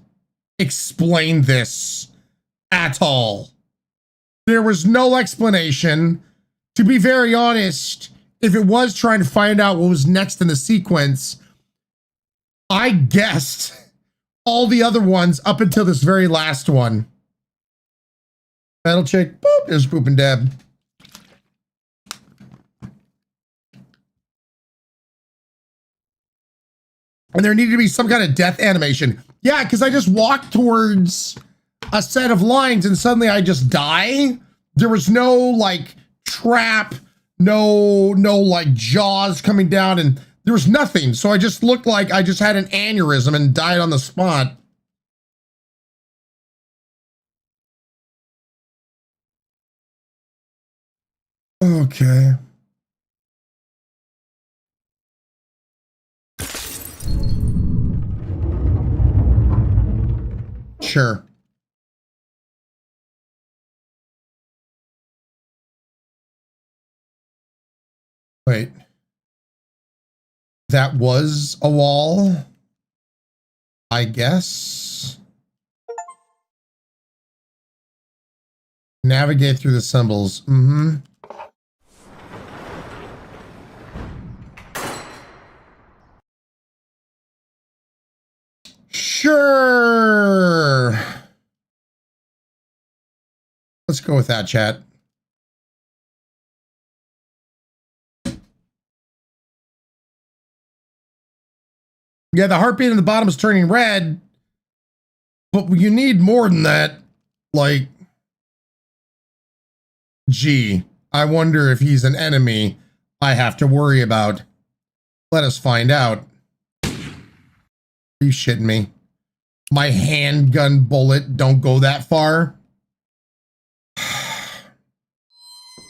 explain this at all. There was no explanation. To be very honest, if it was trying to find out what was next in the sequence, I guessed all the other ones up until this very last one. Metal chick, boop, there's Boop and Deb. And there needed to be some kind of death animation. Yeah, because I just walked towards a set of lines and suddenly I just die. There was no like trap, no like jaws coming down, and there was nothing. So I just looked like I just had an aneurysm and died on the spot. Okay. Sure. Wait. That was a wall, I guess. Navigate through the symbols. Mm-hmm. Sure. Let's go with that, chat. Yeah, the heartbeat in the bottom is turning red, but you need more than that. Like, gee, I wonder if he's an enemy I have to worry about. Let us find out. Are you shitting me? My handgun bullet don't go that far?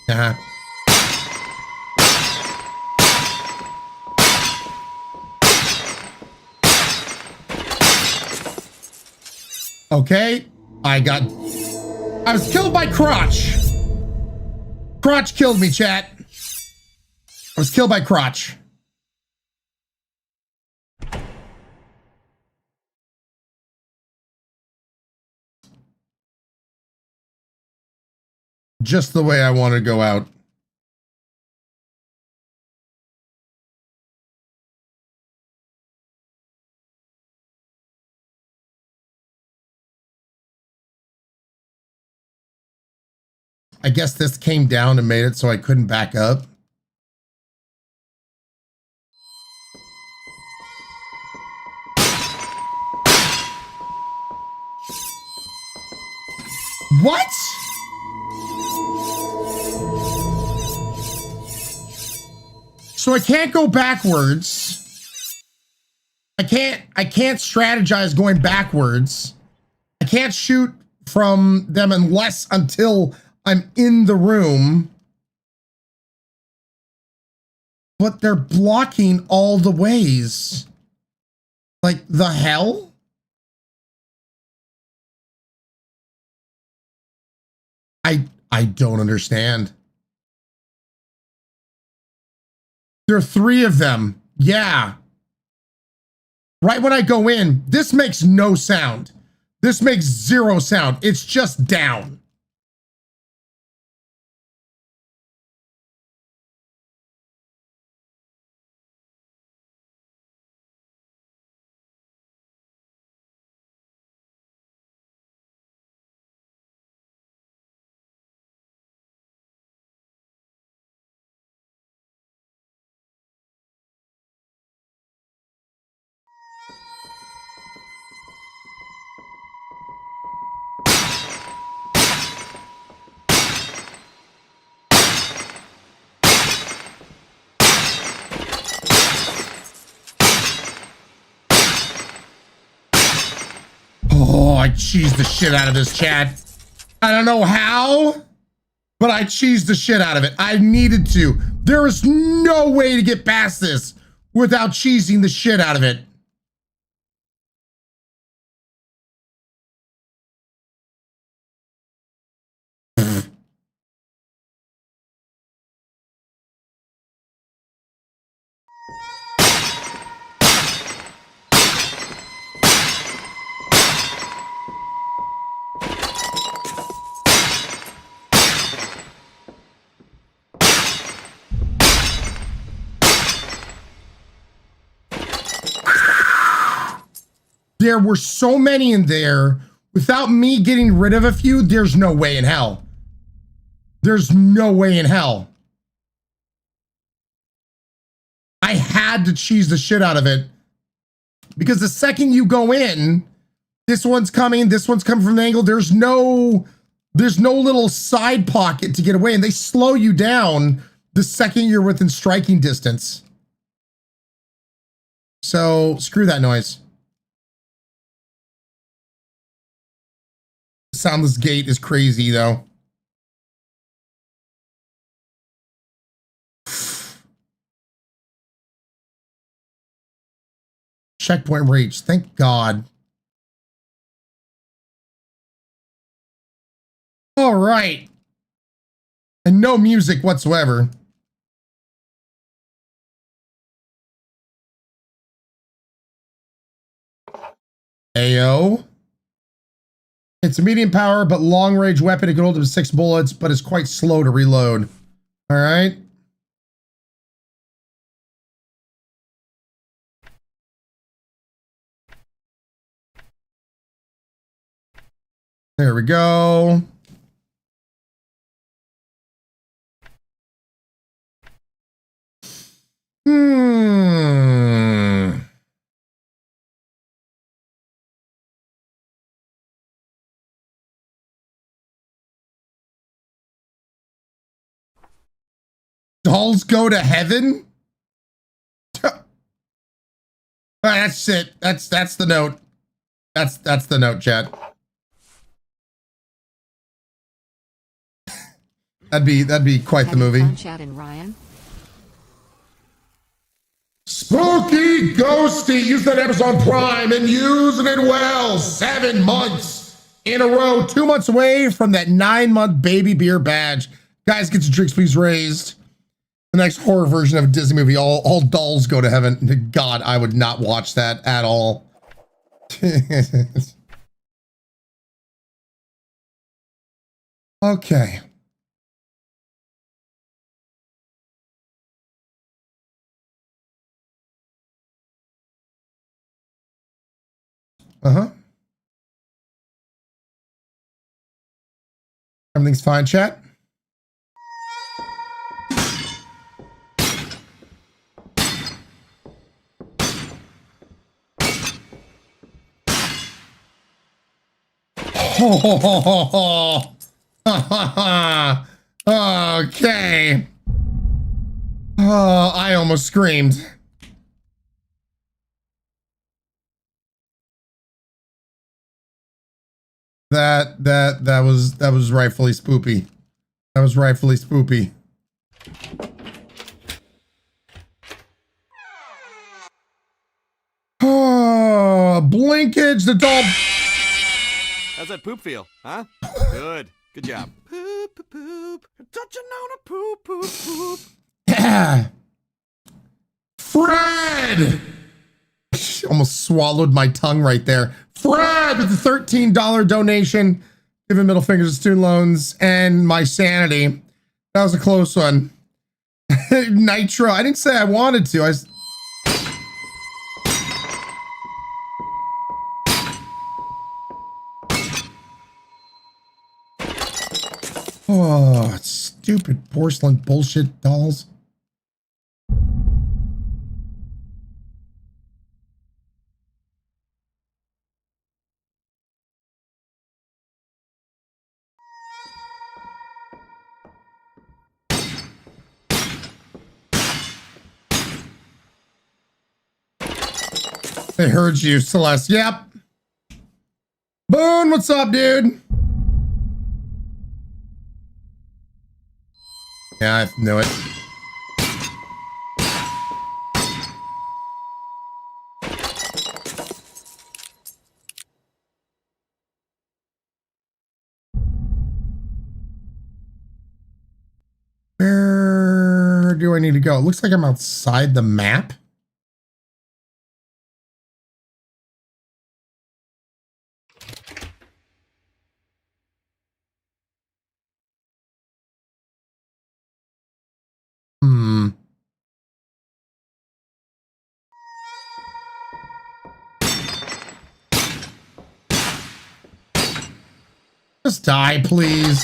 Uh-huh. Okay, I was killed by Crotch. Crotch killed me, chat. I was killed by Crotch. Just the way I want to go out. I guess this came down and made it so I couldn't back up. What? So I can't go backwards. I can't strategize going backwards. I can't shoot from them until I'm in the room. But they're blocking all the ways. Like, the hell? I don't understand. There are 3 of them. Yeah. Right when I go in, this makes no sound. This makes 0 sound. It's just down. Oh, I cheesed the shit out of this, chat. I don't know how, but I cheesed the shit out of it. I needed to. There is no way to get past this without cheesing the shit out of it. There were so many in there. Without me getting rid of a few, there's no way in hell. There's no way in hell. I had to cheese the shit out of it. Because the second you go in, this one's coming from the angle. There's no little side pocket to get away. And they slow you down the second you're within striking distance. So screw that noise. Soundless gate is crazy though. Checkpoint reached. Thank God. All right. And no music whatsoever. KO. It's a medium power, but long range weapon. It can hold up to 6 bullets, but it's quite slow to reload. All right. There we go. Dolls go to heaven? All right, that's it. That's the note. That's the note, chat. That'd be quite the movie. Chat and Ryan. Spooky Ghosty, use that Amazon Prime and using it well. 7 months in a row. 2 months away from that 9-month baby beer badge. Guys, get your drinks please raised. The next horror version of a Disney movie, all dolls go to heaven. God, I would not watch that at all. Okay. Uh-huh. Everything's fine, chat? Okay. Oh, I almost screamed. That was rightfully spoopy. That was rightfully spoopy. Oh, Blinkage, the doll. How's that poop feel, huh? Good. Good job. Poop, poop, poop. Touching on a poop, poop, poop. Yeah. Fred! Almost swallowed my tongue right there. Fred with the $13 donation. Giving middle fingers to student loans and my sanity. That was a close one. Nitro. I didn't say I wanted to. Oh, stupid porcelain bullshit dolls. I heard you, Celeste. Yep. Boone, what's up, dude? Yeah, I knew it. Where do I need to go? It looks like I'm outside the map. Just die, please.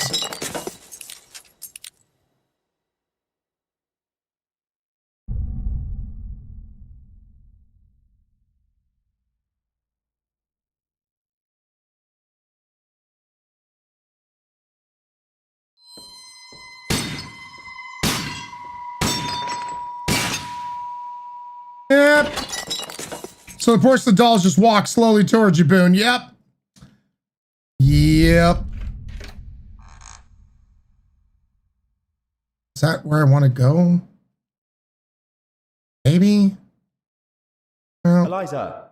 Yep. So of course the dolls just walk slowly towards you, Boone. Yep. Yep. Is that where I want to go? Maybe? Well. Eliza,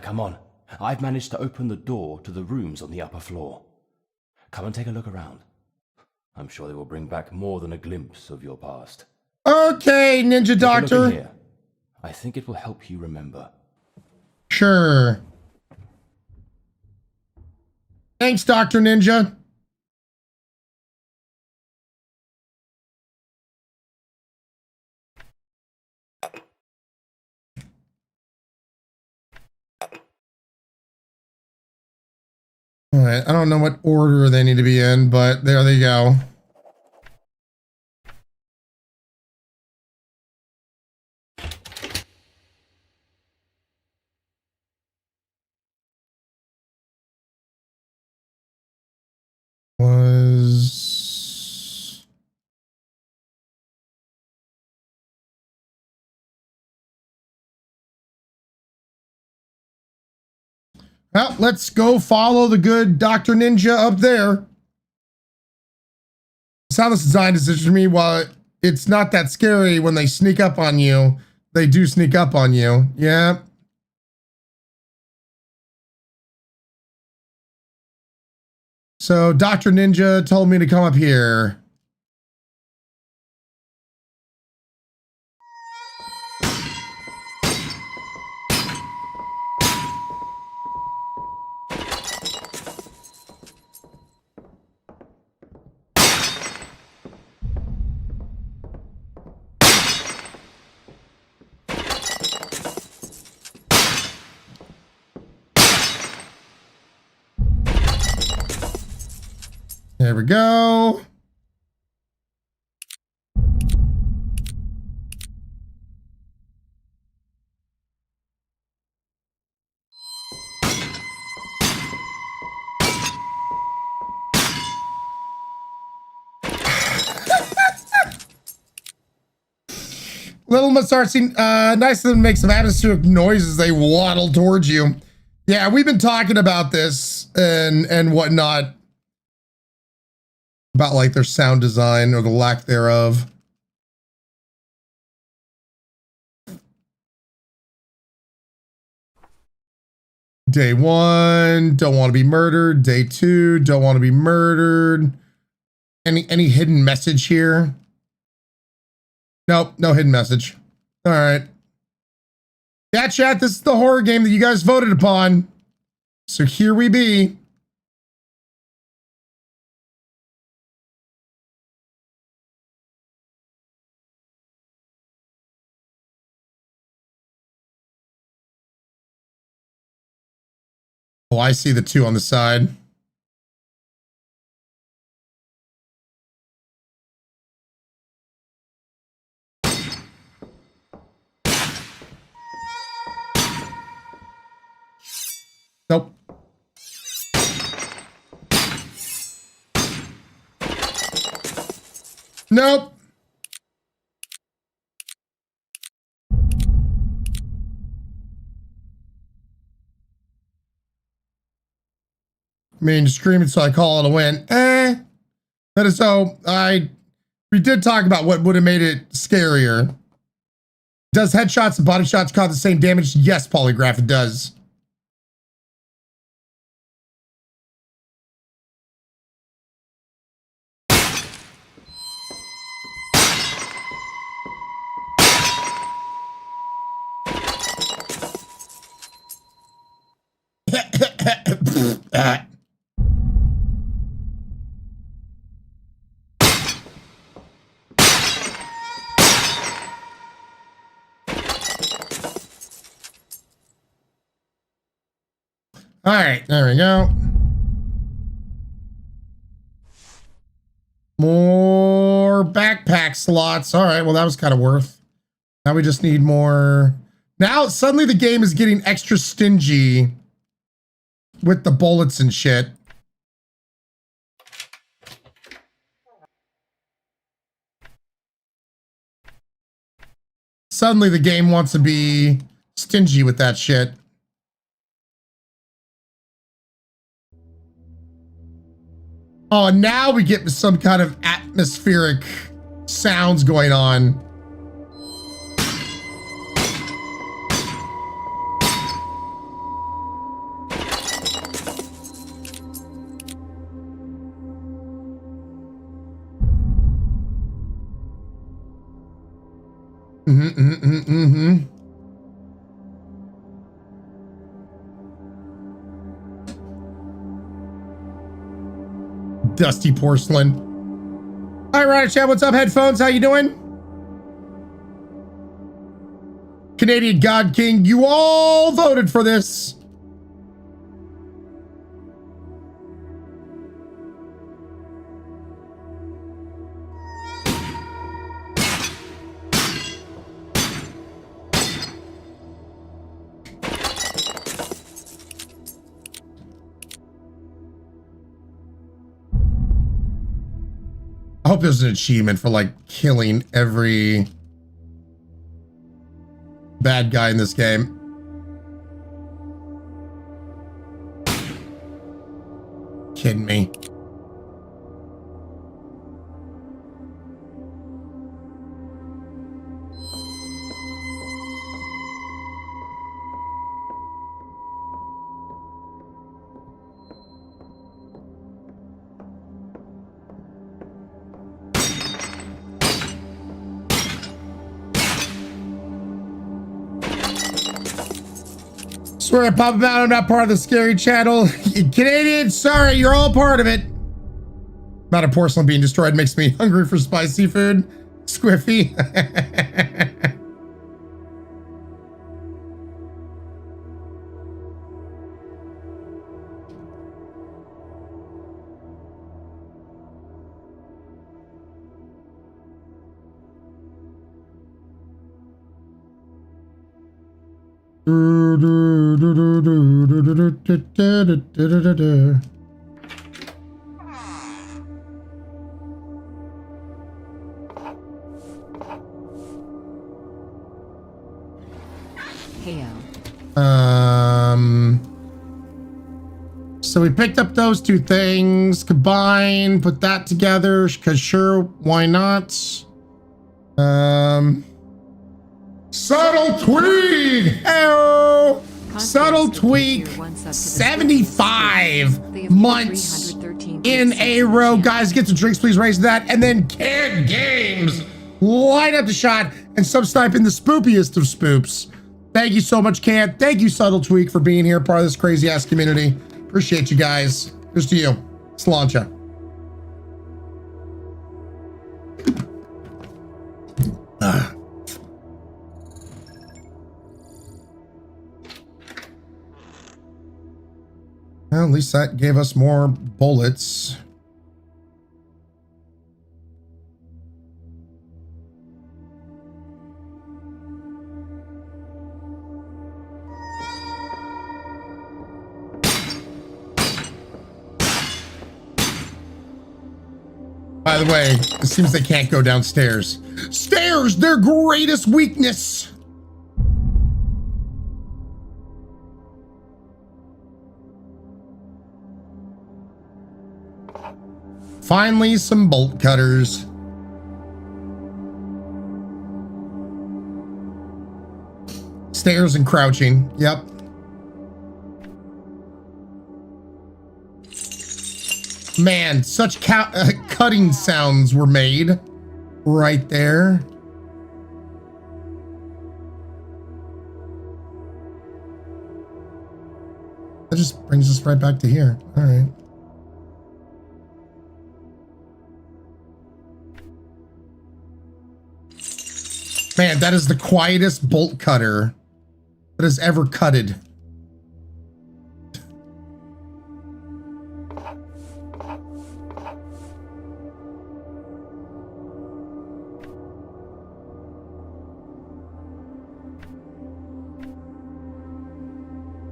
come on. I've managed to open the door to the rooms on the upper floor. Come and take a look around. I'm sure they will bring back more than a glimpse of your past. Okay, Ninja Doctor. Here. I think it will help you remember. Sure. Thanks, Dr. Ninja. All right, I don't know what order they need to be in, but there they go. Well, let's go follow the good Dr. Ninja up there. Soundless design decision to me, while it's not that scary when they sneak up on you, they do sneak up on you. Yeah. So Dr. Ninja told me to come up here. There we go. Little Masarsi, nice of them to make some atmospheric noise as they waddle towards you. Yeah, we've been talking about this and whatnot. About like their sound design or the lack thereof. Day 1, don't want to be murdered. Day 2, don't want to be murdered. Any hidden message here? Nope, no hidden message. All right. Yeah, chat, this is the horror game that you guys voted upon. So here we be. Oh, I see the 2 on the side. Nope. Nope. I mean, screaming, so I call it a win. But so we did talk about what would have made it scarier. Does headshots and body shots cause the same damage? Yes, Polygraph, it does. All right, there we go. More backpack slots. All right, well, that was kind of worth. Now we just need more. Now, suddenly the game is getting extra stingy with the bullets and shit. Suddenly the game wants to be stingy with that shit. Oh, now we get some kind of atmospheric sounds going on. Dusty porcelain. All right, Ryan Chat, what's up, headphones? How you doing? Canadian God King, you all voted for this. I hope there's an achievement for like killing every bad guy in this game. Kidding me. Swear I pop them out, I'm not part of the scary channel. Canadian, sorry, you're all part of it. Amount of porcelain being destroyed makes me hungry for spicy food. Squiffy. So we picked up those two things, combine, put that together, because sure, why not? Subtle tweak! Oh, subtle tweak. 75 months in a row. Guys, get some drinks, please raise that. And then Canned Games, light up the shot and sub-sniping the spoopiest of spoops. Thank you so much, Can. Thank you, Subtle Tweak, for being here, part of this crazy ass community. Appreciate you guys. Here's to you. Sláinte. Well, at least that gave us more bullets. By the way, it seems they can't go downstairs. Stairs, their greatest weakness. Finally, some bolt cutters. Stairs and crouching. Yep. Man, such cutting sounds were made right there. That just brings us right back to here. All right. Man, that is the quietest bolt cutter that has ever cutted.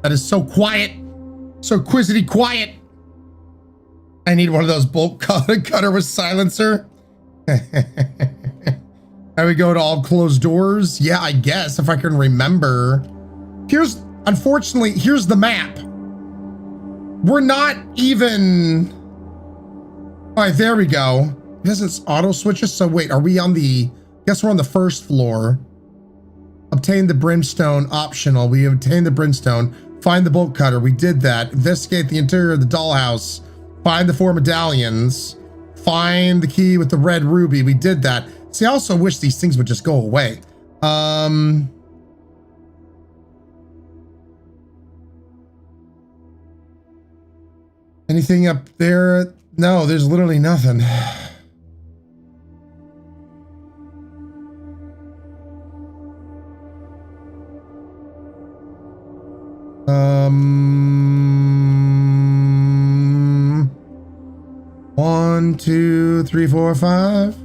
That is so quiet, so quizzity quiet. I need one of those bolt cutter with silencer. There we go to all closed doors. Yeah, I guess if I can remember. Unfortunately, here's the map. We're not even. All right, there we go. I guess it's auto switches. So wait, are we on the? Guess we're on the first floor. Obtain the brimstone, optional. We obtained the brimstone. Find the bolt cutter. We did that. Investigate the interior of the dollhouse. Find the 4 medallions. Find the key with the red ruby. We did that. See, I also wish these things would just go away. Anything up there? No, there's literally nothing. One, two, three, four, five.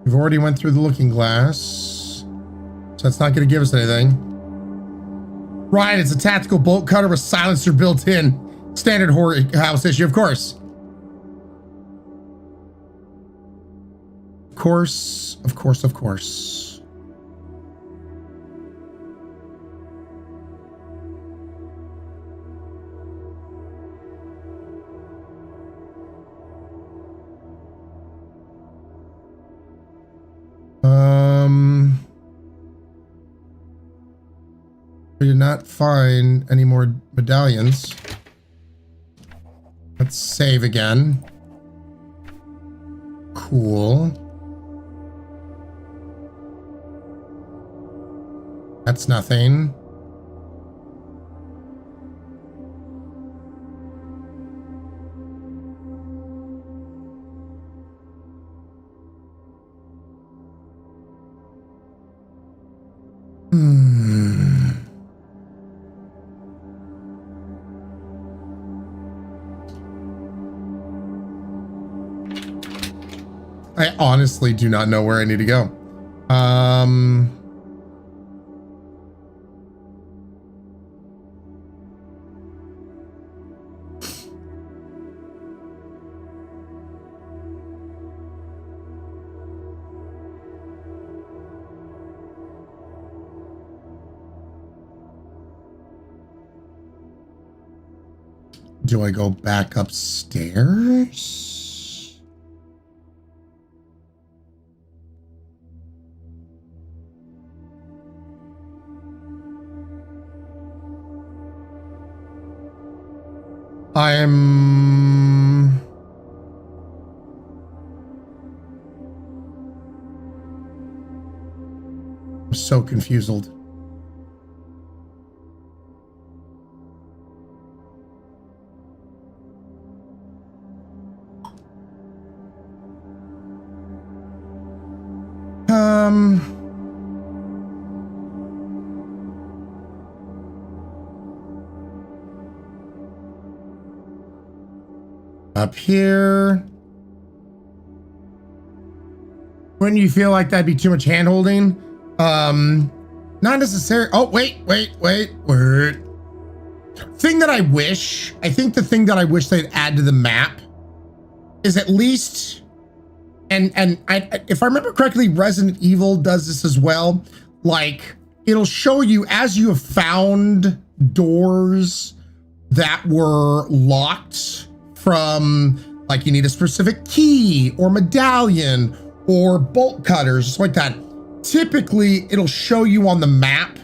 We've already went through the looking glass, so that's not going to give us anything. Ryan, it's a tactical bolt cutter with silencer built in. Standard horror house issue, of course. Of course, of course, of course. We did not find any more medallions. Let's save again. Cool. That's nothing. I honestly do not know where I need to go. Do I go back upstairs? I'm so confused. Up here. Wouldn't you feel like that'd be too much hand holding? Not necessary. Oh, wait. Thing that I wish, I think the thing that I wish they'd add to the map is at least, and if I remember correctly, Resident Evil does this as well. Like, it'll show you as you have found doors that were locked from, like, you need a specific key or medallion or bolt cutters, just like that. Typically, it'll show you on the map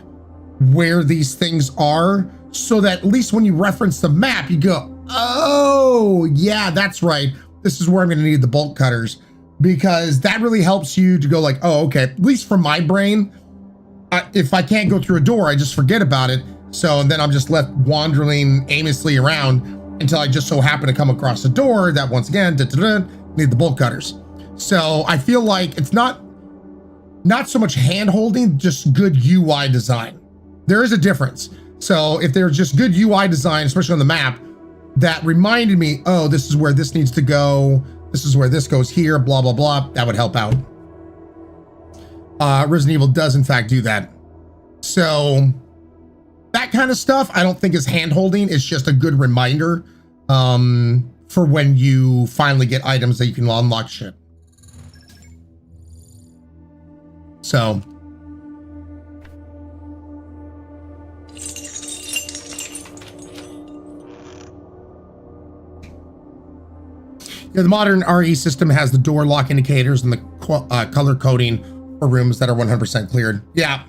where these things are, so that at least when you reference the map, you go, oh, yeah, that's right. This is where I'm going to need the bolt cutters, because that really helps you to go like, oh, okay, at least from my brain, if I can't go through a door, I just forget about it. So then I'm just left wandering aimlessly around until I just so happen to come across a door that, once again, need the bolt cutters. So I feel like it's not so much hand holding, just good UI design. There is a difference. So if there's just good UI design, especially on the map, that reminded me, oh, this is where this needs to go. This is where this goes here, blah, blah, blah. That would help out. Resident Evil does in fact do that. So that kind of stuff, I don't think is hand holding. It's just a good reminder for when you finally get items that you can unlock shit. So yeah, the modern RE system has the door lock indicators and the color coding for rooms that are 100% cleared. Yeah.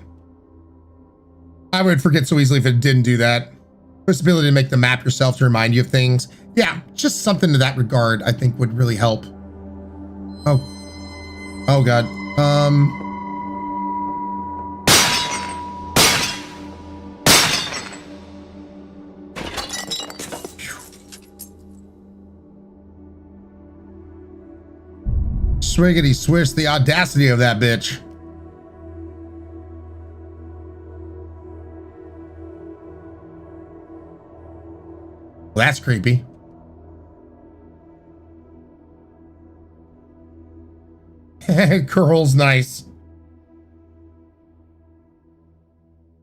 I would forget so easily if it didn't do that. This ability to make the map yourself to remind you of things. Yeah, just something to that regard I think would really help. Oh God. Swiggity swish, the audacity of that bitch. Well, that's creepy. Curl's nice.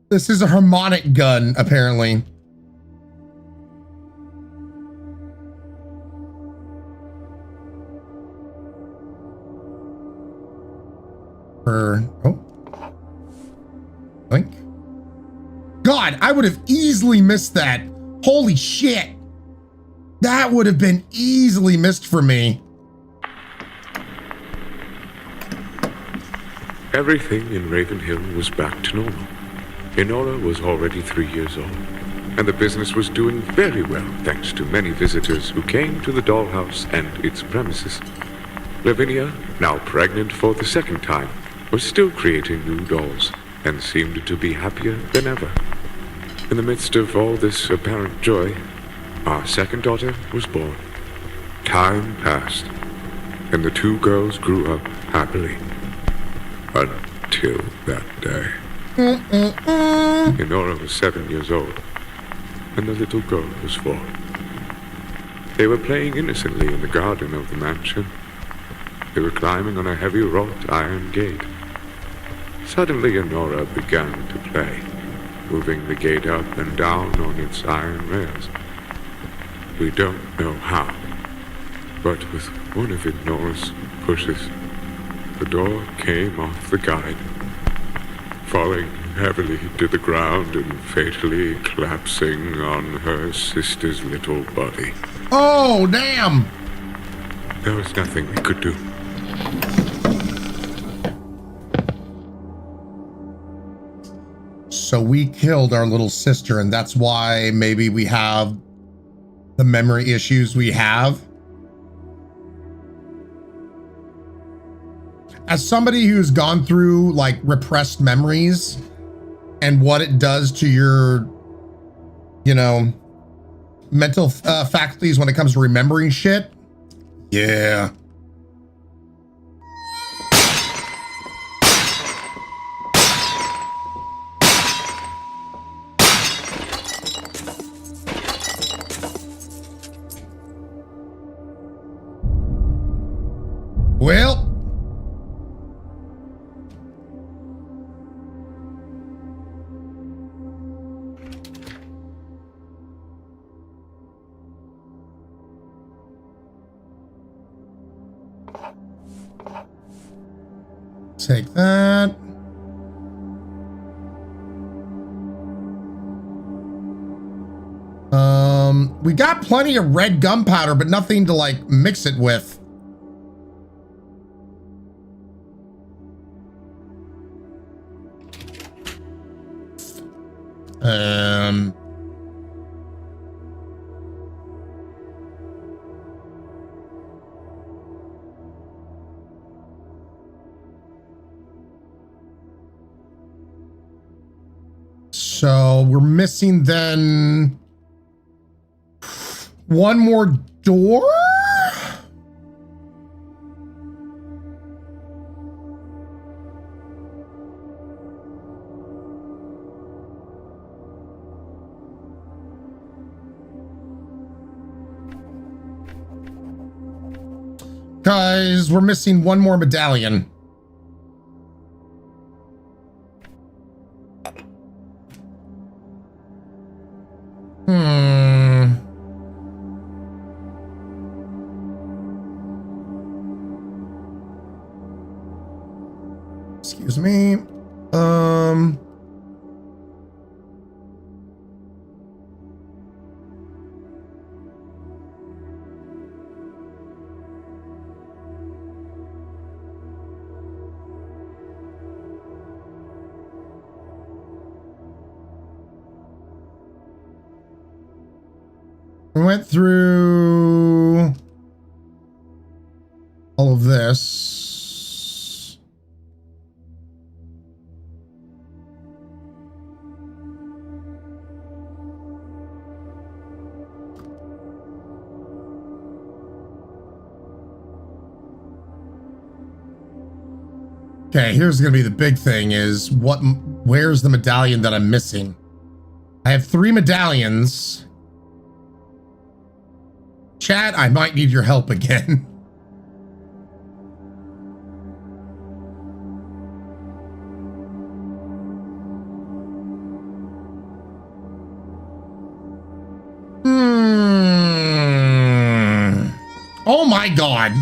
This is a harmonic gun, apparently. Oh. Blink. God, I would have easily missed that. Holy shit. That would have been easily missed for me. Everything in Ravenhill was back to normal. Enora was already 3 years old, and the business was doing very well thanks to many visitors who came to the Dollhouse and its premises. Lavinia, now pregnant for the second time, was still creating new dolls and seemed to be happier than ever. In the midst of all this apparent joy, our second daughter was born. Time passed, and the two girls grew up happily. Until that day. Enora was 7 years old, and the little girl was 4. They were playing innocently in the garden of the mansion. They were climbing on a heavy wrought iron gate. Suddenly Enora began to play, moving the gate up and down on its iron rails. We don't know how, but with one of Enora's pushes, the door came off the guide, falling heavily to the ground and fatally collapsing on her sister's little body. Oh, damn! There was nothing we could do. So we killed our little sister, and that's why maybe we have the memory issues we have. As somebody who's gone through like repressed memories and what it does to your, you know, mental faculties when it comes to remembering shit. Yeah. Well, take that. We got plenty of red gunpowder, but nothing to like mix it with. So we're missing then one more door? Guys, we're missing one more medallion. Excuse me. We went through all of this. Okay, here's gonna be the big thing is where's the medallion that I'm missing? I have 3 medallions. Chat, I might need your help again. Oh my God.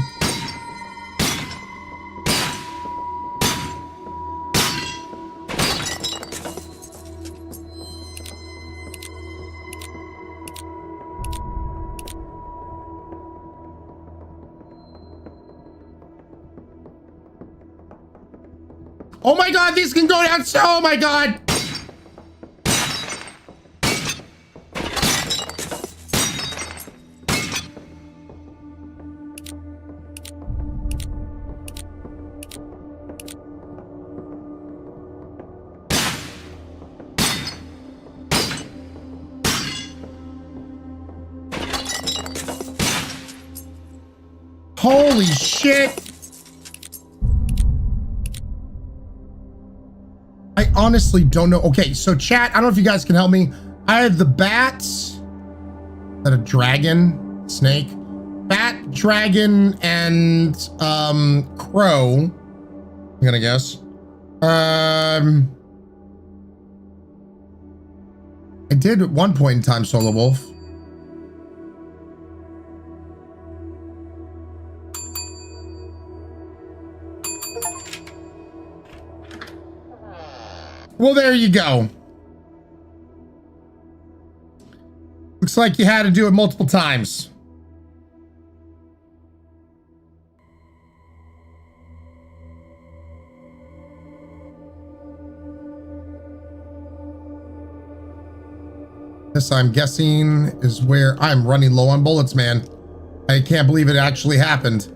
Oh my God, these can go down so, oh my God. Holy shit. I honestly don't know. Okay, so chat, I don't know if you guys can help me. I have the bats. Is that a dragon? Snake? Bat, dragon, and crow. I'm gonna guess. I did at one point in time solo wolf. Well, there you go. Looks like you had to do it multiple times. This, I'm guessing, is where I'm running low on bullets, man. I can't believe it actually happened.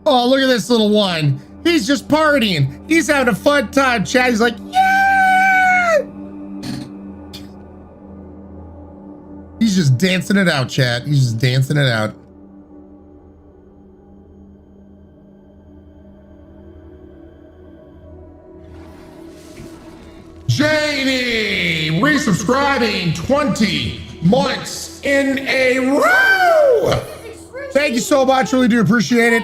Oh, look at this little one. He's just partying. He's having a fun time, chat. He's like, yeah! He's just dancing it out, chat. He's just dancing it out. Jamie, resubscribing 20 months in a row. Thank you so much. Really do appreciate it.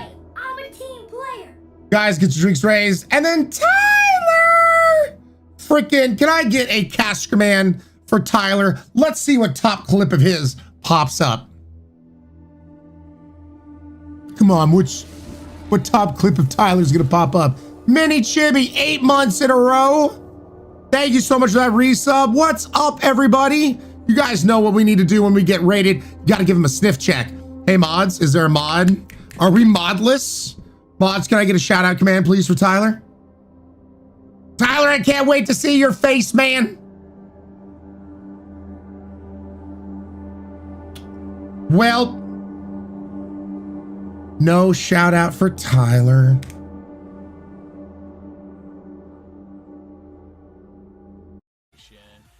Guys, get your drinks raised. And then Tyler! Freaking, can I get a cash command for Tyler? Let's see what top clip of his pops up. Come on, what top clip of Tyler's gonna pop up? Mini Chibi, 8 months in a row. Thank you so much for that resub. What's up, everybody? You guys know what we need to do when we get rated. You gotta give him a sniff check. Hey, mods, is there a mod? Are we modless? Mods, can I get a shout out command, please, for Tyler? Tyler, I can't wait to see your face, man. Well, no shout out for Tyler.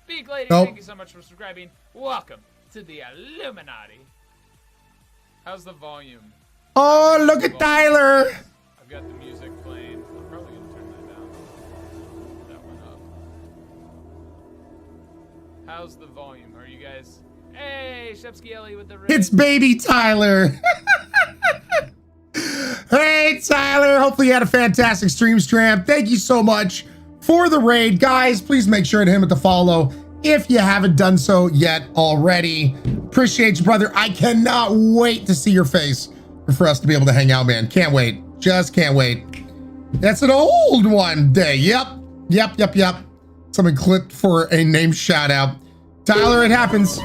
Big lady, Nope. thank you so much for subscribing. Welcome to the Illuminati. How's the volume? Oh, look at Tyler. I've got the music playing. I'm probably gonna turn that down. That one up. How's the volume? Are you guys? Hey, Shepsky Ellie with the ring. It's baby Tyler. Hey, Tyler. Hopefully you had a fantastic stream, Stram. Thank you so much for the raid. Guys, please make sure to hit the follow if you haven't done so yet already. Appreciate you, brother. I cannot wait to see your face. For us to be able to hang out, man. Can't wait. Just can't wait. That's an old one day. Yep. Someone clipped for a name shout out. Tyler, it happens.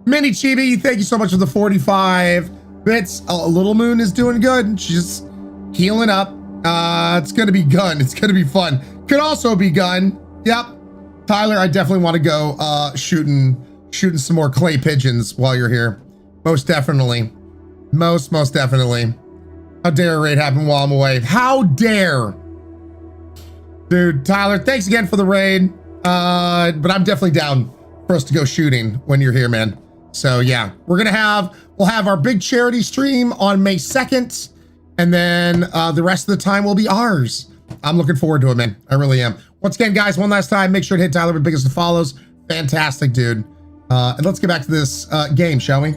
Mini Chibi, thank you so much for the 45 bits. Little Moon is doing good. She's healing up. It's gonna be gun. It's gonna be fun. Could also be gun. Yep. Tyler, I definitely want to go shooting some more clay pigeons while you're here. Most definitely. Most definitely. How dare a raid happen while I'm away? How dare Dude, Tyler, thanks again for the raid. But I'm definitely down for us to go shooting when you're here, man. So yeah, we'll have our big charity stream on May 2nd, and then the rest of the time will be ours. I'm looking forward to it, man. I really am. Once again, guys, one last time, make sure to hit Tyler with biggest of follows. Fantastic, dude. And let's get back to this game, shall we?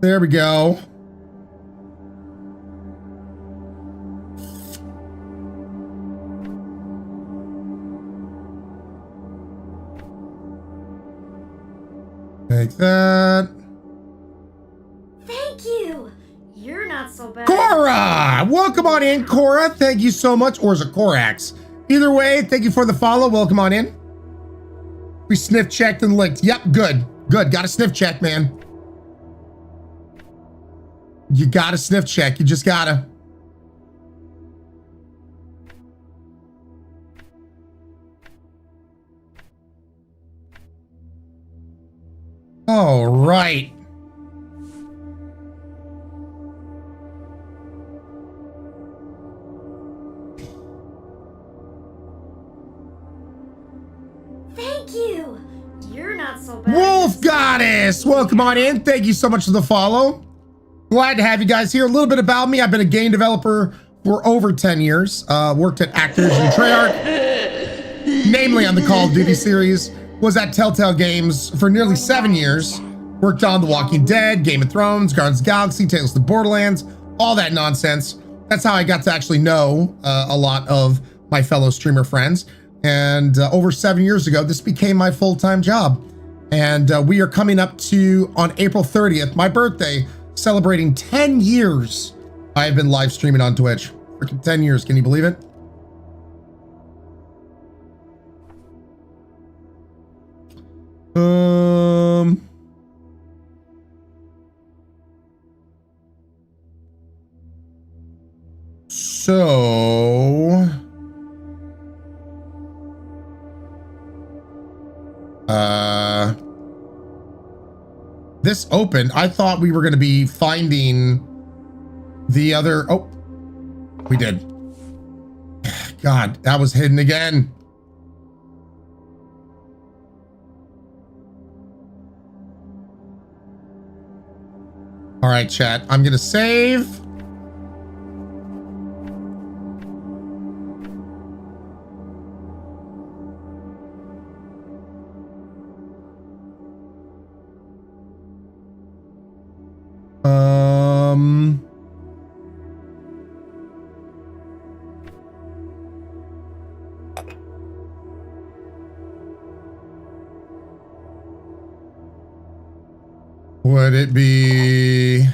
There we go. Take that. Thank you. You're not so bad. Cora! Welcome on in, Cora. Thank you so much. Or is it Corax? Either way, thank you for the follow. Welcome on in. We sniff checked and licked. Yep, good. Good. Got a sniff check, man. You gotta sniff check. You just gotta. All right. Thank you. You're not so bad. Wolf Goddess, welcome on in. Thank you so much for the follow. Glad to have you guys here. A little bit about me. I've been a game developer for over 10 years. Worked at Actors and Treyarch, namely on the Call of Duty series. Was at Telltale Games for nearly 7 years. Worked on The Walking Dead, Game of Thrones, Guardians of the Galaxy, Tales of the Borderlands, all that nonsense. That's how I got to actually know a lot of my fellow streamer friends. And over 7 years ago, this became my full-time job. And we are coming up to, on April 30th, my birthday, celebrating 10 years I've been live streaming on Twitch. Freaking 10 years, can you believe it? So this opened. I thought we were going to be finding the other. Oh, we did. God, that was hidden again. All right, chat. I'm going to save. Would it be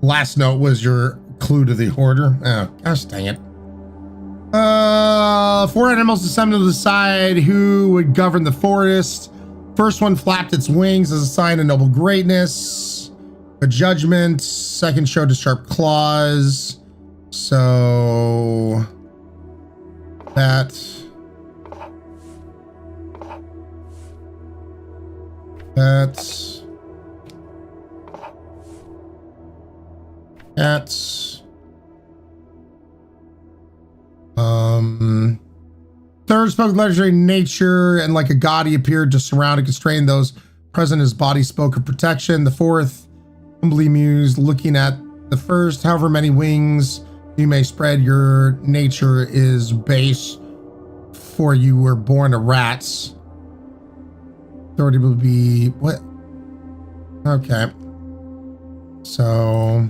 last note was your clue to the hoarder. Oh, gosh dang it. 4 animals assembled to decide who would govern the forest. First one flapped its wings as a sign of noble greatness. A judgment. Second showed his sharp claws. So that's third spoke legendary nature, and like a god he appeared to surround and constrain those present. His body spoke of protection. The fourth humbly mused, looking at the first. However many wings you may spread, your nature is base, for you were born a rats. Authority will be what? Okay. So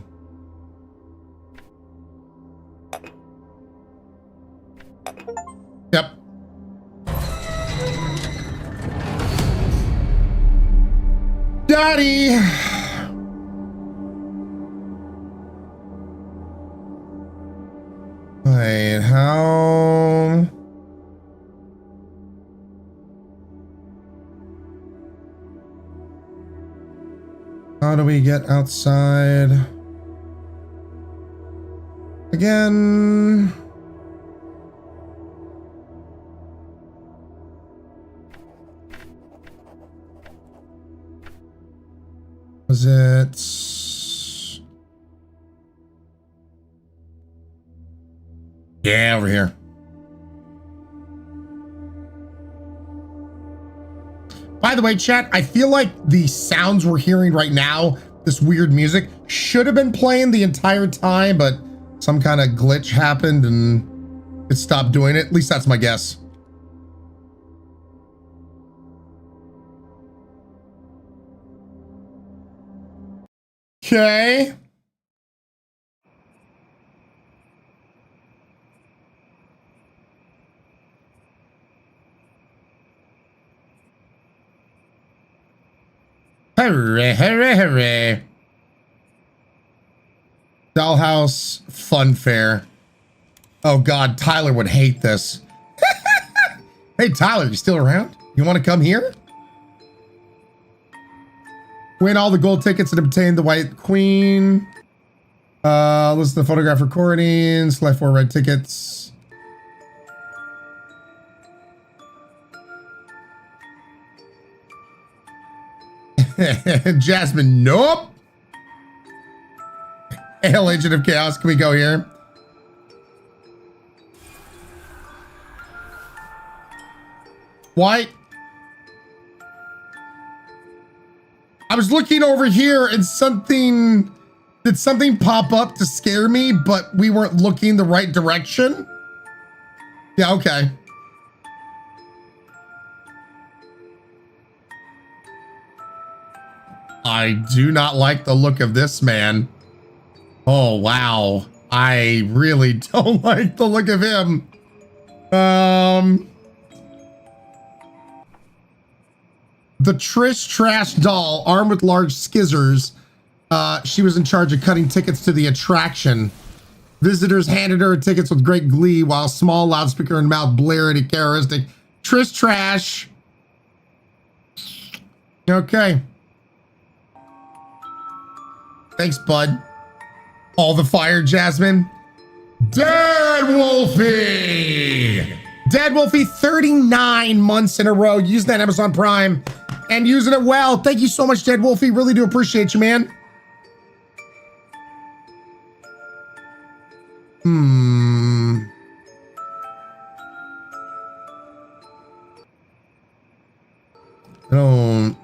yep. Daddy. Wait, how? How do we get outside? Again. Was it? Yeah, over here. By the way, chat, I feel like the sounds we're hearing right now, this weird music, should have been playing the entire time, but some kind of glitch happened and it stopped doing it. At least that's my guess. Okay. Hooray, hooray, hooray. Dollhouse Fun Fair. Oh God, Tyler would hate this. Hey Tyler, you still around? You want to come here? Win all the gold tickets and obtain the White Queen. Listen to photograph recordings, select 4 red tickets. Jasmine, nope. Hail Agent of Chaos, can we go here? White. I was looking over here and did something pop up to scare me, but we weren't looking the right direction? Yeah, okay. I do not like the look of this man. Oh, wow. I really don't like the look of him. The Trish Trash doll, armed with large skizzers. She was in charge of cutting tickets to the attraction. Visitors handed her tickets with great glee while small loudspeaker in mouth blared a characteristic Trish Trash. Okay. Thanks, bud. All the fire, Jasmine. Dead Wolfie! Dead Wolfie, 39 months in a row using that Amazon Prime and using it well. Thank you so much, Dead Wolfie. Really do appreciate you, man. I don't...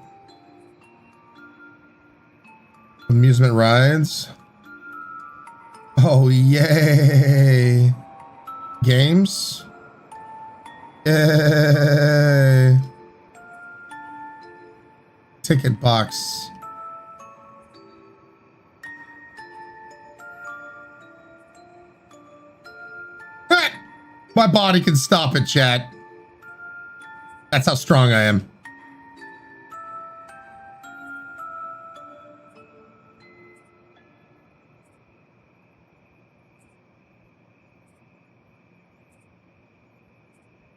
Amusement rides. Oh, yay. Games. Yay. Ticket box. My body can stop it, chat. That's how strong I am.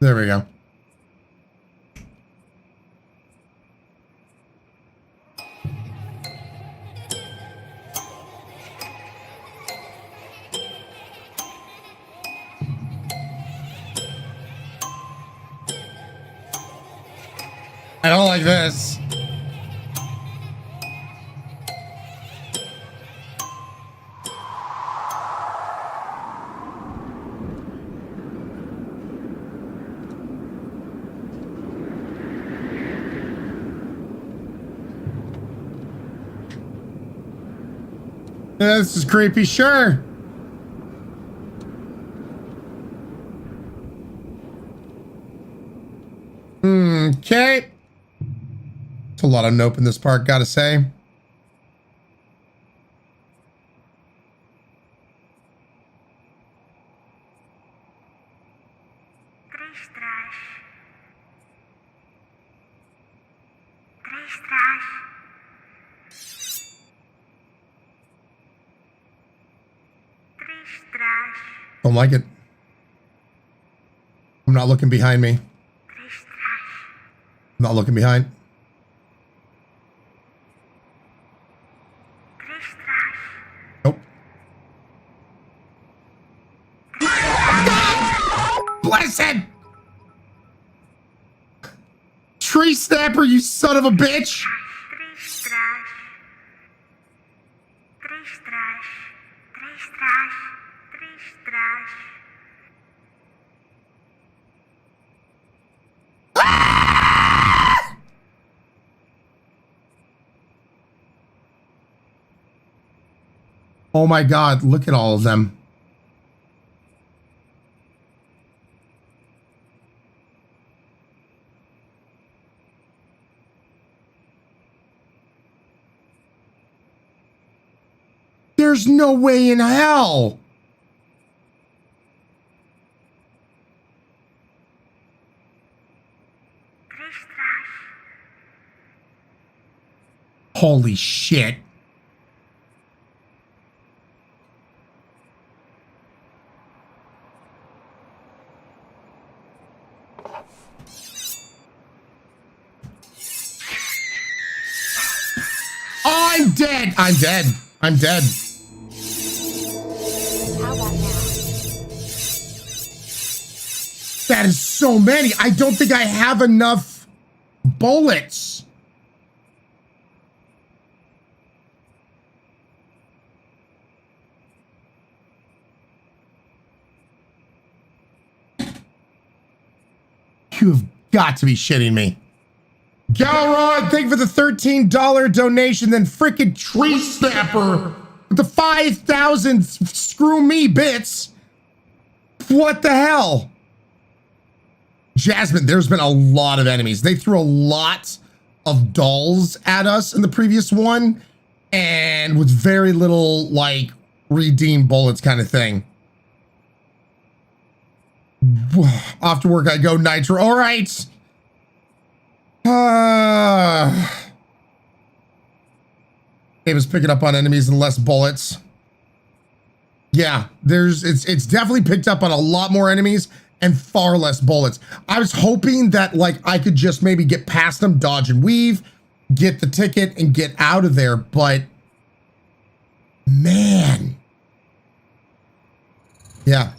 There we go. I don't like this. Yeah, this is creepy, sure. Okay. It's a lot of nope in this part, gotta say. Don't like it. I'm not looking behind me. I'm not looking behind. Nope. Blessed! Tree snapper, you son of a bitch! Oh my God, look at all of them. There's no way in hell. Holy shit. I'm dead. I'm dead. I'm dead. That is so many. I don't think I have enough bullets. You have got to be shitting me. Galrod, thank you for the $13 donation. Then frickin' Tree Snapper with the 5,000 screw me bits. What the hell? Jasmine, there's been a lot of enemies. They threw a lot of dolls at us in the previous one, and with very little, like, redeem bullets kind of thing. Off to work I go, Nitro. All right. Game is picking up on enemies and less bullets. Yeah, it's definitely picked up on a lot more enemies and far less bullets. I was hoping that like I could just maybe get past them, dodge and weave, get the ticket and get out of there, but man. Yeah.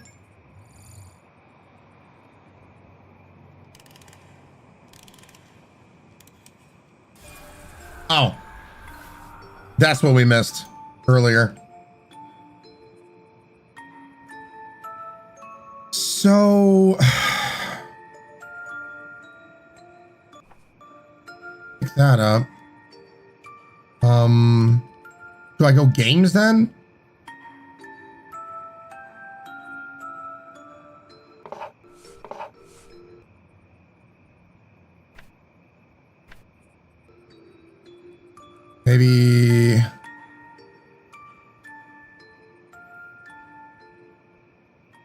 Oh. That's what we missed earlier. So pick that up. Do I go games then? Maybe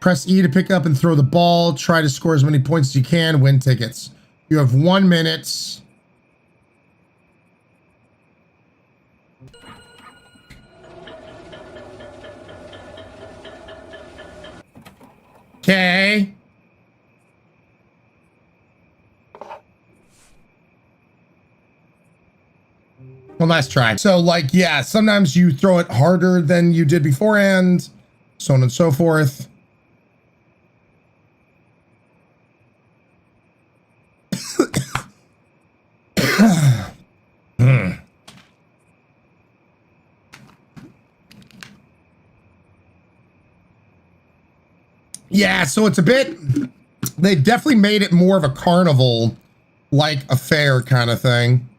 press E to pick up and throw the ball. Try to score as many points as you can. Win tickets. You have 1 minute. Okay. One last try. So like, yeah, sometimes you throw it harder than you did beforehand, so on and so forth. Yeah, so it's a bit, they've definitely made it more of a carnival, like a fair kind of thing.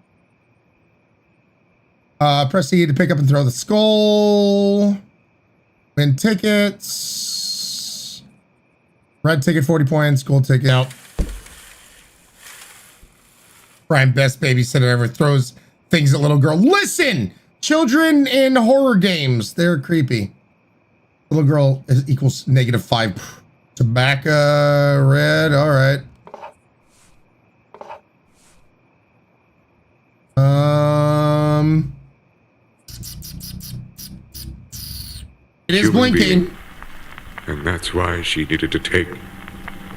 Press E to pick up and throw the skull. Win tickets. Red ticket, 40 points. Gold ticket. Out. Ryan, best babysitter ever, throws things at little girl. Listen! Children in horror games. They're creepy. Little girl is equals -5. Tobacco, red. All right. It is Human blinking. being. And that's why she needed to take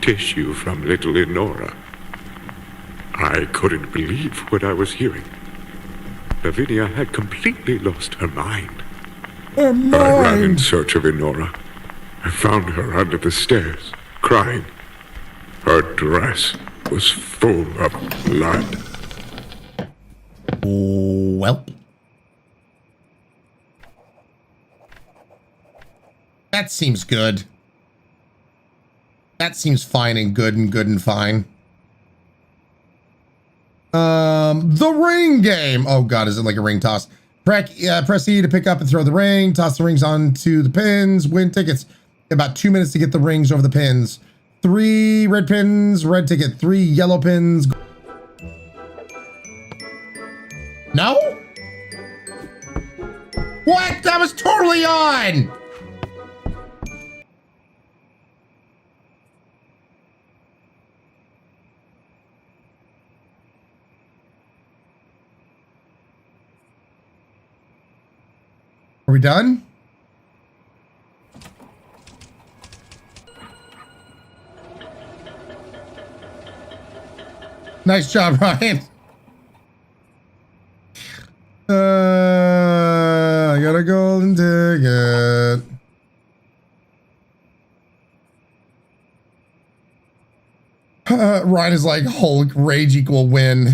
tissue from little Lenora. I couldn't believe what I was hearing. Lavinia had completely lost her mind. I ran in search of Lenora. I found her under the stairs, crying. Her dress was full of blood. Well. That seems good. That seems fine and good and fine. The ring game. Oh god, is it like a ring toss? Press E to pick up and throw the ring. Toss the rings onto the pins. Win tickets. About 2 minutes to get the rings over the pins. 3 red pins, red ticket. 3 yellow pins. No? What? That was totally on! Are we done? Nice job, Ryan. I got a golden ticket. Ryan is like Hulk, rage equal win.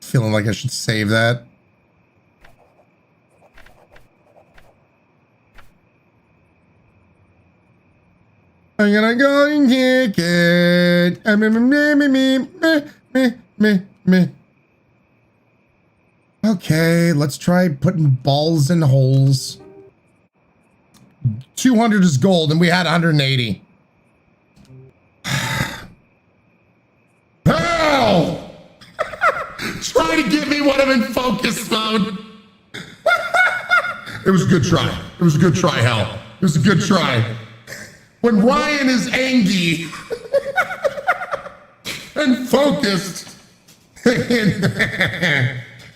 Feeling like I should save that. I'm gonna go and kick it. Me. Okay, let's try putting balls in holes. 200 is gold, and we had 180. Hell! Try to get me when I'm in focus mode. It was a good try. It was a good try, Hal. It was a good try. When Ryan is angry and focused.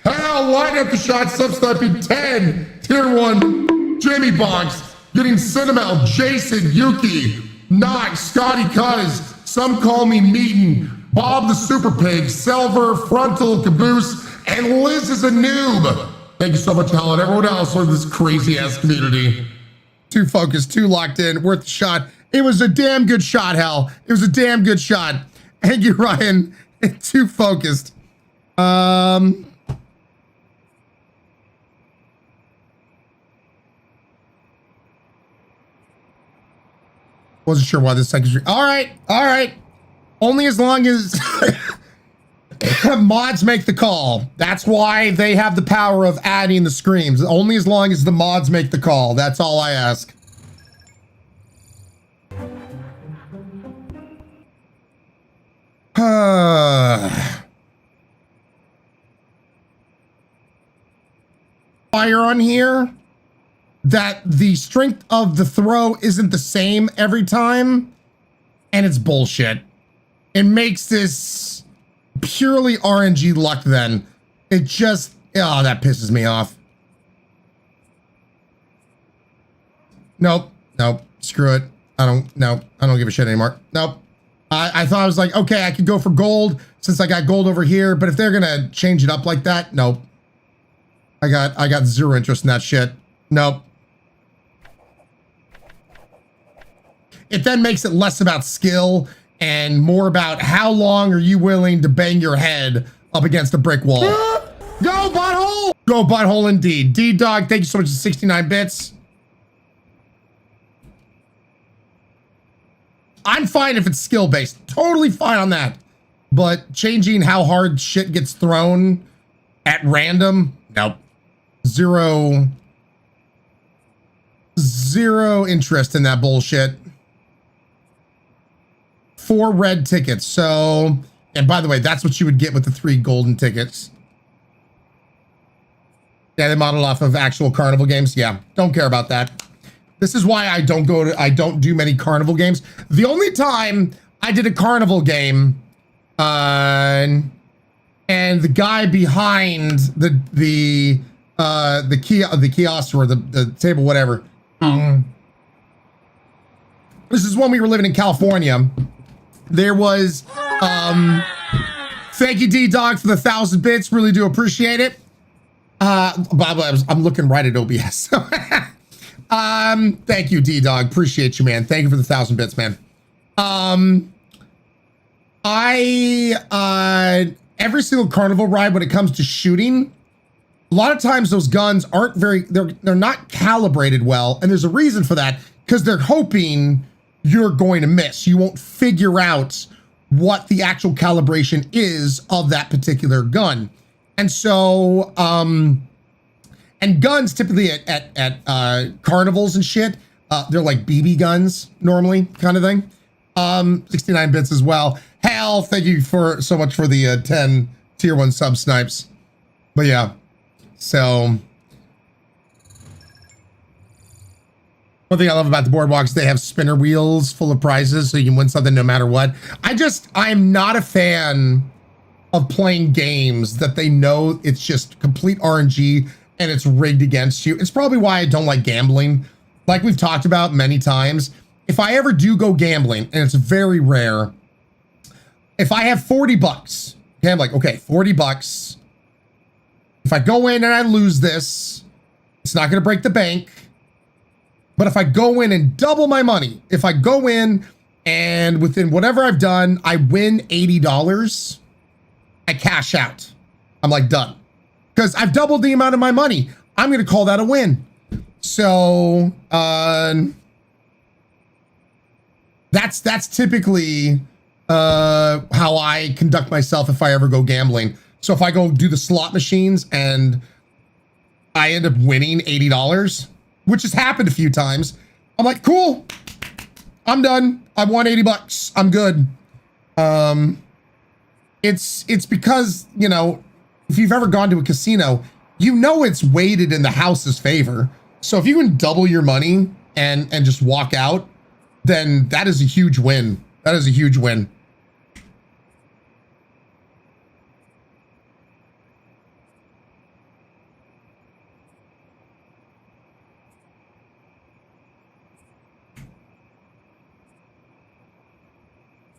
Hal, line up the shot, sub-sniping 10. Tier 1, Jimmy Bonks, getting Cinnamel, Jason, Yuki, Knox, Scotty Cuz, some call me Meaton, Bob the Super Pig, Silver, Frontal, Caboose, and Liz is a noob. Thank you so much, Hal, and everyone else for this crazy-ass community. Too focused, too locked in, worth the shot. It was a damn good shot, Hal. It was a damn good shot. Thank you, Ryan. Too focused. Wasn't sure why this second stream. All right. Only as long as mods make the call. That's why they have the power of adding the screams. Only as long as the mods make the call. That's all I ask. Fire on here that the strength of the throw isn't the same every time, and it's bullshit. It makes this purely RNG luck then. It just, oh, that pisses me off. Nope, screw it. I don't give a shit anymore. Nope. I thought I was like, okay, I could go for gold since I got gold over here, but if they're gonna change it up like that, nope. I got zero interest in that shit. Nope. It then makes it less about skill and more about how long are you willing to bang your head up against a brick wall. Go butthole! Go butthole indeed. D-Dog, thank you so much for 69 bits. I'm fine if it's skill-based. Totally fine on that. But changing how hard shit gets thrown at random, nope. Zero interest in that bullshit. 4 red tickets. So, and by the way, that's what you would get with the 3 golden tickets. Yeah, they modeled off of actual carnival games. Yeah, don't care about that. This is why I don't do many carnival games. The only time I did a carnival game And the guy behind the kiosk or the table, whatever. This is when we were living in California. There was, thank you, D-Dog, for the 1,000 bits. Really do appreciate it. I'm looking right at OBS. Thank you, D-Dog. Appreciate you, man. Thank you for the 1,000 bits, man. Every single carnival ride, when it comes to shooting, a lot of times those guns aren't they're not calibrated well. And there's a reason for that, because they're hoping you're going to miss. You won't figure out what the actual calibration is of that particular gun. And so, and guns typically at carnivals and shit, they're like BB guns normally, kind of thing. 69 bits as well. Hell, thank you so much for the 10 tier 1 sub snipes. But yeah, so one thing I love about the boardwalks, they have spinner wheels full of prizes, so you can win something no matter what. I'm not a fan of playing games that they know it's just complete RNG and it's rigged against you. It's probably why I don't like gambling. Like we've talked about many times, if I ever do go gambling, and it's very rare, if I have 40 bucks, okay, I'm like, okay, 40 bucks. If I go in and I lose this, it's not going to break the bank. But if I go in and double my money, if I go in and within whatever I've done, I win $80, I cash out. I'm like, done. Because I've doubled the amount of my money. I'm going to call that a win. So, that's typically how I conduct myself if I ever go gambling. So if I go do the slot machines and I end up winning $80, which has happened a few times, I'm like, cool, I'm done. I won 80 bucks. I'm good. It's because, you know, if you've ever gone to a casino, you know it's weighted in the house's favor. So if you can double your money and just walk out, then that is a huge win. That is a huge win.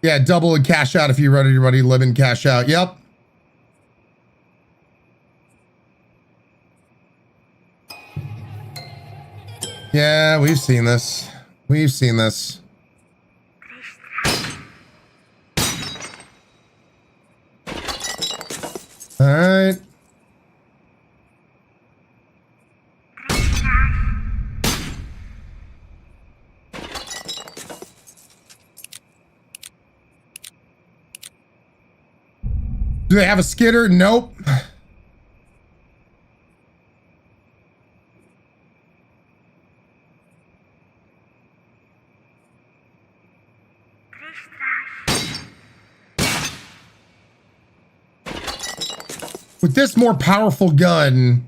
Yeah, double and cash out if you're ready to live in cash out. Yep. Yeah, we've seen this. We've seen this. All right. Do they have a skidder? Nope. With this more powerful gun,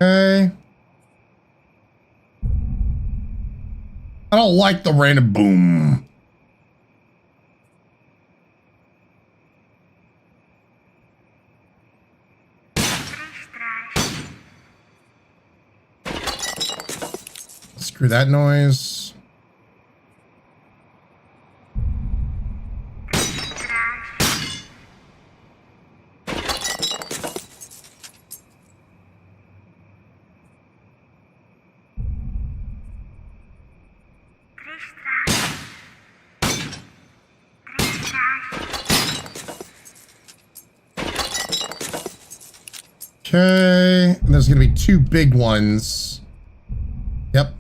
okay. I don't like the random boom. Screw that noise. Okay, and there's gonna be two big ones. Yep.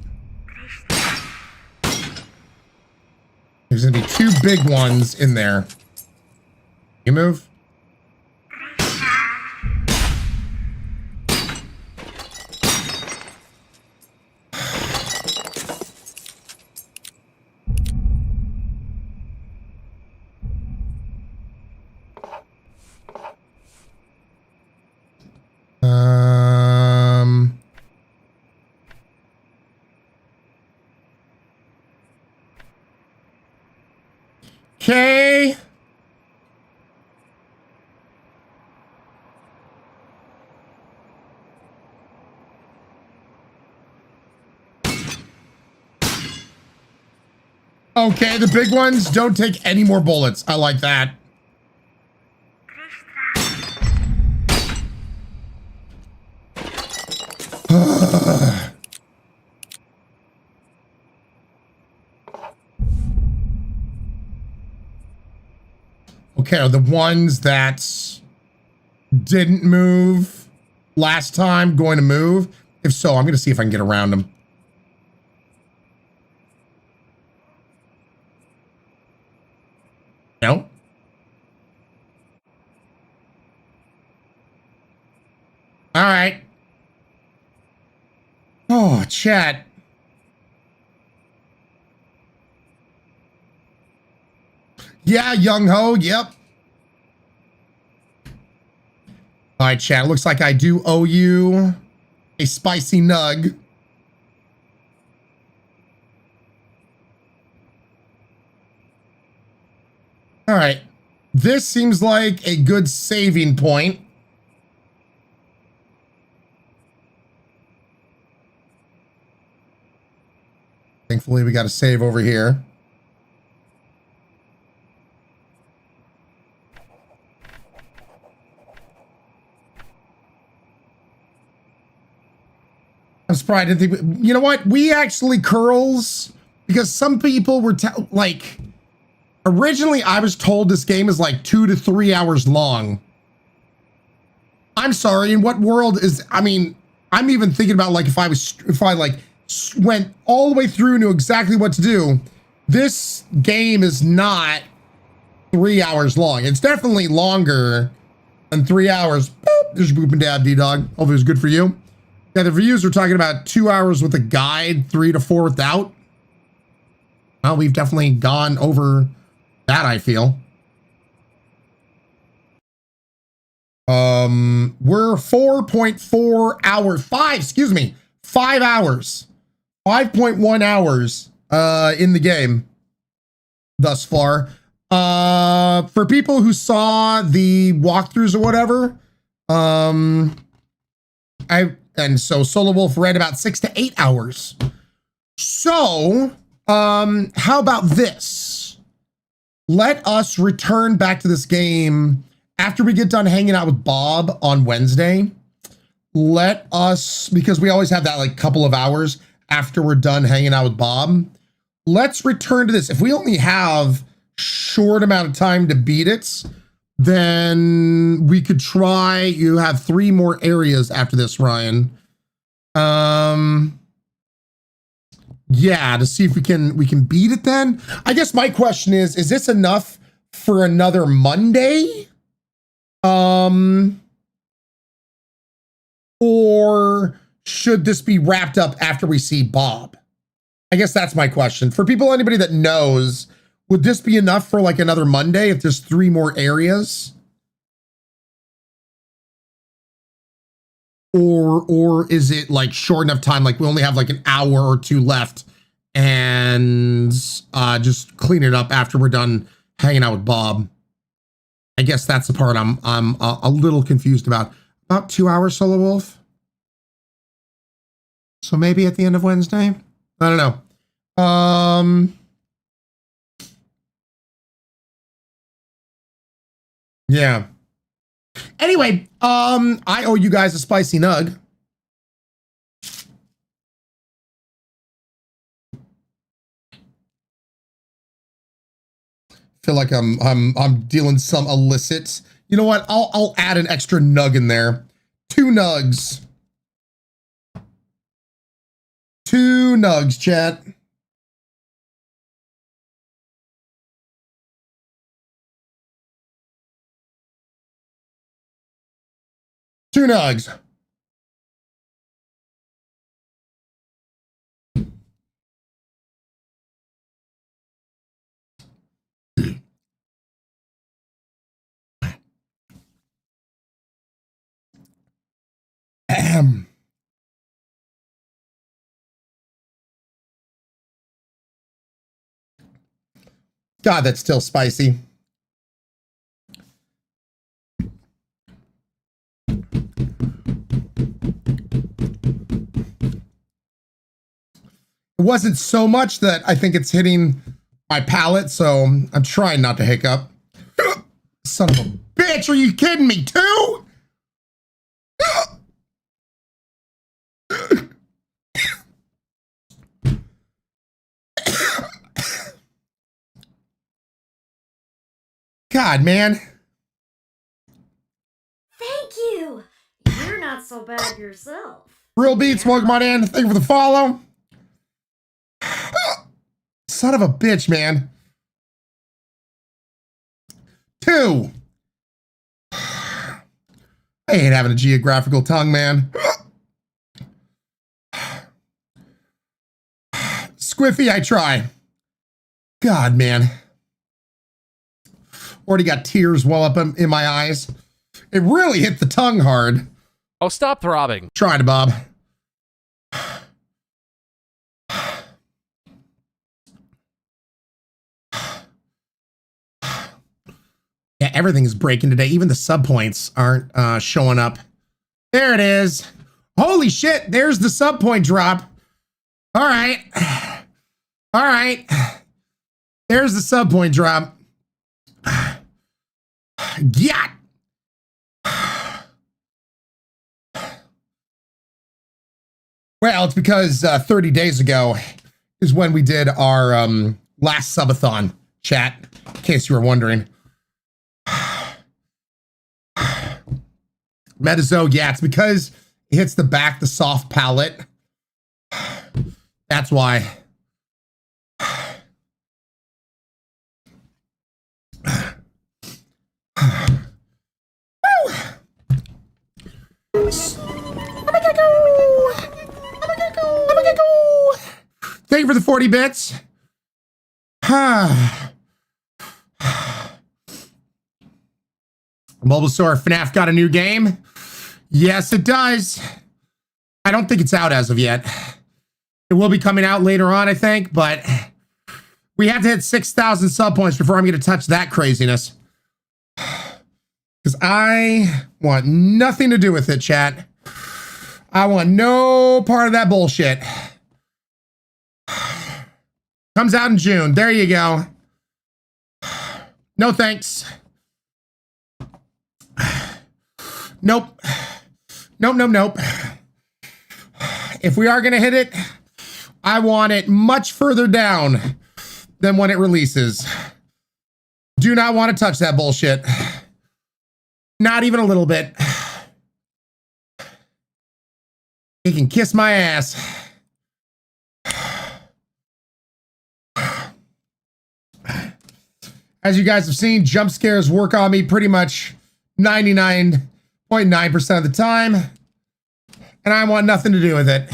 There's gonna be two big ones in there. You move. Okay, the big ones don't take any more bullets. I like that. Okay, are the ones that didn't move last time going to move? If so, I'm going to see if I can get around them. No? All right. Oh, chat. Yeah, young ho. Yep. All right, chat. Looks like I do owe you a spicy nug. All right. This seems like a good saving point. Thankfully, we got a save over here. I'm surprised. I didn't think, you know what? We actually curls because some people were like, originally I was told this game is like 2 to 3 hours long. I'm sorry. In what world is, I mean, I'm even thinking about like if I like went all the way through and knew exactly what to do. This game is not 3 hours long. It's definitely longer than 3 hours. Boop, there's Boop and Dab D-Dog. Hopefully it was good for you. Yeah, the reviews are talking about 2 hours with a guide, 3 to 4 without. Well, we've definitely gone over that, I feel. We're 4.4 hours, 5 hours. 5.1 hours in the game thus far. For people who saw the walkthroughs or whatever, and so Solo Wolf read about 6 to 8 hours. So, how about this? Let us return back to this game after we get done hanging out with Bob on Wednesday. Let us, because we always have that like couple of hours after we're done hanging out with Bob. Let's return to this. If we only have short amount of time to beat it, then we could try. You have 3 more areas after this, Ryan. Yeah, to see if we can beat it then. I guess my question is this enough for another Monday? Or should this be wrapped up after we see Bob? I guess that's my question. For people, anybody that knows, would this be enough for like another Monday if there's 3 more areas? Or is it like short enough time, like we only have like an hour or 2 left and just clean it up after we're done hanging out with Bob? I guess that's the part I'm a little confused about. About 2 hours, Solo Wolf? So maybe at the end of Wednesday? I don't know. Yeah. Anyway, I owe you guys a spicy nug. Feel like I'm dealing some illicit. You know what? I'll add an extra nug in there. 2 nugs. 2 nugs, chat. Two nugs. God, that's still spicy. It wasn't so much that I think it's hitting my palate, so I'm trying not to hiccup. Son of a bitch, are you kidding me, too? God, man. Thank you. You're not so bad yourself. Real Beats, welcome on in. Thank you for the follow. Son of a bitch, man. 2. I hate having a geographical tongue, man. Squiffy, I try. God, man. Already got tears well up in my eyes. It really hit the tongue hard. Oh, stop throbbing. Trying to, Bob. Yeah, everything's breaking today. Even the sub points aren't showing up. There it is. Holy shit, there's the sub point drop. All right. All right. There's the sub point drop. Yeah. Well, it's because 30 days ago is when we did our last subathon chat, in case you were wondering. Metazo, yeah, it's because it hits the back, the soft palate. That's why. Thank you for the 40 bits. Bulbasaur, FNAF got a new game? Yes, it does. I don't think it's out as of yet. It will be coming out later on, I think, but we have to hit 6,000 sub points before I'm going to touch that craziness. Because I want nothing to do with it, chat. I want no part of that bullshit. Comes out in June. There you go. No thanks. Nope. Nope, nope, nope. If we are going to hit it, I want it much further down than when it releases. Do not want to touch that bullshit. Not even a little bit. He can kiss my ass. As you guys have seen, jump scares work on me pretty much 99.9% of the time. And I want nothing to do with it.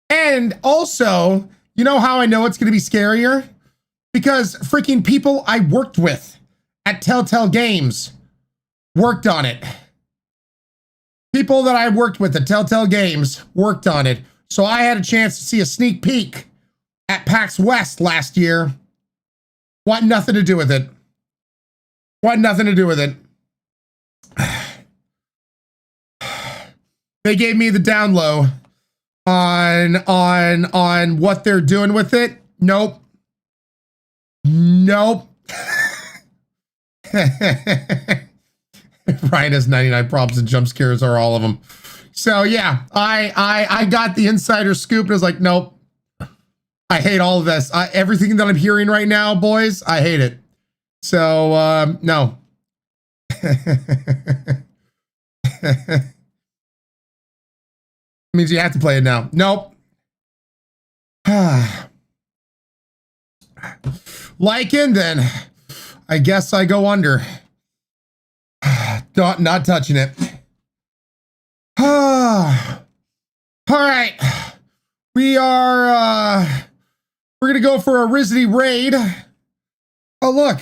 And also, you know how I know it's going to be scarier? Because freaking people I worked with at Telltale Games worked on it. People that I worked with at Telltale Games worked on it. So I had a chance to see a sneak peek at PAX West last year. Want nothing to do with it. Want nothing to do with it. They gave me the down low on what they're doing with it. Nope. Nope. Ryan has 99 problems and jump scares are all of them. So yeah, I got the insider scoop and was like, nope. I hate all of this. Everything that I'm hearing right now, boys, I hate it. So no. Means you have to play it now. Nope. Liking, then I guess I go under. Not touching it. All right. We're gonna go for a Rizzy raid. Oh, look.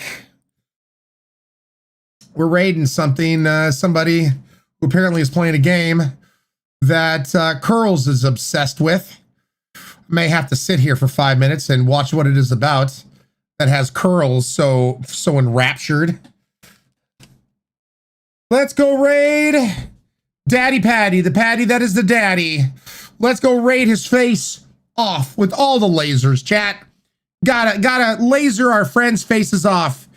We're raiding something, somebody who apparently is playing a game that Curls is obsessed with. May have to sit here for 5 minutes and watch what it is about that has Curls so enraptured. Let's go raid Daddy Patty, the Patty that is the daddy. Let's go raid his face off with all the lasers, chat. Gotta laser our friends' faces off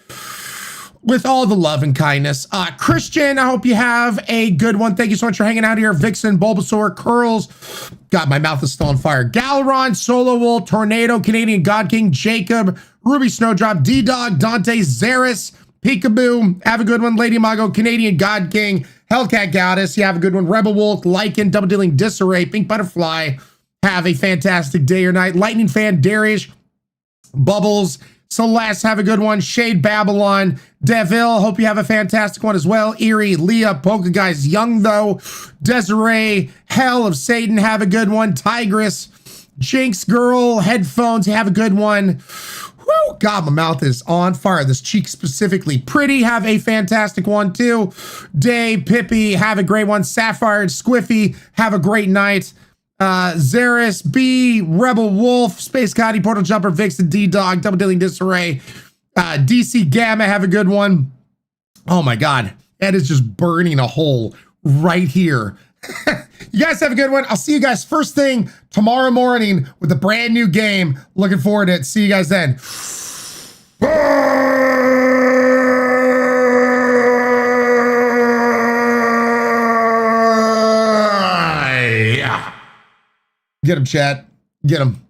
with all the love and kindness. Christian, I hope you have a good one. Thank you so much for hanging out here. Vixen, Bulbasaur, Curls. God, my mouth is still on fire. Galaron, Solo Wolf, Tornado, Canadian God King, Jacob, Ruby Snowdrop, D-Dog, Dante, Zaris, Peekaboo. Have a good one. Lady Mago, Canadian God King, Hellcat Goddess. You have a good one. Rebel Wolf, Lycan, Double Dealing Disarray, Pink Butterfly. Have a fantastic day or night. Lightning Fan, Darius, Bubbles, Celeste, have a good one. Shade Babylon, Devil, hope you have a fantastic one as well. Eerie, Leah, Polka Guys, Young Though, Desiree, Hell of Satan, have a good one. Tigress, Jinx Girl, Headphones, have a good one. Woo, God, my mouth is on fire. This cheek specifically. Pretty, have a fantastic one too. Day, Pippi, have a great one. Sapphire and Squiffy, have a great night. Zaris, B, Rebel Wolf, Space Cotty, Portal Jumper, Vixen, D-Dog, Double Dealing Disarray, DC Gamma, have a good one. Oh my God, Ed is just burning a hole right here. You guys have a good one. I'll see you guys first thing tomorrow morning with a brand new game. Looking forward to it. See you guys then. Get him, chat. Get him.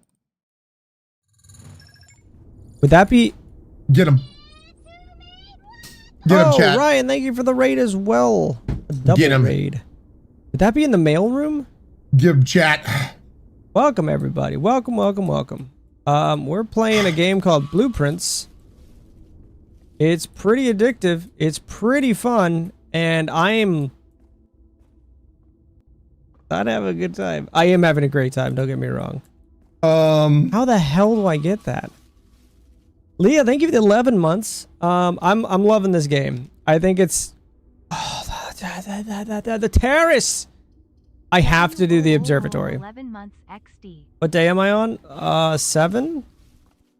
Would that be? Get him. Get him, chat. Ryan, thank you for the raid as well. A double raid. Would that be in the mail room? Get him, chat. Welcome, everybody. Welcome, welcome, welcome. We're playing a game called Blueprints. It's pretty addictive. It's pretty fun, and I'd have a good time. I am having a great time, don't get me wrong. How the hell do I get that? Leah, thank you for the 11 months. I'm loving this game. I think it's the terrace. I have to do the observatory. 11 months XD. What day am I on? 7?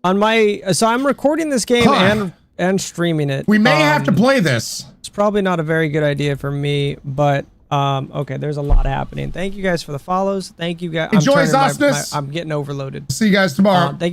On my so I'm recording this game and streaming it. We may have to play this. It's probably not a very good idea for me, but okay, there's a lot happening. Thank you guys for the follows. Thank you guys. Enjoy Zosness. I'm getting overloaded. See you guys tomorrow. Thank